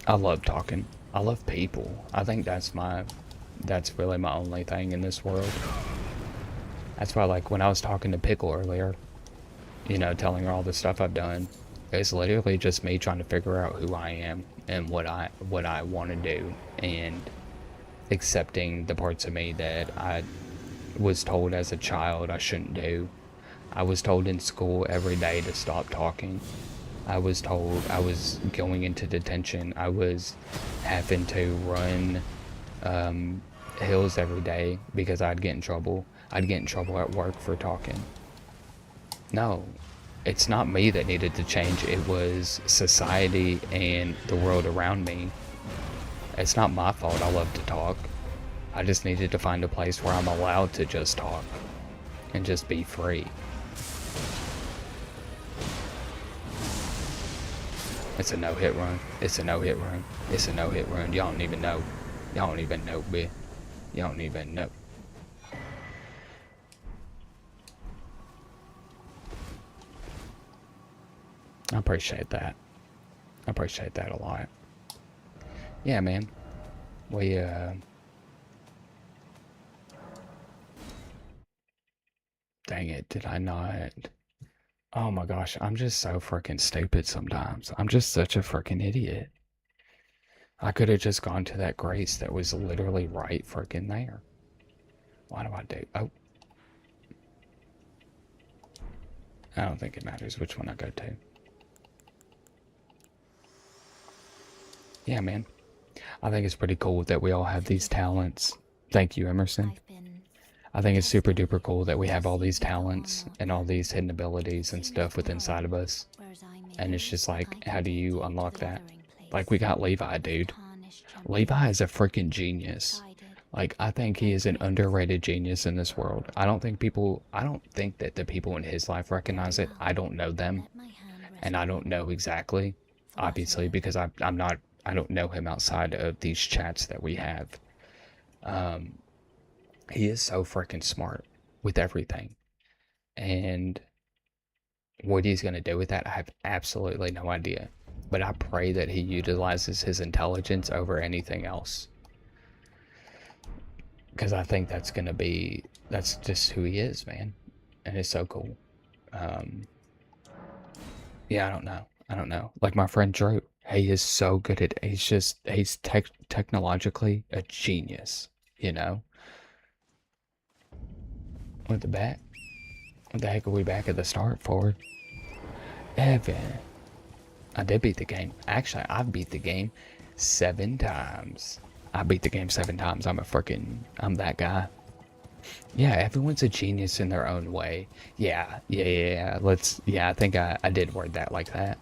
A: I love talking. I love people. I think that's really my only thing in this world. That's why, like, when I was talking to Pickle earlier, you know, telling her all the stuff I've done, it's literally just me trying to figure out who I am and what I want to do, and accepting the parts of me that I was told as a child I shouldn't do. I was told in school every day to stop talking. I was told I was going into detention. I was having to run hills every day because I'd get in trouble. I'd get in trouble at work for talking. No, it's not me that needed to change. It was society and the world around me. It's not my fault I love to talk. I just needed to find a place where I'm allowed to just talk and just be free. It's a no-hit run. It's a no-hit run. It's a no-hit run. Y'all don't even know. Y'all don't even know, bitch. Y'all don't even know. I appreciate that. I appreciate that a lot. Yeah, man. We, dang it, did I not? Oh my gosh, I'm just so freaking stupid sometimes. I'm just such a freaking idiot. I could have just gone to that grace that was literally right freaking there. Why do I do? Oh. I don't think it matters which one I go to. Yeah, man. I think it's pretty cool that we all have these talents. Thank you, Emerson. I think it's super duper cool that we have all these talents and all these hidden abilities and stuff within inside of us. And it's just like, how do you unlock that? Like, we got Levi, dude. Levi is a freaking genius. Like, I think he is an underrated genius in this world. I don't think that the people in his life recognize it. I don't know them. And I don't know exactly. obviously, because I'm not, I don't know him outside of these chats that we have. He is so freaking smart with everything. And what he's going to do with that, I have absolutely no idea. But I pray that he utilizes his intelligence over anything else. Because I think that's going to be, that's just who he is, man. And it's so cool. Yeah, I don't know. I don't know. Like my friend Drew, he is so good at, he's technologically a genius, you know? What the back? What the heck are we back at the start for? Evan. I did beat the game. Actually, I've beat the game 7 times. I beat the game 7 times. I'm that guy. Yeah, everyone's a genius in their own way. Yeah. I think I did word that like that.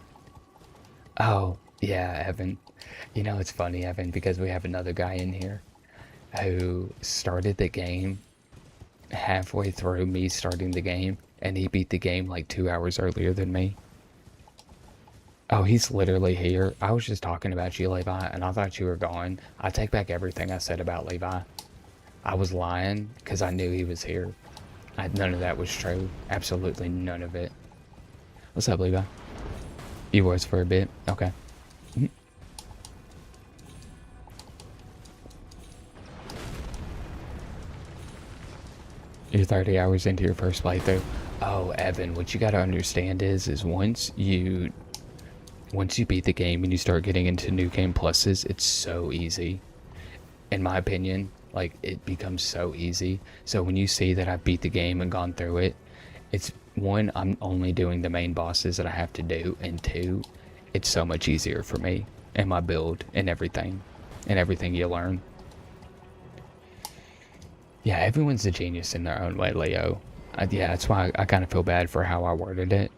A: Oh, yeah, Evan. You know, it's funny, Evan, because we have another guy in here who started the game halfway through me starting the game, and he beat the game like 2 hours earlier than me. Oh, he's literally here. I was just talking about you, Levi, and I thought you were gone. I take back everything I said about Levi. I was lying because I knew he was here. None of that was true. Absolutely none of it. What's up, Levi? You was for a bit? Okay. You're 30 hours into your first playthrough. Oh, Evan, what you gotta understand is once you beat the game and you start getting into new game pluses, it's so easy. In my opinion, like, it becomes so easy. So when you see that I beat the game and gone through it, it's, one, I'm only doing the main bosses that I have to do, and two, it's so much easier for me and my build and everything you learn. Yeah, everyone's a genius in their own way, Leo. Yeah, that's why I kind of feel bad for how I worded it.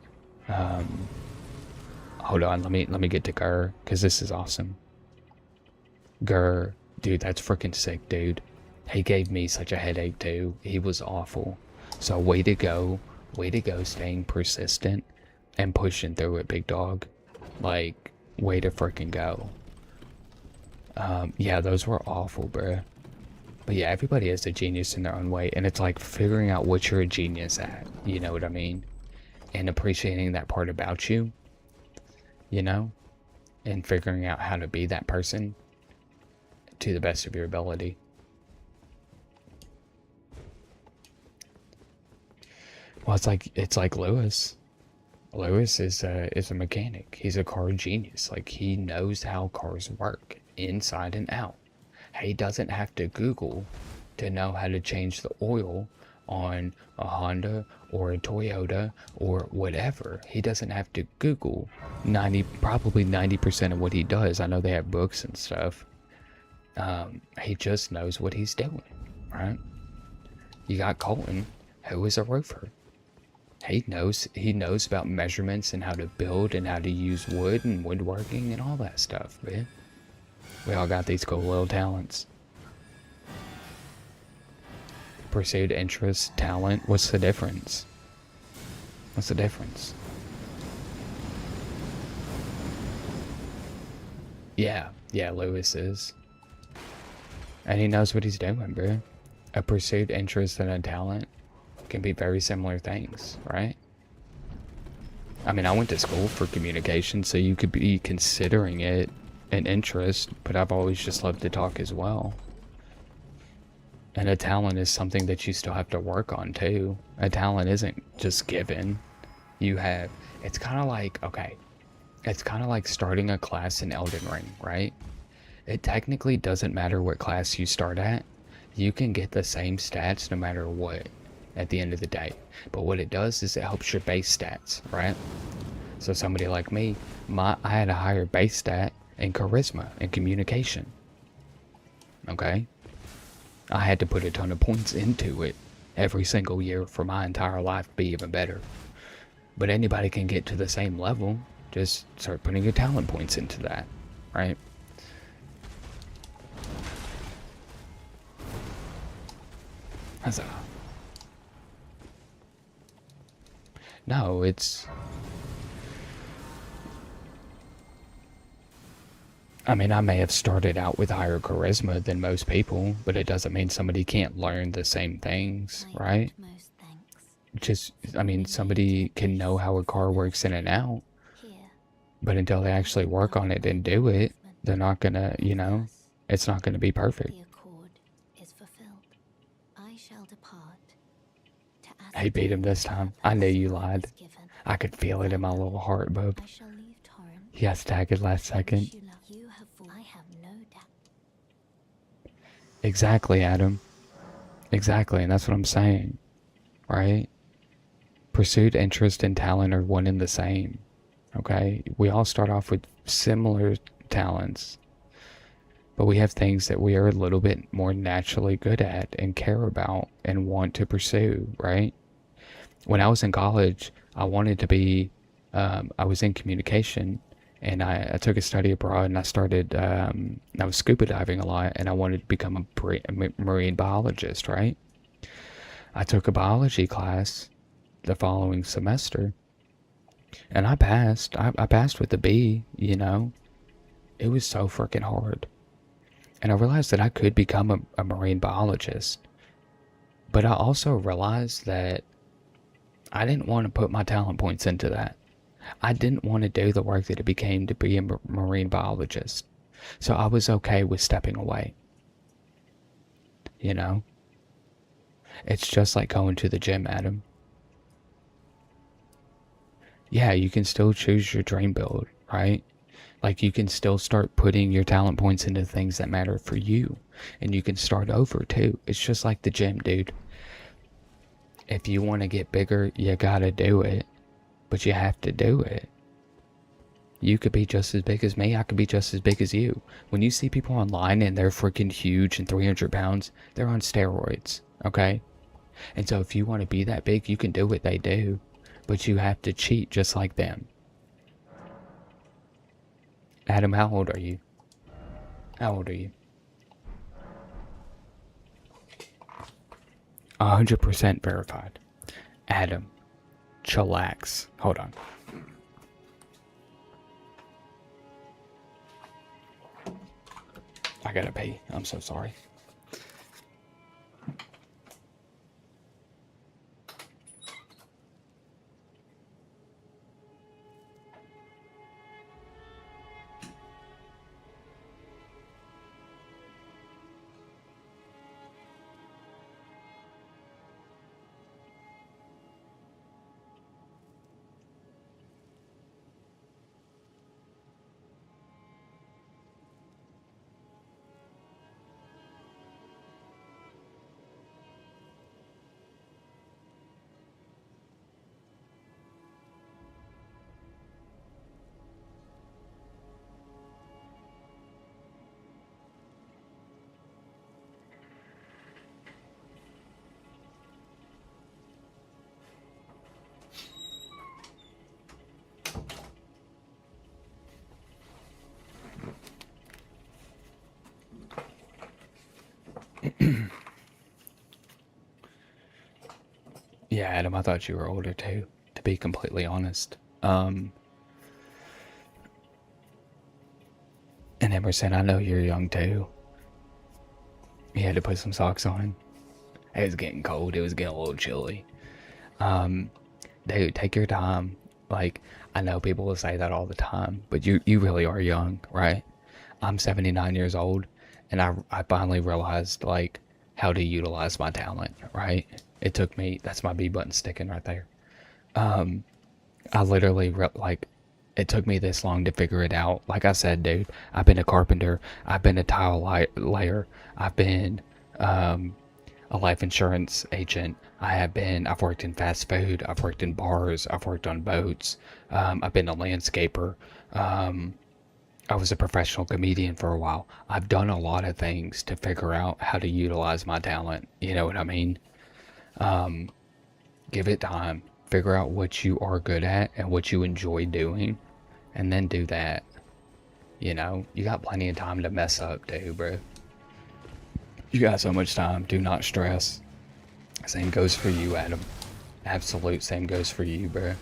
A: Hold on, let me get to Gur, because this is awesome. Gur, dude, that's freaking sick, dude. He gave me such a headache too. He was awful. So way to go staying persistent and pushing through it, big dog. Like, way to freaking go. Yeah, those were awful, bruh. But yeah, everybody is a genius in their own way, and it's like figuring out what you're a genius at, you know what I mean? And appreciating that part about you, you know? And figuring out how to be that person to the best of your ability. Well, it's like Lewis. Lewis is a mechanic. He's a car genius. Like, he knows how cars work inside and out. He doesn't have to Google to know how to change the oil on a Honda or a Toyota or whatever. He doesn't have to Google probably 90% of what he does. I know they have books and stuff. He just knows what he's doing, right? You got Colton, who is a roofer. He knows about measurements and how to build and how to use wood and woodworking and all that stuff, man. We all got these cool little talents. Pursued interest, talent, what's the difference? What's the difference? Yeah, Lewis is. And he knows what he's doing, bro. A pursued interest and a talent can be very similar things, right? I mean, I went to school for communication, so you could be considering it an interest, but I've always just loved to talk as well. And a talent is something that you still have to work on too. A talent isn't just given. It's kind of like starting a class in Elden Ring, right? It technically doesn't matter what class you start at. You can get the same stats no matter what at the end of the day. But what it does is it helps your base stats, right? So somebody like me, I had a higher base stat in charisma and communication. Okay? I had to put a ton of points into it every single year for my entire life to be even better. But anybody can get to the same level. Just start putting your talent points into that, right? Huzzah. No, it's... I mean, I may have started out with higher charisma than most people, but it doesn't mean somebody can't learn the same things,
B: My
A: right?
B: utmost thanks.
A: Just, I mean, somebody can know how a car works in and out,
B: Here,
A: but until they actually work on it and do it, they're not gonna, you know,
B: thus,
A: it's not gonna be perfect.
B: the accord is fulfilled. I shall depart to
A: Hey, beat him
B: ascertain
A: this
B: the
A: time. I knew
B: purpose
A: you
B: I
A: lied.
B: was given.
A: I could feel it in my little heart, bub.
B: I shall leave Torrent.
A: He got staggered last
B: I wish
A: second.
B: you luck. You have I have no doubt.
A: Exactly, Adam. Exactly, and that's what I'm saying, right? Pursuit, interest, and talent are one and the same, okay? We all start off with similar talents, but we have things that we are a little bit more naturally good at and care about and want to pursue, right? When I was in college, I wanted to be, I was in communication, and I took a study abroad, and I started, I was scuba diving a lot, and I wanted to become a marine biologist, right? I took a biology class the following semester, and I passed. I passed with a B, you know? It was so freaking hard. And I realized that I could become a marine biologist. But I also realized that I didn't want to put my talent points into that. I didn't want to do the work that it became to be a marine biologist. So I was okay with stepping away. You know? It's just like going to the gym, Adam. Yeah, you can still choose your dream build, right? Like, you can still start putting your talent points into things that matter for you. And you can start over, too. It's just like the gym, dude. If you want to get bigger, you gotta do it. But you have to do it. You could be just as big as me. I could be just as big as you. When you see people online and they're freaking huge and 300 pounds, they're on steroids, okay? And so if you want to be that big, you can do what they do. But you have to cheat just like them. Adam, how old are you? How old are you? 100% verified. Adam, chillax. Hold on. I gotta pee. I'm so sorry. Yeah, Adam, I thought you were older too, to be completely honest. And Emerson, I know you're young too. You had to put some socks on. It was getting cold. It was getting a little chilly. Dude, take your time. Like, I know people will say that all the time, but you really are young, right? I'm 79 years old, and I finally realized, like, how to utilize my talent, right? It took me, that's my B button sticking right there. I literally, it took me this long to figure it out. Like I said, dude, I've been a carpenter, I've been a tile layer, I've been a life insurance agent, I've worked in fast food, I've worked in bars, I've worked on boats, I've been a landscaper, I was a professional comedian for a while. I've done a lot of things to figure out how to utilize my talent, you know what I mean? Give it time. Figure out what you are good at and what you enjoy doing, and then do that. You know, you got plenty of time to mess up too, bro. You got so much time. Do not stress. Same goes for you, Adam. Absolute same goes for you, bro.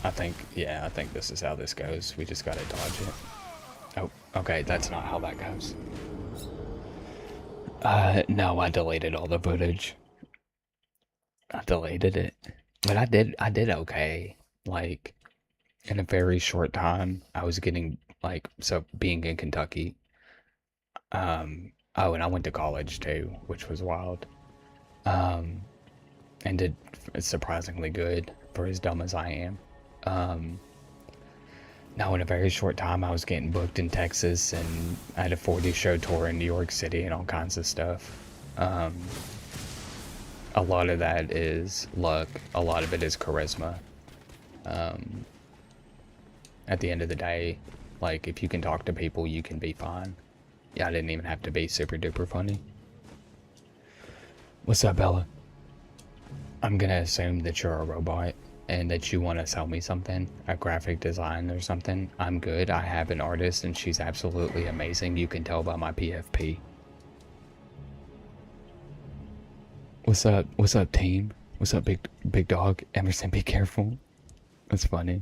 A: I think this is how this goes. We just gotta dodge it. Oh, okay, that's not how that goes. No, I deleted all the footage. I deleted it. But I did okay. Like, in a very short time, I was getting, like, so being in Kentucky, oh, and I went to college too, which was wild. Um, and did surprisingly good for as dumb as I am. Um, Now, in a very short time, I was getting booked in Texas, and I had a 40 show tour in New York City and all kinds of stuff. Um, a lot of that is luck. A lot of it is charisma. Um, at the end of the day, like, if you can talk to people, you can be fine. Yeah, I didn't even have to be super duper funny. What's up, Bella? I'm gonna assume that you're a robot and that you want to sell me something, a graphic design or something. I'm good. I have an artist and she's absolutely amazing. You can tell by my PFP. What's up? What's up, team? What's up, big dog? Emerson, be careful. That's funny.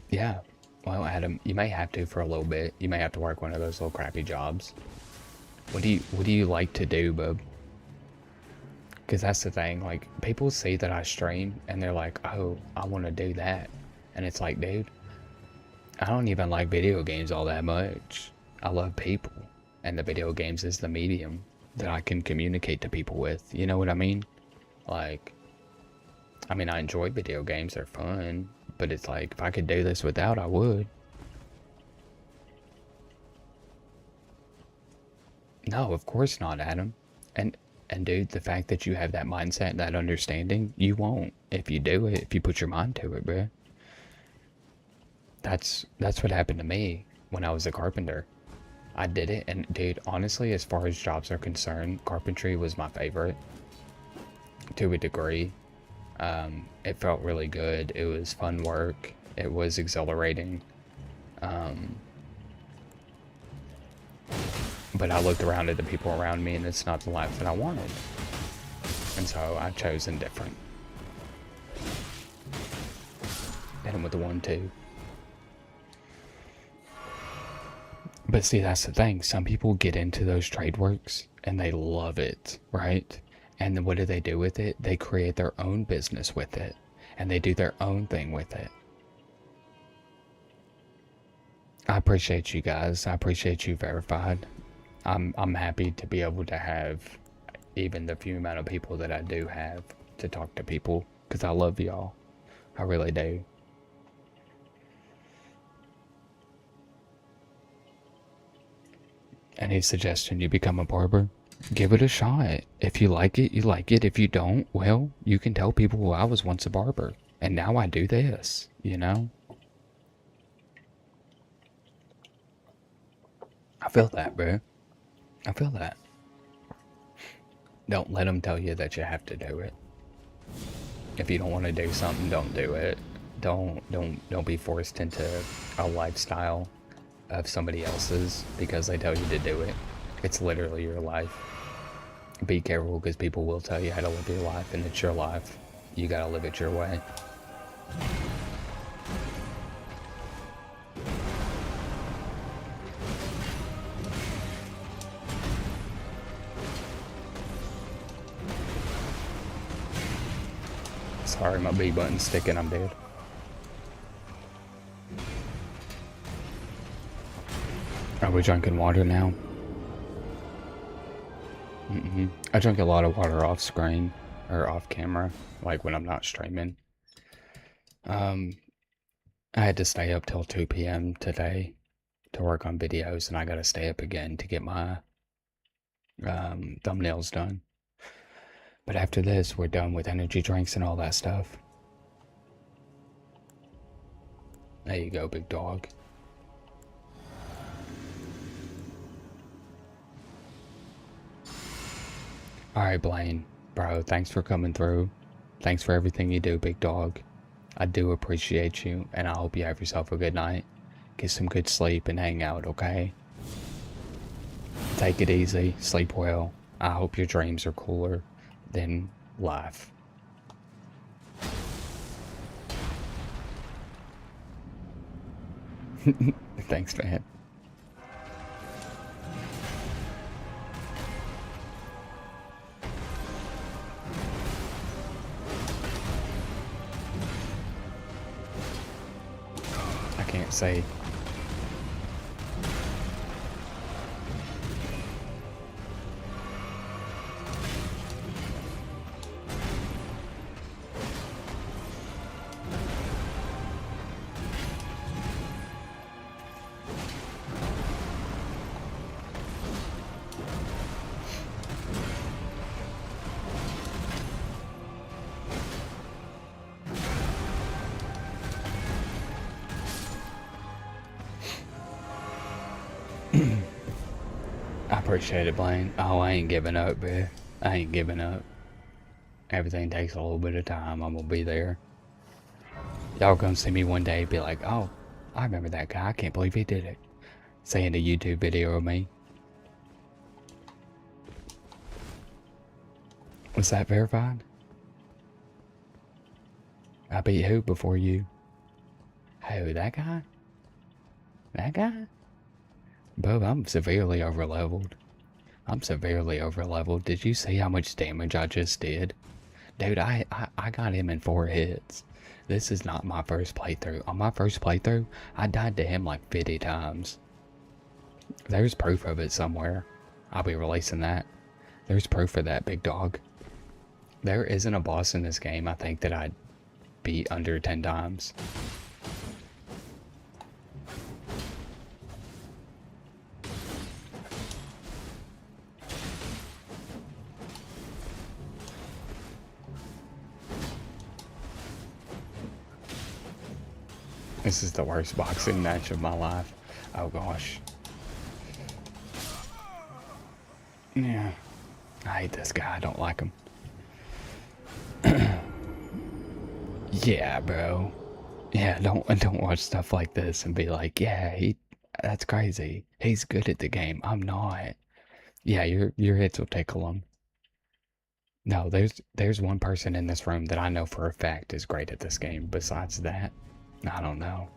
A: Yeah. Well, Adam, you may have to for a little bit. You may have to work one of those little crappy jobs. What do you like to do, bub? Because that's the thing, like, people see that I stream, and they're like, oh, I want to do that. And it's like, dude, I don't even like video games all that much. I love people, and the video games is the medium that I can communicate to people with. You know what I mean? Like, I mean, I enjoy video games, they're fun, but it's like, if I could do this without, I would. No, of course not, Adam. And dude, the fact that you have that mindset, that understanding, you won't if you do it, if you put your mind to it, bro. That's what happened to me when I was a carpenter. I did it, and dude, honestly, as far as jobs are concerned, carpentry was my favorite to a degree. It felt really good. It was fun work. It was exhilarating. But I looked around at the people around me, and it's not the life that I wanted. And so I've chosen different. Hit him with the 1-2. But see, that's the thing. Some people get into those trade works, and they love it, right? And then what do they do with it? They create their own business with it. And they do their own thing with it. I appreciate you guys. I appreciate you, Verified. I'm happy to be able to have even the few amount of people that I do have to talk to people, because I love y'all. I really do. Any suggestion you become a barber? Give it a shot. If you like it, you like it. If you don't, well, you can tell people, well, I was once a barber, and now I do this, you know? I feel that, bro. I feel that. Don't let them tell you that you have to do it. If you don't want to do something, don't do it. Don't be forced into a lifestyle of somebody else's because they tell you to do it. It's literally your life. Be careful, because people will tell you how to live your life, and it's your life. You gotta live it your way. Sorry, my B button's sticking, I'm dead. Are we drinking water now? I drink a lot of water off screen, or off camera, like when I'm not streaming. I had to stay up till 2 p.m. today to work on videos, and I gotta stay up again to get my thumbnails done. But after this, we're done with energy drinks and all that stuff. There you go, big dog. Alright, Blaine. Bro, thanks for coming through. Thanks for everything you do, big dog. I do appreciate you, and I hope you have yourself a good night. Get some good sleep and hang out, okay? Take it easy. Sleep well. I hope your dreams are cooler than life. Thanks, man. I can't say. I appreciate it, Blaine. Oh, I ain't giving up, bro. I ain't giving up. Everything takes a little bit of time. I'm gonna be there. Y'all gonna see me one day be like, oh, I remember that guy. I can't believe he did it. Saying a YouTube video of me. Was that verified? I beat who before you? Who, that guy? That guy? Bub, I'm severely overleveled. I'm severely overleveled. Did you see how much damage I just did? Dude, I got him in 4 hits. This is not my first playthrough. On my first playthrough, I died to him like 50 times. There's proof of it somewhere. I'll be releasing that. There's proof of that, big dog. There isn't a boss in this game I think that I'd beat under 10 times. This is the worst boxing match of my life. Oh gosh. Yeah. I hate this guy. I don't like him. Yeah, bro. Yeah, don't watch stuff like this and be like, yeah, that's crazy. He's good at the game. I'm not. Yeah, your hits will tickle him. No, there's one person in this room that I know for a fact is great at this game. Besides that, I don't know.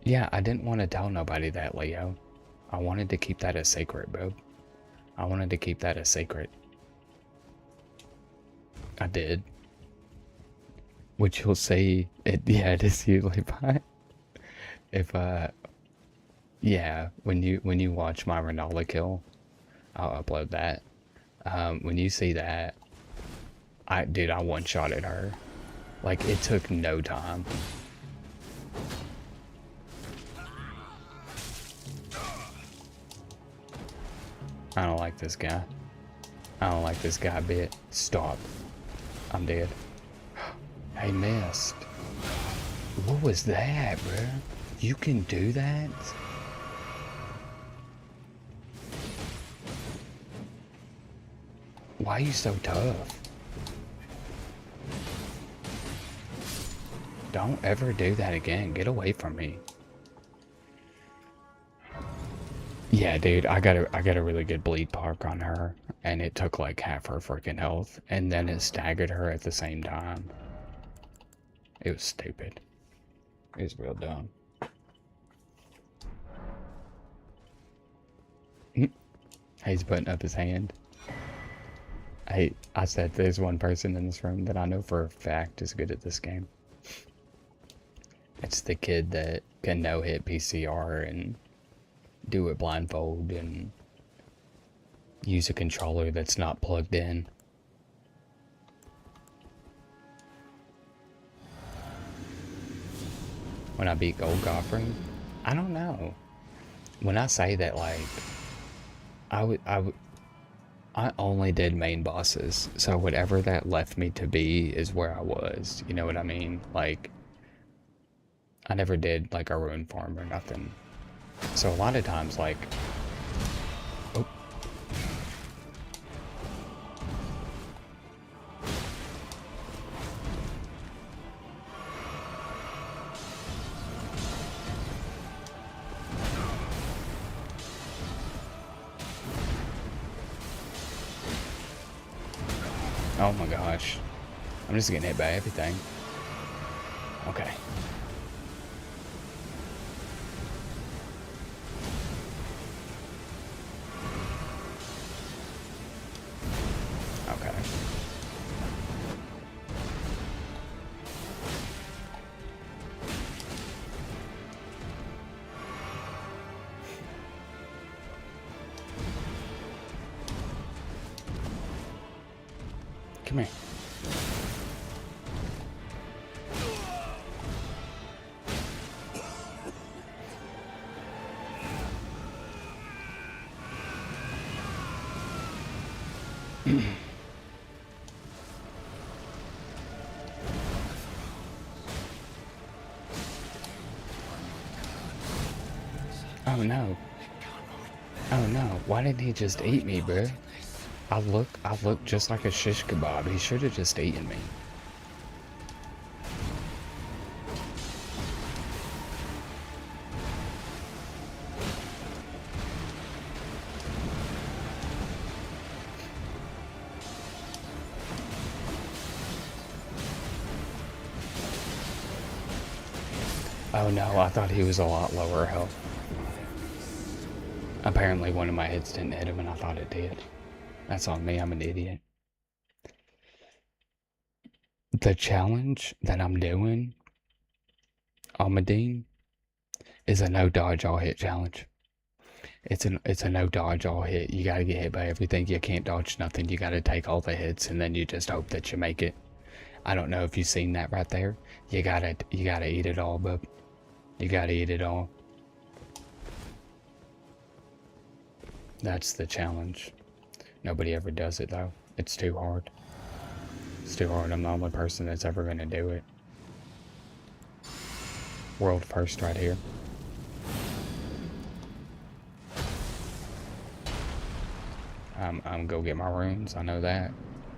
A: Yeah, I didn't want to tell nobody that, Leo. I wanted to keep that a secret, bro. I wanted to keep that a secret. I did. Which you'll see, yeah, it is usually fine. If, yeah, when you watch my Ronaldo kill, I'll upload that. When you see that, dude, I one-shotted her. Like, it took no time. I don't like this guy. I don't like this guy a bit. Stop. I'm dead. I missed. What was that, bro? You can do that? Why are you so tough? Don't ever do that again. Get away from me. Yeah, dude, I got a really good bleed park on her, and it took like half her freaking health, and then it staggered her at the same time. It was stupid. It was real dumb. He's putting up his hand. I said there's one person in this room that I know for a fact is good at this game. It's the kid that can no-hit PCR and do it blindfold and use a controller that's not plugged in. When I beat Gold Goffrey, I don't know. When I say that, like, I only did main bosses, so whatever that left me to be is where I was. You know what I mean? Like, I never did like a rune farm or nothing. So a lot of times, like, oh. Oh my gosh. I'm just getting hit by everything. Okay. Okay. Come here. Oh no. Oh no. Why didn't he just eat me, bro? I look just like a shish kebab. He should have just eaten me. Oh no, I thought he was a lot lower health. Apparently one of my hits didn't hit him and I thought it did. That's on me, I'm an idiot. The challenge that I'm doing, Almadine, is a no dodge all hit challenge. It's a no dodge all hit. You gotta get hit by everything. You can't dodge nothing. You gotta take all the hits and then you just hope that you make it. I don't know if you've seen that right there. You gotta eat it all, bub. You gotta eat it all. That's the challenge. Nobody ever does it though. It's too hard. It's too hard. I'm the only person that's ever gonna do it. World first right here. I'm go get my runes. I know that.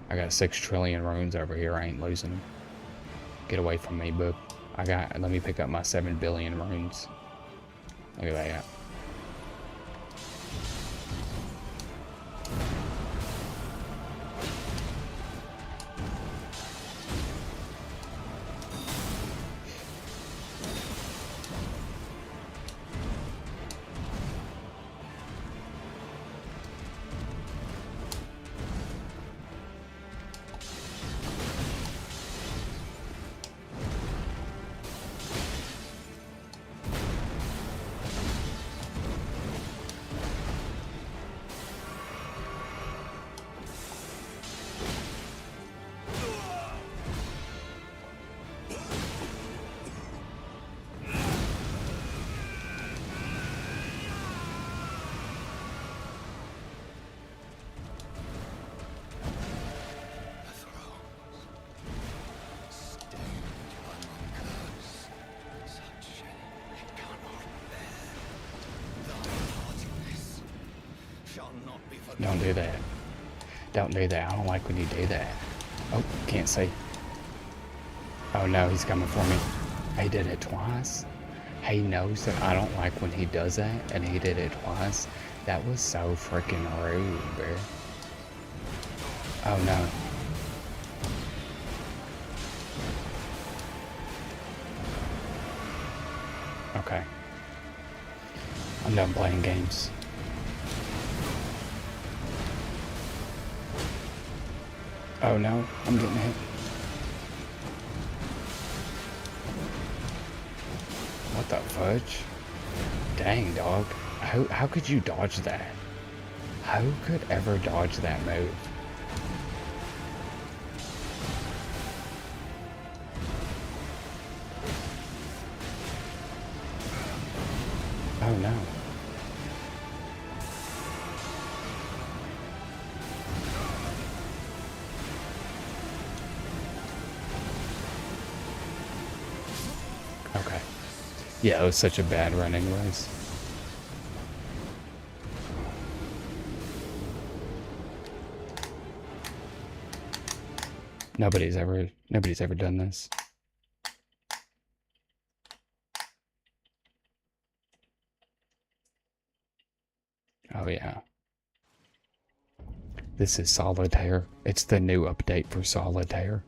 A: I got 6 trillion runes over here. I ain't losing them. Get away from me, bub. Let me pick up my 7 billion runes. Look at that. Don't do that. Don't do that. I don't like when you do that. Oh, can't see. Oh no, he's coming for me. He did it twice. He knows that I don't like when he does that, and he did it twice. That was so freaking rude, bro. Oh no. Okay. I'm done playing games. Oh no, I'm getting hit. What the fudge? Dang, dog. How could you dodge that? Who could ever dodge that move? Oh no. Okay. Yeah, it was such a bad run anyways. Nobody's ever done this. Oh yeah. This is Solitaire. It's the new update for Solitaire.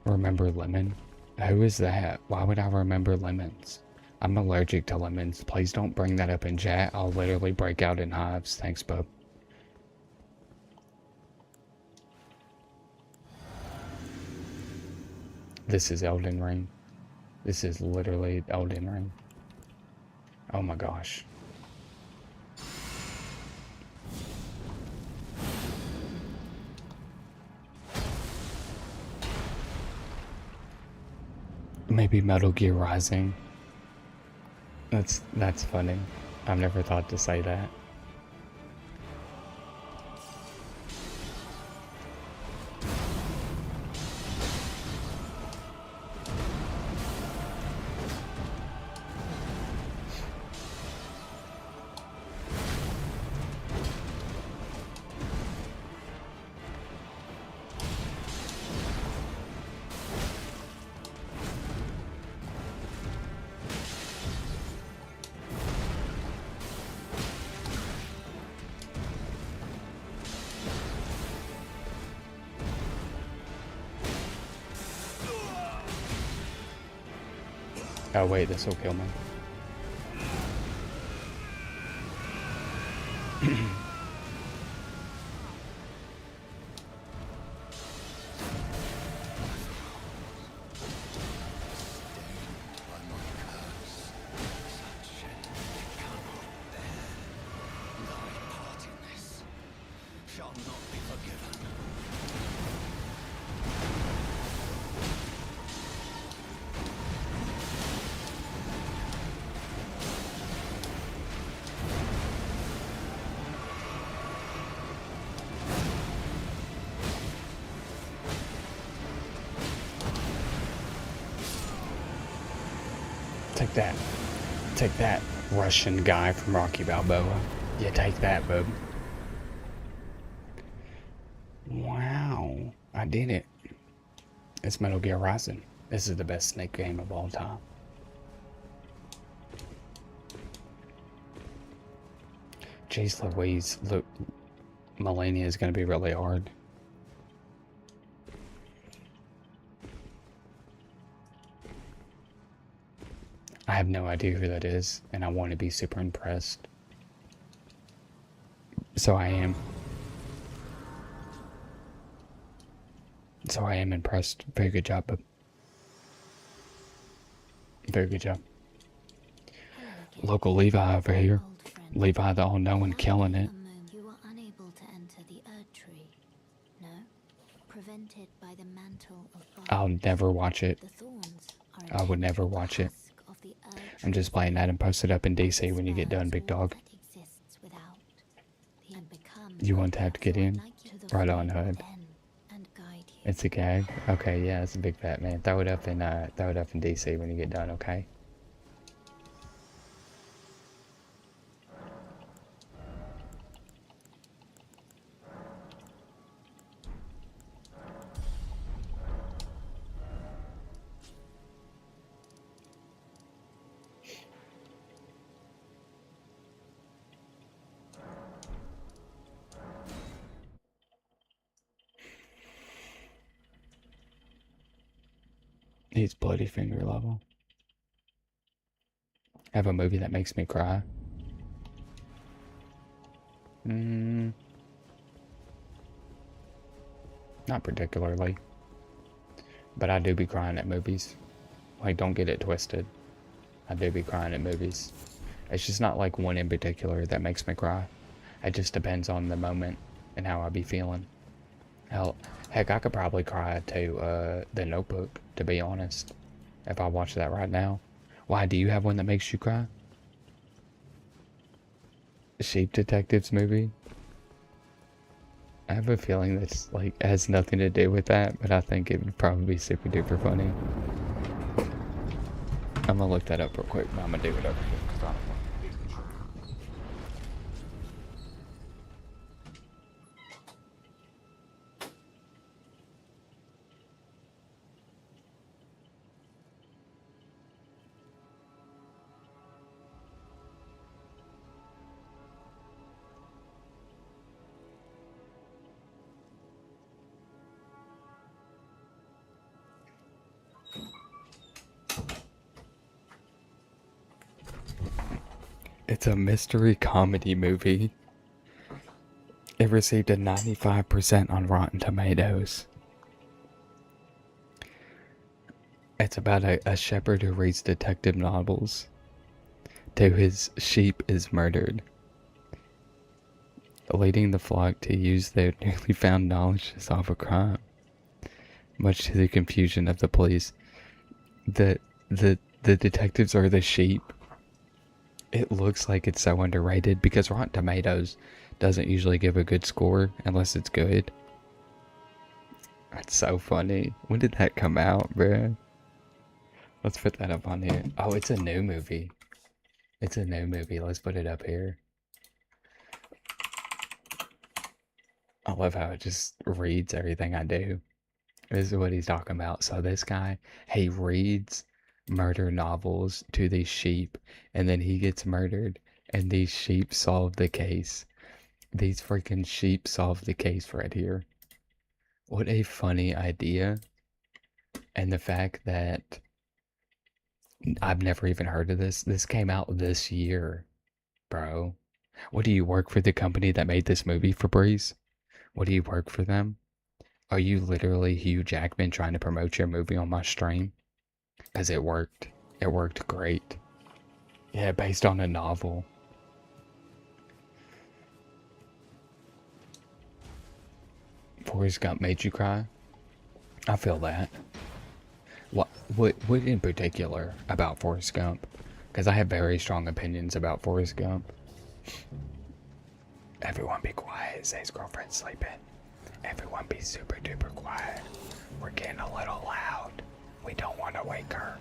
A: Remember lemon? Who is that? Why would I remember lemons? I'm allergic to lemons. Please don't bring that up in chat. I'll literally break out in hives. Thanks, bub. This is Elden Ring. This is literally Elden Ring. Oh my gosh. Maybe Metal Gear Rising. That's funny. I've never thought to say that. Oh wait, this will kill me. Take that. Take that, Russian guy from Rocky Balboa. Yeah, take that, bub. Wow. I did it. It's Metal Gear Rising. This is the best Snake game of all time. Jeez Louise, look, Melania is going to be really hard. I have no idea who that is, and I want to be super impressed. So I am. So I am impressed. Very good job, bub. Very good job. Local Levi over here. Levi the all-knowing, killing it.
B: You were unable to enter the Erd Tree. No? Prevented by the mantle of bark.
A: I'll never watch it.
B: The thorns
A: I
B: are
A: would never
B: intended
A: watch it.
B: husk of the Erd
A: I'm just playing that and post it up in DC when you get done, big dog.
B: that exists without. And become
A: You want to have to get in?
B: to the
A: Right on,
B: flame
A: Hood.
B: then and guide you.
A: It's a gag? Okay, yeah, it's a big fat man. Throw it up in DC when you get done, okay? He's bloody finger level. Have a movie that makes me cry. Not particularly. But I do be crying at movies. Like, don't get it twisted. I do be crying at movies. It's just not like one in particular that makes me cry. It just depends on the moment and how I be feeling. Heck, I could probably cry to The Notebook, to be honest, if I watch that right now. Why, do you have one that makes you cry? Sheep Detectives movie? I have a feeling that's like has nothing to do with that, but I think it would probably be super duper funny. I'm gonna look that up real quick, but I'm gonna do it over here because I don't want to be in trouble. It's a mystery comedy movie. It received a 95% on Rotten Tomatoes. It's about a shepherd who reads detective novels till his sheep is murdered, leading the flock to use their newly found knowledge to solve a crime, much to the confusion of the police. The detectives are the sheep. It looks like it's so underrated because Rotten Tomatoes doesn't usually give a good score unless it's good. That's so funny. When did that come out, bruh? Let's put that up on here. Oh, it's a new movie. It's a new movie. Let's put it up here. I love how it just reads everything I do. This is what he's talking about. So this guy, he reads murder novels to these sheep, and then he gets murdered, and these sheep solve the case. These freaking sheep solve the case right here. What a funny idea. And the fact that I've never even heard of this. This came out this year, bro. What, do you work for the company that made this movie, Febreze? What, do you work for them? Are you literally Hugh Jackman trying to promote your movie on my stream? Because it worked. It worked great. Yeah, based on a novel. Forrest Gump made you cry? I feel that. What in particular about Forrest Gump? Because I have very strong opinions about Forrest Gump. Everyone be quiet, Zay's girlfriend's sleeping. Everyone be super duper quiet. We're getting a little loud. We don't want to wake her.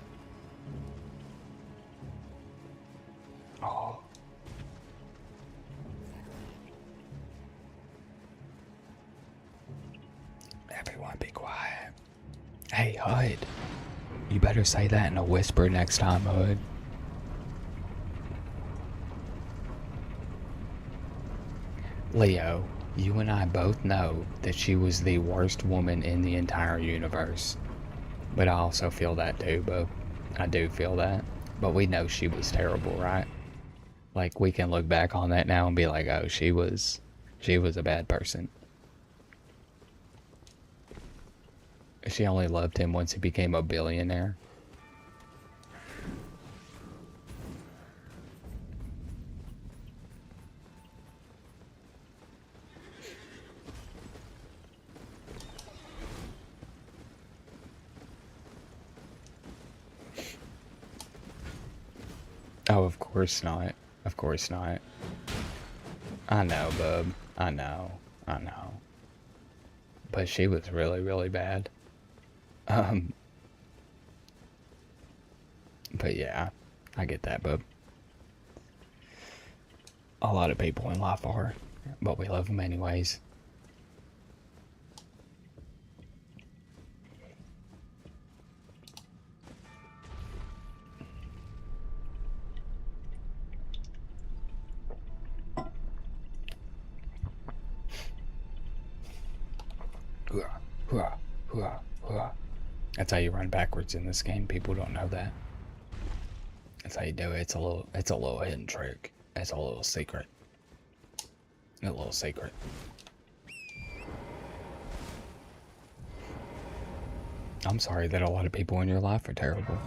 A: Oh. Everyone be quiet. Hey, Hud. You better say that in a whisper next time, Hood. Leo, you and I both know that she was the worst woman in the entire universe. But I also feel that too, bub. I do feel that. But we know she was terrible, right? Like, we can look back on that now and be like, oh, she was a bad person. She only loved him once he became a billionaire. Oh, of course not. Of course not. I know, bub. I know. I know. But she was really, really bad. But yeah, I get that, bub. A lot of people in life are, but we love them anyways. That's how you run backwards in this game. People don't know that. That's how you do it. It's a little hidden trick. It's a little secret. A little secret. I'm sorry that a lot of people in your life are terrible.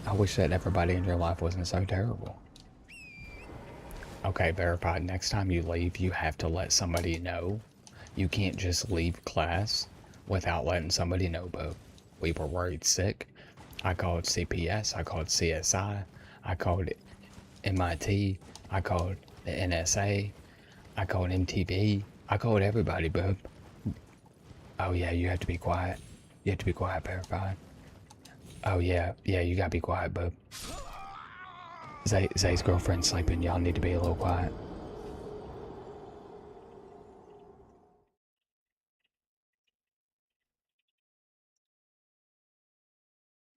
A: I wish that everybody in your life wasn't so terrible. Okay, verified. Next time you leave, you have to let somebody know. You can't just leave class without letting somebody know, Bo. We were worried sick. I called CPS. I called CSI. I called MIT. I called the NSA. I called MTV. I called everybody, bub. Oh yeah, you have to be quiet. You have to be quiet, verified. Oh yeah, you gotta be quiet, bub. Zay's girlfriend's sleeping. Y'all need to be a little quiet.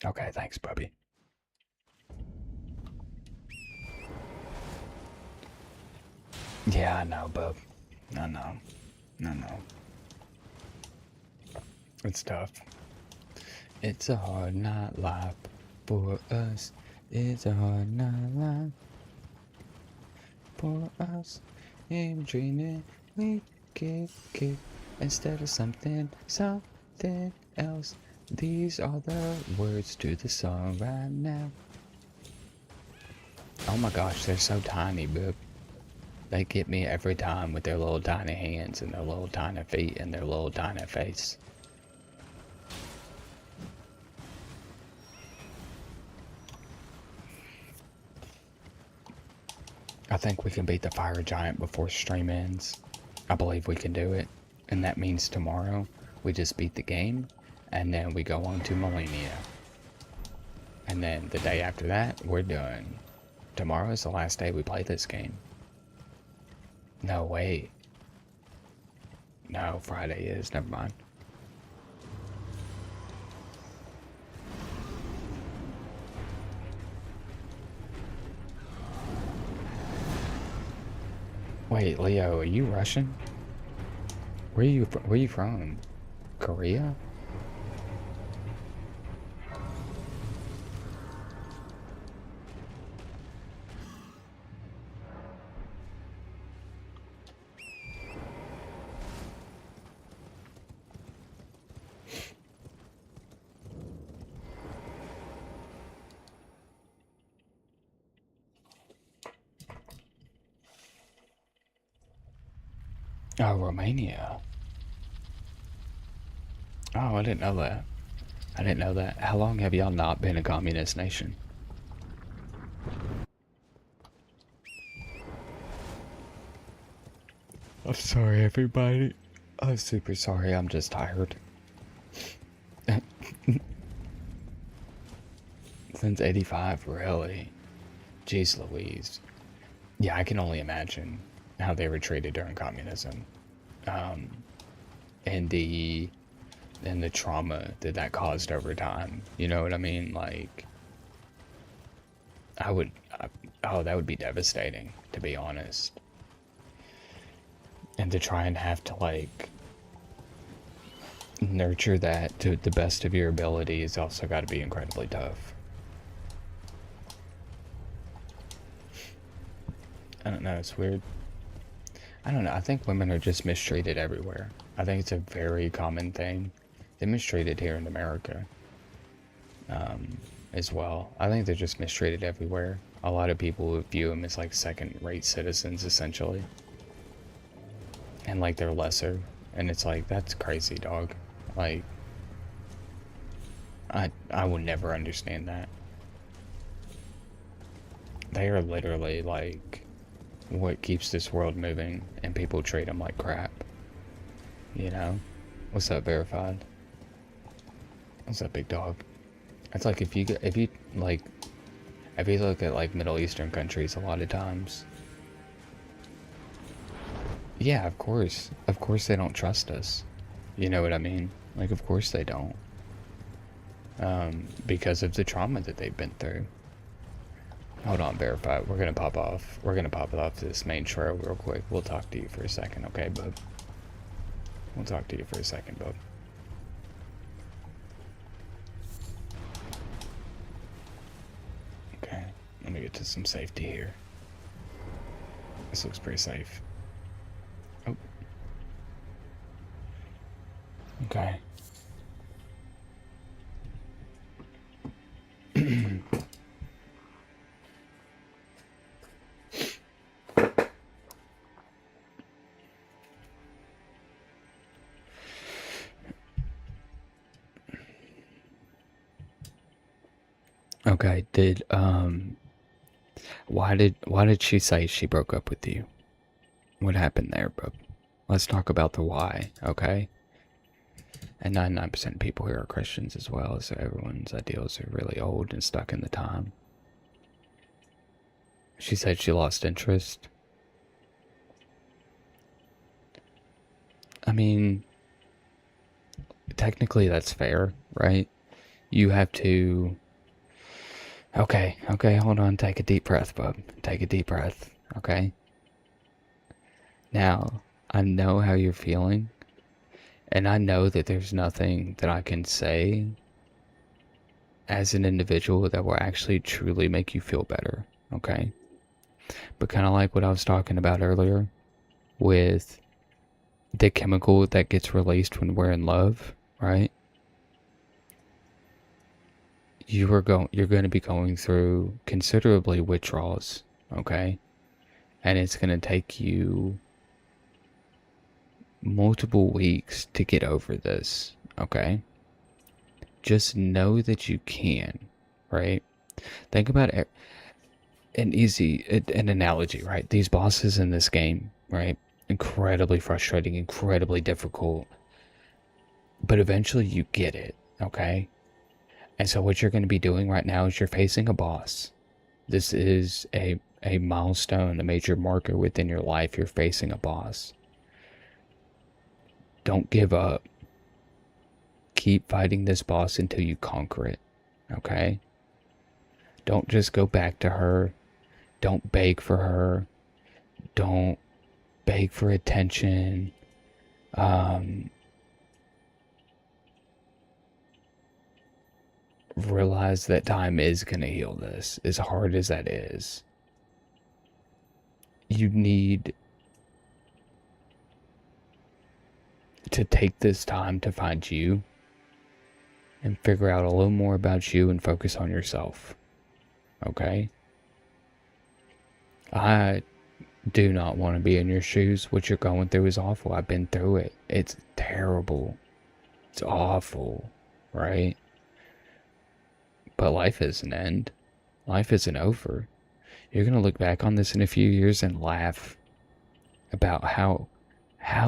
A: Okay, thanks, puppy. Yeah, I know, bub. I know. I know. It's tough. It's a hard night life for us. It's a hard night life. for us. And dreaming we get instead of something else. These are the words to the song right now. Oh my gosh, they're so tiny, bub. They get me every time with their little tiny hands and their little tiny feet and their little tiny face. I think we can beat the fire giant before stream ends. I believe we can do it. And that means tomorrow we just beat the game and then we go on to Millennia. And then the day after that, we're done. Tomorrow is the last day we play this game. No, wait. No, Friday is. Never mind. Wait, Leo, are you Russian? Where are you from? Korea? Oh, Romania. Oh, I didn't know that. I didn't know that. How long have y'all not been a communist nation? I'm sorry, everybody. I'm super sorry. I'm just tired. Since 85, really? Jeez Louise. Yeah, I can only imagine how they were treated during communism. And the trauma that caused over time. You know what I mean? Like, oh, that would be devastating, to be honest. And to try and have to, like, nurture that to the best of your ability is also got to be incredibly tough. I don't know, it's weird. I don't know, I think women are just mistreated everywhere. I think it's a very common thing. They're mistreated here in America as well. I think they're just mistreated everywhere. A lot of people view them as like second-rate citizens, essentially. And like they're lesser. And it's like, that's crazy, dog. Like, I will never understand that. They are literally like what keeps this world moving, and people treat them like crap. You know? What's up, Verified? What's up, big dog? It's like if you look at like Middle Eastern countries, a lot of times, yeah, of course they don't trust us. You know what I mean? Like, of course they don't. Because of the trauma that they've been through. Hold on, Verified. We're gonna pop off. We're gonna pop it off to this main trail real quick. We'll talk to you for a second, okay, bub? We'll talk to you for a second, bub. Okay, let me get to some safety here. This looks pretty safe. Oh. Okay. Okay, why did she say she broke up with you? What happened there, bub? Let's talk about the why, okay? And 99% of people here are Christians as well, so everyone's ideals are really old and stuck in the time. She said she lost interest. I mean, technically that's fair, right? You have to... Okay, hold on. Take a deep breath, bub. Take a deep breath, okay? Now, I know how you're feeling, and I know that there's nothing that I can say as an individual that will actually truly make you feel better, okay? But kind of like what I was talking about earlier with the chemical that gets released when we're in love, right? You're going to be going through considerably withdrawals, okay? And it's going to take you multiple weeks to get over this, okay? Just know that you can, right? Think about an analogy, right? These bosses in this game, right? Incredibly frustrating, incredibly difficult. But eventually you get it, okay? And so what you're going to be doing right now is you're facing a boss. This is a milestone, a major marker within your life. You're facing a boss. Don't give up. Keep fighting this boss until you conquer it, okay? Don't just go back to her. Don't beg for her. Don't beg for attention. Realize that time is going to heal this, as hard as that is. You need to take this time to find you and figure out a little more about you and focus on yourself. Okay? I do not want to be in your shoes. What you're going through is awful. I've been through it. It's terrible. It's awful, right? But life isn't end. Life isn't over. You're going to look back on this in a few years and laugh about how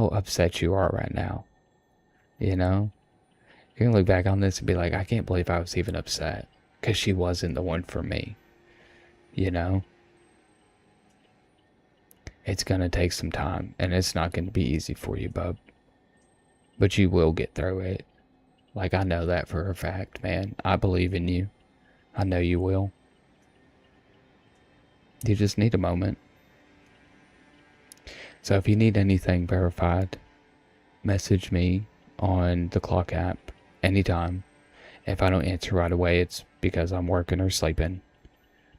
A: upset you are right now. You know? You're going to look back on this and be like, I can't believe I was even upset. Because she wasn't the one for me. You know? It's going to take some time. And it's not going to be easy for you, bub. But you will get through it. Like, I know that for a fact, man. I believe in you. I know you will. You just need a moment. So if you need anything verified, message me on the Clock app anytime. If I don't answer right away, it's because I'm working or sleeping.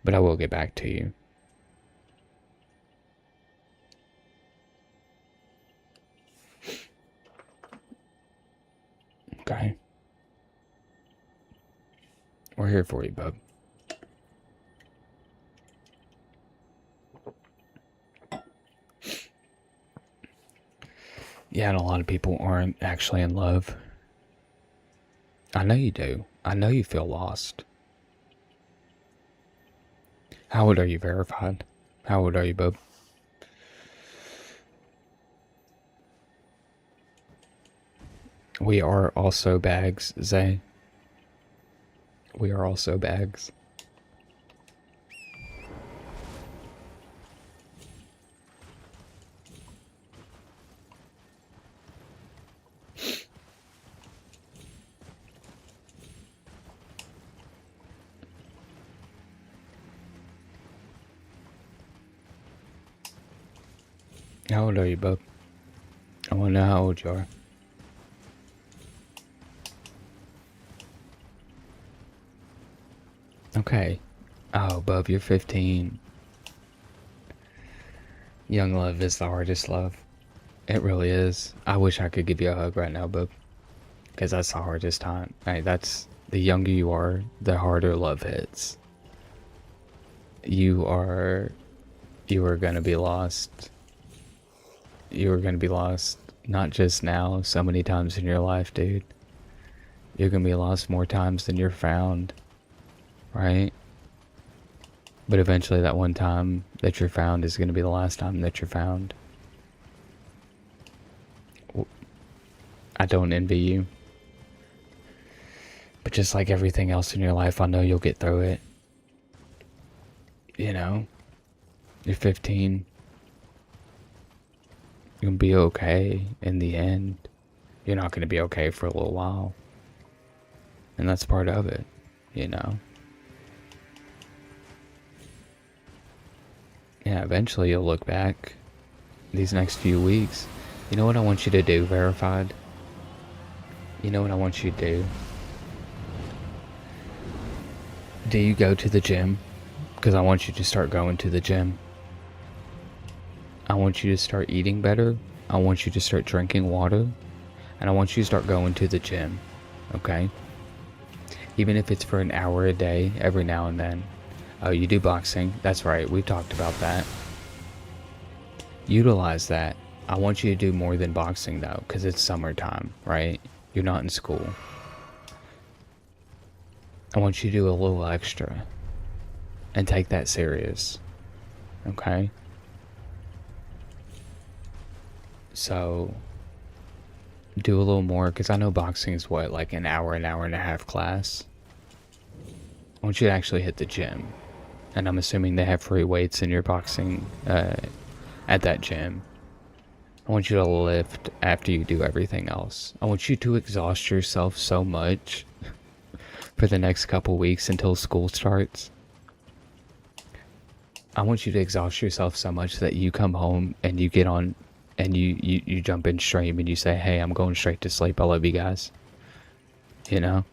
A: But I will get back to you. Okay. We're here for you, bub. Yeah, and a lot of people aren't actually in love. I know you do. I know you feel lost. How old are you, verified? How old are you, bub? We are also bags, Zay. We are also bags. How old are you, bub? I want to know how old you are. Okay. Oh, bub, you're 15. Young love is the hardest love. It really is. I wish I could give you a hug right now, bub. Because that's the hardest time. Hey, that's... The younger you are, the harder love hits. You are gonna be lost. You are gonna be lost. Not just now, so many times in your life, dude. You're gonna be lost more times than you're found. Right? But eventually that one time that you're found is going to be the last time that you're found. I don't envy you. But just like everything else in your life, I know you'll get through it. You know? You're 15. You'll be okay in the end. You're not going to be okay for a little while. And that's part of it, you know? Yeah, eventually you'll look back these next few weeks. You know what I want you to do, verified? You know what I want you to do? Do you go to the gym? Because I want you to start going to the gym. I want you to start eating better. I want you to start drinking water. And I want you to start going to the gym. Okay? Even if it's for an hour a day, every now and then. Oh, you do boxing. That's right. We've talked about that. Utilize that. I want you to do more than boxing, though, because it's summertime, right? You're not in school. I want you to do a little extra. And take that serious. Okay? So, do a little more, because I know boxing is what, like an hour and a half class? I want you to actually hit the gym. And I'm assuming they have free weights in your boxing, at that gym. I want you to lift after you do everything else. I want you to exhaust yourself so much for the next couple weeks until school starts. I want you to exhaust yourself so much that you come home and you get on and you jump in stream and you say, hey, I'm going straight to sleep. I love you guys. You know?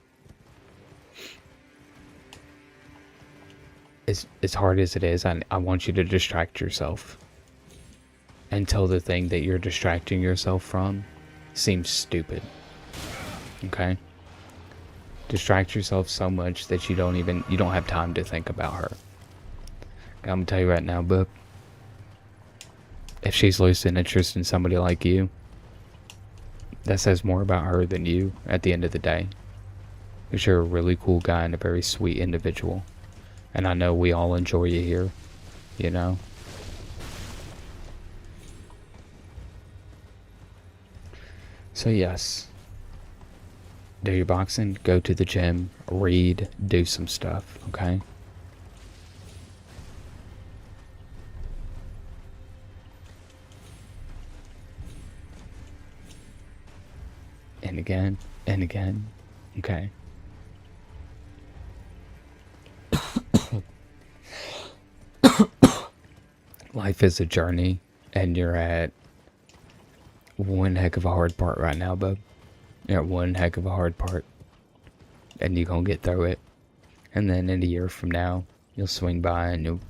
A: As hard as it is, I want you to distract yourself until the thing that you're distracting yourself from seems stupid. Okay? Distract yourself so much that you don't have time to think about her. I'm gonna tell you right now, bub, if she's losing interest in somebody like you, that says more about her than you at the end of the day. Because you're a really cool guy and a very sweet individual. And I know we all enjoy you here, you know? So yes, do your boxing, go to the gym, read, do some stuff, okay? And again, and again, okay? Life is a journey, and you're at one heck of a hard part right now, bub. You're at one heck of a hard part. And you're gonna get through it. And then in a year from now, you'll swing by and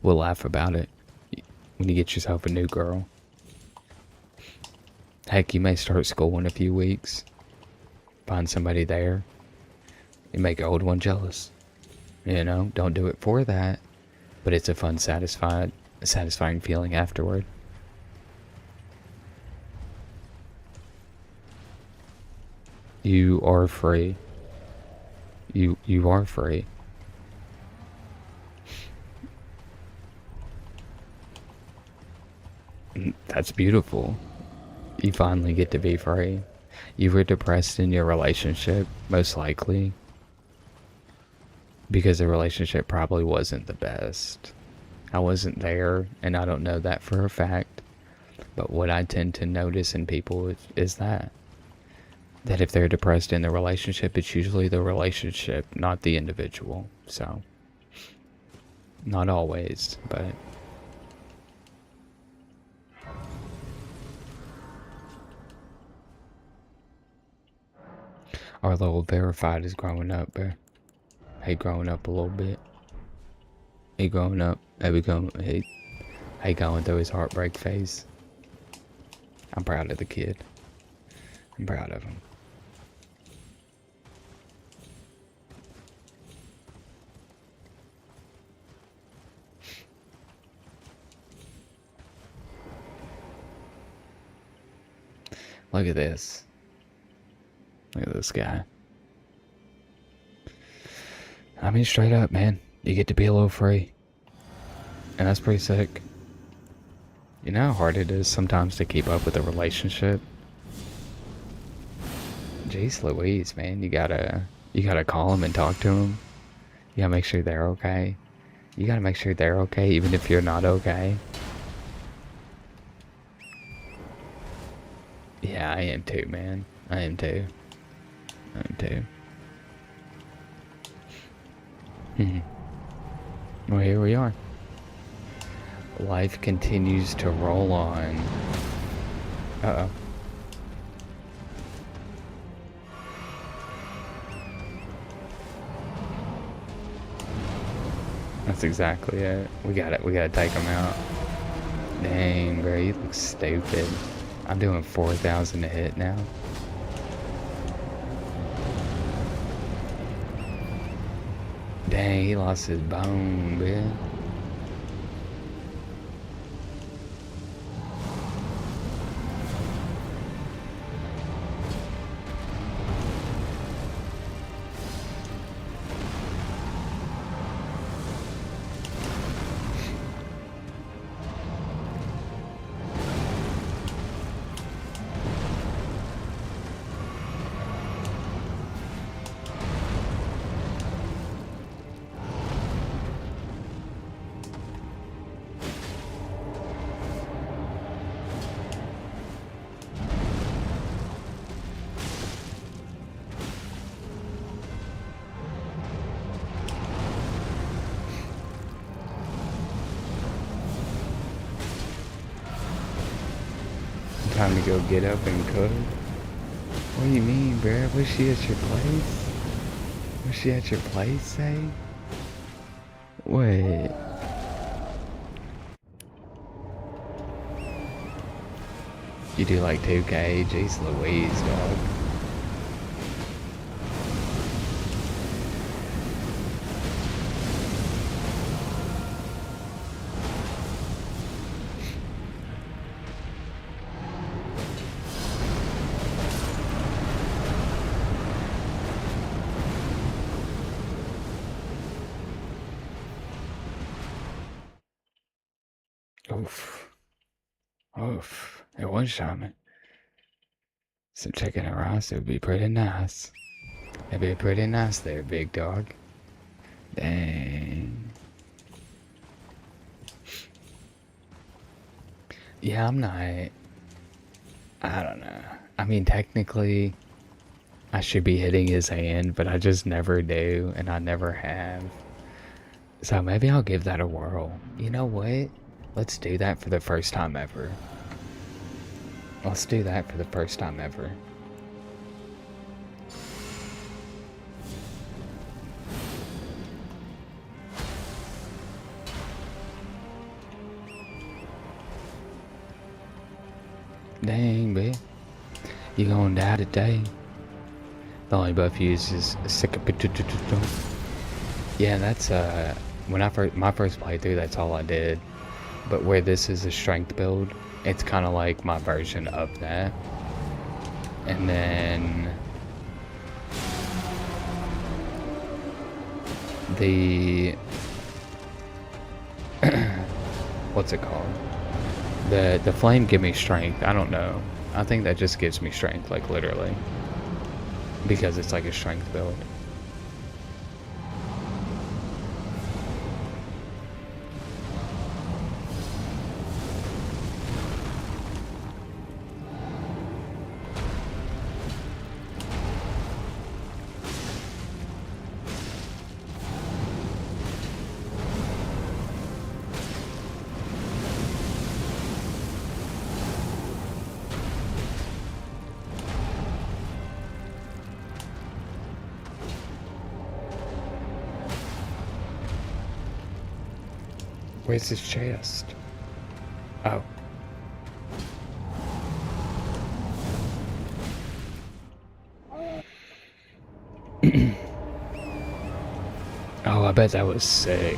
A: we'll laugh about it. When you get yourself a new girl. Heck, you may start school in a few weeks. Find somebody there. You make your old one jealous. You know, don't do it for that. But it's a fun, satisfying feeling afterward. You are free. You are free. That's beautiful. You finally get to be free. You were depressed in your relationship, most likely. Because the relationship probably wasn't the best. I wasn't there, and I don't know that for a fact. But what I tend to notice in people is that if they're depressed in the relationship, it's usually the relationship, not the individual. So, not always, but... Our little verified is growing up, bro. He growing up a little bit. He growing up. He going through his heartbreak phase. I'm proud of the kid. I'm proud of him. Look at this. Look at this guy. I mean, straight up, man. You get to be a little free. And that's pretty sick. You know how hard it is sometimes to keep up with a relationship? Jeez Louise, man. You gotta call them and talk to them. You gotta make sure they're okay. You gotta make sure they're okay, even if you're not okay. Yeah, I am too, man. I am too. Well, here we are. Life continues to roll on. Uh-oh. That's exactly it. We gotta take them out. Dang, bro, you look stupid. I'm doing 4,000 a hit now. Dang, he lost his bone, man. Time to go get up and cook? What do you mean, bro? Was she at your place? Was she at your place, say? Wait. You do like 2K? Jeez Louise, dog. Oof. Oof. It was shaman. Some chicken and rice, it would be pretty nice. It'd be pretty nice there, big dog. Dang. Yeah, I'm not... I don't know. I mean, technically, I should be hitting his hand, but I just never do, and I never have. So maybe I'll give that a whirl. You know what? Let's do that for the first time ever. Let's do that for the first time ever. Dang, babe. You gonna die today. The only buff used is yeah, that's when my first playthrough, that's all I did. But where this is a strength build, it's kind of like my version of that. And then the what's it called? The flame give me strength. I don't know. I think that just gives me strength, like literally, because it's like a strength build. Where's his chest? Oh. Oh, I bet that was sick.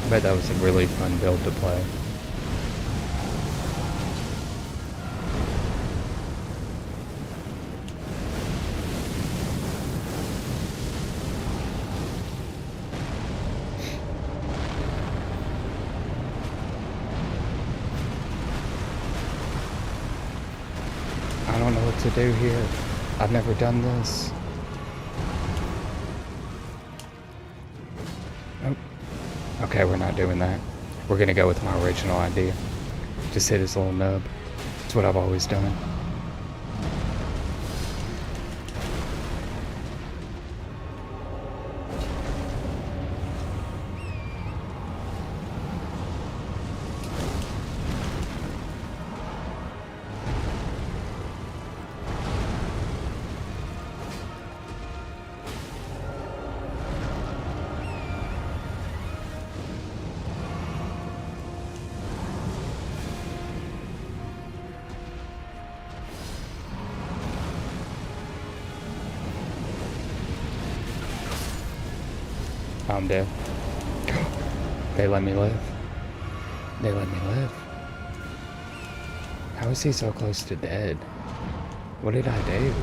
A: I bet that was a really fun build to play. I don't know what to do here. I've never done this. Nope. Okay, we're not doing that. We're gonna go with my original idea. Just hit his little nub. It's what I've always done. I'm dead. They let me live. They let me live. How is he so close to dead? What did I do?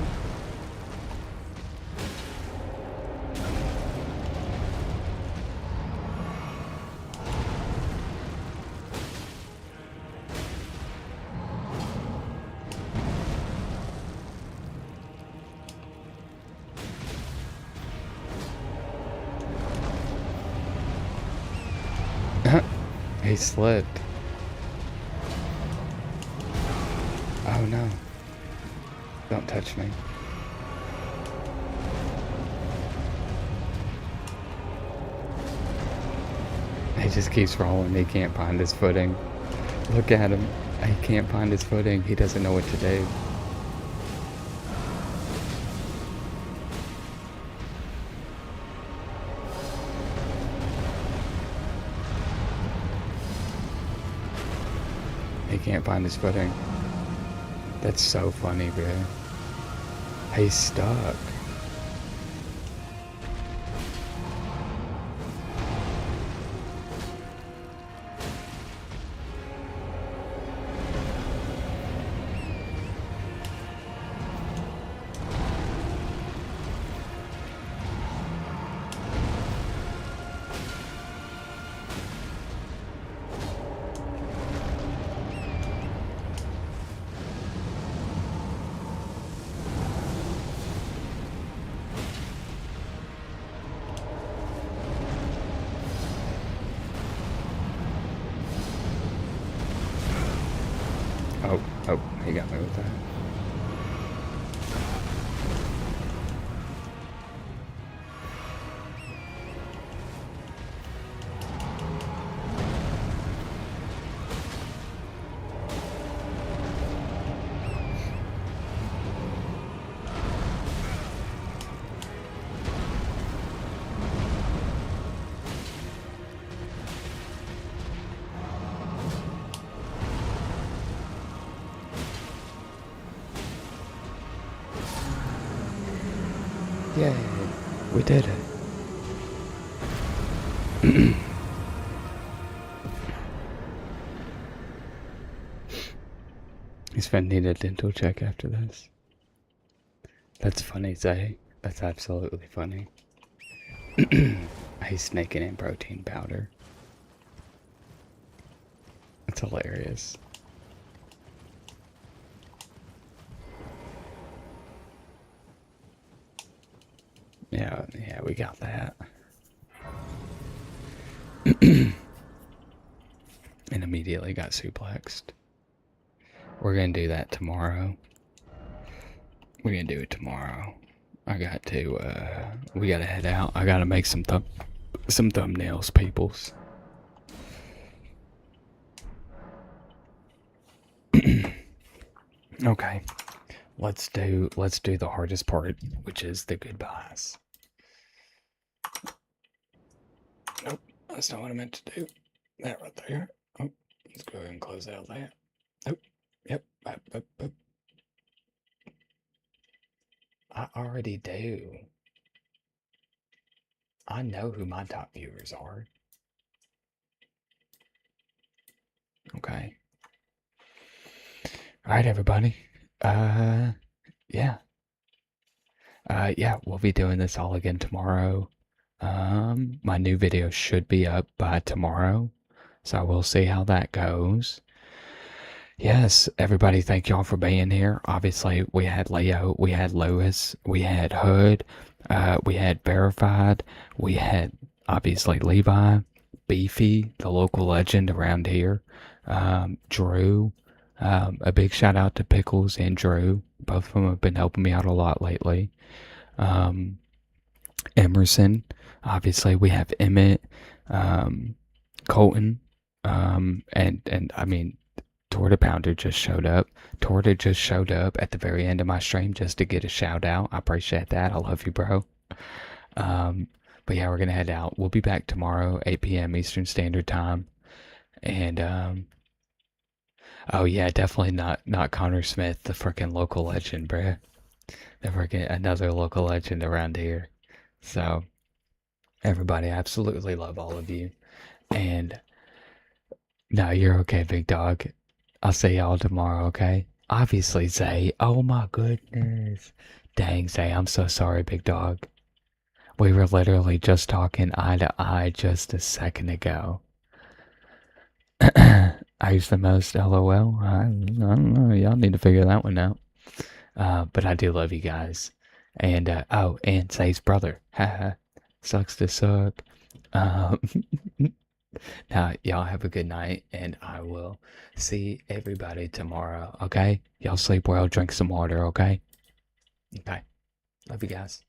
A: He slipped. Oh no. Don't touch me. He just keeps rolling. He can't find his footing. Look at him. He can't find his footing. He doesn't know what to do. He can't find his footing. That's so funny, bro. He's stuck. Oh, he got me with that. Yay, we did it. He's gonna need a dental check after this. That's funny, Zay. That's absolutely funny. He's snaking in protein powder. That's hilarious. Yeah, we got that. And immediately got suplexed. We're gonna do that tomorrow. We're gonna do it tomorrow. I got to, we gotta head out. I gotta make some thumbnails, peoples. Okay. Let's do the hardest part, which is the goodbyes. Nope, that's not what I meant to do. That right there. Oh, let's go ahead and close out that. Nope. Yep. Up. I already do. I know who my top viewers are. Okay. All right, everybody. Yeah. Yeah, we'll be doing this all again tomorrow. My new video should be up by tomorrow, so we'll see how that goes. Yes, everybody, thank y'all for being here. Obviously, we had Leo, we had Lewis, we had Hood, we had Verified, we had, obviously, Levi, Beefy, the local legend around here, Drew. A big shout out to Pickles and Drew. Both of them have been helping me out a lot lately. Emerson. Obviously, we have Emmett, Colton, and I mean, Torta Pounder just showed up. Torta just showed up at the very end of my stream just to get a shout out. I appreciate that. I love you, bro. But yeah, we're gonna head out. We'll be back tomorrow, 8 p.m. Eastern Standard Time. And oh yeah, definitely not Connor Smith, the freaking local legend, bruh. The freaking another local legend around here. So Everybody, I absolutely love all of you. And no, you're okay, big dog. I'll see y'all tomorrow, okay? Obviously, Zay. Oh my goodness. Dang, Zay, I'm so sorry, big dog. We were literally just talking eye to eye just a second ago. I used the most LOL. I don't know. Y'all need to figure that one out. But I do love you guys. And, oh, and Zay's brother. Haha. Sucks to suck. Um, now, y'all have a good night, and I will see everybody tomorrow, okay? Y'all sleep well, drink some water, okay? Okay. Love you guys.